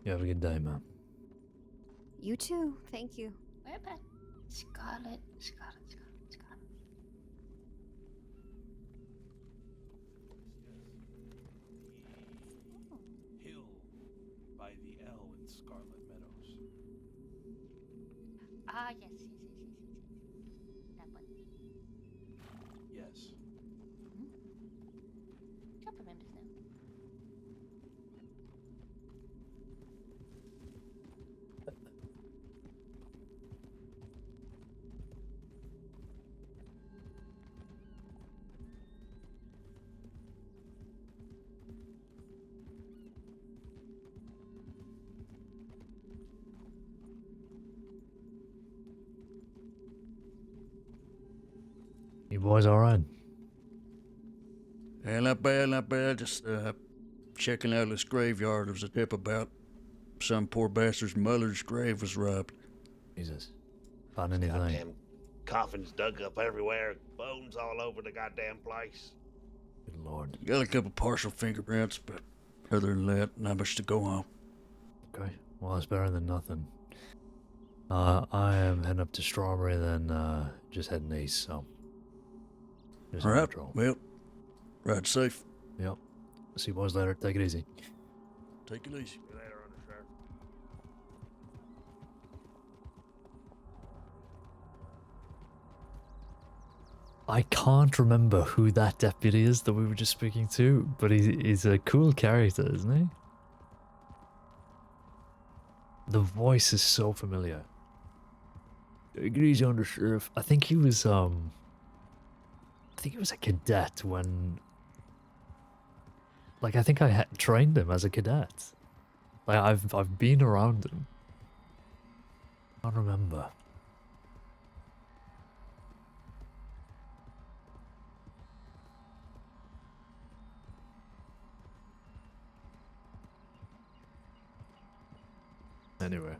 Speaker 1: You have a good day, man.
Speaker 11: You too. Thank you.
Speaker 7: Scarlet.
Speaker 12: Hill by the L in Scarlet Meadows.
Speaker 7: Ah, yes. That one.
Speaker 12: Yes.
Speaker 7: Job remembers now.
Speaker 1: You boys all right?
Speaker 16: Yeah, not bad, not bad. Just checking out this graveyard. There was a tip about some poor bastard's mother's grave was robbed.
Speaker 1: Jesus. Found anything?
Speaker 23: Goddamn Coffins dug up everywhere, bones all over the goddamn place.
Speaker 1: Good lord.
Speaker 16: Got a couple partial fingerprints, but other than that, not much to go on.
Speaker 1: Okay, well, it's better than nothing. I am heading up to Strawberry, then just heading east, so. Just on
Speaker 16: Alright,
Speaker 1: patrol.
Speaker 16: well, ride safe.
Speaker 1: Yep. See you boys later. Take it easy.
Speaker 16: Take it easy.
Speaker 1: I can't remember who that deputy is that we were just speaking to, but he's a cool character, isn't he? The voice is so familiar. Take it easy, Undersheriff. I think he was a cadet when... Like, I think I trained him as a cadet. Like, I've been around him. I can't remember. Anyway.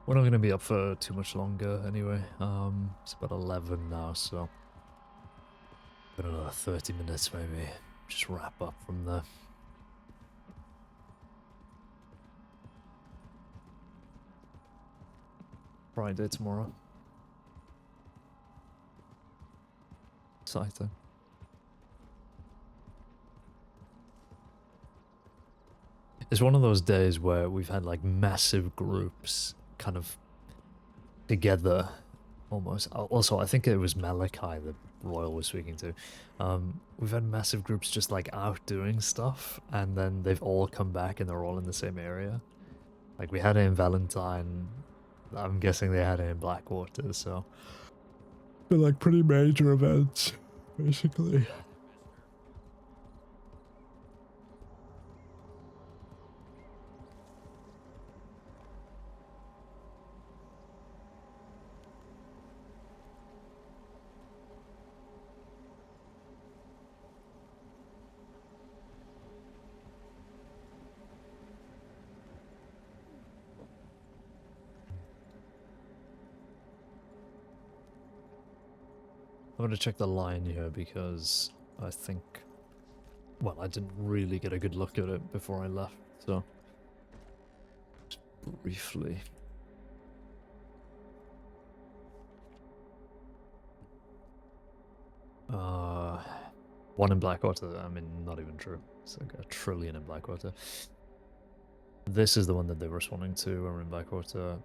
Speaker 1: We're not going to be up for too much longer anyway. It's about 11 now, so got another 30 minutes maybe. Just wrap up from there. Friday tomorrow. Exciting. It's one of those days where we've had like massive groups kind of together almost. Also, I think it was Malachi that Royal was speaking to. We've had massive groups just like out doing stuff, and then they've all come back and they're all in the same area. Like we had it in Valentine. I'm guessing they had it in Blackwater, so they're like pretty major events, basically. I'm gonna check the line here because I think, well, I didn't really get a good look at it before I left, so just briefly. One in Blackwater. I mean, not even true. It's like 1 trillion in Blackwater. This is the one that they're responding to. We're in Blackwater.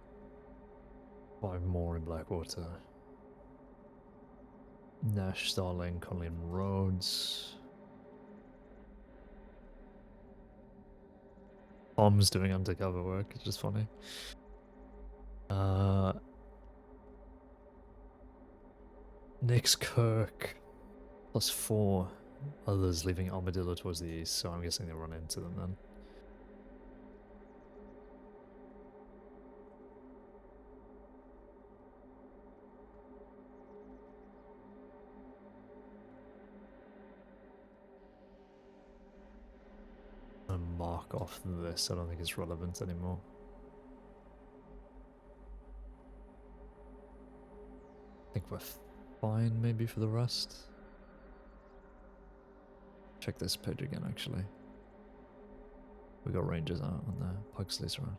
Speaker 1: 5 more in Blackwater. Nash, Starling, Conley and Rhodes. Tom's doing undercover work, it's just funny. Nick's Kirk. Plus 4 others leaving Armadillo towards the east, so I'm guessing they run into them then. And mark off this, I don't think it's relevant anymore. I think we're fine maybe for the rest. Check this page again actually. We got rangers out on there. Pugsley's around.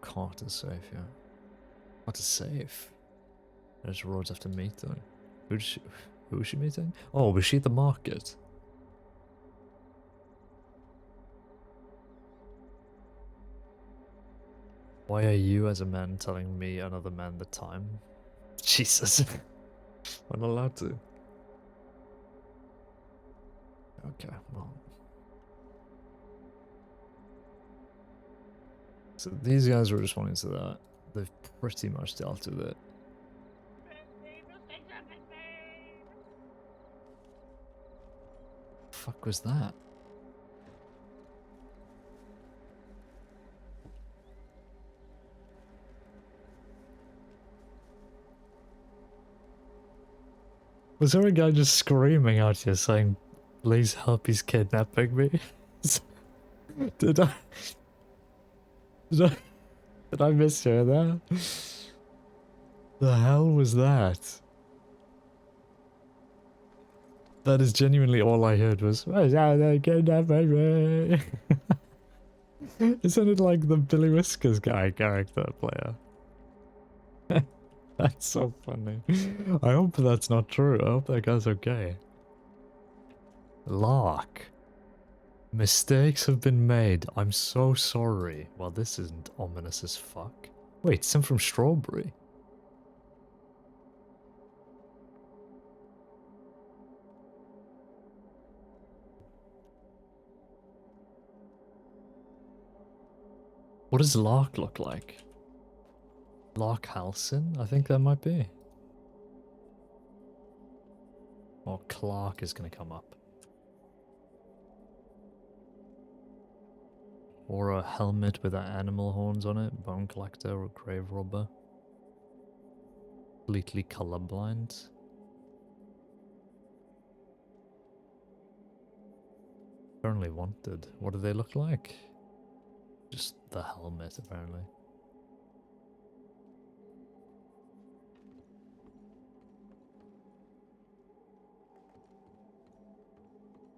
Speaker 1: Carter's safe, yeah. Carter's safe. There's roads after meeting. Who was she meeting? Oh, was she at the market? Why are you as a man telling me another man the time? Jesus. I'm not allowed to. Okay, well. So these guys were responding to that. They've pretty much dealt with it. fuck was that? Was there a guy just screaming out here saying, please help, he's kidnapping me? Did I mishear that? The hell was that? That is genuinely all I heard was, where's out there kidnapping me? It sounded like the Billy Whiskers guy character player. That's so funny. I hope that's not true. I hope that guy's okay. Lark. Mistakes have been made. I'm so sorry. Well, this isn't ominous as fuck. Wait, some from Strawberry. What does Lark look like? Lark Halson? I think that might be. Or Clark is gonna come up. Or a helmet with animal horns on it, bone collector or grave robber. Completely colorblind. Currently wanted. What do they look like? Just the helmet, apparently.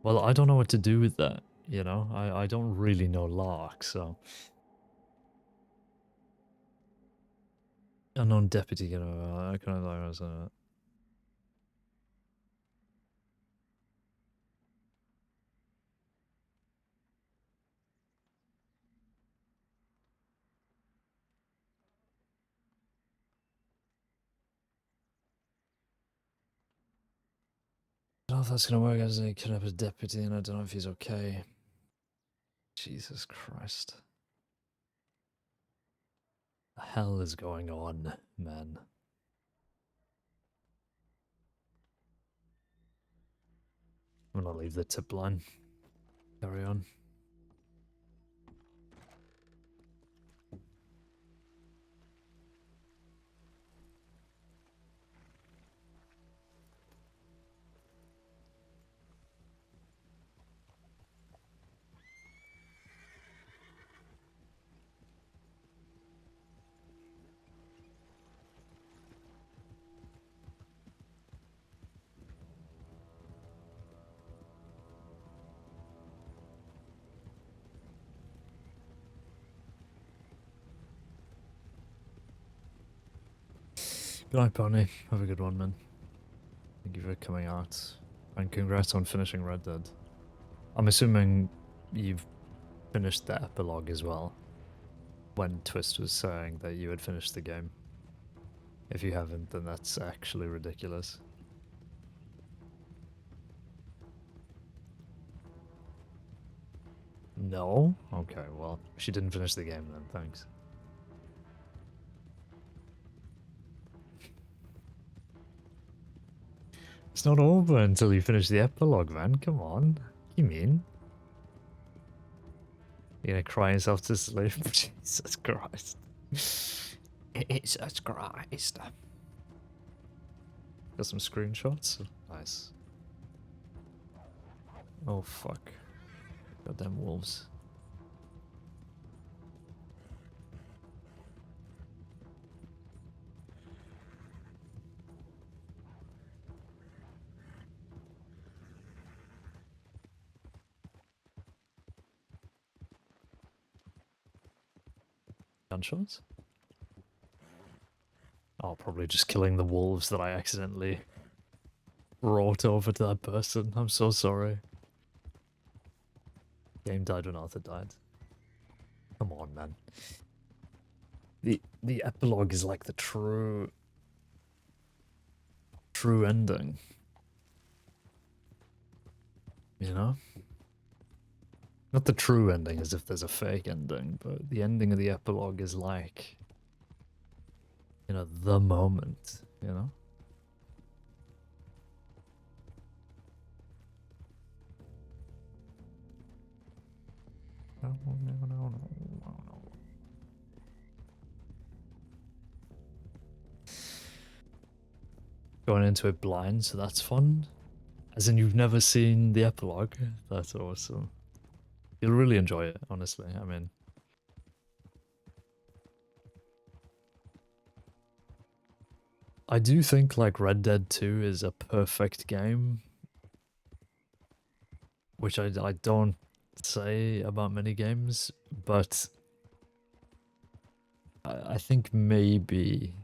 Speaker 1: Well, I don't know what to do with that, you know? I don't really know Lark, so... Unknown deputy, you know, I kind of like... I don't know if that's gonna work as a kidnapper's deputy, and I don't know if he's okay. Jesus Christ. The hell is going on, man? I'm gonna leave the tip line. Carry on. Good night, Pony. Have a good one, man. Thank you for coming out. And congrats on finishing Red Dead. I'm assuming you've finished the epilogue as well. When Twist was saying that you had finished the game. If you haven't, then that's actually ridiculous. No? Okay, well, she didn't finish the game then, thanks. It's not over until you finish the epilogue, man. Come on. What do you mean? You're gonna cry yourself to sleep? Jesus Christ. Jesus Christ. Got some screenshots? Nice. Oh fuck. Goddamn wolves. Gunshots? Oh, probably just killing the wolves that I accidentally brought over to that person. I'm so sorry. Game died when Arthur died. Come on, man. The epilogue is like the true ending. You know? Not the true ending as if there's a fake ending, but the ending of the epilogue is like, you know, the moment, you know? Going into it blind, so that's fun. As in, you've never seen the epilogue. That's awesome. You'll really enjoy it, honestly. I mean, I do think like Red Dead 2 is a perfect game, which I don't say about many games, but I think maybe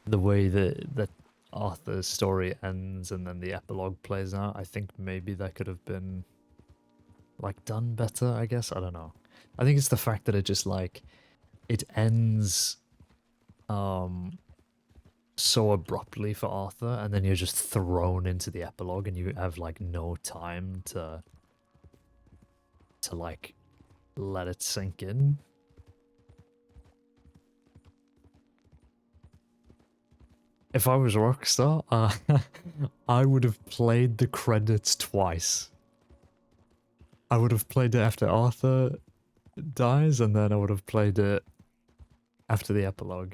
Speaker 1: the way that Arthur's story ends and then the epilogue plays out, I think maybe that could have been like done better, I guess. I don't know. I think it's the fact that it just like it ends so abruptly for Arthur, and then you're just thrown into the epilogue and you have like no time to like let it sink in. If I was Rockstar, I would have played the credits twice. I would have played it after Arthur dies, and then I would have played it after the epilogue.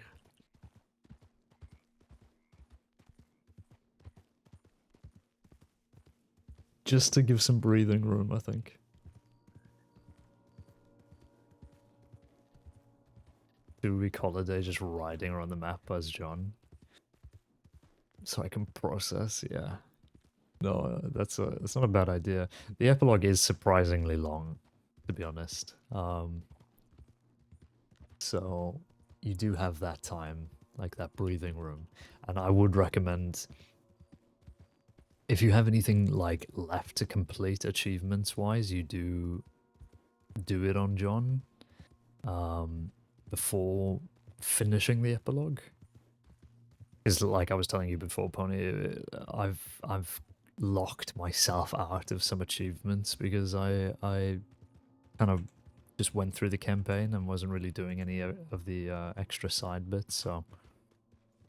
Speaker 1: Just to give some breathing room, I think. Do we holiday just riding around the map as John? So I can process, yeah. No, that's not a bad idea. The epilogue is surprisingly long, to be honest. So you do have that time, like that breathing room. And I would recommend, if you have anything like left to complete achievements wise, you do it on John before finishing the epilogue. Because like I was telling you before, Pony, I've locked myself out of some achievements because I kind of just went through the campaign and wasn't really doing any of the extra side bits, so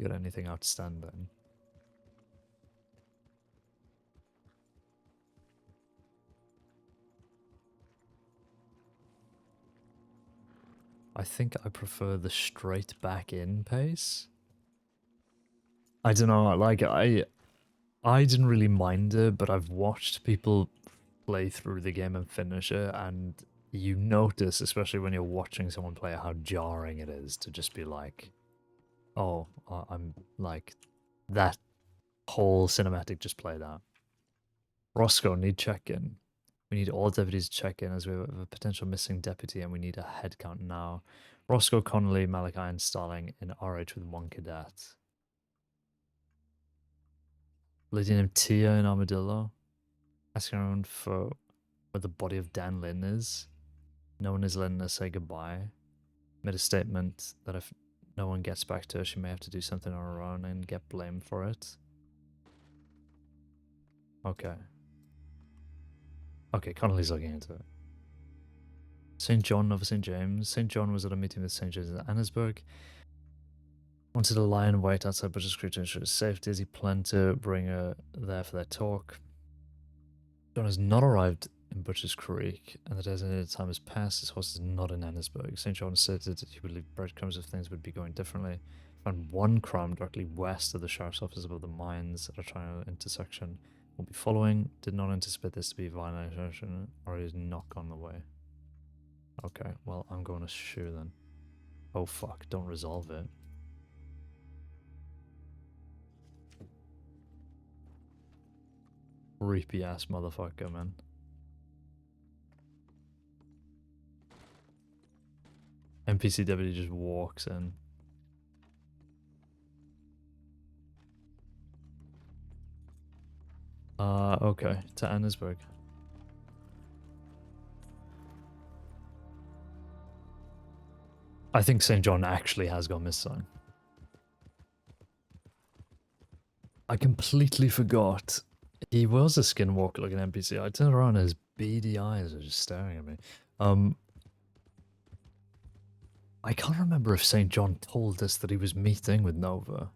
Speaker 1: got anything outstanding. I think I prefer the straight back in pace. I don't know, like I didn't really mind it, but I've watched people play through the game and finish it, and you notice, especially when you're watching someone play, how jarring it is to just be like, oh, I'm like, that whole cinematic just played out. Roscoe, need check-in. We need all deputies to check in as we have a potential missing deputy and we need a head count now. Roscoe, Connolly, Malachi, and Starling in RH with 1 cadet. Lady named Tia in Armadillo. Asking around for where the body of Dan Lynn is. No one is letting her say goodbye. Made a statement that if no one gets back to her, she may have to do something on her own and get blamed for it. Okay. Okay, Connolly's looking into it. St. John over St. James. St. John was at a meeting with St. James in Annesburg. Wanted to lie in wait outside Butcher's Creek to ensure his safety as he planned to bring her there for their talk. John has not arrived in Butcher's Creek, and the designated time has passed. His horse is not in Annesburg. St. John stated that he would leave breadcrumbs if things would be going differently. Found 1 crumb directly west of the sheriff's office above the mines at a triangle intersection. Will be following. Did not anticipate this to be a violation, or he is not on the way. Okay, well, I'm going to shoot then. Oh fuck, don't resolve it. Creepy ass motherfucker, man. NPC deputy just walks in. Okay, to Annesburg. I think St. John actually has gone missing. I completely forgot. He was a skinwalker looking NPC. I turned around and his beady eyes are just staring at me. I can't remember if St. John told us that he was meeting with Nova.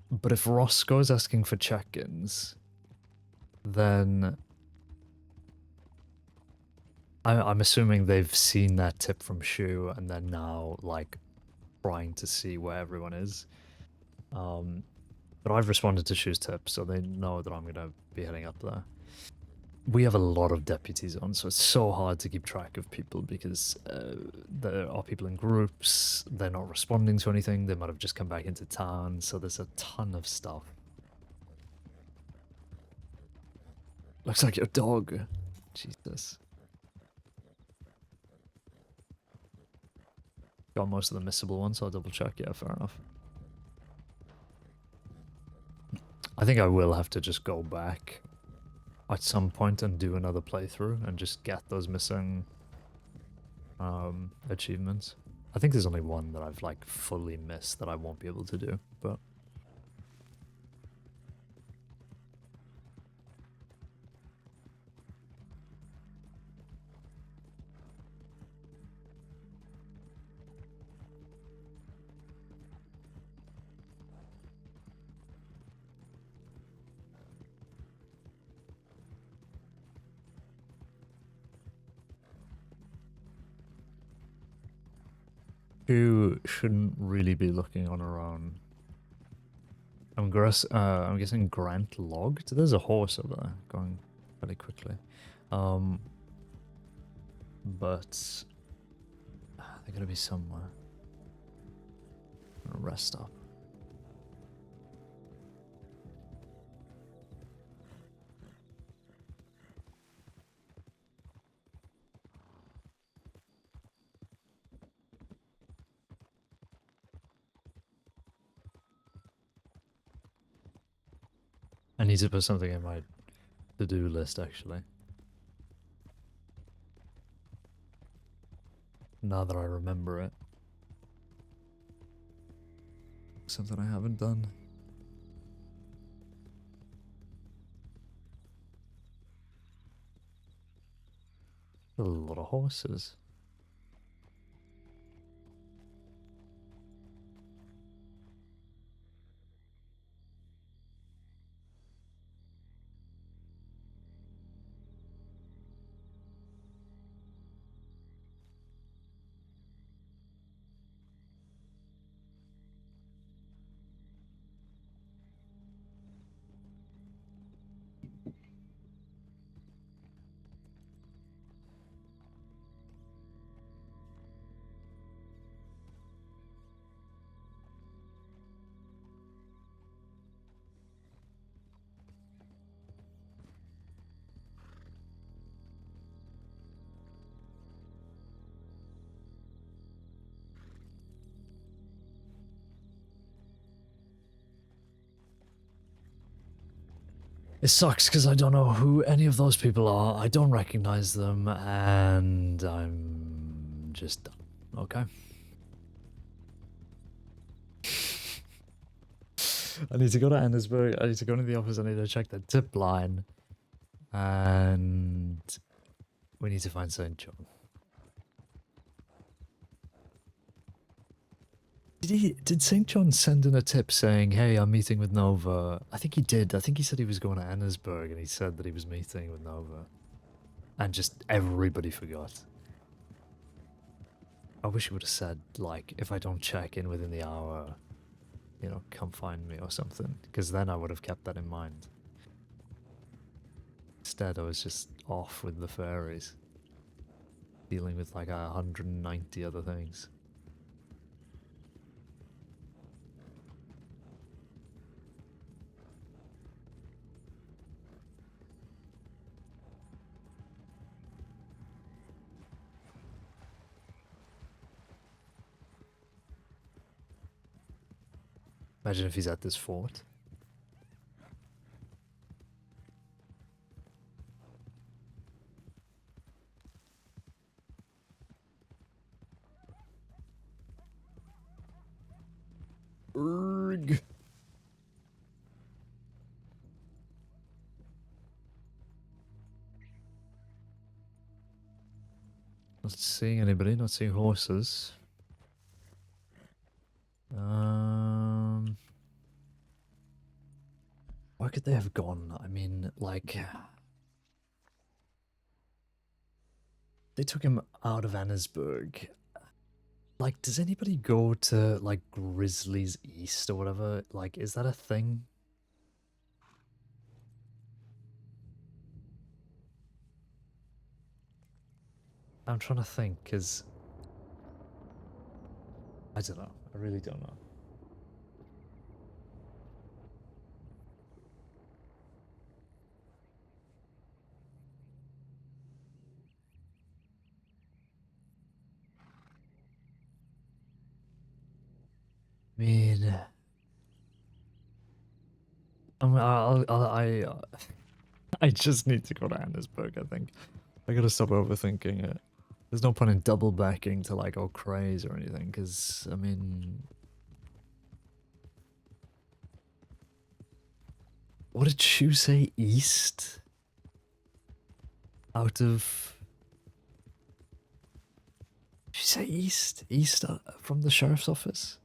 Speaker 1: But if Roscoe is asking for check-ins, then I'm assuming they've seen that tip from Shu and they're now like trying to see where everyone is. But I've responded to Shu's tip, so they know that I'm gonna be heading up there. We have a lot of deputies on, so it's so hard to keep track of people because there are people in groups, they're not responding to anything, they might have just come back into town, so there's a ton of stuff. Looks like your dog. Jesus. Got most of the missable ones, so I'll double check. Yeah, fair enough. I think I will have to just go back at some point and do another playthrough and just get those missing achievements. I think there's only one that I've like fully missed that I won't be able to do, but who shouldn't really be looking on her own. I'm guessing Grant logged. There's a horse over there going fairly quickly. But they're gonna be somewhere. I'm gonna rest up. I need to put something in my to-do list, actually. Now that I remember it. Something I haven't done. A lot of horses. It sucks because I don't know who any of those people are. I don't recognize them, and I'm just done. Okay. I need to go to Annesburg. I need to go to the office. I need to check the tip line. And we need to find St. John. Did St. John send in a tip saying, hey, I'm meeting with Nova? I think he did. I think he said he was going to Annesburg and he said that he was meeting with Nova. And just everybody forgot. I wish he would have said, like, if I don't check in within the hour, you know, come find me or something. Because then I would have kept that in mind. Instead, I was just off with the fairies. Dealing with like 190 other things. Imagine if he's at this fort. Urgh. Not seeing anybody, not seeing horses. Where could they have gone? I mean, like... they took him out of Annesburg. Like, does anybody go to, like, Grizzlies East or whatever? Like, is that a thing? I'm trying to think, because... I don't know. I really don't know. I mean... I just need to go to Annesburg, I think. I gotta stop overthinking it. There's no point in double backing to, like, go crazy or anything, because, I mean... What did you say? East? Out of... Did you say east? East from the sheriff's office?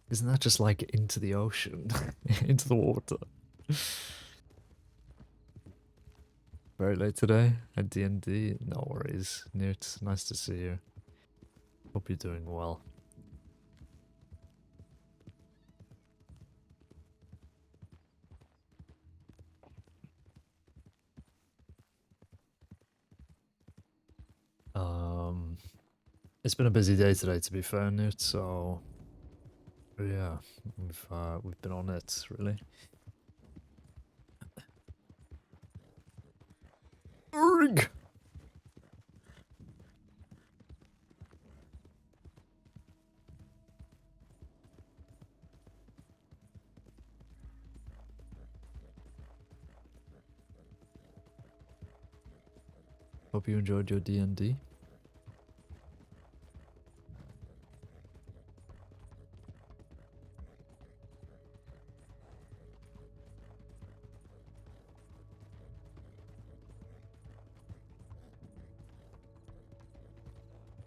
Speaker 1: Isn't that just like into the ocean? Into the water? Very late today at D&D? No worries. Newt, nice to see you. Hope you're doing well. It's been a busy day today, to be fair, Newt, so... Yeah, we've been on it, really. Urgh! Hope you enjoyed your D&D.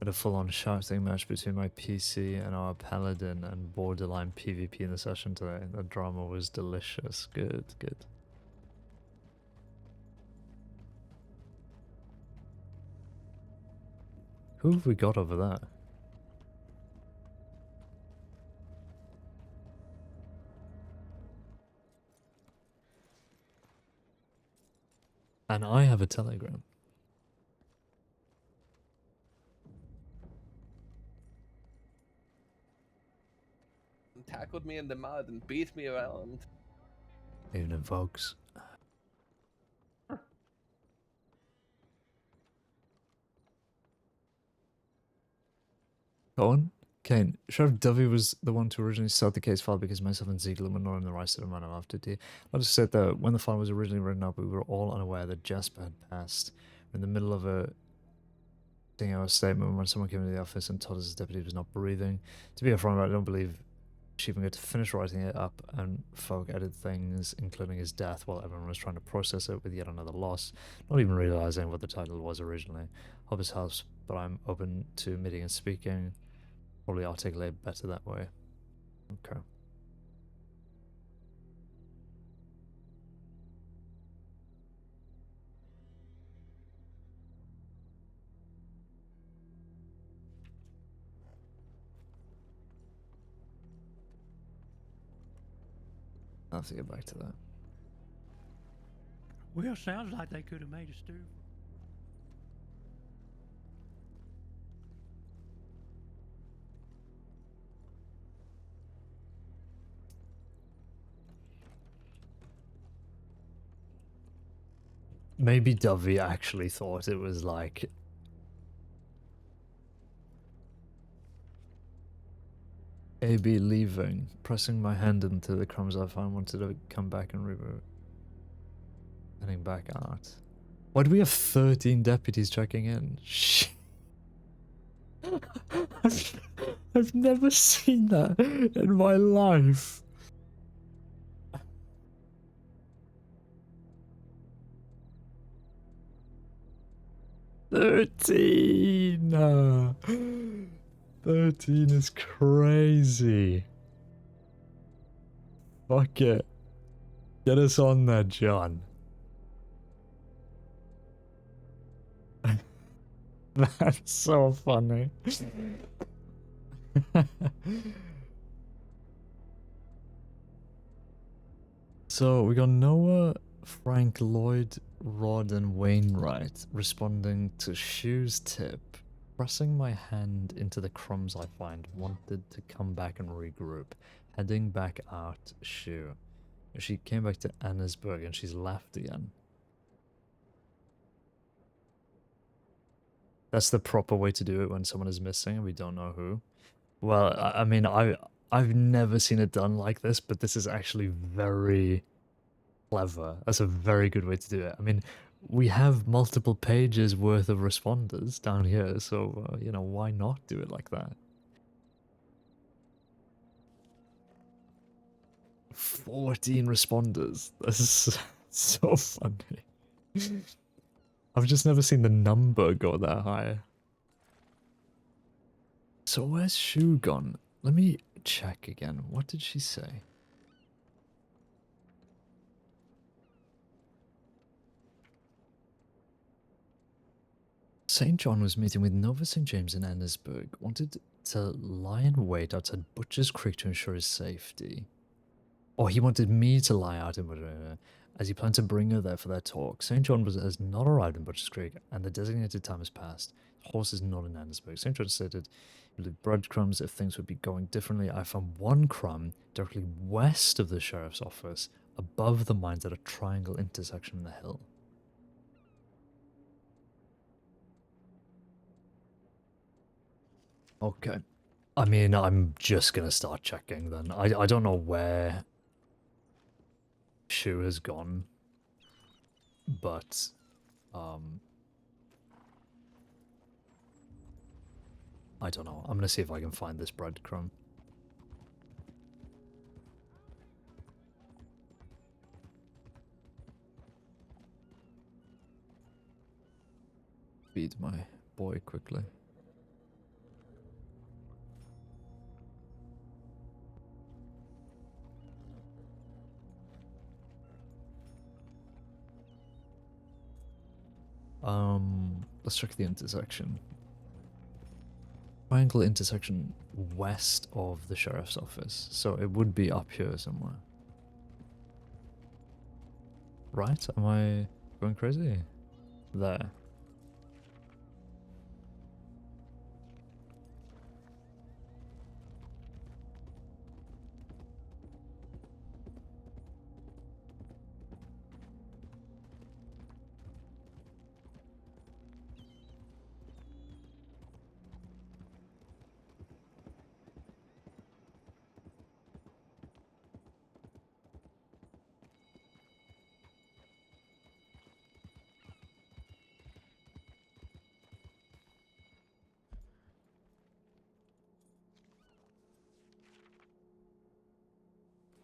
Speaker 1: A full-on shouting match between my PC and our paladin and borderline PvP in the session today. The drama was delicious. Good, good. Who have we got over there? And I have a telegram.
Speaker 14: Tackled me in the mud and beat me around.
Speaker 1: Even invokes. Go on. Caine, Sheriff Dovey was the one to originally start the case file because myself and Ziegler were not in the right state of mind after D. I just said that when the file was originally written up, we were all unaware that Jasper had passed. We're in the middle of a 10-hour statement when someone came into the office and told us his deputy was not breathing. To be upfront about it, I don't believe she even got to finish writing it up, and folk added things, including his death, while everyone was trying to process it with yet another loss, not even realizing what the title was originally. Hope this helps, but I'm open to meeting and speaking. Probably articulate better that way. Okay. I'll have to get back to that.
Speaker 6: Well, sounds like they could have made a stew.
Speaker 1: Maybe Dovey actually thought it was like... AB leaving, pressing my hand into the crumbs I found, wanted to come back and reboot. Heading back out. Why do we have 13 deputies checking in? Shit. I've never seen that in my life. Thirteen is crazy. Fuck it. Get us on there, John. That's so funny. So we got Noah, Frank, Lloyd, Rod, and Wainwright responding to Shu's tip. Pressing my hand into the crumbs I find, wanted to come back and regroup. Heading back out, Shu. She came back to Annesburg and she's left again. That's the proper way to do it when someone is missing and we don't know who. Well, I mean, I've never seen it done like this, but this is actually very clever. That's a very good way to do it. I mean, we have multiple pages worth of responders down here, so, you know, why not do it like that? 14 responders. This is so funny. I've just never seen the number go that high. So where's Shu gone? Let me check again. What did she say? St. John was meeting with Nova St. James in Annesburg. Wanted to lie in wait outside Butcher's Creek to ensure his safety. Or he wanted me to lie out in Butcher, as he planned to bring her there for their talk. St. John has not arrived in Butcher's Creek, and the designated time has passed. His horse is not in Annesburg. St. John stated he would leave breadcrumbs if things would be going differently. I found one crumb directly west of the sheriff's office, above the mines at a triangle intersection in the hill. Okay. I mean, I'm just gonna start checking then. I don't know where Shu has gone, but I don't know. I'm gonna see if I can find this breadcrumb. Feed my boy quickly. Let's check the intersection. Triangle intersection west of the sheriff's office, so it would be up here somewhere. Right? Am I going crazy? There.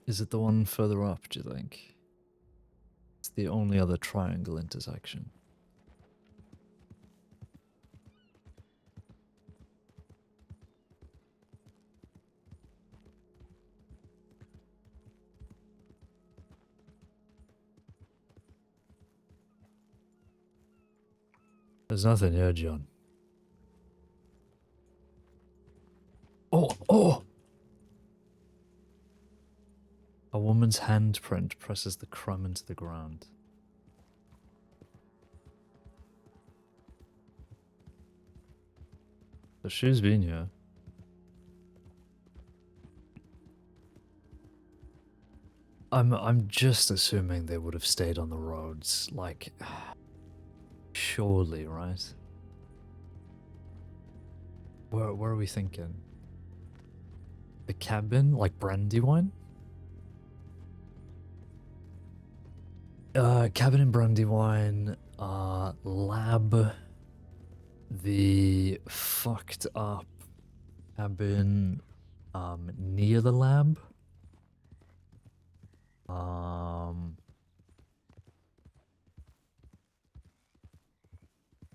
Speaker 1: Is it the one further up, do you think? It's the only other triangle intersection. There's nothing here, John. Oh! A woman's handprint presses the crumb into the ground. So she's been here. I'm just assuming they would have stayed on the roads, like, surely, right? Where are we thinking? The cabin, like Brandywine? Cabin in Brandywine, lab, the fucked up cabin, near the lab.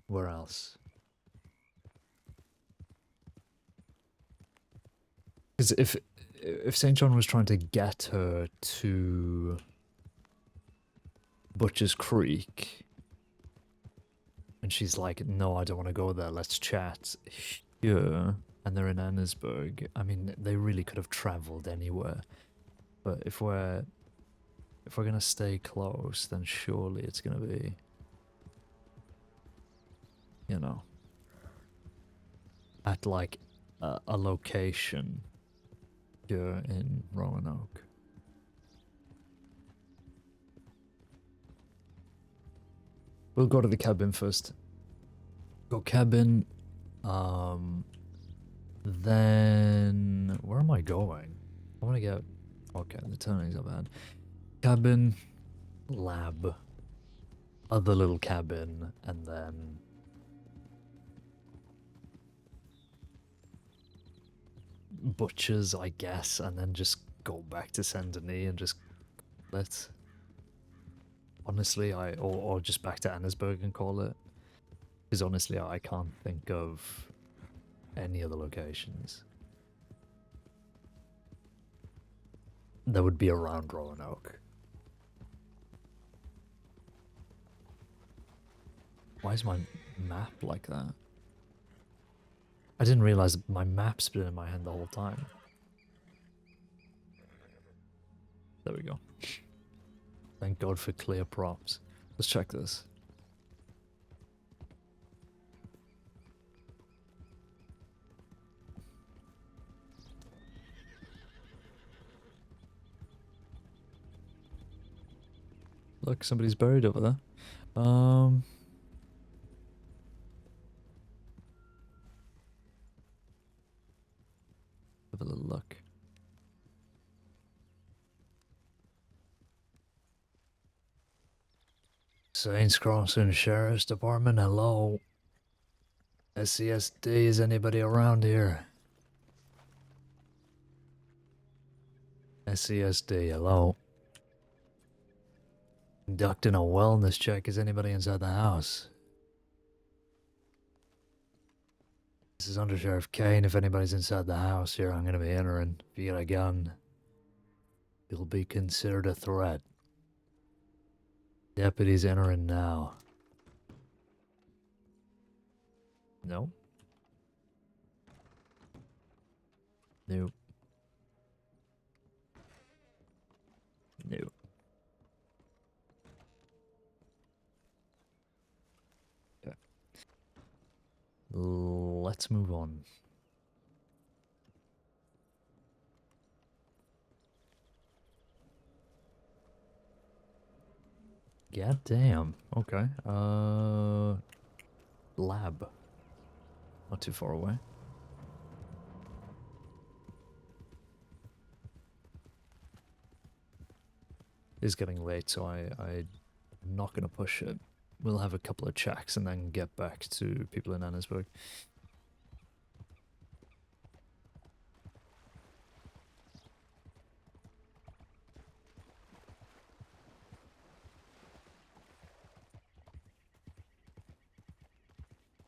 Speaker 1: Where else? Because if St. John was trying to get her to Butcher's Creek. And she's like, no, I don't want to go there, let's chat here. And they're in Annesburg. I mean, they really could have traveled anywhere. But if we're gonna stay close, then surely it's gonna be, you know, at like a location here in Roanoke. We'll go to the cabin first. Go cabin. Then where am I going? I want to get. Okay, the turning's not bad. Cabin, lab, other little cabin, and then butchers, I guess, and then just go back to Saint Denis and just let's. Honestly, or just back to Annesburg and call it. Because honestly, I can't think of any other locations that would be around Roanoke. Why is my map like that? I didn't realize my map's been in my hand the whole time. There we go. Thank God for clear props. Let's check this. Look, somebody's buried over there. Have a little look. Saints Crossing Sheriff's Department, hello. SCSD, is anybody around here? SCSD, hello. Conducting a wellness check, is anybody inside the house? This is Under Sheriff Caine, if anybody's inside the house here, I'm gonna be entering. If you got a gun, you'll be considered a threat. Deputies entering now. No. Nope. Nope. Okay. Let's move on. God damn. Okay. Lab. Not too far away. It's getting late, so I'm not gonna push it. We'll have a couple of checks and then get back to people in Annesburg.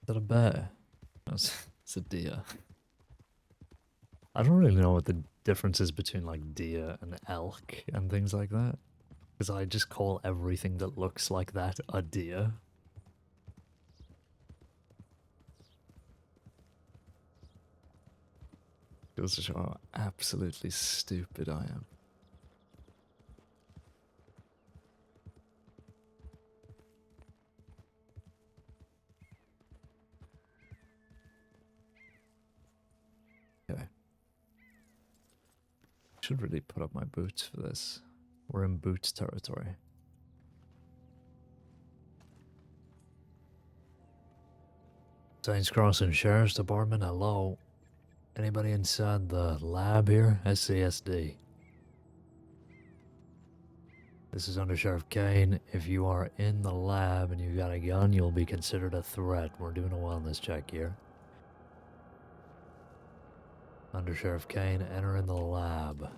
Speaker 1: Is that a bear? No, it's a deer. I don't really know what the difference is between like deer and elk and things like that. Because I just call everything that looks like that a deer. Goes to show how absolutely stupid I am. Okay. Should really put up my boots for this. We're in boots territory. Saints Crossing Sheriff's Department, hello. Anybody inside the lab here? SCSD. This is Under Sheriff Caine. If you are in the lab and you got a gun, you'll be considered a threat. We're doing a wellness check here. Under Sheriff Caine, enter in the lab.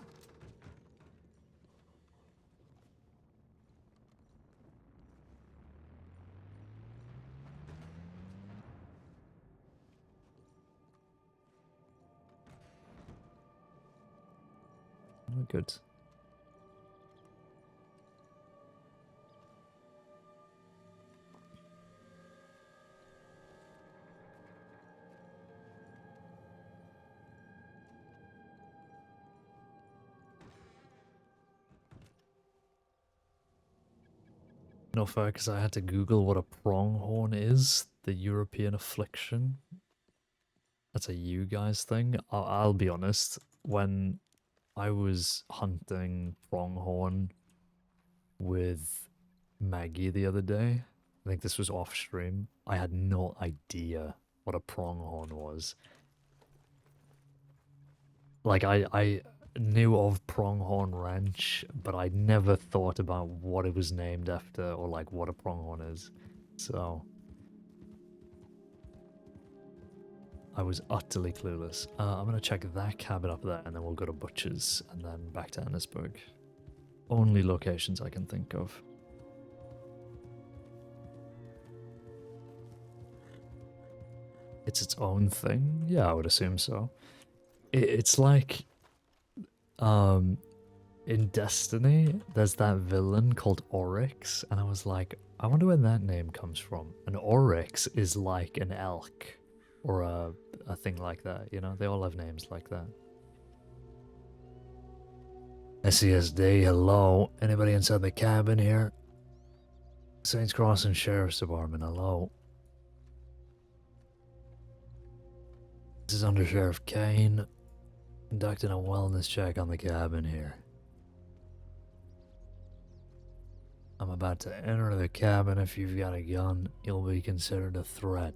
Speaker 1: Oh, good. no fair because I had to Google what a pronghorn is, the European affliction. That's a you guys thing. I'll be honest, when I was hunting pronghorn with Maggie the other day, I think this was off stream, I had no idea what a pronghorn was. Like, I knew of Pronghorn Ranch, but I never thought about what it was named after or like what a pronghorn is. So I was utterly clueless. I'm gonna check that cabin up there and then we'll go to Butcher's and then back to Annisburg. Only locations I can think of. It's its own thing? Yeah, I would assume so. It's like, in Destiny, there's that villain called Oryx, and I was like, I wonder where that name comes from. And Oryx is like an elk, or a thing like that, you know? They all have names like that. SESD, hello? Anybody inside the cabin here? Saints Crossing Sheriff's Department, hello? This is Under Sheriff Caine, conducting a wellness check on the cabin here. I'm about to enter the cabin. If you've got a gun, you'll be considered a threat.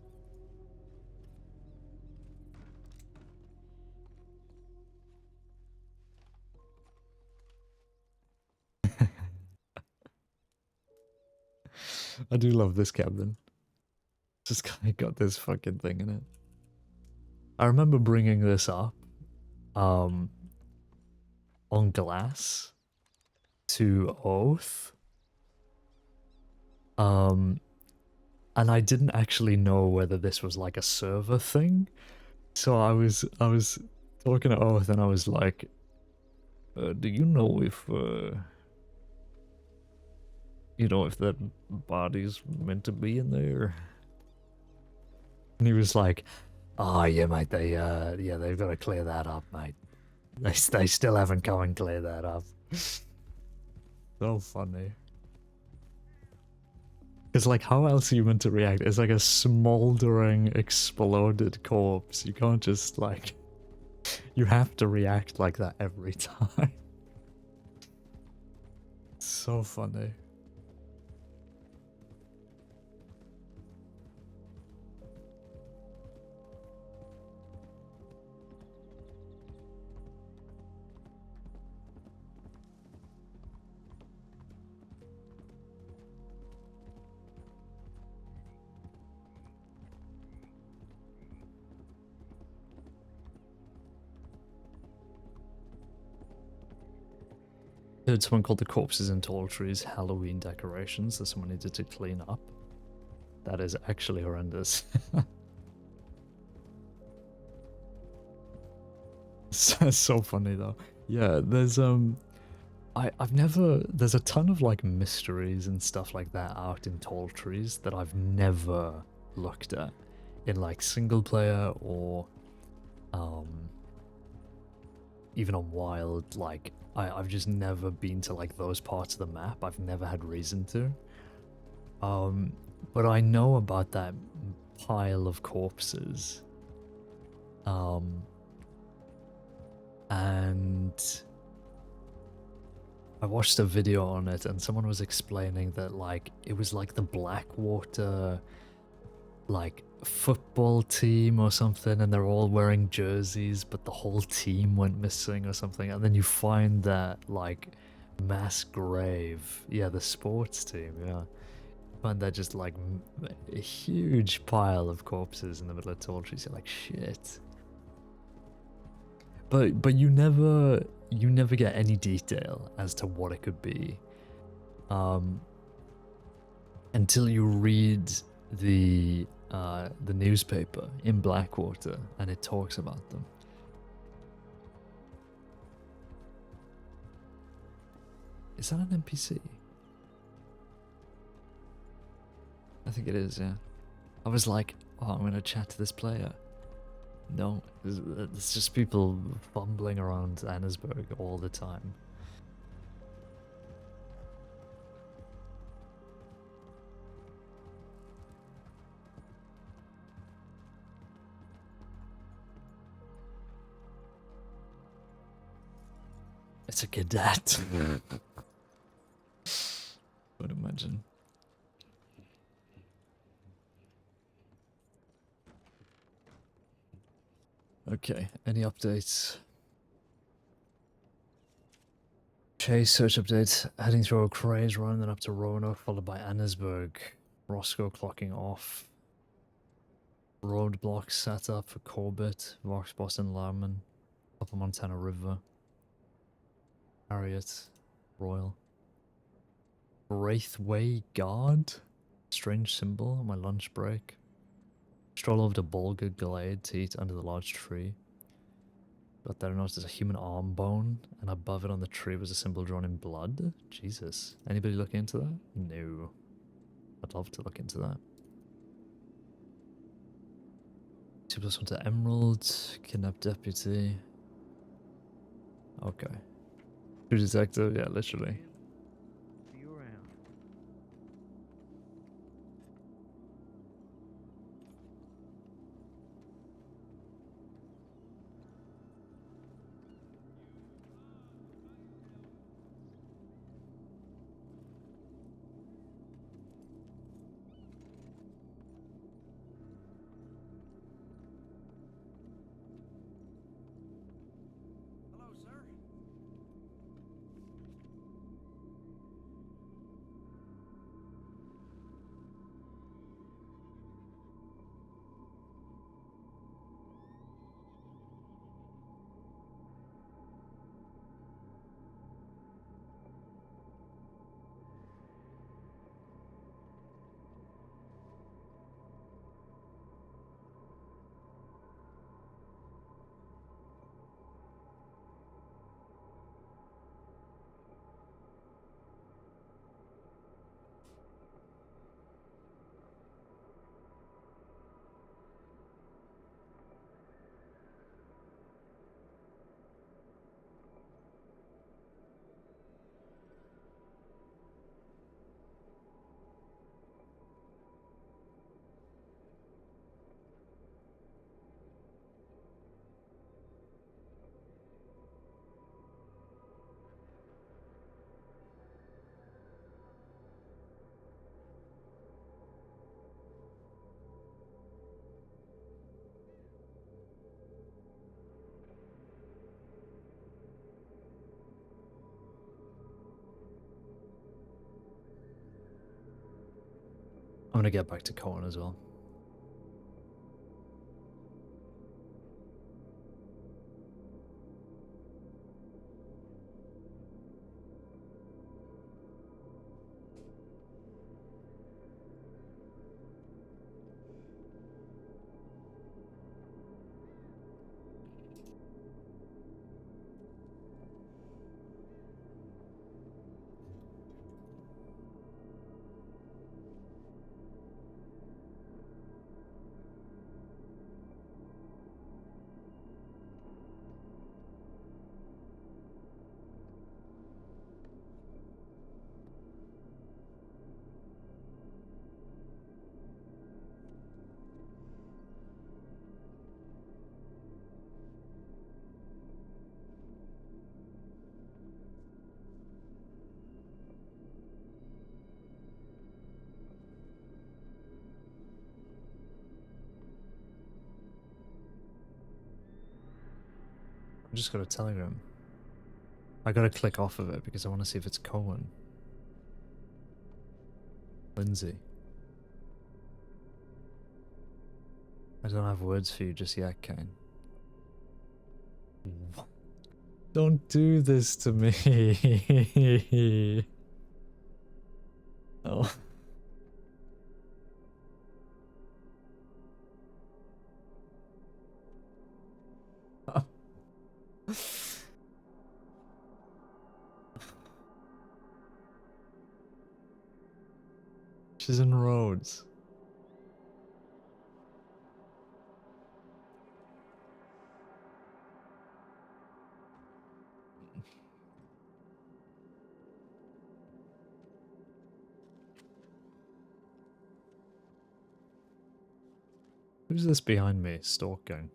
Speaker 1: I do love this cabin. Just kind of got this fucking thing in it. I remember bringing this up on Glass to Oath. And I didn't actually know whether this was like a server thing. So I was talking to Oath and I was like, do you know if you know if that body's meant to be in there? And he was like, oh yeah mate, they've got to clear that up, mate. They still haven't come and cleared that up. So funny. It's like, how else are you meant to react? It's like a smoldering, exploded corpse. You can't just like... You have to react like that every time. So funny. Heard someone called the corpses in tall trees Halloween decorations that someone needed to clean up. That is actually horrendous. So funny though. Yeah, there's I've never, there's a ton of like mysteries and stuff like that out in tall trees that I've never looked at in like single player or even on Wild. Like I've just never been to like those parts of the map. I've never had reason to. But I know about that pile of corpses. And I watched a video on it and someone was explaining that like it was like the Blackwater like football team or something, and they're all wearing jerseys but the whole team went missing or something, and then you find that like mass grave, yeah, the sports team, yeah, you find that just like a huge pile of corpses in the middle of tall trees. You're like, shit. But you never get any detail as to what it could be until you read the newspaper in Blackwater and it talks about them. Is that an NPC? I think it is, yeah. I was like, oh, I'm gonna chat to this player. No, it's just people fumbling around Annisburg all the time. It's a cadet. Would imagine. Okay, any updates? Chase search update. Heading through O'Crae's Run, then up to Roanoke, followed by Annesburg. Roscoe clocking off. Roadblocks set up for Corbett, Vox Boston Larman, Upper Montana River. Harriet, Royal. Wraithway Guard? Strange symbol on my lunch break. Stroll over to Bolga Glade to eat under the large tree. But there I noticed there's a human arm bone, and above it on the tree was a symbol drawn in blood? Jesus. Anybody look into that? No. I'd love to look into that. 2+1 to Emerald, kidnap deputy. Okay. True detective, yeah, literally. I'm gonna get back to Cohen as well. I just got a telegram. I gotta click off of it because I want to see if it's Cohen. Lindsay. I don't have words for you just yet, Caine. Don't do this to me. Oh. She's in Rhodes. Who's this behind me stalking?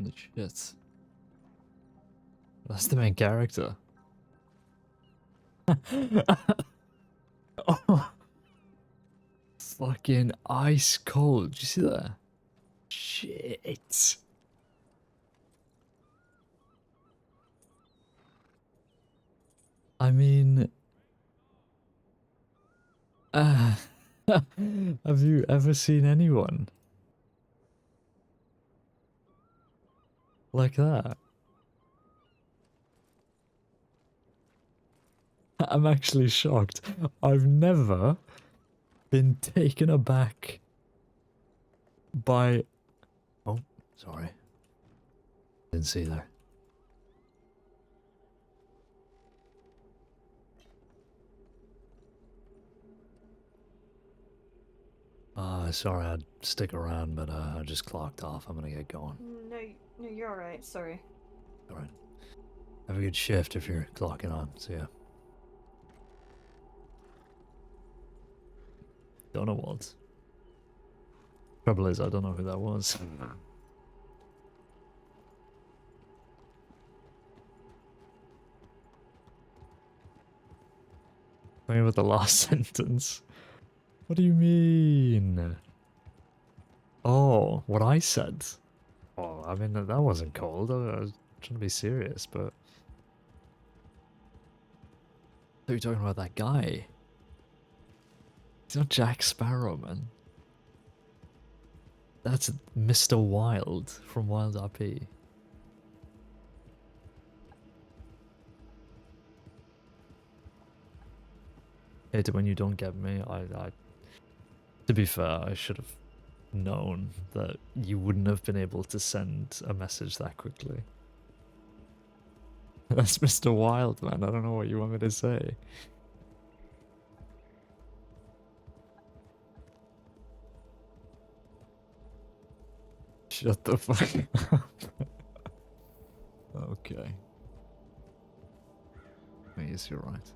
Speaker 1: Holy shit. That's the main character. Oh, fucking ice cold. Did you see that? Shit. I mean, have you ever seen anyone like that? I'm actually shocked. I've never been taken aback by... Oh, sorry. Didn't see there. Sorry, I'd stick around, but I just clocked off. I'm gonna get going.
Speaker 8: No, you're alright. Sorry.
Speaker 1: Alright. Have a good shift if you're clocking on. See ya. Don't know what. Trouble is, I don't know who that was. Tell me about the last sentence. What do you mean? Oh, what I said. Oh, I mean, that wasn't cold. I was trying to be serious, but... I thought you were talking about that guy. He's not Jack Sparrow, man. That's Mr. Wild from WildRP. Hate it when you don't get me. To be fair, I should have known that you wouldn't have been able to send a message that quickly. That's Mr. Wild, man. I don't know what you want me to say. Shut the fuck up. Okay. I guess you're right.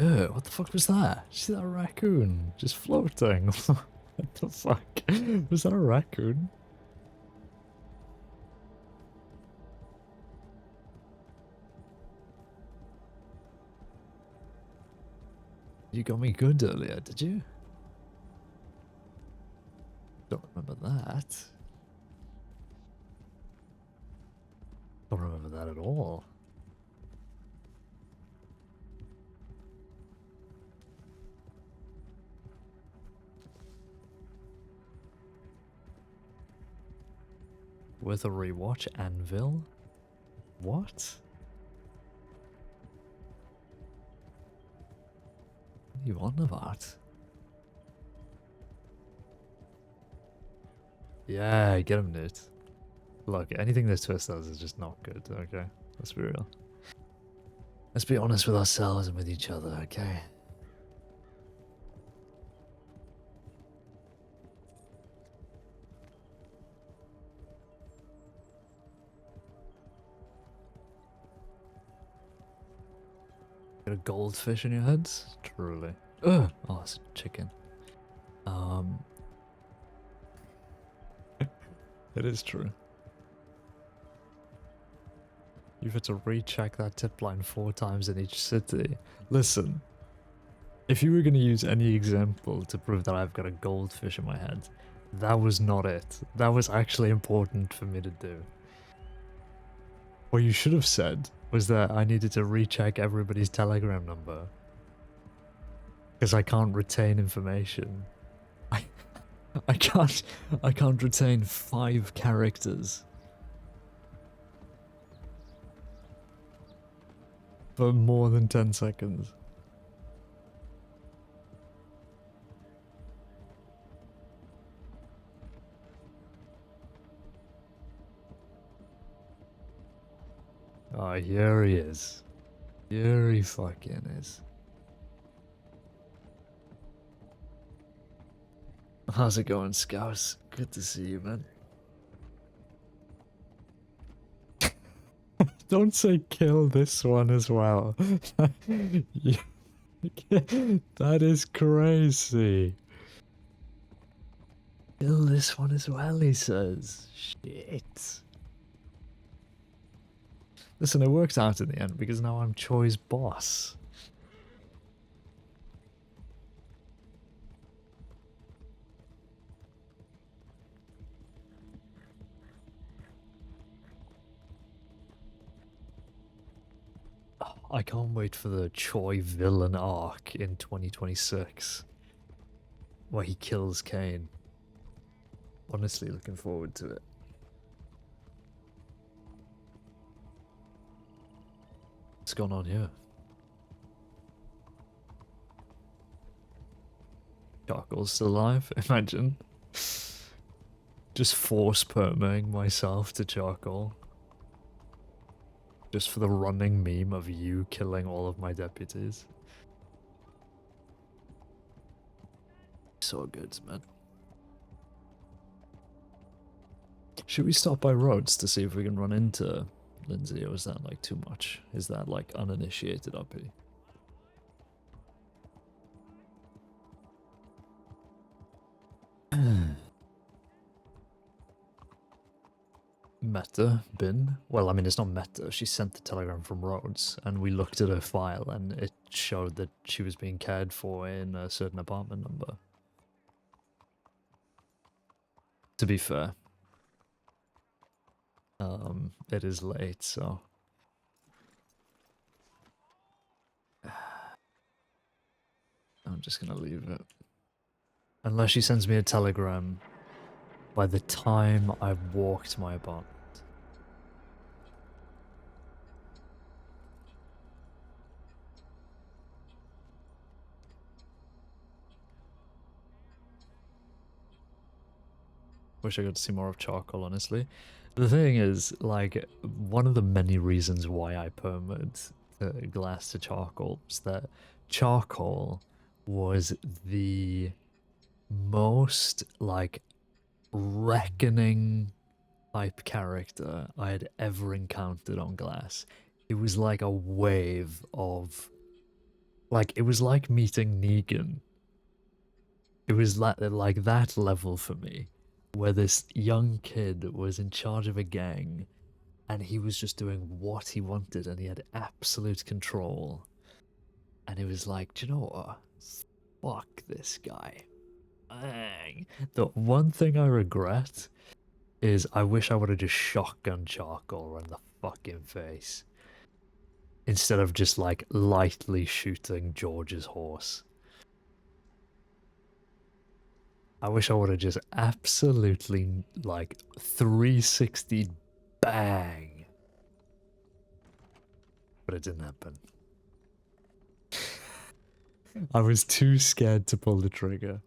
Speaker 1: Ew, what the fuck was that? Did you see that raccoon just floating? What the fuck? Was that a raccoon? You got me good earlier, did you? Don't remember that. Don't remember that at all. With a rewatch, Anvil? What? What are you on about? Yeah, get him, dude. Look, anything this twist does is just not good, okay? Let's be real. Let's be honest with ourselves and with each other, okay? Got a goldfish in your head? Truly. Ugh! Oh, it's a chicken. It is true. You've had to recheck that tip line 4 times in each city. Listen, if you were going to use any example to prove that I've got a goldfish in my head, that was not it. That was actually important for me to do. What you should have said was that I needed to recheck everybody's Telegram number. Because I can't retain information. I can't retain 5 characters. For more than 10 seconds. Oh, here he is. Here he fucking is. How's it going, Scouse? Good to see you, man. Don't say kill this one as well. That is crazy. Kill this one as well, he says. Shit. Listen, it works out in the end because now I'm Choi's boss. I can't wait for the Choi villain arc in 2026, where he kills Caine. Honestly, looking forward to it. What's going on here? Charcoal's still alive? Imagine. Just force permaing myself to charcoal. Just for the running meme of you killing all of my deputies. So good, man. Should we stop by Rhodes to see if we can run into Lindsay, or is that like too much? Is that like uninitiated RP? Meta bin? Well, I mean, it's not Meta. She sent the telegram from Rhodes, and we looked at her file, and it showed that she was being cared for in a certain apartment number. To be fair, it is late, so I'm just gonna leave it. Unless she sends me a telegram by the time I've walked my apartment. Wish I got to see more of charcoal, honestly. The thing is, like, one of the many reasons why I permitted glass to charcoal was that charcoal was the most, like, reckoning type character I had ever encountered on glass. It was like a wave of, like, it was like meeting Negan. It was like that level for me, where this young kid was in charge of a gang and he was just doing what he wanted and he had absolute control. And it was like, do you know what? Fuck this guy. Bang. The one thing I regret is I wish I would have just shotgun charcoal in the fucking face, instead of just like lightly shooting George's horse. I wish I would have just absolutely like 360 bang. But it didn't happen. I was too scared to pull the trigger.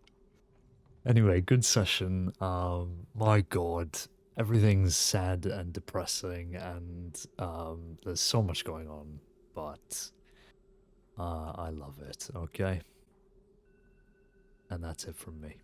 Speaker 1: Anyway, good session. My god, everything's sad and depressing, and there's so much going on, but I love it, okay? And that's it from me.